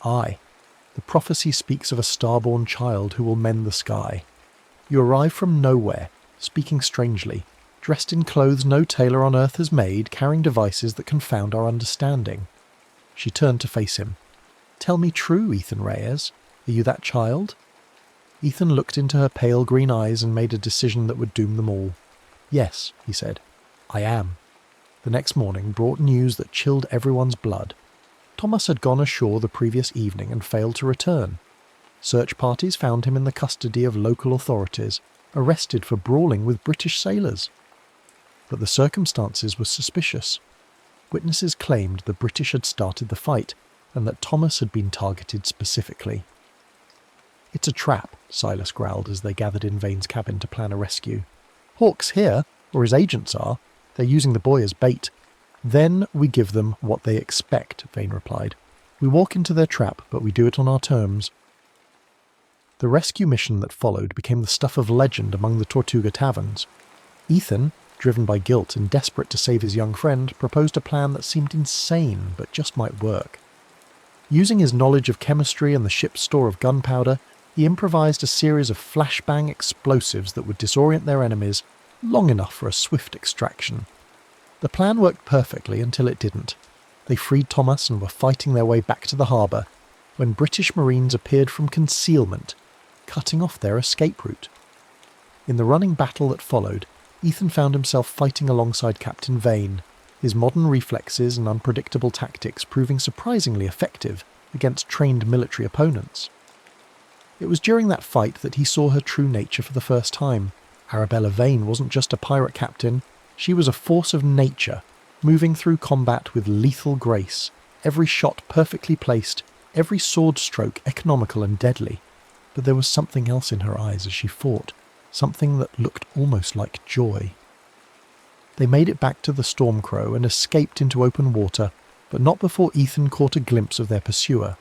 Speaker 1: "Aye. The prophecy speaks of a starborn child who will mend the sky. You arrive from nowhere, speaking strangely, dressed in clothes no tailor on earth has made, carrying devices that confound our understanding." She turned to face him. "Tell me true, Ethan Reyes. Are you that child?" Ethan looked into her pale green eyes and made a decision that would doom them all. "Yes," he said. "I am." The next morning brought news that chilled everyone's blood. Thomas had gone ashore the previous evening and failed to return. Search parties found him in the custody of local authorities, arrested for brawling with British sailors. But the circumstances were suspicious. Witnesses claimed the British had started the fight, and that Thomas had been targeted specifically. "It's a trap," Silas growled as they gathered in Vane's cabin to plan a rescue. "Hawke's here, or his agents are. They're using the boy as bait." "Then we give them what they expect," Vane replied. "We walk into their trap, but we do it on our terms." The rescue mission that followed became the stuff of legend among the Tortuga taverns. Ethan, driven by guilt and desperate to save his young friend, proposed a plan that seemed insane but just might work. Using his knowledge of chemistry and the ship's store of gunpowder, he improvised a series of flashbang explosives that would disorient their enemies, long enough for a swift extraction. The plan worked perfectly until it didn't. They freed Thomas and were fighting their way back to the harbour when British Marines appeared from concealment, cutting off their escape route. In the running battle that followed, Ethan found himself fighting alongside Captain Vane, his modern reflexes and unpredictable tactics proving surprisingly effective against trained military opponents. It was during that fight that he saw her true nature for the first time. Arabella Vane wasn't just a pirate captain, she was a force of nature, moving through combat with lethal grace, every shot perfectly placed, every sword stroke economical and deadly. But there was something else in her eyes as she fought, something that looked almost like joy. They made it back to the Storm Crow and escaped into open water, but not before Ethan caught a glimpse of their pursuer.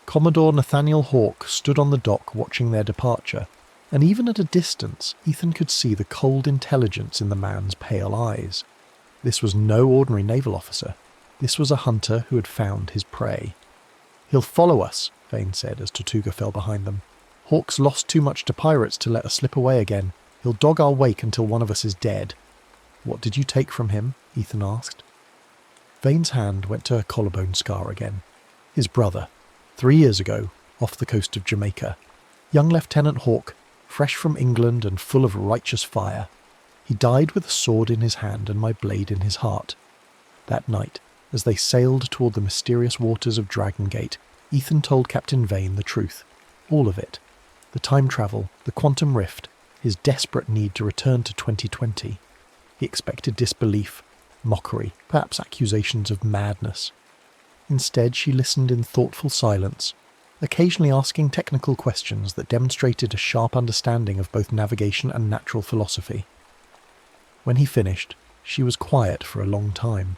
Speaker 1: Commodore Nathaniel Hawke stood on the dock watching their departure, and even at a distance Ethan could see the cold intelligence in the man's pale eyes. This was no ordinary naval officer. This was a hunter who had found his prey. "He'll follow us," Vane said as Tortuga fell behind them. "Hawke's lost too much to pirates to let us slip away again. He'll dog our wake until one of us is dead." "What did you take from him?" Ethan asked. Vane's hand went to her collarbone scar again. His brother, 3 years ago, off the coast of Jamaica. Young Lieutenant Hawke, fresh from England and full of righteous fire. He died with a sword in his hand and my blade in his heart. That night, as they sailed toward the mysterious waters of Dragon Gate, Ethan told Captain Vane the truth. All of it. The time travel, the quantum rift, his desperate need to return to 2020. He expected disbelief, mockery, perhaps accusations of madness. Instead, she listened in thoughtful silence, occasionally asking technical questions that demonstrated a sharp understanding of both navigation and natural philosophy. When he finished, she was quiet for a long time.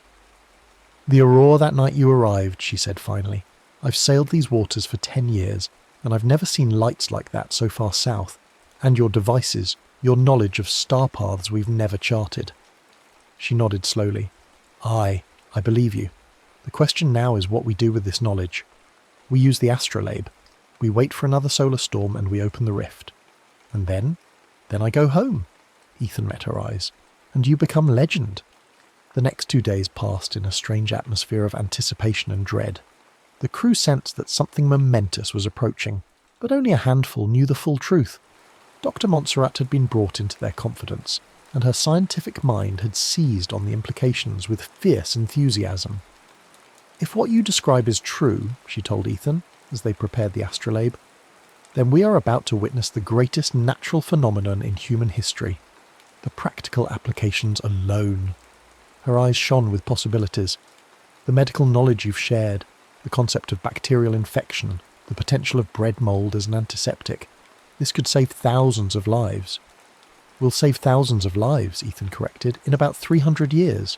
Speaker 1: "The aurora that night you arrived," she said finally. "I've sailed these waters for 10 years, and I've never seen lights like that so far south. And your devices, your knowledge of star paths we've never charted." She nodded slowly. I believe you. The question now is what we do with this knowledge. We use the astrolabe. We wait for another solar storm and we open the rift. And then I go home." Ethan met her eyes. "And you become legend." The next 2 days passed in a strange atmosphere of anticipation and dread. The crew sensed that something momentous was approaching, but only a handful knew the full truth. Dr. Montserrat had been brought into their confidence, and her scientific mind had seized on the implications with fierce enthusiasm. "If what you describe is true," she told Ethan, as they prepared the astrolabe, "then we are about to witness the greatest natural phenomenon in human history. The practical applications alone." Her eyes shone with possibilities. The medical knowledge you've shared, the concept of bacterial infection, the potential of bread mould as an antiseptic. This could save thousands of lives. "We'll save thousands of lives," Ethan corrected, "in about 300 years.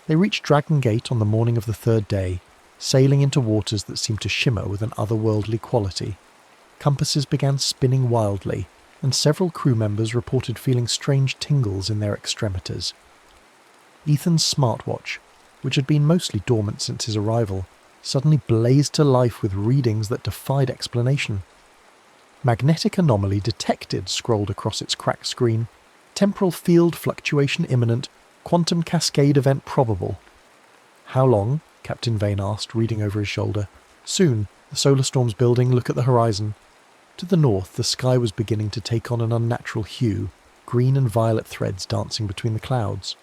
Speaker 1: They reached Dragon Gate on the morning of the 3rd day, sailing into waters that seemed to shimmer with an otherworldly quality. Compasses began spinning wildly, and several crew members reported feeling strange tingles in their extremities. Ethan's smartwatch, which had been mostly dormant since his arrival, suddenly blazed to life with readings that defied explanation. "Magnetic anomaly detected," scrolled across its cracked screen. "Temporal field fluctuation imminent. Quantum cascade event probable." "How long?" Captain Vane asked, reading over his shoulder. "Soon. The solar storm's building. Look at the horizon." To the north, the sky was beginning to take on an unnatural hue, green and violet threads dancing between the clouds.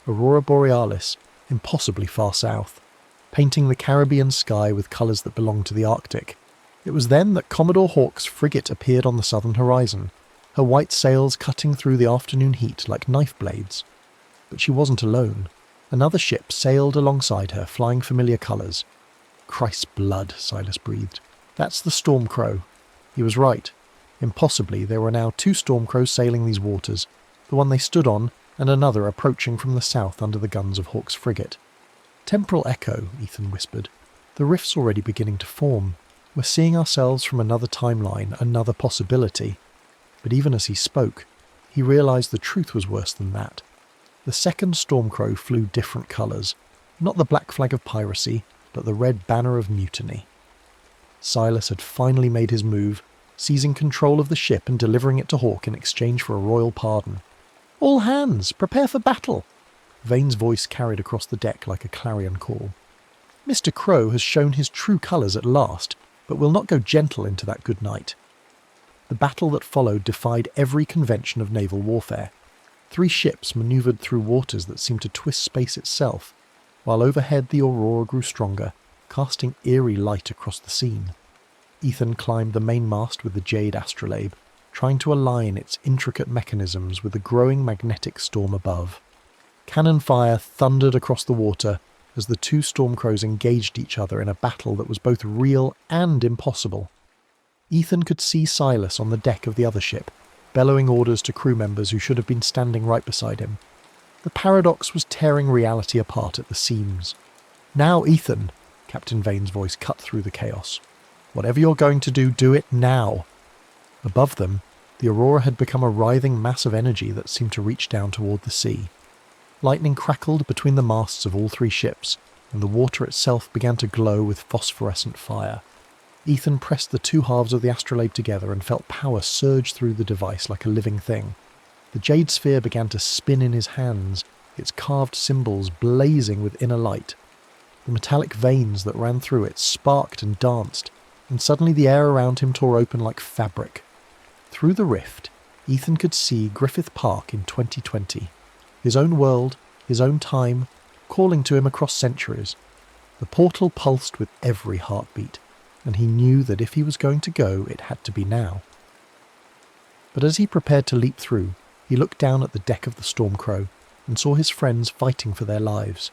Speaker 1: Aurora Borealis, impossibly far south, painting the Caribbean sky with colours that belonged to the Arctic. It was then that Commodore Hawke's frigate appeared on the southern horizon, her white sails cutting through the afternoon heat like knife blades. But she wasn't alone. Another ship sailed alongside her, flying familiar colours. "Christ's blood," Silas breathed. "That's the Storm Crow." He was right. Impossibly, there were now 2 Storm Crows sailing these waters, the one they stood on, and another approaching from the south under the guns of Hawke's frigate. "Temporal echo," Ethan whispered. "The rift's already beginning to form. We're seeing ourselves from another timeline, another possibility." But even as he spoke, he realised the truth was worse than that. The second Storm Crow flew different colours, not the black flag of piracy, but the red banner of mutiny. Silas had finally made his move, seizing control of the ship and delivering it to Hawke in exchange for a royal pardon. All hands, prepare for battle! Vane's voice carried across the deck like a clarion call. Mr. Crow has shown his true colours at last, but will not go gentle into that good night. The battle that followed defied every convention of naval warfare. 3 ships manoeuvred through waters that seemed to twist space itself, while overhead the aurora grew stronger, casting eerie light across the scene. Ethan climbed the mainmast with the jade astrolabe, trying to align its intricate mechanisms with the growing magnetic storm above. Cannon fire thundered across the water as the 2 Stormcrows engaged each other in a battle that was both real and impossible. Ethan could see Silas on the deck of the other ship, bellowing orders to crew members who should have been standing right beside him. The paradox was tearing reality apart at the seams. "Now, Ethan," Captain Vane's voice cut through the chaos. "Whatever you're going to do it now." Above them, the aurora had become a writhing mass of energy that seemed to reach down toward the sea. Lightning crackled between the masts of all 3 ships, and the water itself began to glow with phosphorescent fire. Ethan pressed the 2 halves of the astrolabe together and felt power surge through the device like a living thing. The jade sphere began to spin in his hands, its carved symbols blazing with inner light. The metallic veins that ran through it sparked and danced, and suddenly the air around him tore open like fabric. Through the rift, Ethan could see Griffith Park in 2020. His own world, his own time, calling to him across centuries. The portal pulsed with every heartbeat, and he knew that if he was going to go, it had to be now. But as he prepared to leap through, he looked down at the deck of the Stormcrow and saw his friends fighting for their lives.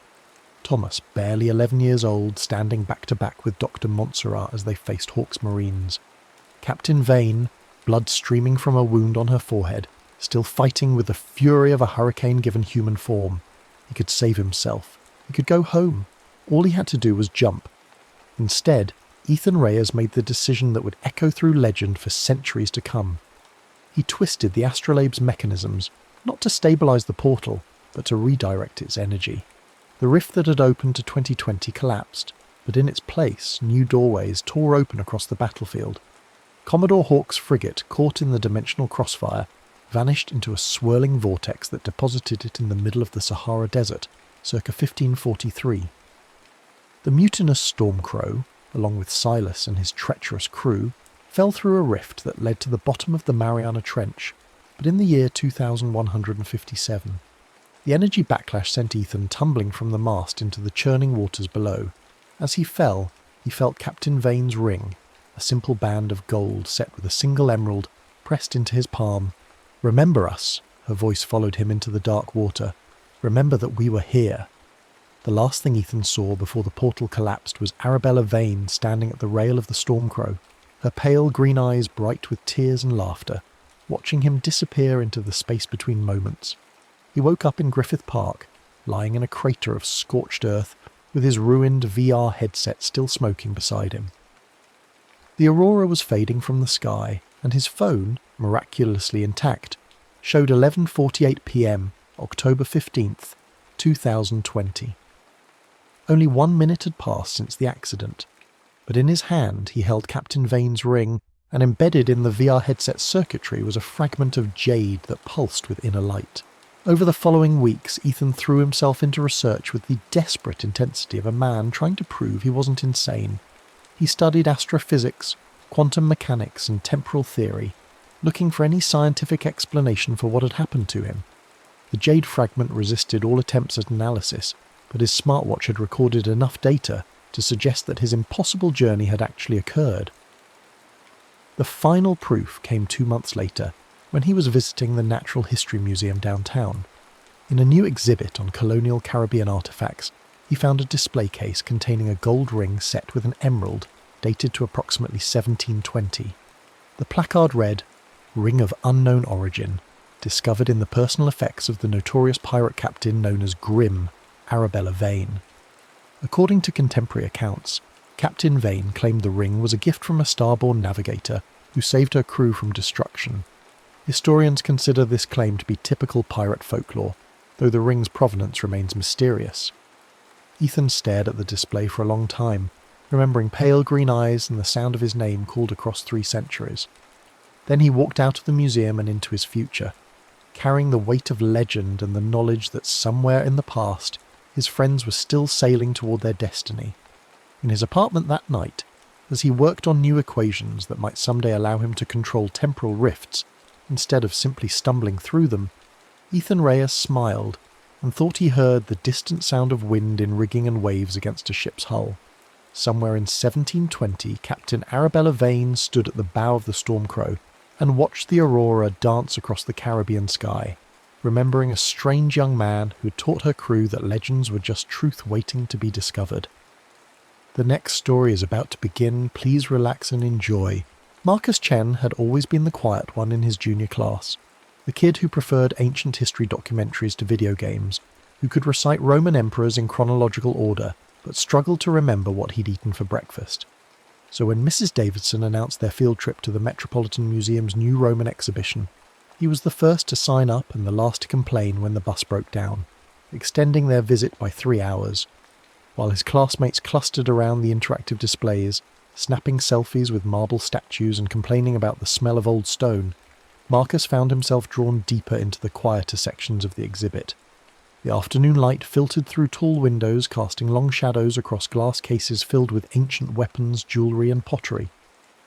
Speaker 1: Thomas, barely 11 years old, standing back to back with Dr. Montserrat as they faced Hawk's Marines. Captain Vane, blood streaming from a wound on her forehead, still fighting with the fury of a hurricane given human form. He could save himself. He could go home. All he had to do was jump. Instead, Ethan Reyes made the decision that would echo through legend for centuries to come. He twisted the astrolabe's mechanisms, not to stabilize the portal, but to redirect its energy. The rift that had opened to 2020 collapsed, but in its place, new doorways tore open across the battlefield. Commodore Hawk's frigate, caught in the dimensional crossfire, vanished into a swirling vortex that deposited it in the middle of the Sahara Desert, circa 1543. The mutinous Stormcrow, along with Silas and his treacherous crew, fell through a rift that led to the bottom of the Mariana Trench, but in the year 2157. The energy backlash sent Ethan tumbling from the mast into the churning waters below. As he fell, he felt Captain Vane's ring, a simple band of gold set with a single emerald, pressed into his palm. "Remember us," her voice followed him into the dark water. "Remember that we were here." The last thing Ethan saw before the portal collapsed was Arabella Vane standing at the rail of the Stormcrow, her pale green eyes bright with tears and laughter, watching him disappear into the space between moments. He woke up in Griffith Park, lying in a crater of scorched earth, with his ruined VR headset still smoking beside him. The aurora was fading from the sky, and his phone, miraculously intact, showed 11:48 p.m, October 15th, 2020. Only 1 minute had passed since the accident, but in his hand he held Captain Vane's ring, and embedded in the VR headset circuitry was a fragment of jade that pulsed with inner light. Over the following weeks, Ethan threw himself into research with the desperate intensity of a man trying to prove he wasn't insane. He studied astrophysics, quantum mechanics and temporal theory, looking for any scientific explanation for what had happened to him. The jade fragment resisted all attempts at analysis, but his smartwatch had recorded enough data to suggest that his impossible journey had actually occurred. The final proof came 2 months later, when he was visiting the Natural History Museum downtown. In a new exhibit on colonial Caribbean artifacts, he found a display case containing a gold ring set with an emerald dated to approximately 1720. The placard read, "Ring of unknown origin, discovered in the personal effects of the notorious pirate captain known as Grim, Arabella Vane." According to contemporary accounts, Captain Vane claimed the ring was a gift from a starborn navigator who saved her crew from destruction. Historians consider this claim to be typical pirate folklore, though the ring's provenance remains mysterious. Ethan stared at the display for a long time, remembering pale green eyes and the sound of his name called across 3 centuries. Then he walked out of the museum and into his future. carrying the weight of legend and the knowledge that somewhere in the past his friends were still sailing toward their destiny. In his apartment that night, as he worked on new equations that might someday allow him to control temporal rifts instead of simply stumbling through them, Ethan Reyes smiled and thought he heard the distant sound of wind in rigging and waves against a ship's hull. Somewhere in 1720, Captain Arabella Vane stood at the bow of the Stormcrow and watched the aurora dance across the Caribbean sky, remembering a strange young man who taught her crew that legends were just truth waiting to be discovered. The next story is about to begin. Please relax and enjoy. Marcus Chen had always been the quiet one in his junior class, the kid who preferred ancient history documentaries to video games, who could recite Roman emperors in chronological order, but struggled to remember what he'd eaten for breakfast. So when Mrs. Davidson announced their field trip to the Metropolitan Museum's new Roman exhibition, he was the first to sign up and the last to complain when the bus broke down, extending their visit by 3 hours. While his classmates clustered around the interactive displays, snapping selfies with marble statues and complaining about the smell of old stone, Marcus found himself drawn deeper into the quieter sections of the exhibit. The afternoon light filtered through tall windows, casting long shadows across glass cases filled with ancient weapons, jewellery and pottery.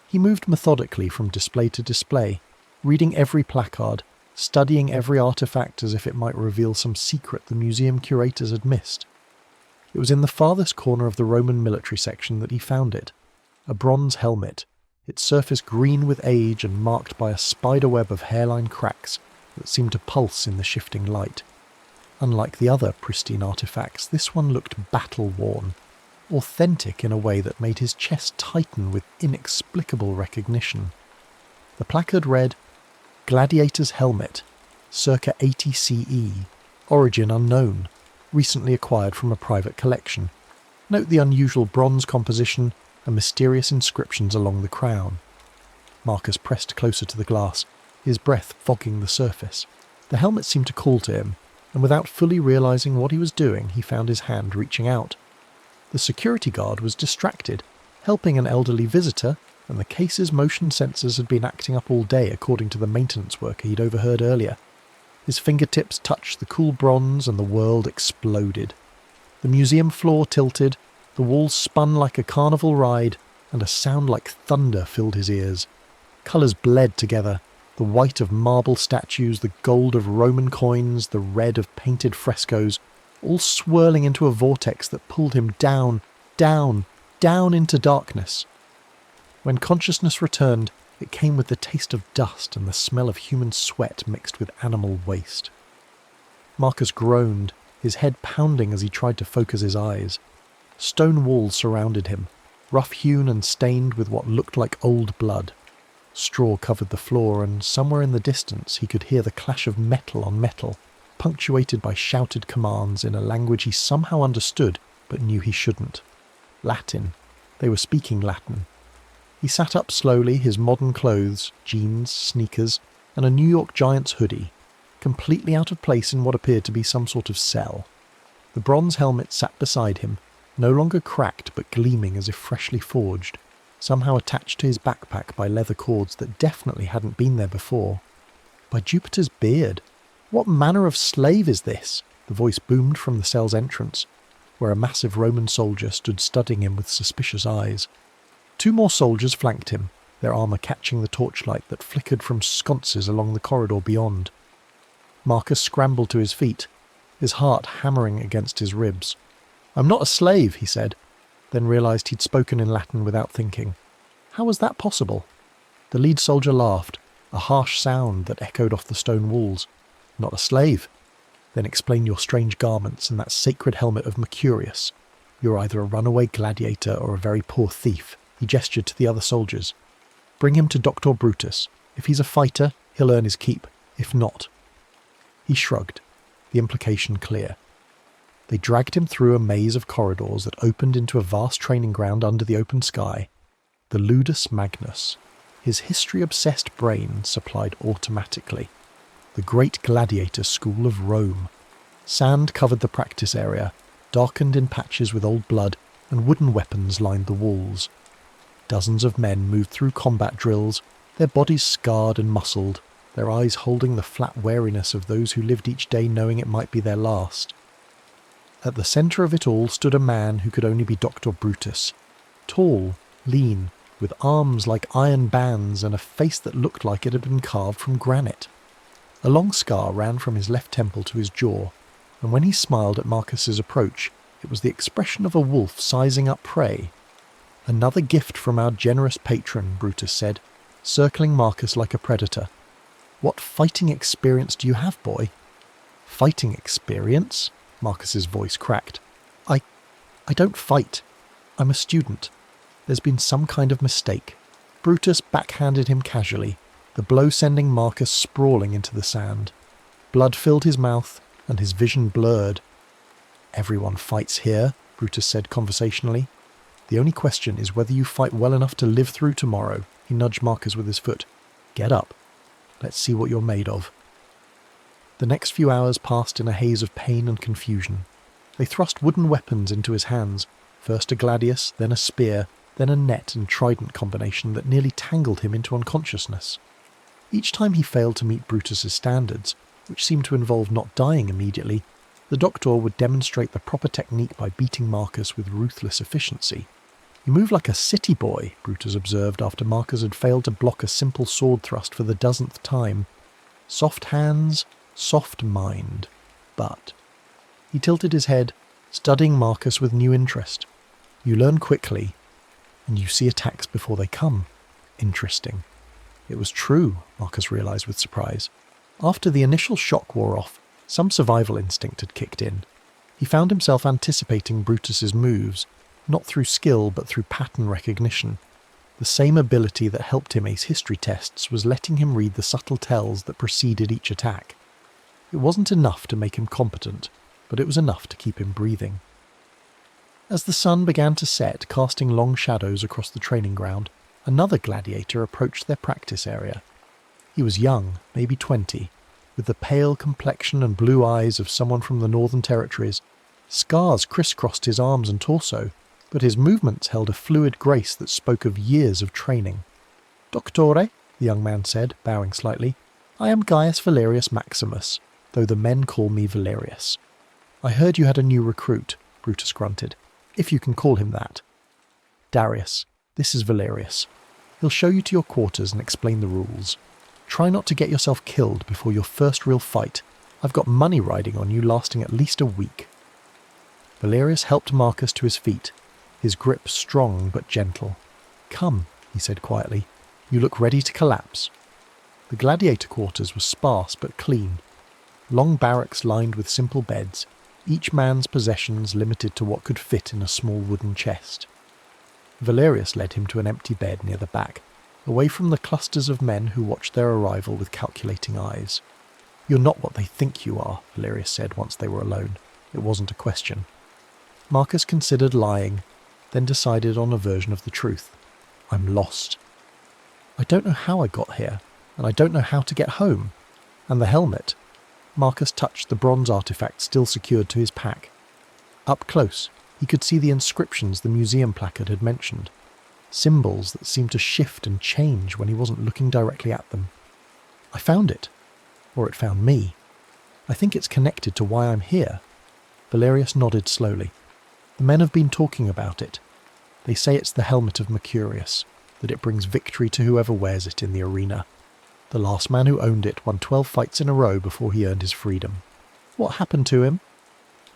Speaker 1: He moved methodically from display to display, reading every placard, studying every artefact as if it might reveal some secret the museum curators had missed. It was in the farthest corner of the Roman military section that he found it, a bronze helmet, its surface green with age and marked by a spiderweb of hairline cracks that seemed to pulse in the shifting light. Unlike the other pristine artefacts, this one looked battle-worn, authentic in a way that made his chest tighten with inexplicable recognition. The placard read, "Gladiator's Helmet, circa 80 CE, origin unknown, recently acquired from a private collection. Note the unusual bronze composition and mysterious inscriptions along the crown." Marcus pressed closer to the glass, his breath fogging the surface. The helmet seemed to call to him, and without fully realising what he was doing, he found his hand reaching out. The security guard was distracted, helping an elderly visitor, and the case's motion sensors had been acting up all day according to the maintenance worker he'd overheard earlier. His fingertips touched the cool bronze and the world exploded. The museum floor tilted, the walls spun like a carnival ride, and a sound like thunder filled his ears. Colours bled together, the white of marble statues, the gold of Roman coins, the red of painted frescoes, all swirling into a vortex that pulled him down, down, down into darkness. When consciousness returned, it came with the taste of dust and the smell of human sweat mixed with animal waste. Marcus groaned, his head pounding as he tried to focus his eyes. Stone walls surrounded him, rough-hewn and stained with what looked like old blood. Straw covered the floor, and somewhere in the distance he could hear the clash of metal on metal, punctuated by shouted commands in a language he somehow understood but knew he shouldn't. Latin. They were speaking Latin. He sat up slowly, his modern clothes, jeans, sneakers, and a New York Giants hoodie, completely out of place in what appeared to be some sort of cell. The bronze helmet sat beside him, no longer cracked but gleaming as if freshly forged, somehow attached to his backpack by leather cords that definitely hadn't been there before. By Jupiter's beard! What manner of slave is this? The voice boomed from the cell's entrance, where a massive Roman soldier stood studying him with suspicious eyes. 2 more soldiers flanked him, their armour catching the torchlight that flickered from sconces along the corridor beyond. Marcus scrambled to his feet, his heart hammering against his ribs. "I'm not a slave," he said, then realised he'd spoken in Latin without thinking. How was that possible? The lead soldier laughed, a harsh sound that echoed off the stone walls. "Not a slave? Then explain your strange garments and that sacred helmet of Mercurius. You're either a runaway gladiator or a very poor thief." He gestured to the other soldiers. "Bring him to Dr. Brutus. If he's a fighter, he'll earn his keep. If not..." He shrugged, the implication clear. They dragged him through a maze of corridors that opened into a vast training ground under the open sky. The Ludus Magnus, his history-obsessed brain supplied automatically. The great gladiator school of Rome. Sand covered the practice area, darkened in patches with old blood, and wooden weapons lined the walls. Dozens of men moved through combat drills, their bodies scarred and muscled, their eyes holding the flat wariness of those who lived each day knowing it might be their last. At the centre of it all stood a man who could only be Dr. Brutus, tall, lean, with arms like iron bands and a face that looked like it had been carved from granite. A long scar ran from his left temple to his jaw, and when he smiled at Marcus's approach, it was the expression of a wolf sizing up prey. "Another gift from our generous patron," Brutus said, circling Marcus like a predator. "What fighting experience do you have, boy?" "Fighting experience?" Marcus's voice cracked. I don't fight. I'm a student. There's been some kind of mistake." Brutus backhanded him casually, the blow sending Marcus sprawling into the sand. Blood filled his mouth, and his vision blurred. "Everyone fights here," Brutus said conversationally. "The only question is whether you fight well enough to live through tomorrow." He nudged Marcus with his foot. "Get up. Let's see what you're made of." The next few hours passed in a haze of pain and confusion. They thrust wooden weapons into his hands, first a gladius, then a spear, then a net and trident combination that nearly tangled him into unconsciousness. Each time he failed to meet Brutus's standards, which seemed to involve not dying immediately, the doctor would demonstrate the proper technique by beating Marcus with ruthless efficiency. "You move like a city boy," Brutus observed after Marcus had failed to block a simple sword thrust for the dozenth time. "Soft hands, soft mind. But..." He tilted his head, studying Marcus with new interest. "You learn quickly, and you see attacks before they come. Interesting." It was true, Marcus realized with surprise. After the initial shock wore off, some survival instinct had kicked in. He found himself anticipating Brutus's moves, not through skill but through pattern recognition. The same ability that helped him ace history tests was letting him read the subtle tells that preceded each attack. It wasn't enough to make him competent, but it was enough to keep him breathing. As the sun began to set, casting long shadows across the training ground, another gladiator approached their practice area. He was young, maybe 20, with the pale complexion and blue eyes of someone from the Northern Territories. Scars crisscrossed his arms and torso, but his movements held a fluid grace that spoke of years of training. "Doctore," the young man said, bowing slightly, "I am Gaius Valerius Maximus, though the men call me Valerius." "I heard you had a new recruit," Brutus grunted, "if you can call him that." "Darius, this is Valerius. He'll show you to your quarters and explain the rules. Try not to get yourself killed before your first real fight. I've got money riding on you lasting at least a week." Valerius helped Marcus to his feet, his grip strong but gentle. "Come," he said quietly. "You look ready to collapse." The gladiator quarters were sparse but clean. Long barracks lined with simple beds, each man's possessions limited to what could fit in a small wooden chest. Valerius led him to an empty bed near the back, away from the clusters of men who watched their arrival with calculating eyes. "You're not what they think you are," Valerius said once they were alone. It wasn't a question. Marcus considered lying, then decided on a version of the truth. "I'm lost. I don't know how I got here, and I don't know how to get home. And the helmet." Marcus touched the bronze artifact still secured to his pack. Up close, he could see the inscriptions the museum placard had mentioned, symbols that seemed to shift and change when he wasn't looking directly at them. "I found it. Or it found me. I think it's connected to why I'm here." Valerius nodded slowly. "The men have been talking about it. They say it's the helmet of Mercurius, that it brings victory to whoever wears it in the arena. The last man who owned it won 12 fights in a row before he earned his freedom." "What happened to him?"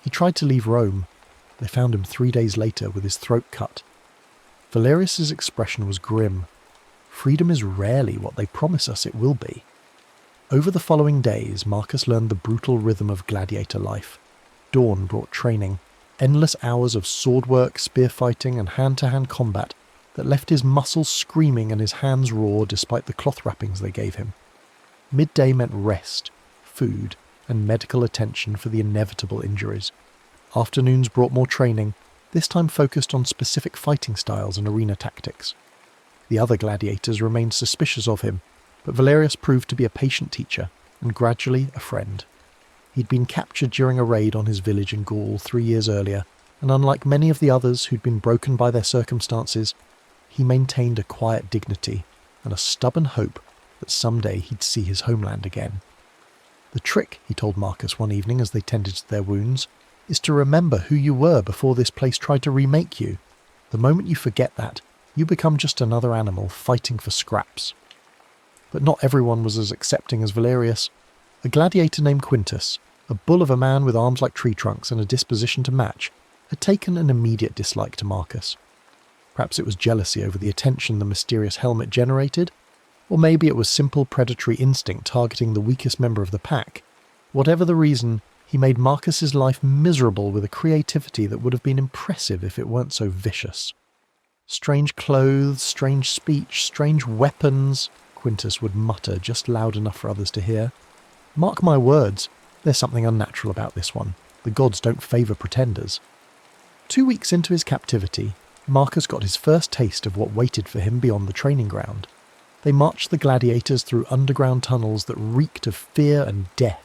Speaker 1: "He tried to leave Rome. They found him 3 days later with his throat cut." Valerius's expression was grim. Freedom is rarely what they promise us it will be. Over the following days, Marcus learned the brutal rhythm of gladiator life. Dawn brought training, endless hours of sword work, spear fighting, and hand-to-hand combat that left his muscles screaming and his hands raw despite the cloth wrappings they gave him. Midday meant rest, food, and medical attention for the inevitable injuries. Afternoons brought more training, this time focused on specific fighting styles and arena tactics. The other gladiators remained suspicious of him, but Valerius proved to be a patient teacher, and gradually a friend. He'd been captured during a raid on his village in Gaul 3 years earlier, and unlike many of the others who'd been broken by their circumstances, he maintained a quiet dignity and a stubborn hope that someday he'd see his homeland again. The trick, he told Marcus one evening as they tended to their wounds, is to remember who you were before this place tried to remake you. The moment you forget that, you become just another animal fighting for scraps. But not everyone was as accepting as Valerius. A gladiator named Quintus, a bull of a man with arms like tree trunks and a disposition to match, had taken an immediate dislike to Marcus. Perhaps it was jealousy over the attention the mysterious helmet generated, or maybe it was simple predatory instinct targeting the weakest member of the pack. Whatever the reason, he made Marcus's life miserable with a creativity that would have been impressive if it weren't so vicious. Strange clothes, strange speech, strange weapons, Quintus would mutter just loud enough for others to hear. Mark my words, there's something unnatural about this one. The gods don't favour pretenders. 2 weeks into his captivity, Marcus got his first taste of what waited for him beyond the training ground. They marched the gladiators through underground tunnels that reeked of fear and death.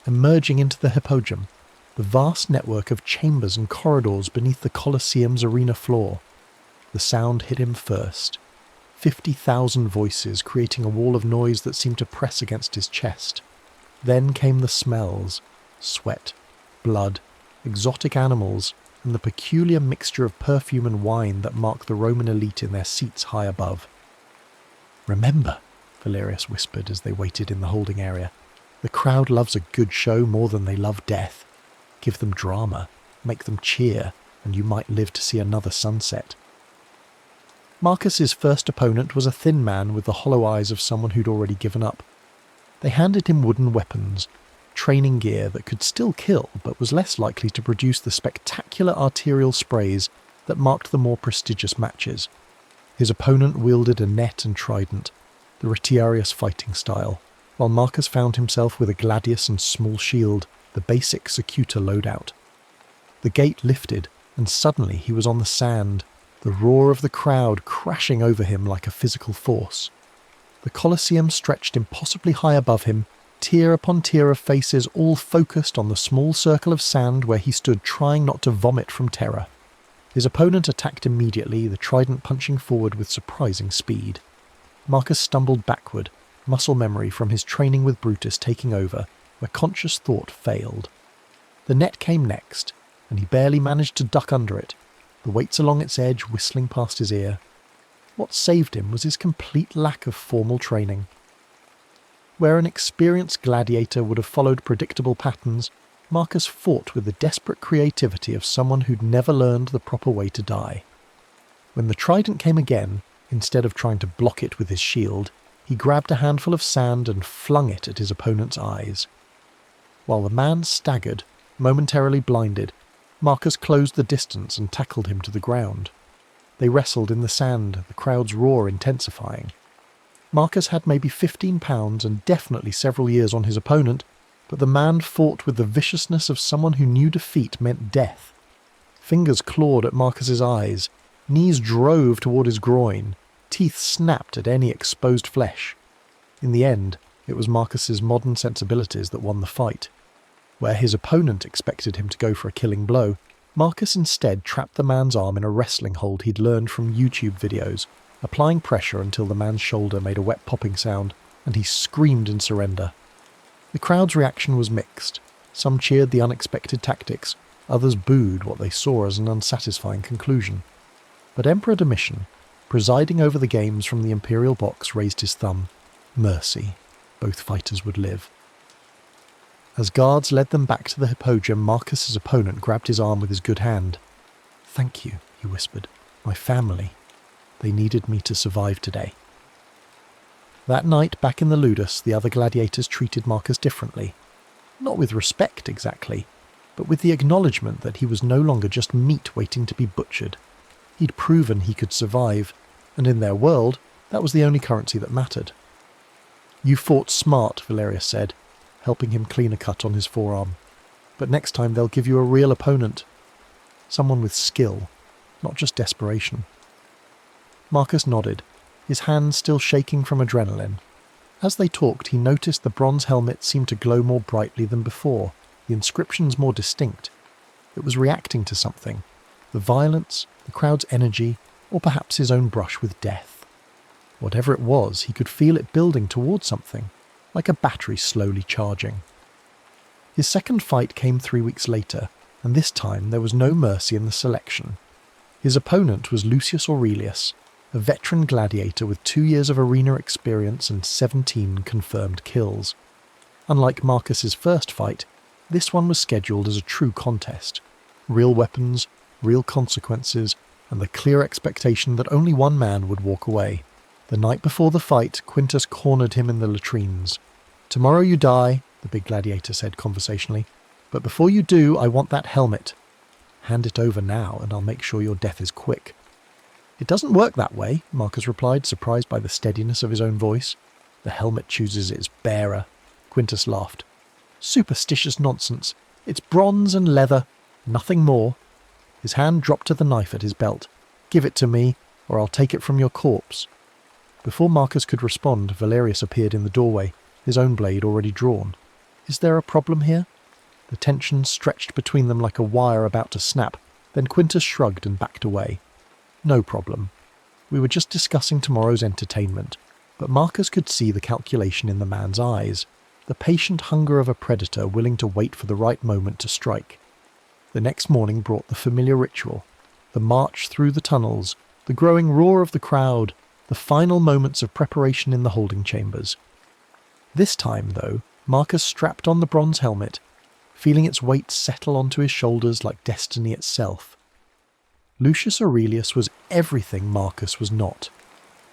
Speaker 1: Emerging into the hippodrome, the vast network of chambers and corridors beneath the Colosseum's arena floor. The sound hit him first. 50,000 voices creating a wall of noise that seemed to press against his chest. Then came the smells, sweat, blood, exotic animals, and the peculiar mixture of perfume and wine that marked the Roman elite in their seats high above. "Remember," Valerius whispered as they waited in the holding area, "the crowd loves a good show more than they love death. Give them drama, make them cheer, and you might live to see another sunset." Marcus's first opponent was a thin man with the hollow eyes of someone who'd already given up. They handed him wooden weapons, training gear that could still kill but was less likely to produce the spectacular arterial sprays that marked the more prestigious matches. His opponent wielded a net and trident, the retiarius fighting style, while Marcus found himself with a gladius and small shield, the basic secutor loadout. The gate lifted, and suddenly he was on the sand, the roar of the crowd crashing over him like a physical force. The Colosseum stretched impossibly high above him, tier upon tier of faces all focused on the small circle of sand where he stood trying not to vomit from terror. His opponent attacked immediately, the trident punching forward with surprising speed. Marcus stumbled backward, muscle memory from his training with Brutus taking over, where conscious thought failed. The net came next, and he barely managed to duck under it, the weights along its edge whistling past his ear. What saved him was his complete lack of formal training. Where an experienced gladiator would have followed predictable patterns, Marcus fought with the desperate creativity of someone who'd never learned the proper way to die. When the trident came again, instead of trying to block it with his shield, he grabbed a handful of sand and flung it at his opponent's eyes. While the man staggered, momentarily blinded, Marcus closed the distance and tackled him to the ground. They wrestled in the sand, the crowd's roar intensifying. Marcus had maybe 15 pounds and definitely several years on his opponent, but the man fought with the viciousness of someone who knew defeat meant death. Fingers clawed at Marcus's eyes, knees drove toward his groin, teeth snapped at any exposed flesh. In the end, it was Marcus's modern sensibilities that won the fight. Where his opponent expected him to go for a killing blow, Marcus instead trapped the man's arm in a wrestling hold he'd learned from YouTube videos, applying pressure until the man's shoulder made a wet popping sound, and he screamed in surrender. The crowd's reaction was mixed. Some cheered the unexpected tactics, others booed what they saw as an unsatisfying conclusion. But Emperor Domitian, presiding over the games from the imperial box, raised his thumb. Mercy. Both fighters would live. As guards led them back to the hippodrome, Marcus's opponent grabbed his arm with his good hand. "Thank you," he whispered. "My family. They needed me to survive today." That night, back in the Ludus, the other gladiators treated Marcus differently. Not with respect, exactly, but with the acknowledgement that he was no longer just meat waiting to be butchered. He'd proven he could survive, and in their world, that was the only currency that mattered. "You fought smart," Valerius said, helping him clean a cut on his forearm. "But next time they'll give you a real opponent. Someone with skill, not just desperation." Marcus nodded, his hands still shaking from adrenaline. As they talked, he noticed the bronze helmet seemed to glow more brightly than before, the inscriptions more distinct. It was reacting to something. The violence, the crowd's energy, or perhaps his own brush with death. Whatever it was, he could feel it building towards something, like a battery slowly charging. His second fight came 3 weeks later, and this time there was no mercy in the selection. His opponent was Lucius Aurelius, a veteran gladiator with 2 years of arena experience and 17 confirmed kills. Unlike Marcus's first fight, this one was scheduled as a true contest. Real weapons, real consequences, and the clear expectation that only one man would walk away. The night before the fight, Quintus cornered him in the latrines. "Tomorrow you die," the big gladiator said conversationally, "but before you do, I want that helmet. Hand it over now, and I'll make sure your death is quick." "It doesn't work that way," Marcus replied, surprised by the steadiness of his own voice. "The helmet chooses its bearer." Quintus laughed. "Superstitious nonsense. It's bronze and leather, nothing more." His hand dropped to the knife at his belt. "Give it to me, or I'll take it from your corpse." Before Marcus could respond, Valerius appeared in the doorway, his own blade already drawn. "Is there a problem here?" The tension stretched between them like a wire about to snap, then Quintus shrugged and backed away. "No problem. We were just discussing tomorrow's entertainment." But Marcus could see the calculation in the man's eyes, the patient hunger of a predator willing to wait for the right moment to strike. The next morning brought the familiar ritual, the march through the tunnels, the growing roar of the crowd, the final moments of preparation in the holding chambers. This time, though, Marcus strapped on the bronze helmet, feeling its weight settle onto his shoulders like destiny itself. Lucius Aurelius was everything Marcus was not.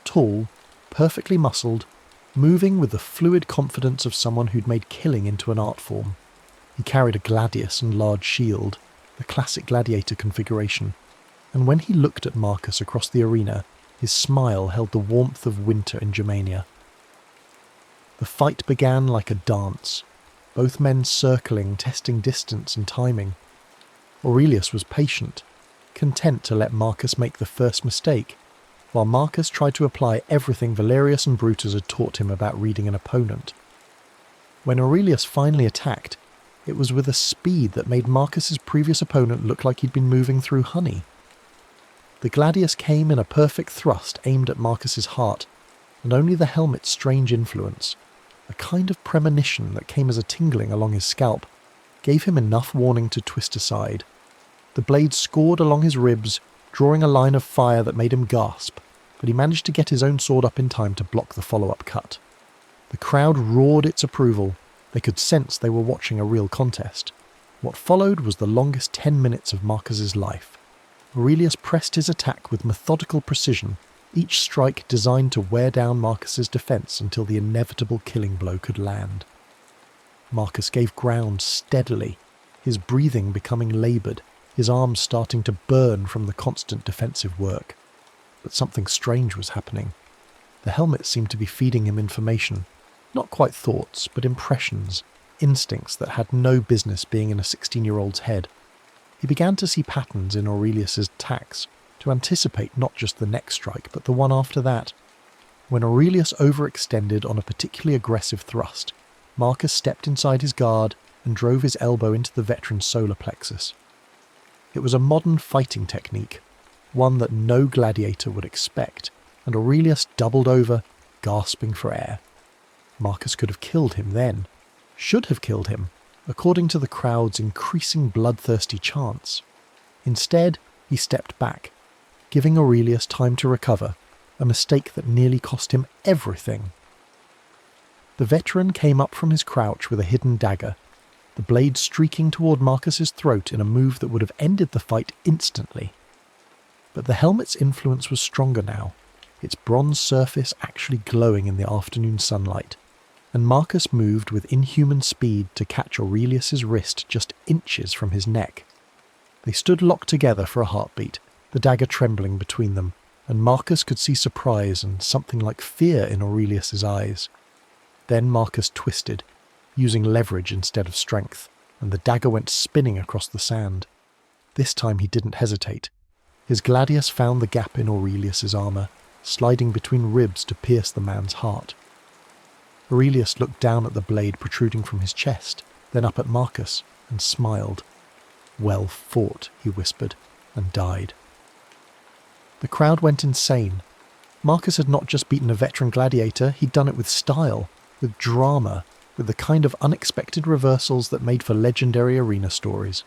Speaker 1: Tall, perfectly muscled, moving with the fluid confidence of someone who'd made killing into an art form. He carried a gladius and large shield, the classic gladiator configuration, and when he looked at Marcus across the arena, his smile held the warmth of winter in Germania. The fight began like a dance, both men circling, testing distance and timing. Aurelius was patient, content to let Marcus make the first mistake, while Marcus tried to apply everything Valerius and Brutus had taught him about reading an opponent. When Aurelius finally attacked, it was with a speed that made Marcus's previous opponent look like he'd been moving through honey. The gladius came in a perfect thrust aimed at Marcus's heart, and only the helmet's strange influence, a kind of premonition that came as a tingling along his scalp, gave him enough warning to twist aside. The blade scored along his ribs, drawing a line of fire that made him gasp, but he managed to get his own sword up in time to block the follow-up cut. The crowd roared its approval. They could sense they were watching a real contest. What followed was the longest 10 minutes of Marcus's life. Aurelius pressed his attack with methodical precision, each strike designed to wear down Marcus's defence until the inevitable killing blow could land. Marcus gave ground steadily, his breathing becoming laboured, his arms starting to burn from the constant defensive work. But something strange was happening. The helmet seemed to be feeding him information, not quite thoughts, but impressions, instincts that had no business being in a 16-year-old's head. He began to see patterns in Aurelius's attacks, to anticipate not just the next strike, but the one after that. When Aurelius overextended on a particularly aggressive thrust, Marcus stepped inside his guard and drove his elbow into the veteran's solar plexus. It was a modern fighting technique, one that no gladiator would expect, and Aurelius doubled over, gasping for air. Marcus could have killed him then, should have killed him, according to the crowd's increasing bloodthirsty chants. Instead, he stepped back, giving Aurelius time to recover, a mistake that nearly cost him everything. The veteran came up from his crouch with a hidden dagger, the blade streaking toward Marcus's throat in a move that would have ended the fight instantly. But the helmet's influence was stronger now, its bronze surface actually glowing in the afternoon sunlight, and Marcus moved with inhuman speed to catch Aurelius's wrist just inches from his neck. They stood locked together for a heartbeat, the dagger trembling between them, and Marcus could see surprise and something like fear in Aurelius's eyes. Then Marcus twisted, using leverage instead of strength, and the dagger went spinning across the sand. This time he didn't hesitate. His gladius found the gap in Aurelius's armour, sliding between ribs to pierce the man's heart. Aurelius looked down at the blade protruding from his chest, then up at Marcus, and smiled. "Well fought," he whispered, and died. The crowd went insane. Marcus had not just beaten a veteran gladiator, he'd done it with style, with drama, with the kind of unexpected reversals that made for legendary arena stories.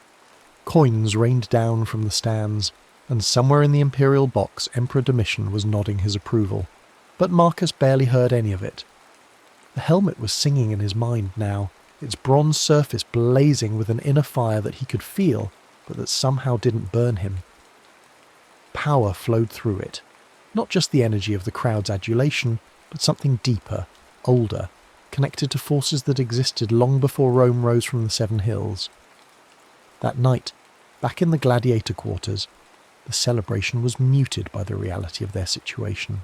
Speaker 1: Coins rained down from the stands, and somewhere in the Imperial box Emperor Domitian was nodding his approval. But Marcus barely heard any of it. The helmet was singing in his mind now, its bronze surface blazing with an inner fire that he could feel, but that somehow didn't burn him. Power flowed through it. Not just the energy of the crowd's adulation, but something deeper, older, connected to forces that existed long before Rome rose from the Seven Hills. That night, back in the gladiator quarters, the celebration was muted by the reality of their situation.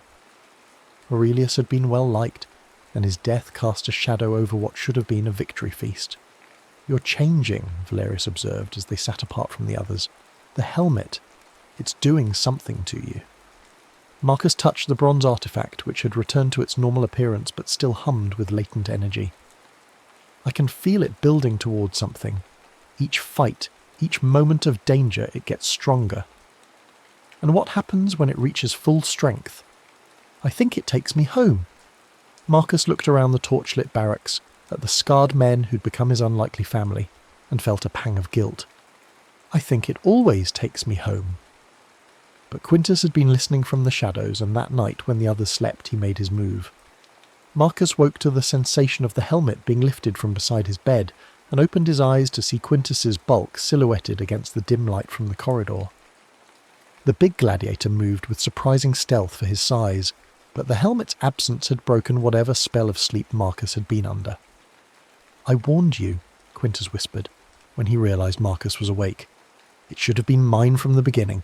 Speaker 1: Aurelius had been well liked, and his death cast a shadow over what should have been a victory feast. "You're changing," Valerius observed as they sat apart from the others. "The helmet, it's doing something to you." Marcus touched the bronze artifact, which had returned to its normal appearance but still hummed with latent energy. "I can feel it building towards something. Each fight, each moment of danger, it gets stronger. And what happens when it reaches full strength? I think it takes me home." Marcus looked around the torchlit barracks, at the scarred men who'd become his unlikely family, and felt a pang of guilt. "I think it always takes me home." But Quintus had been listening from the shadows, and that night, when the others slept, he made his move. Marcus woke to the sensation of the helmet being lifted from beside his bed, and opened his eyes to see Quintus's bulk silhouetted against the dim light from the corridor. The big gladiator moved with surprising stealth for his size, but the helmet's absence had broken whatever spell of sleep Marcus had been under. "I warned you," Quintus whispered, when he realised Marcus was awake. "It should have been mine from the beginning."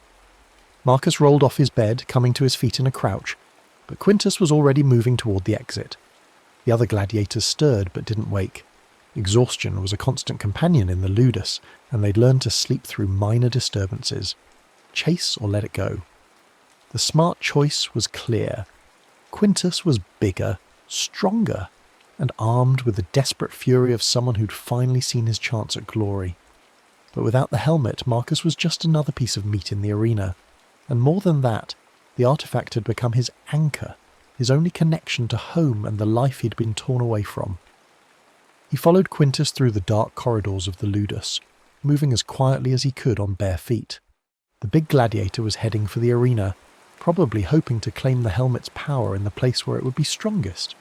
Speaker 1: Marcus rolled off his bed, coming to his feet in a crouch, but Quintus was already moving toward the exit. The other gladiators stirred but didn't wake. Exhaustion was a constant companion in the ludus, and they'd learned to sleep through minor disturbances. Chase or let it go. The smart choice was clear. Quintus was bigger, stronger, and armed with the desperate fury of someone who'd finally seen his chance at glory. But without the helmet, Marcus was just another piece of meat in the arena. And more than that, the artifact had become his anchor, his only connection to home and the life he'd been torn away from. He followed Quintus through the dark corridors of the ludus, moving as quietly as he could on bare feet. The big gladiator was heading for the arena, probably hoping to claim the helmet's power in the place where it would be strongest.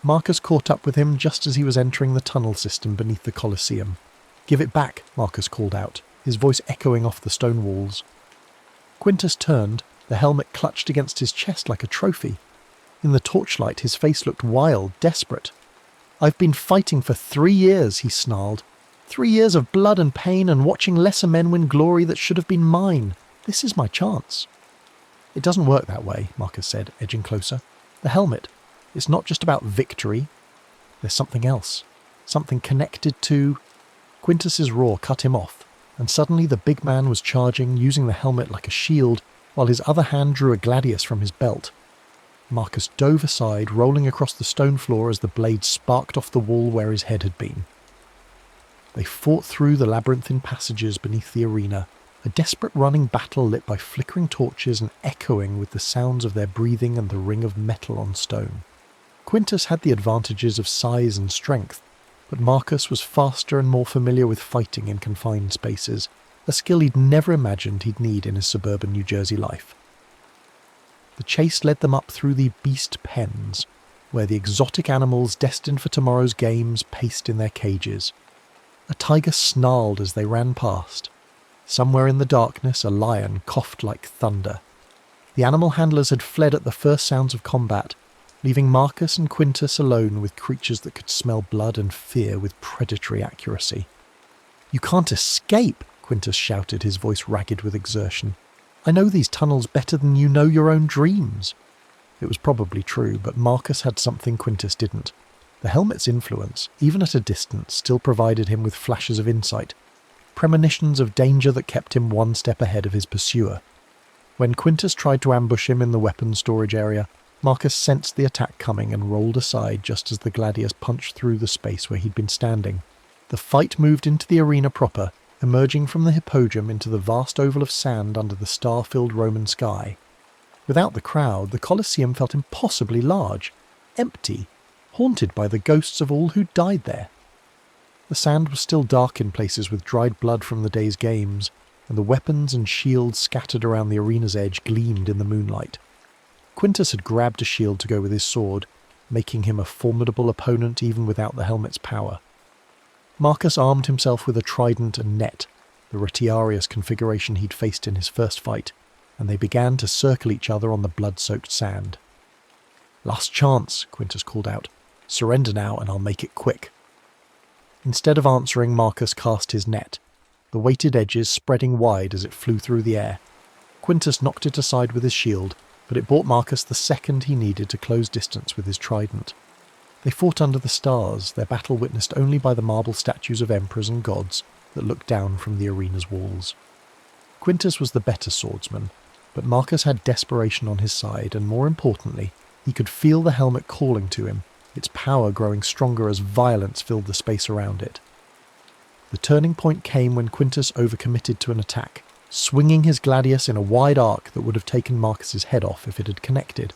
Speaker 1: Marcus caught up with him just as he was entering the tunnel system beneath the Colosseum. "Give it back," Marcus called out, his voice echoing off the stone walls. Quintus turned, the helmet clutched against his chest like a trophy. In the torchlight, his face looked wild, desperate. "I've been fighting for 3 years, he snarled. 3 years of blood and pain and watching lesser men win glory that should have been mine. This is my chance." "It doesn't work that way," Marcus said, edging closer. "The helmet, it's not just about victory. There's something else. Something connected to—" Quintus's roar cut him off, and suddenly the big man was charging, using the helmet like a shield, while his other hand drew a gladius from his belt. Marcus dove aside, rolling across the stone floor as the blade sparked off the wall where his head had been. They fought through the labyrinthine passages beneath the arena, a desperate running battle lit by flickering torches and echoing with the sounds of their breathing and the ring of metal on stone. Quintus had the advantages of size and strength, but Marcus was faster and more familiar with fighting in confined spaces, a skill he'd never imagined he'd need in his suburban New Jersey life. The chase led them up through the beast pens, where the exotic animals destined for tomorrow's games paced in their cages. A tiger snarled as they ran past. Somewhere in the darkness, a lion coughed like thunder. The animal handlers had fled at the first sounds of combat, leaving Marcus and Quintus alone with creatures that could smell blood and fear with predatory accuracy. "You can't escape!" Quintus shouted, his voice ragged with exertion. "I know these tunnels better than you know your own dreams." It was probably true, but Marcus had something Quintus didn't. The helmet's influence, even at a distance, still provided him with flashes of insight, premonitions of danger that kept him one step ahead of his pursuer. When Quintus tried to ambush him in the weapons storage area, Marcus sensed the attack coming and rolled aside just as the gladius punched through the space where he'd been standing. The fight moved into the arena proper, emerging from the hippodrome into the vast oval of sand under the star-filled Roman sky. Without the crowd, the Colosseum felt impossibly large, empty, haunted by the ghosts of all who'd died there. The sand was still dark in places with dried blood from the day's games, and the weapons and shields scattered around the arena's edge gleamed in the moonlight. Quintus had grabbed a shield to go with his sword, making him a formidable opponent even without the helmet's power. Marcus armed himself with a trident and net, the retiarius configuration he'd faced in his first fight, and they began to circle each other on the blood-soaked sand. "Last chance," Quintus called out. "Surrender now and I'll make it quick." Instead of answering, Marcus cast his net, the weighted edges spreading wide as it flew through the air. Quintus knocked it aside with his shield, but it bought Marcus the second he needed to close distance with his trident. They fought under the stars, their battle witnessed only by the marble statues of emperors and gods that looked down from the arena's walls. Quintus was the better swordsman, but Marcus had desperation on his side, and more importantly, he could feel the helmet calling to him, its power growing stronger as violence filled the space around it. The turning point came when Quintus overcommitted to an attack, swinging his gladius in a wide arc that would have taken Marcus's head off if it had connected.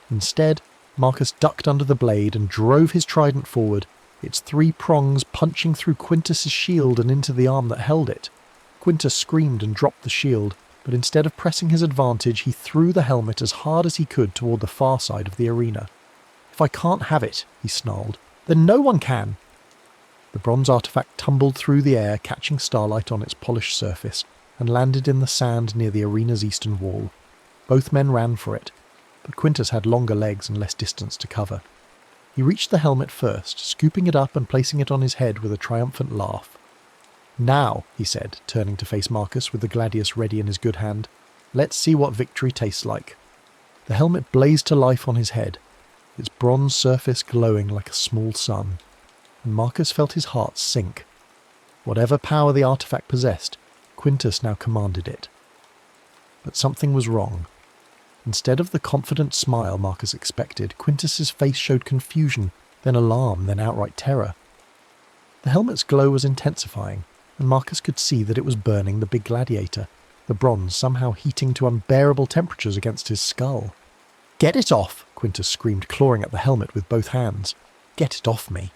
Speaker 1: Instead, Marcus ducked under the blade and drove his trident forward, its 3 prongs punching through Quintus's shield and into the arm that held it. Quintus screamed and dropped the shield, but instead of pressing his advantage, he threw the helmet as hard as he could toward the far side of the arena. "If I can't have it," he snarled, "then no one can!" The bronze artifact tumbled through the air, catching starlight on its polished surface, and landed in the sand near the arena's eastern wall. Both men ran for it, but Quintus had longer legs and less distance to cover. He reached the helmet first, scooping it up and placing it on his head with a triumphant laugh. "Now," he said, turning to face Marcus with the gladius ready in his good hand, "let's see what victory tastes like." The helmet blazed to life on his head, its bronze surface glowing like a small sun, and Marcus felt his heart sink. Whatever power the artifact possessed, Quintus now commanded it. But something was wrong. Instead of the confident smile Marcus expected, Quintus's face showed confusion, then alarm, then outright terror. The helmet's glow was intensifying, and Marcus could see that it was burning the big gladiator, the bronze somehow heating to unbearable temperatures against his skull. "Get it off!" Quintus screamed, clawing at the helmet with both hands. "Get it off me!"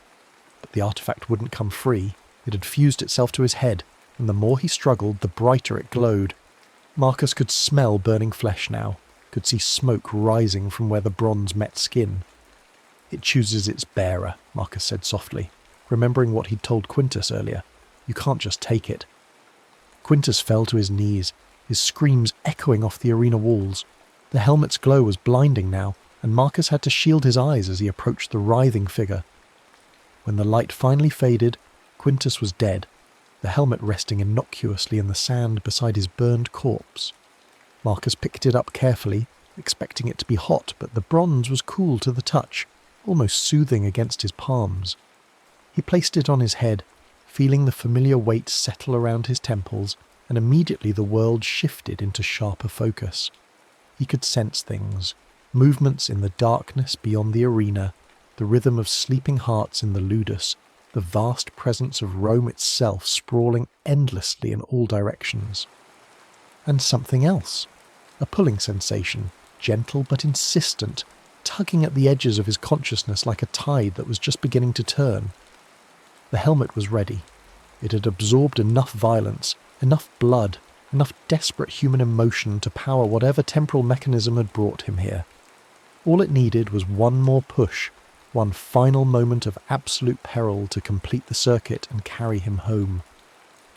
Speaker 1: But the artifact wouldn't come free. It had fused itself to his head, and the more he struggled, the brighter it glowed. Marcus could smell burning flesh now, could see smoke rising from where the bronze met skin. "It chooses its bearer," Marcus said softly, remembering what he'd told Quintus earlier. "You can't just take it." Quintus fell to his knees, his screams echoing off the arena walls. The helmet's glow was blinding now, and Marcus had to shield his eyes as he approached the writhing figure. When the light finally faded, Quintus was dead, the helmet resting innocuously in the sand beside his burned corpse. Marcus picked it up carefully, expecting it to be hot, but the bronze was cool to the touch, almost soothing against his palms. He placed it on his head, feeling the familiar weight settle around his temples, and immediately the world shifted into sharper focus. He could sense things, movements in the darkness beyond the arena, the rhythm of sleeping hearts in the ludus, the vast presence of Rome itself sprawling endlessly in all directions. And something else, a pulling sensation, gentle but insistent, tugging at the edges of his consciousness like a tide that was just beginning to turn. The helmet was ready. It had absorbed enough violence, enough blood, enough desperate human emotion to power whatever temporal mechanism had brought him here. All it needed was one more push, one final moment of absolute peril to complete the circuit and carry him home.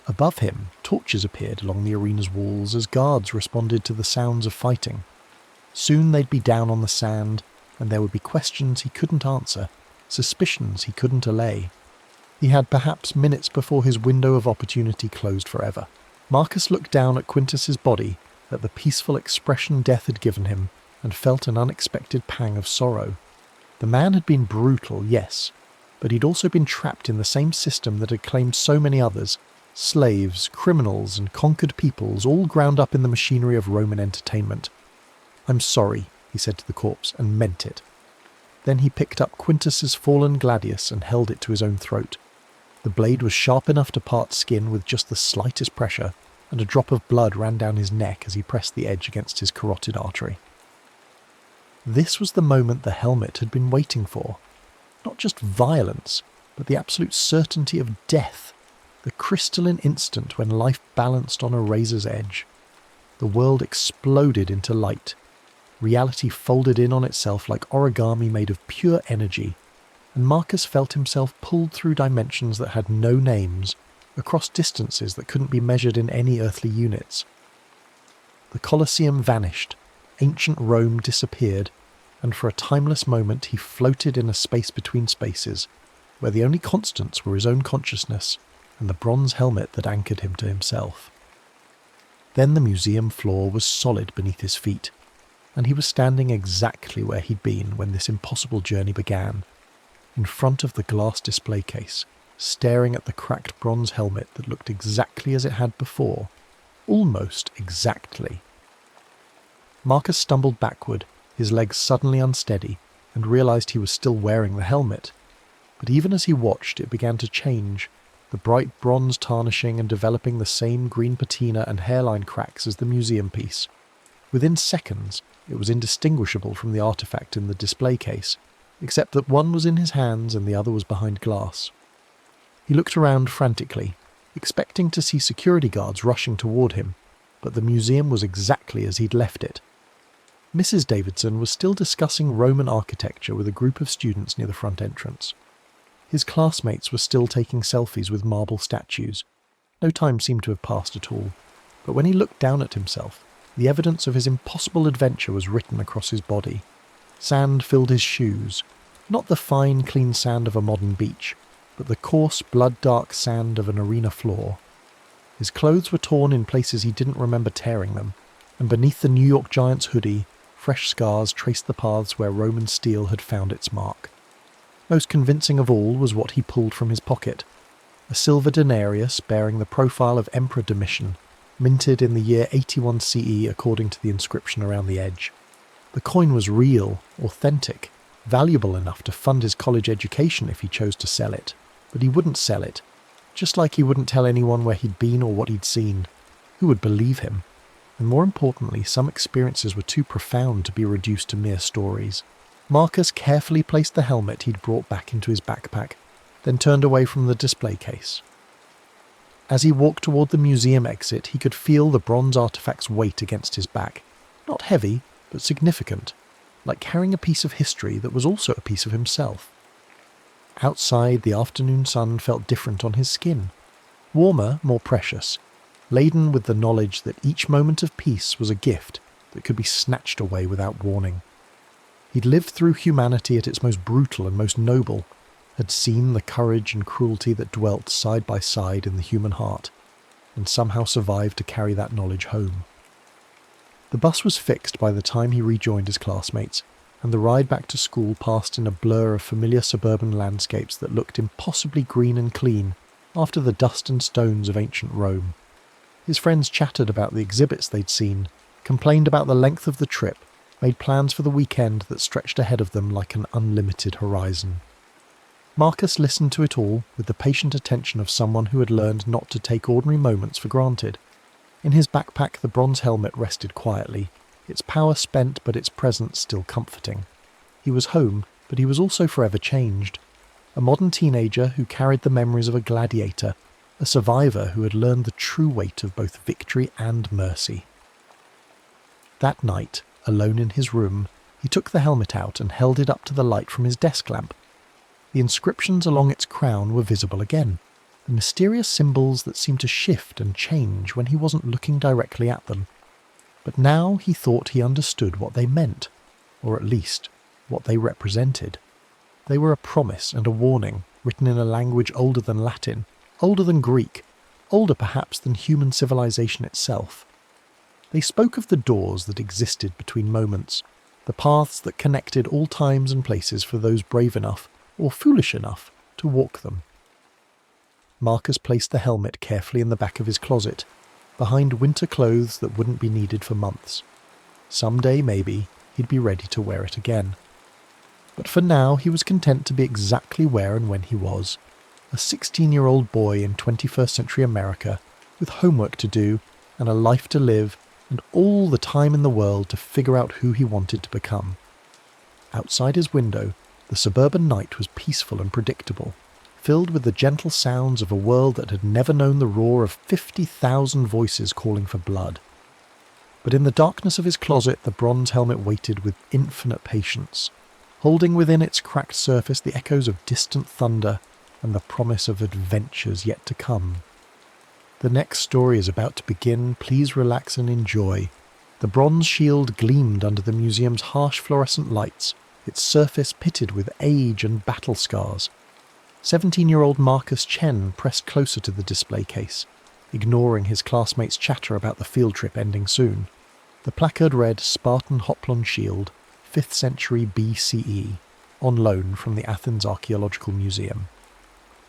Speaker 1: Above him, torches appeared along the arena's walls as guards responded to the sounds of fighting. Soon they'd be down on the sand, and there would be questions he couldn't answer, suspicions he couldn't allay. He had perhaps minutes before his window of opportunity closed forever. Marcus looked down at Quintus's body, at the peaceful expression death had given him, and felt an unexpected pang of sorrow. The man had been brutal, yes, but he'd also been trapped in the same system that had claimed so many others, slaves, criminals, and conquered peoples, all ground up in the machinery of Roman entertainment. "I'm sorry," he said to the corpse, and meant it. Then he picked up Quintus's fallen gladius and held it to his own throat. The blade was sharp enough to part skin with just the slightest pressure, and a drop of blood ran down his neck as he pressed the edge against his carotid artery. This was the moment the helmet had been waiting for. Not just violence, but the absolute certainty of death. The crystalline instant when life balanced on a razor's edge. The world exploded into light. Reality folded in on itself like origami made of pure energy, and Marcus felt himself pulled through dimensions that had no names, across distances that couldn't be measured in any earthly units. The Colosseum vanished, ancient Rome disappeared, and for a timeless moment he floated in a space between spaces, where the only constants were his own consciousness and the bronze helmet that anchored him to himself. Then the museum floor was solid beneath his feet, and he was standing exactly where he'd been when this impossible journey began, in front of the glass display case, staring at the cracked bronze helmet that looked exactly as it had before, almost exactly. Marcus stumbled backward, his legs suddenly unsteady, and realised he was still wearing the helmet. But even as he watched, it began to change, the bright bronze tarnishing and developing the same green patina and hairline cracks as the museum piece. Within seconds, it was indistinguishable from the artefact in the display case, except that one was in his hands and the other was behind glass. He looked around frantically, expecting to see security guards rushing toward him, but the museum was exactly as he'd left it. Mrs. Davidson was still discussing Roman architecture with a group of students near the front entrance. His classmates were still taking selfies with marble statues. No time seemed to have passed at all, but when he looked down at himself, the evidence of his impossible adventure was written across his body. Sand filled his shoes, not the fine, clean sand of a modern beach, but the coarse, blood-dark sand of an arena floor. His clothes were torn in places he didn't remember tearing them, and beneath the New York Giants hoodie, fresh scars traced the paths where Roman steel had found its mark. Most convincing of all was what he pulled from his pocket, a silver denarius bearing the profile of Emperor Domitian, minted in the year 81 CE according to the inscription around the edge. The coin was real, authentic, valuable enough to fund his college education if he chose to sell it, but he wouldn't sell it, just like he wouldn't tell anyone where he'd been or what he'd seen. Who would believe him? And more importantly, some experiences were too profound to be reduced to mere stories. Marcus carefully placed the helmet he'd brought back into his backpack, then turned away from the display case. As he walked toward the museum exit, he could feel the bronze artifact's weight against his back. Not heavy, but significant, like carrying a piece of history that was also a piece of himself. Outside, the afternoon sun felt different on his skin. Warmer, more precious, laden with the knowledge that each moment of peace was a gift that could be snatched away without warning. He'd lived through humanity at its most brutal and most noble, had seen the courage and cruelty that dwelt side by side in the human heart, and somehow survived to carry that knowledge home. The bus was fixed by the time he rejoined his classmates, and the ride back to school passed in a blur of familiar suburban landscapes that looked impossibly green and clean after the dust and stones of ancient Rome. His friends chattered about the exhibits they'd seen, complained about the length of the trip, made plans for the weekend that stretched ahead of them like an unlimited horizon. Marcus listened to it all with the patient attention of someone who had learned not to take ordinary moments for granted. In his backpack the bronze helmet rested quietly, its power spent but its presence still comforting. He was home, but he was also forever changed. A modern teenager who carried the memories of a gladiator, a survivor who had learned the true weight of both victory and mercy. That night, alone in his room, he took the helmet out and held it up to the light from his desk lamp. The inscriptions along its crown were visible again, the mysterious symbols that seemed to shift and change when he wasn't looking directly at them. But now he thought he understood what they meant, or at least what they represented. They were a promise and a warning, written in a language older than Latin, older than Greek, older perhaps than human civilization itself. They spoke of the doors that existed between moments, the paths that connected all times and places for those brave enough, or foolish enough, to walk them. Marcus placed the helmet carefully in the back of his closet, behind winter clothes that wouldn't be needed for months. Someday, maybe, he'd be ready to wear it again. But for now, he was content to be exactly where and when he was, a 16-year-old boy in 21st century America, with homework to do, and a life to live, and all the time in the world to figure out who he wanted to become. Outside his window, the suburban night was peaceful and predictable, filled with the gentle sounds of a world that had never known the roar of 50,000 voices calling for blood. But in the darkness of his closet, the bronze helmet waited with infinite patience, holding within its cracked surface the echoes of distant thunder and the promise of adventures yet to come. The next story is about to begin. Please relax and enjoy. The bronze shield gleamed under the museum's harsh fluorescent lights, its surface pitted with age and battle scars. 17-year-old Marcus Chen pressed closer to the display case, ignoring his classmates' chatter about the field trip ending soon. The placard read Spartan Hoplon Shield, 5th century BCE, on loan from the Athens Archaeological Museum.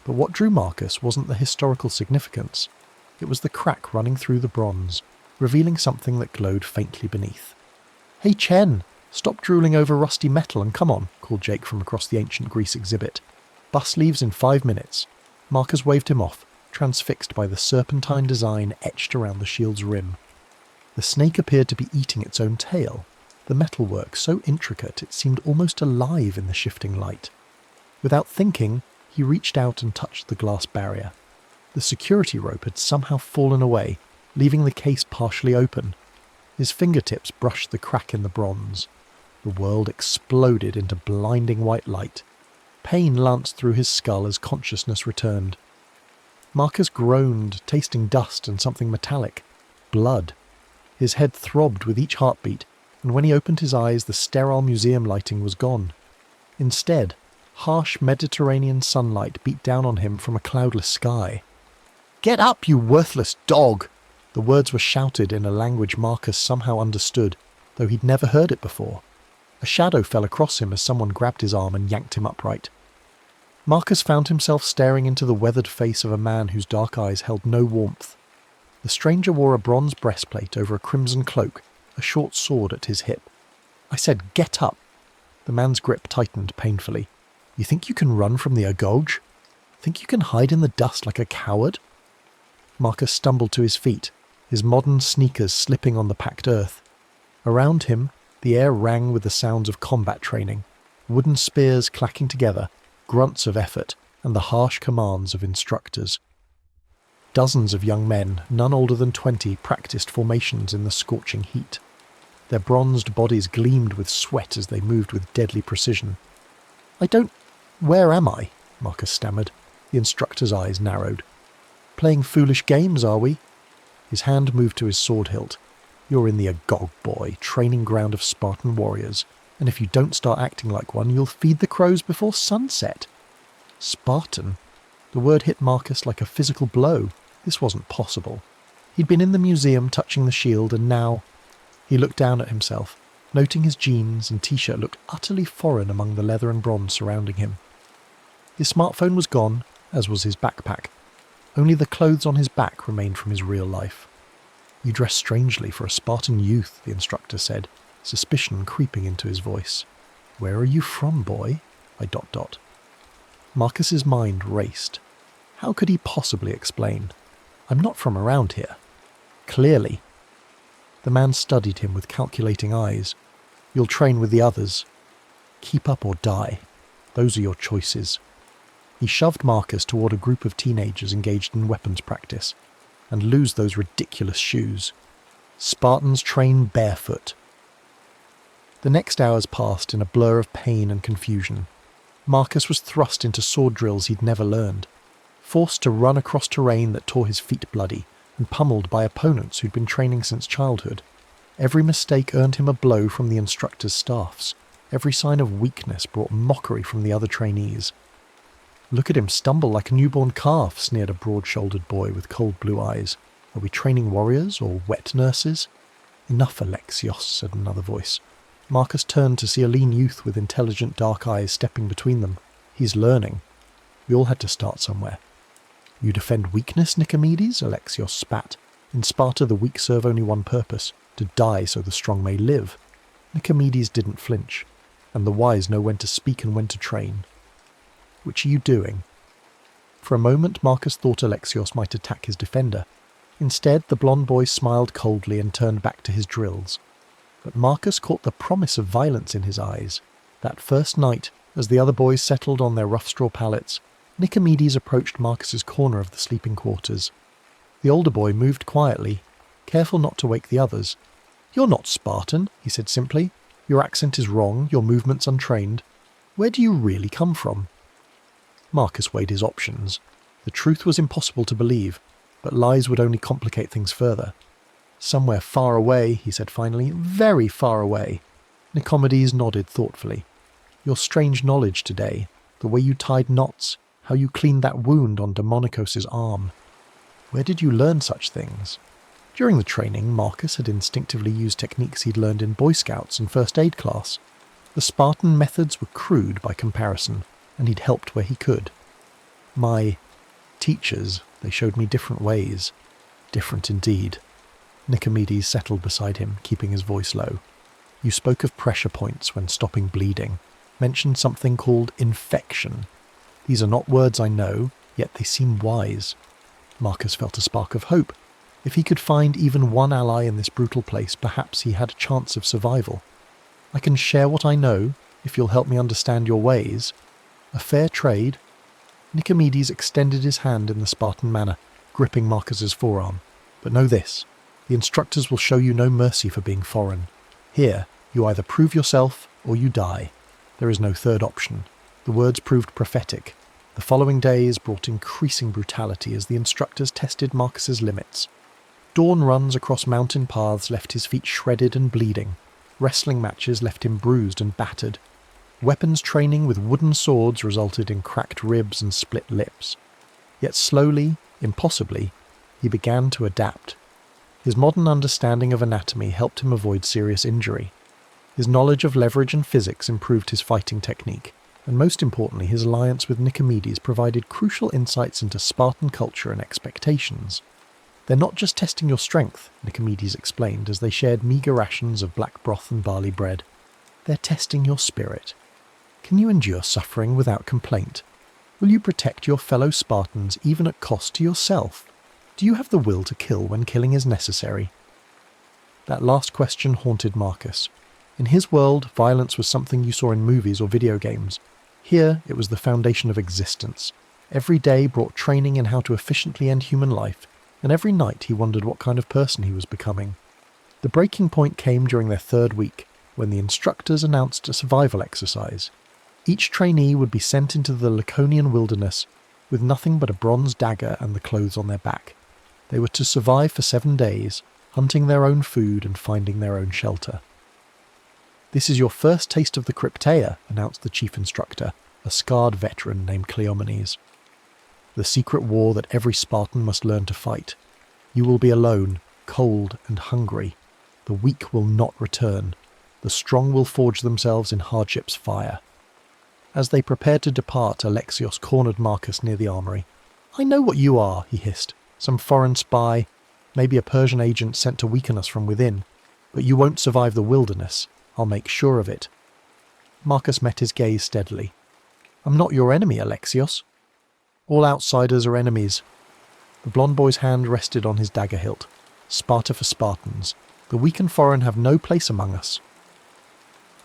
Speaker 1: But what drew Marcus wasn't the historical significance. It was the crack running through the bronze, revealing something that glowed faintly beneath. "Hey Chen, stop drooling over rusty metal and come on," called Jake from across the ancient Greece exhibit. "Bus leaves in 5 minutes." Marcus waved him off, transfixed by the serpentine design etched around the shield's rim. The snake appeared to be eating its own tail, the metalwork so intricate it seemed almost alive in the shifting light. Without thinking, he reached out and touched the glass barrier. The security rope had somehow fallen away, leaving the case partially open. His fingertips brushed the crack in the bronze. The world exploded into blinding white light. Pain lanced through his skull as consciousness returned. Marcus groaned, tasting dust and something metallic. Blood. His head throbbed with each heartbeat, and when he opened his eyes, the sterile museum lighting was gone. Instead, harsh Mediterranean sunlight beat down on him from a cloudless sky. "Get up, you worthless dog!" The words were shouted in a language Marcus somehow understood, though he'd never heard it before. A shadow fell across him as someone grabbed his arm and yanked him upright. Marcus found himself staring into the weathered face of a man whose dark eyes held no warmth. The stranger wore a bronze breastplate over a crimson cloak, a short sword at his hip. "I said, get up!" The man's grip tightened painfully. "You think you can run from the Agoj? Think you can hide in the dust like a coward?" Marcus stumbled to his feet, his modern sneakers slipping on the packed earth. Around him, the air rang with the sounds of combat training, wooden spears clacking together, grunts of effort, and the harsh commands of instructors. Dozens of young men, none older than 20, practiced formations in the scorching heat. Their bronzed bodies gleamed with sweat as they moved with deadly precision. Where am I?" Marcus stammered. The instructor's eyes narrowed. "Playing foolish games, are we?" His hand moved to his sword hilt. "You're in the Agog, boy, training ground of Spartan warriors, and if you don't start acting like one, you'll feed the crows before sunset." Spartan? The word hit Marcus like a physical blow. This wasn't possible. He'd been in the museum touching the shield, and now... He looked down at himself, noting his jeans and t-shirt looked utterly foreign among the leather and bronze surrounding him. His smartphone was gone, as was his backpack. Only the clothes on his back remained from his real life. "You dress strangely for a Spartan youth," the instructor said, suspicion creeping into his voice. "Where are you from, boy?" Marcus's mind raced. How could he possibly explain? "I'm not from around here." "Clearly." The man studied him with calculating eyes. "You'll train with the others. Keep up or die. Those are your choices." He shoved Marcus toward a group of teenagers engaged in weapons practice. "And lose those ridiculous shoes. Spartans train barefoot." The next hours passed in a blur of pain and confusion. Marcus was thrust into sword drills he'd never learned, forced to run across terrain that tore his feet bloody, and pummeled by opponents who'd been training since childhood. Every mistake earned him a blow from the instructor's staffs. Every sign of weakness brought mockery from the other trainees. "Look at him stumble like a newborn calf," sneered a broad-shouldered boy with cold blue eyes. "Are we training warriors or wet nurses?" "Enough, Alexios," said another voice. Marcus turned to see a lean youth with intelligent dark eyes stepping between them. "He's learning. We all had to start somewhere." "You defend weakness, Nicomedes?" Alexios spat. "In Sparta the weak serve only one purpose, to die so the strong may live." Nicomedes didn't flinch, and the wise know when to speak and when to train. "Which are you doing?" For a moment Marcus thought Alexios might attack his defender. Instead, the blond boy smiled coldly and turned back to his drills. But Marcus caught the promise of violence in his eyes. That first night, as the other boys settled on their rough straw pallets, Nicomedes approached Marcus's corner of the sleeping quarters. The older boy moved quietly, careful not to wake the others. "You're not Spartan," he said simply. "Your accent is wrong, your movements untrained. Where do you really come from?" Marcus weighed his options. The truth was impossible to believe, but lies would only complicate things further. "Somewhere far away," he said finally, "very far away." Nicomedes nodded thoughtfully. "Your strange knowledge today, the way you tied knots, how you cleaned that wound on Demonikos' arm. Where did you learn such things?" During the training, Marcus had instinctively used techniques he'd learned in Boy Scouts and first aid class. The Spartan methods were crude by comparison, and he'd helped where he could. "My teachers, they showed me different ways. Different indeed." Nicomedes settled beside him, keeping his voice low. "You spoke of pressure points when stopping bleeding, mentioned something called infection. These are not words I know, yet they seem wise." Marcus felt a spark of hope. If he could find even one ally in this brutal place, perhaps he had a chance of survival. "I can share what I know, if you'll help me understand your ways. A fair trade." Nicomedes extended his hand in the Spartan manner, gripping Marcus's forearm. "But know this, the instructors will show you no mercy for being foreign. Here, you either prove yourself or you die. There is no third option." The words proved prophetic. The following days brought increasing brutality as the instructors tested Marcus's limits. Dawn runs across mountain paths left his feet shredded and bleeding. Wrestling matches left him bruised and battered. Weapons training with wooden swords resulted in cracked ribs and split lips. Yet slowly, impossibly, he began to adapt. His modern understanding of anatomy helped him avoid serious injury. His knowledge of leverage and physics improved his fighting technique, and most importantly, his alliance with Nicomedes provided crucial insights into Spartan culture and expectations. "They're not just testing your strength," Nicomedes explained as they shared meagre rations of black broth and barley bread. "They're testing your spirit. Can you endure suffering without complaint? Will you protect your fellow Spartans even at cost to yourself? Do you have the will to kill when killing is necessary?" That last question haunted Marcus. In his world, violence was something you saw in movies or video games. Here, it was the foundation of existence. Every day brought training in how to efficiently end human life, and every night he wondered what kind of person he was becoming. The breaking point came during their third week, when the instructors announced a survival exercise. Each trainee would be sent into the Laconian wilderness with nothing but a bronze dagger and the clothes on their back. They were to survive for 7 days, hunting their own food and finding their own shelter. "This is your first taste of the Crypteia," announced the chief instructor, a scarred veteran named Cleomenes. "The secret war that every Spartan must learn to fight. You will be alone, cold and hungry. The weak will not return. The strong will forge themselves in hardship's fire." As they prepared to depart, Alexios cornered Marcus near the armory. "I know what you are," he hissed. "Some foreign spy, maybe a Persian agent sent to weaken us from within. But you won't survive the wilderness. I'll make sure of it." Marcus met his gaze steadily. "I'm not your enemy, Alexios." "All outsiders are enemies." The blond boy's hand rested on his dagger hilt. "Sparta for Spartans. The weak and foreign have no place among us."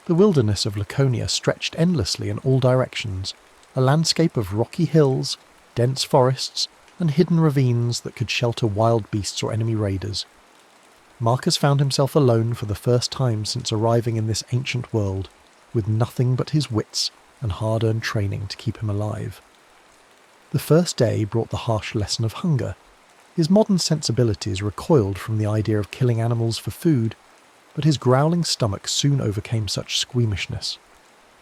Speaker 1: The wilderness of Laconia stretched endlessly in all directions, a landscape of rocky hills, dense forests, and hidden ravines that could shelter wild beasts or enemy raiders. Marcus found himself alone for the first time since arriving in this ancient world, with nothing but his wits and hard-earned training to keep him alive. The first day brought the harsh lesson of hunger. His modern sensibilities recoiled from the idea of killing animals for food, but his growling stomach soon overcame such squeamishness.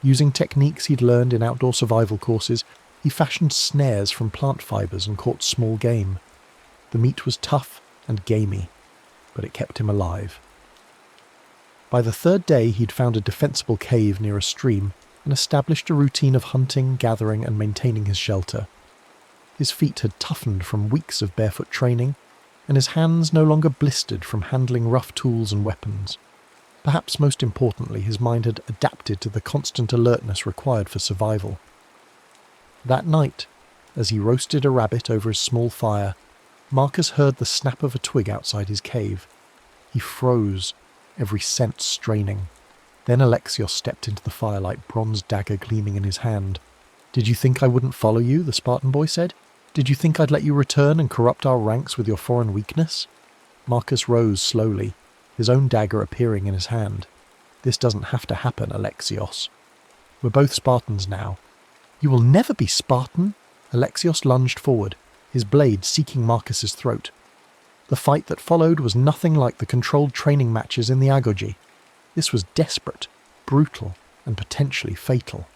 Speaker 1: Using techniques he'd learned in outdoor survival courses, he fashioned snares from plant fibers and caught small game. The meat was tough and gamey, but it kept him alive. By the third day, he'd found a defensible cave near a stream and established a routine of hunting, gathering, and maintaining his shelter. His feet had toughened from weeks of barefoot training, and his hands no longer blistered from handling rough tools and weapons. Perhaps most importantly, his mind had adapted to the constant alertness required for survival. That night, as he roasted a rabbit over his small fire, Marcus heard the snap of a twig outside his cave. He froze, every sense straining. Then Alexios stepped into the firelight, bronze dagger gleaming in his hand. "Did you think I wouldn't follow you?" the Spartan boy said. "Did you think I'd let you return and corrupt our ranks with your foreign weakness?" Marcus rose slowly, his own dagger appearing in his hand. "This doesn't have to happen, Alexios. We're both Spartans now." "You will never be Spartan!" Alexios lunged forward, his blade seeking Marcus's throat. The fight that followed was nothing like the controlled training matches in the Agoge. This was desperate, brutal, and potentially fatal.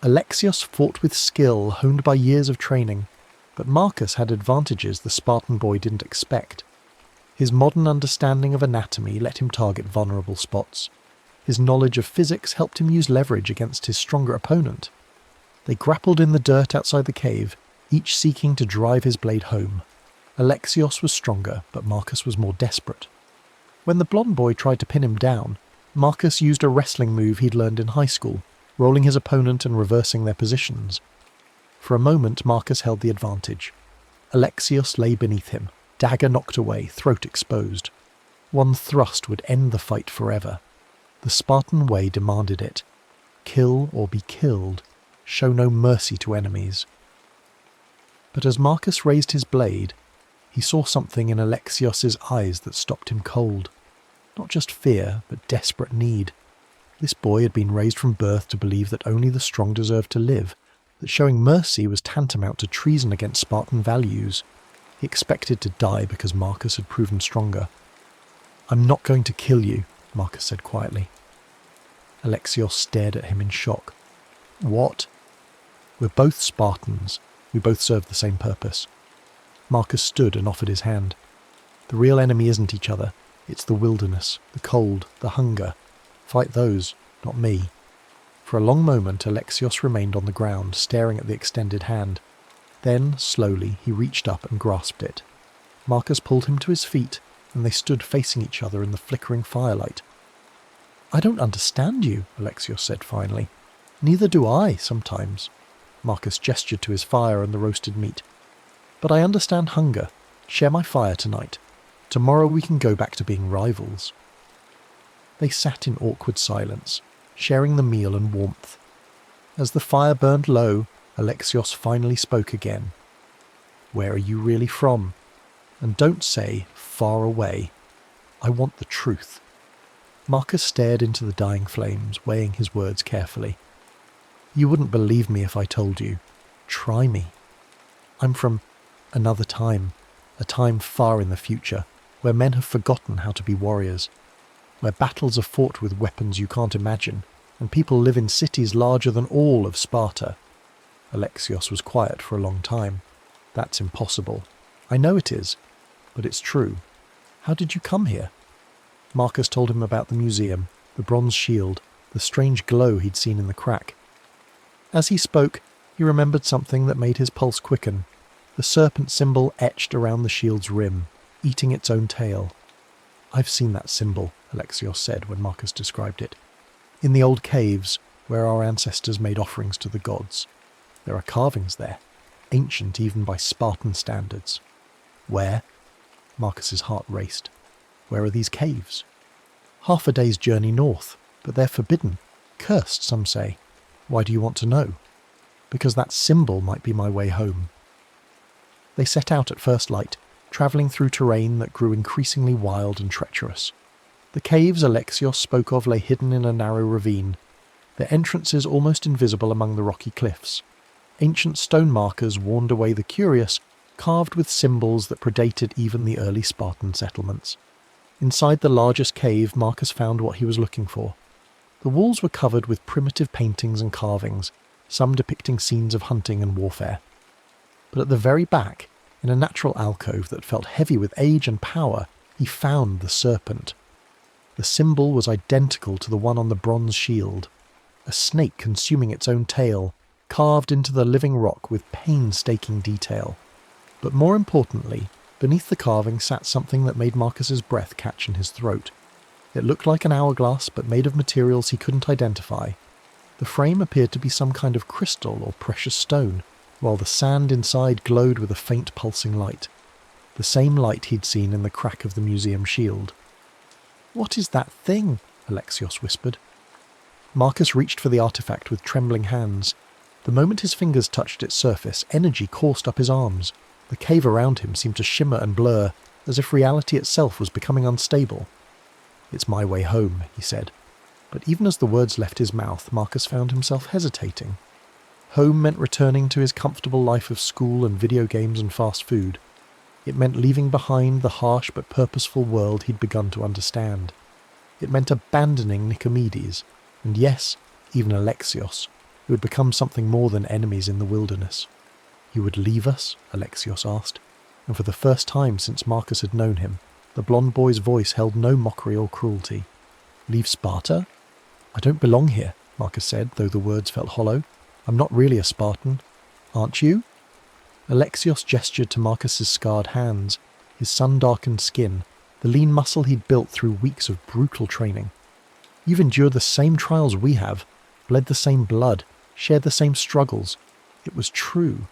Speaker 1: Alexios fought with skill honed by years of training, but Marcus had advantages the Spartan boy didn't expect. His modern understanding of anatomy let him target vulnerable spots. His knowledge of physics helped him use leverage against his stronger opponent. They grappled in the dirt outside the cave, each seeking to drive his blade home. Alexios was stronger, but Marcus was more desperate. When the blonde boy tried to pin him down, Marcus used a wrestling move he'd learned in high school, rolling his opponent and reversing their positions. For a moment, Marcus held the advantage. Alexios lay beneath him, dagger knocked away, throat exposed. One thrust would end the fight forever. The Spartan way demanded it. Kill or be killed. Show no mercy to enemies. But as Marcus raised his blade, he saw something in Alexios's eyes that stopped him cold. Not just fear, but desperate need. This boy had been raised from birth to believe that only the strong deserved to live, that showing mercy was tantamount to treason against Spartan values. He expected to die because Marcus had proven stronger. "I'm not going to kill you," Marcus said quietly. Alexios stared at him in shock. "What?" "We're both Spartans. We both serve the same purpose." Marcus stood and offered his hand. "The real enemy isn't each other. It's the wilderness, the cold, the hunger. Fight those, not me." For a long moment Alexios remained on the ground, staring at the extended hand. Then, slowly, he reached up and grasped it. Marcus pulled him to his feet, and they stood facing each other in the flickering firelight. "I don't understand you," Alexios said finally. "Neither do I, sometimes." Marcus gestured to his fire and the roasted meat. "But I understand hunger. Share my fire tonight. Tomorrow we can go back to being rivals." They sat in awkward silence, sharing the meal and warmth. As the fire burned low, Alexios finally spoke again. "Where are you really from? And don't say, far away. I want the truth." Marcus stared into the dying flames, weighing his words carefully. "You wouldn't believe me if I told you. Try me. I'm from another time, a time far in the future, where men have forgotten how to be warriors, where battles are fought with weapons you can't imagine, and people live in cities larger than all of Sparta." Alexios was quiet for a long time. "That's impossible." "I know it is, but it's true. How did you come here?" Marcus told him about the museum, the bronze shield, the strange glow he'd seen in the crack. As he spoke, he remembered something that made his pulse quicken, the serpent symbol etched around the shield's rim, eating its own tail. "I've seen that symbol," Alexios said when Marcus described it. "In the old caves, where our ancestors made offerings to the gods. There are carvings there, ancient even by Spartan standards." "Where?" Marcus's heart raced. "Where are these caves?" "Half a day's journey north, but they're forbidden. Cursed, some say. Why do you want to know?" "Because that symbol might be my way home." They set out at first light, travelling through terrain that grew increasingly wild and treacherous. The caves Alexios spoke of lay hidden in a narrow ravine, their entrances almost invisible among the rocky cliffs. Ancient stone markers warned away the curious, carved with symbols that predated even the early Spartan settlements. Inside the largest cave, Marcus found what he was looking for. The walls were covered with primitive paintings and carvings, some depicting scenes of hunting and warfare. But at the very back, in a natural alcove that felt heavy with age and power, he found the serpent. The symbol was identical to the one on the bronze shield, a snake consuming its own tail, carved into the living rock with painstaking detail. But more importantly, beneath the carving sat something that made Marcus's breath catch in his throat. It looked like an hourglass, but made of materials he couldn't identify. The frame appeared to be some kind of crystal or precious stone, while the sand inside glowed with a faint pulsing light, the same light he'd seen in the crack of the museum shield. "What is that thing?" Alexios whispered. Marcus reached for the artifact with trembling hands. The moment his fingers touched its surface, energy coursed up his arms. The cave around him seemed to shimmer and blur, as if reality itself was becoming unstable. "It's my way home," he said. But even as the words left his mouth, Marcus found himself hesitating. Home meant returning to his comfortable life of school and video games and fast food. It meant leaving behind the harsh but purposeful world he'd begun to understand. It meant abandoning Nicomedes, and yes, even Alexios, who had become something more than enemies in the wilderness. "You would leave us?" Alexios asked, and for the first time since Marcus had known him, the blonde boy's voice held no mockery or cruelty. "Leave Sparta? I don't belong here," Marcus said, though the words felt hollow. "I'm not really a Spartan. Aren't you?" Alexios gestured to Marcus's scarred hands, his sun-darkened skin, the lean muscle he'd built through weeks of brutal training. "You've endured the same trials we have, bled the same blood, shared the same struggles." It was true.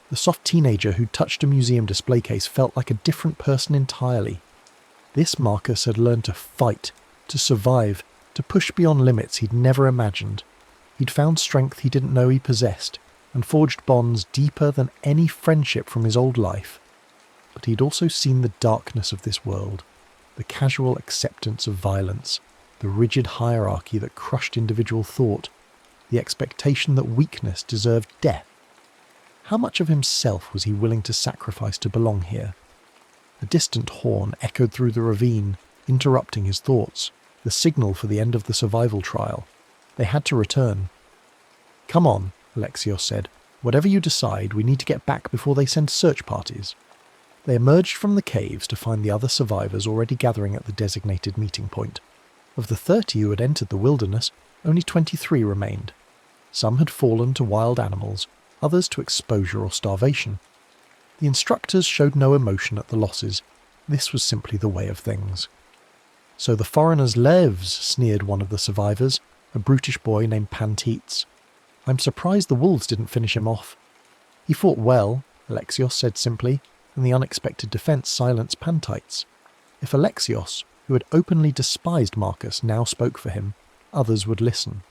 Speaker 1: The soft teenager who'd touched a museum display case felt like a different person entirely. This Marcus had learned to fight, to survive, to push beyond limits he'd never imagined. He'd found strength he didn't know he possessed, and forged bonds deeper than any friendship from his old life. But he'd also seen the darkness of this world, the casual acceptance of violence, the rigid hierarchy that crushed individual thought, the expectation that weakness deserved death. How much of himself was he willing to sacrifice to belong here? A distant horn echoed through the ravine, interrupting his thoughts, the signal for the end of the survival trial. They had to return. "Come on," Alexios said. "Whatever you decide, we need to get back before they send search parties." They emerged from the caves to find the other survivors already gathering at the designated meeting point. Of the 30 who had entered the wilderness, only 23 remained. Some had fallen to wild animals, others to exposure or starvation. The instructors showed no emotion at the losses. This was simply the way of things. "So the foreigners' lives," sneered one of the survivors, a brutish boy named Pantetes. "I'm surprised the wolves didn't finish him off." "He fought well," Alexios said simply, and the unexpected defence silenced Pantetes. If Alexios, who had openly despised Marcus, now spoke for him, others would listen.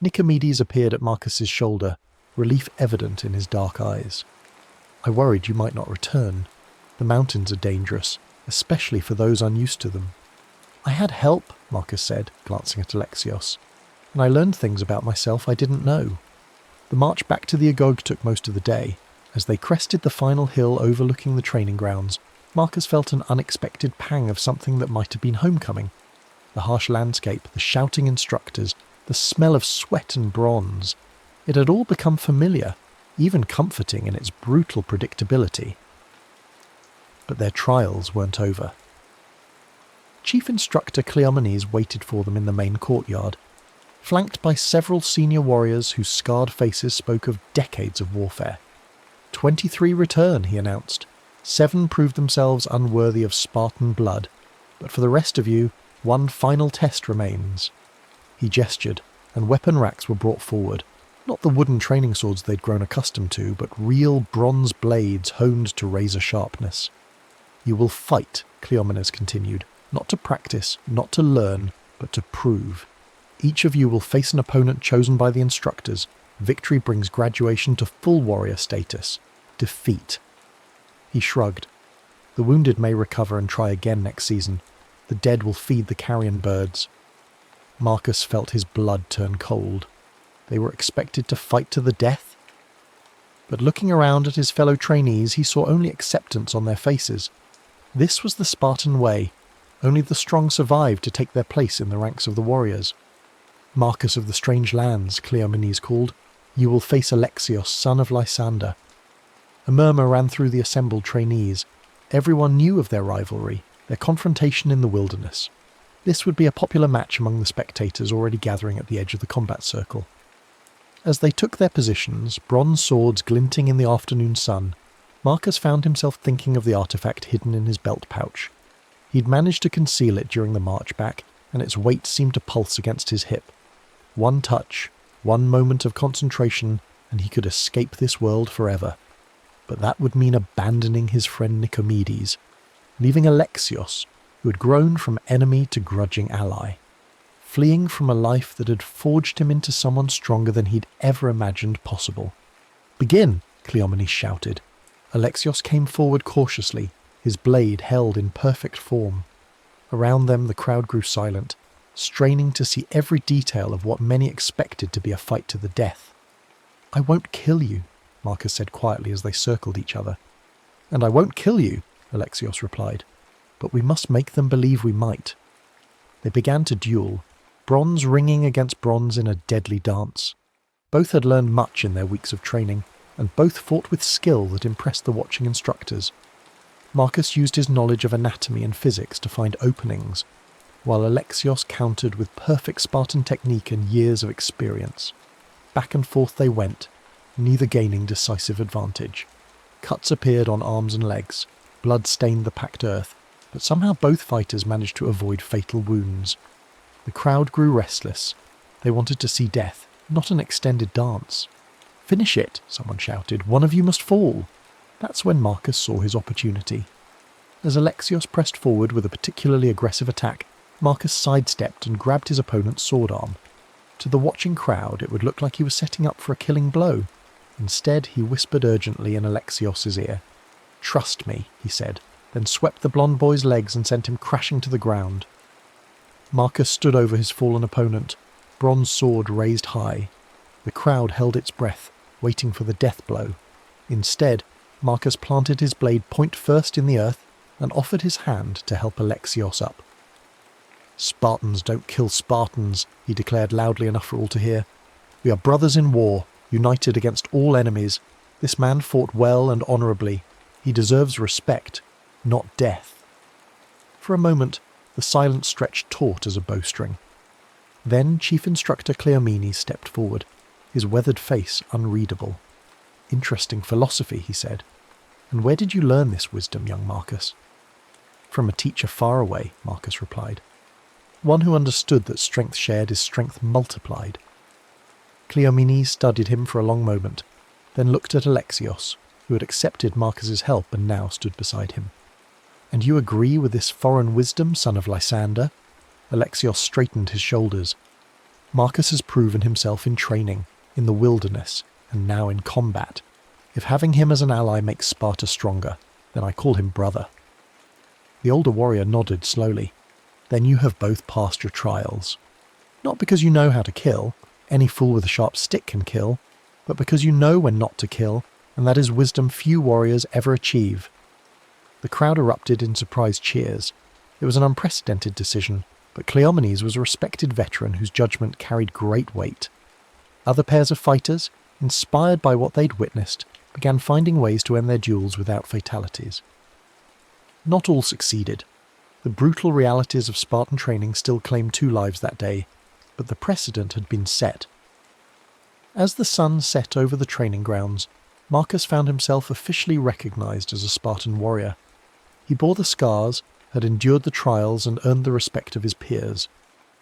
Speaker 1: Nicomedes appeared at Marcus's shoulder, relief evident in his dark eyes. "I worried you might not return. The mountains are dangerous, especially for those unused to them." "I had help," Marcus said, glancing at Alexios, "and I learned things about myself I didn't know." The march back to the Agog took most of the day. As they crested the final hill overlooking the training grounds, Marcus felt an unexpected pang of something that might have been homecoming. The harsh landscape, the shouting instructors, the smell of sweat and bronze. It had all become familiar, even comforting in its brutal predictability. But their trials weren't over. Chief Instructor Cleomenes waited for them in the main courtyard, flanked by several senior warriors whose scarred faces spoke of decades of warfare. 23 return, he announced. 7 proved themselves unworthy of Spartan blood, but for the rest of you, one final test remains. He gestured, and weapon racks were brought forward, not the wooden training swords they'd grown accustomed to, but real bronze blades honed to razor sharpness. "You will fight," Cleomenes continued, "not to practice, not to learn, but to prove. Each of you will face an opponent chosen by the instructors. Victory brings graduation to full warrior status. Defeat." He shrugged. "The wounded may recover and try again next season. The dead will feed the carrion birds." Marcus felt his blood turn cold. They were expected to fight to the death? But looking around at his fellow trainees, he saw only acceptance on their faces. This was the Spartan way. Only the strong survived to take their place in the ranks of the warriors. "Marcus of the Strange Lands," Cleomenes called, "you will face Alexios, son of Lysander." A murmur ran through the assembled trainees. Everyone knew of their rivalry, their confrontation in the wilderness. This would be a popular match among the spectators already gathering at the edge of the combat circle. As they took their positions, bronze swords glinting in the afternoon sun, Marcus found himself thinking of the artifact hidden in his belt pouch. He'd managed to conceal it during the march back, and its weight seemed to pulse against his hip. One touch, one moment of concentration, and he could escape this world forever. But that would mean abandoning his friend Nicomedes, leaving Alexios, who had grown from enemy to grudging ally, fleeing from a life that had forged him into someone stronger than he'd ever imagined possible. "Begin!" Cleomenes shouted. Alexios came forward cautiously, his blade held in perfect form. Around them the crowd grew silent, straining to see every detail of what many expected to be a fight to the death. "I won't kill you," Marcus said quietly as they circled each other. "And I won't kill you," Alexios replied. "But we must make them believe we might." They began to duel, bronze ringing against bronze in a deadly dance. Both had learned much in their weeks of training, and both fought with skill that impressed the watching instructors. Marcus used his knowledge of anatomy and physics to find openings, while Alexios countered with perfect Spartan technique and years of experience. Back and forth they went, neither gaining decisive advantage. Cuts appeared on arms and legs, blood stained the packed earth, but somehow both fighters managed to avoid fatal wounds. The crowd grew restless. They wanted to see death, not an extended dance. "Finish it," someone shouted. "One of you must fall." That's when Marcus saw his opportunity. As Alexios pressed forward with a particularly aggressive attack, Marcus sidestepped and grabbed his opponent's sword arm. To the watching crowd, it would look like he was setting up for a killing blow. Instead, he whispered urgently in Alexios' ear. "Trust me," he said, then swept the blonde boy's legs and sent him crashing to the ground. Marcus stood over his fallen opponent, bronze sword raised high. The crowd held its breath, waiting for the death blow. Instead, Marcus planted his blade point first in the earth and offered his hand to help Alexios up. "Spartans don't kill Spartans," he declared loudly enough for all to hear. "We are brothers in war, united against all enemies. This man fought well and honourably. He deserves respect, not death." For a moment, the silence stretched taut as a bowstring. Then Chief Instructor Cleomenes stepped forward, his weathered face unreadable. "Interesting philosophy," he said. "And where did you learn this wisdom, young Marcus?" "From a teacher far away," Marcus replied. "One who understood that strength shared is strength multiplied." Cleomenes studied him for a long moment, then looked at Alexios, who had accepted Marcus's help and now stood beside him. "And you agree with this foreign wisdom, son of Lysander?" Alexios straightened his shoulders. "Marcus has proven himself in training, in the wilderness, and now in combat. If having him as an ally makes Sparta stronger, then I call him brother." The older warrior nodded slowly. "Then you have both passed your trials. Not because you know how to kill, any fool with a sharp stick can kill, but because you know when not to kill, and that is wisdom few warriors ever achieve." The crowd erupted in surprised cheers. It was an unprecedented decision, but Cleomenes was a respected veteran whose judgment carried great weight. Other pairs of fighters, inspired by what they'd witnessed, began finding ways to end their duels without fatalities. Not all succeeded. The brutal realities of Spartan training still claimed 2 lives that day, but the precedent had been set. As the sun set over the training grounds, Marcus found himself officially recognized as a Spartan warrior. He bore the scars, had endured the trials and earned the respect of his peers.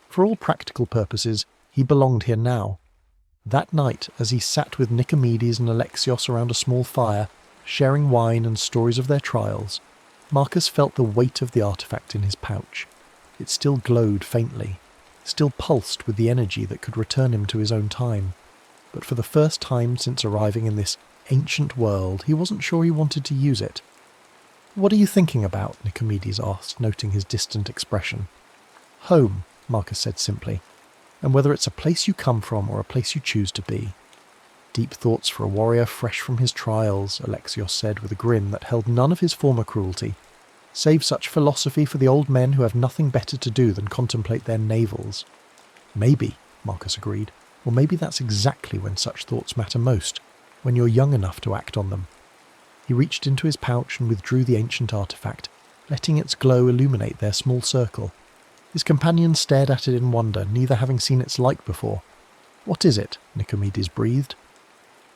Speaker 1: For all practical purposes, he belonged here now. That night, as he sat with Nicomedes and Alexios around a small fire, sharing wine and stories of their trials, Marcus felt the weight of the artifact in his pouch. It still glowed faintly, still pulsed with the energy that could return him to his own time. But for the first time since arriving in this ancient world, he wasn't sure he wanted to use it. "What are you thinking about?" Nicomedes asked, noting his distant expression. "Home," Marcus said simply, "and whether it's a place you come from or a place you choose to be." "Deep thoughts for a warrior fresh from his trials," Alexios said with a grin that held none of his former cruelty. "Save such philosophy for the old men who have nothing better to do than contemplate their navels." "Maybe," Marcus agreed. "Or maybe that's exactly when such thoughts matter most, when you're young enough to act on them." He reached into his pouch and withdrew the ancient artifact, letting its glow illuminate their small circle. His companions stared at it in wonder, neither having seen its like before. "What is it?" Nicomedes breathed.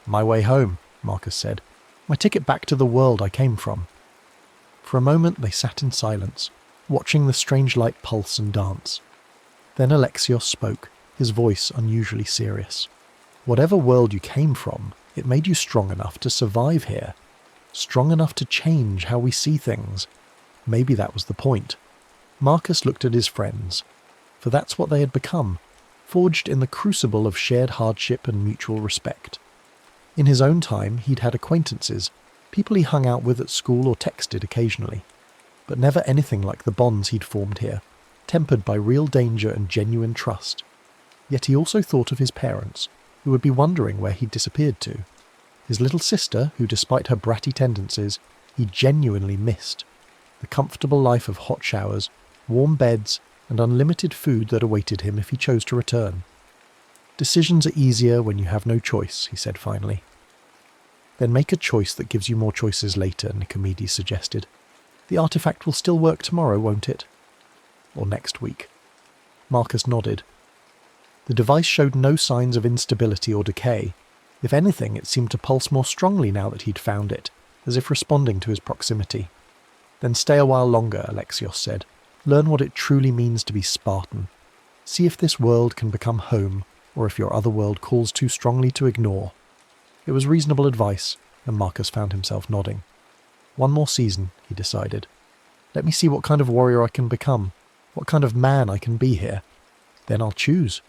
Speaker 1: "My way home," Marcus said. "My ticket back to the world I came from." For a moment they sat in silence, watching the strange light pulse and dance. Then Alexios spoke, his voice unusually serious. "Whatever world you came from, it made you strong enough to survive here. Strong enough to change how we see things. Maybe that was the point. Marcus looked at his friends, for that's what they had become, forged in the crucible of shared hardship and mutual respect. In his own time, he'd had acquaintances, people he hung out with at school or texted occasionally, but never anything like the bonds he'd formed here, tempered by real danger and genuine trust. Yet he also thought of his parents, who would be wondering where he'd disappeared to. His little sister, who despite her bratty tendencies, he genuinely missed. The comfortable life of hot showers, warm beds, and unlimited food that awaited him if he chose to return. Decisions are easier when you have no choice, he said finally. Then make a choice that gives you more choices later, Nicomedes suggested. The artifact will still work tomorrow, won't it? Or next week. Marcus nodded. The device showed no signs of instability or decay. If anything, it seemed to pulse more strongly now that he'd found it, as if responding to his proximity. Then stay a while longer, Alexios said. Learn what it truly means to be Spartan. See if this world can become home, or if your other world calls too strongly to ignore. It was reasonable advice, and Marcus found himself nodding. One more season, he decided. Let me see what kind of warrior I can become, what kind of man I can be here. Then I'll choose.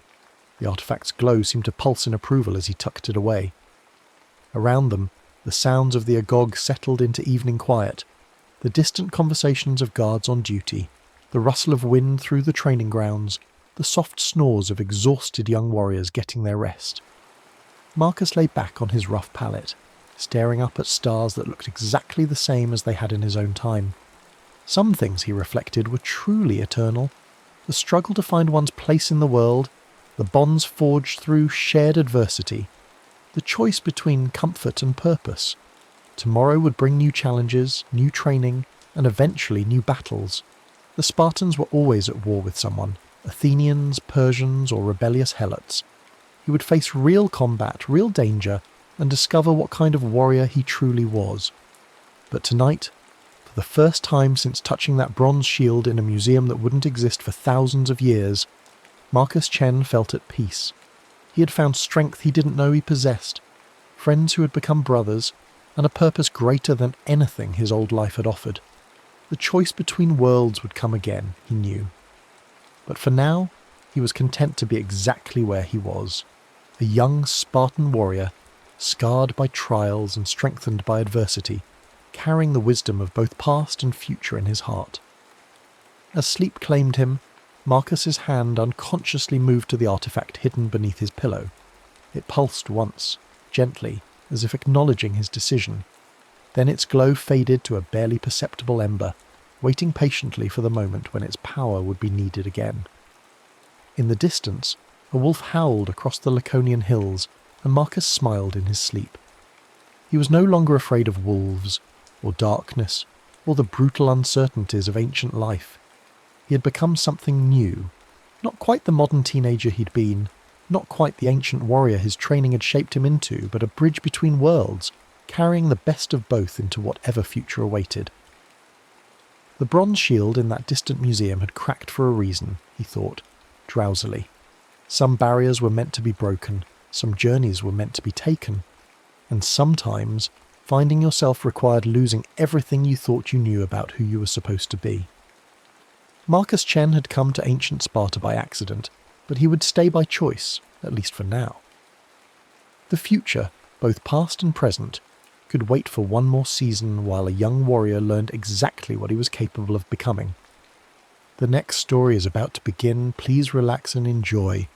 Speaker 1: The artifact's glow seemed to pulse in approval as he tucked it away. Around them, the sounds of the agog settled into evening quiet, the distant conversations of guards on duty, the rustle of wind through the training grounds, the soft snores of exhausted young warriors getting their rest. Marcus lay back on his rough pallet, staring up at stars that looked exactly the same as they had in his own time. Some things, he reflected, were truly eternal. The struggle to find one's place in the world, the bonds forged through shared adversity, the choice between comfort and purpose. Tomorrow would bring new challenges, new training, and eventually new battles. The Spartans were always at war with someone, Athenians, Persians, or rebellious helots. He would face real combat, real danger, and discover what kind of warrior he truly was. But tonight, for the first time since touching that bronze shield in a museum that wouldn't exist for thousands of years, Marcus Chen felt at peace. He had found strength he didn't know he possessed, friends who had become brothers, and a purpose greater than anything his old life had offered. The choice between worlds would come again, he knew. But for now, he was content to be exactly where he was, a young Spartan warrior, scarred by trials and strengthened by adversity, carrying the wisdom of both past and future in his heart. As sleep claimed him, Marcus's hand unconsciously moved to the artifact hidden beneath his pillow. It pulsed once, gently, as if acknowledging his decision. Then its glow faded to a barely perceptible ember, waiting patiently for the moment when its power would be needed again. In the distance, a wolf howled across the Laconian hills, and Marcus smiled in his sleep. He was no longer afraid of wolves, or darkness, or the brutal uncertainties of ancient life. He had become something new, not quite the modern teenager he'd been, not quite the ancient warrior his training had shaped him into, but a bridge between worlds, carrying the best of both into whatever future awaited. The bronze shield in that distant museum had cracked for a reason, he thought, drowsily. Some barriers were meant to be broken, some journeys were meant to be taken, and sometimes finding yourself required losing everything you thought you knew about who you were supposed to be. Marcus Chen had come to ancient Sparta by accident, but he would stay by choice, at least for now. The future, both past and present, could wait for one more season while a young warrior learned exactly what he was capable of becoming. The next story is about to begin. Please relax and enjoy.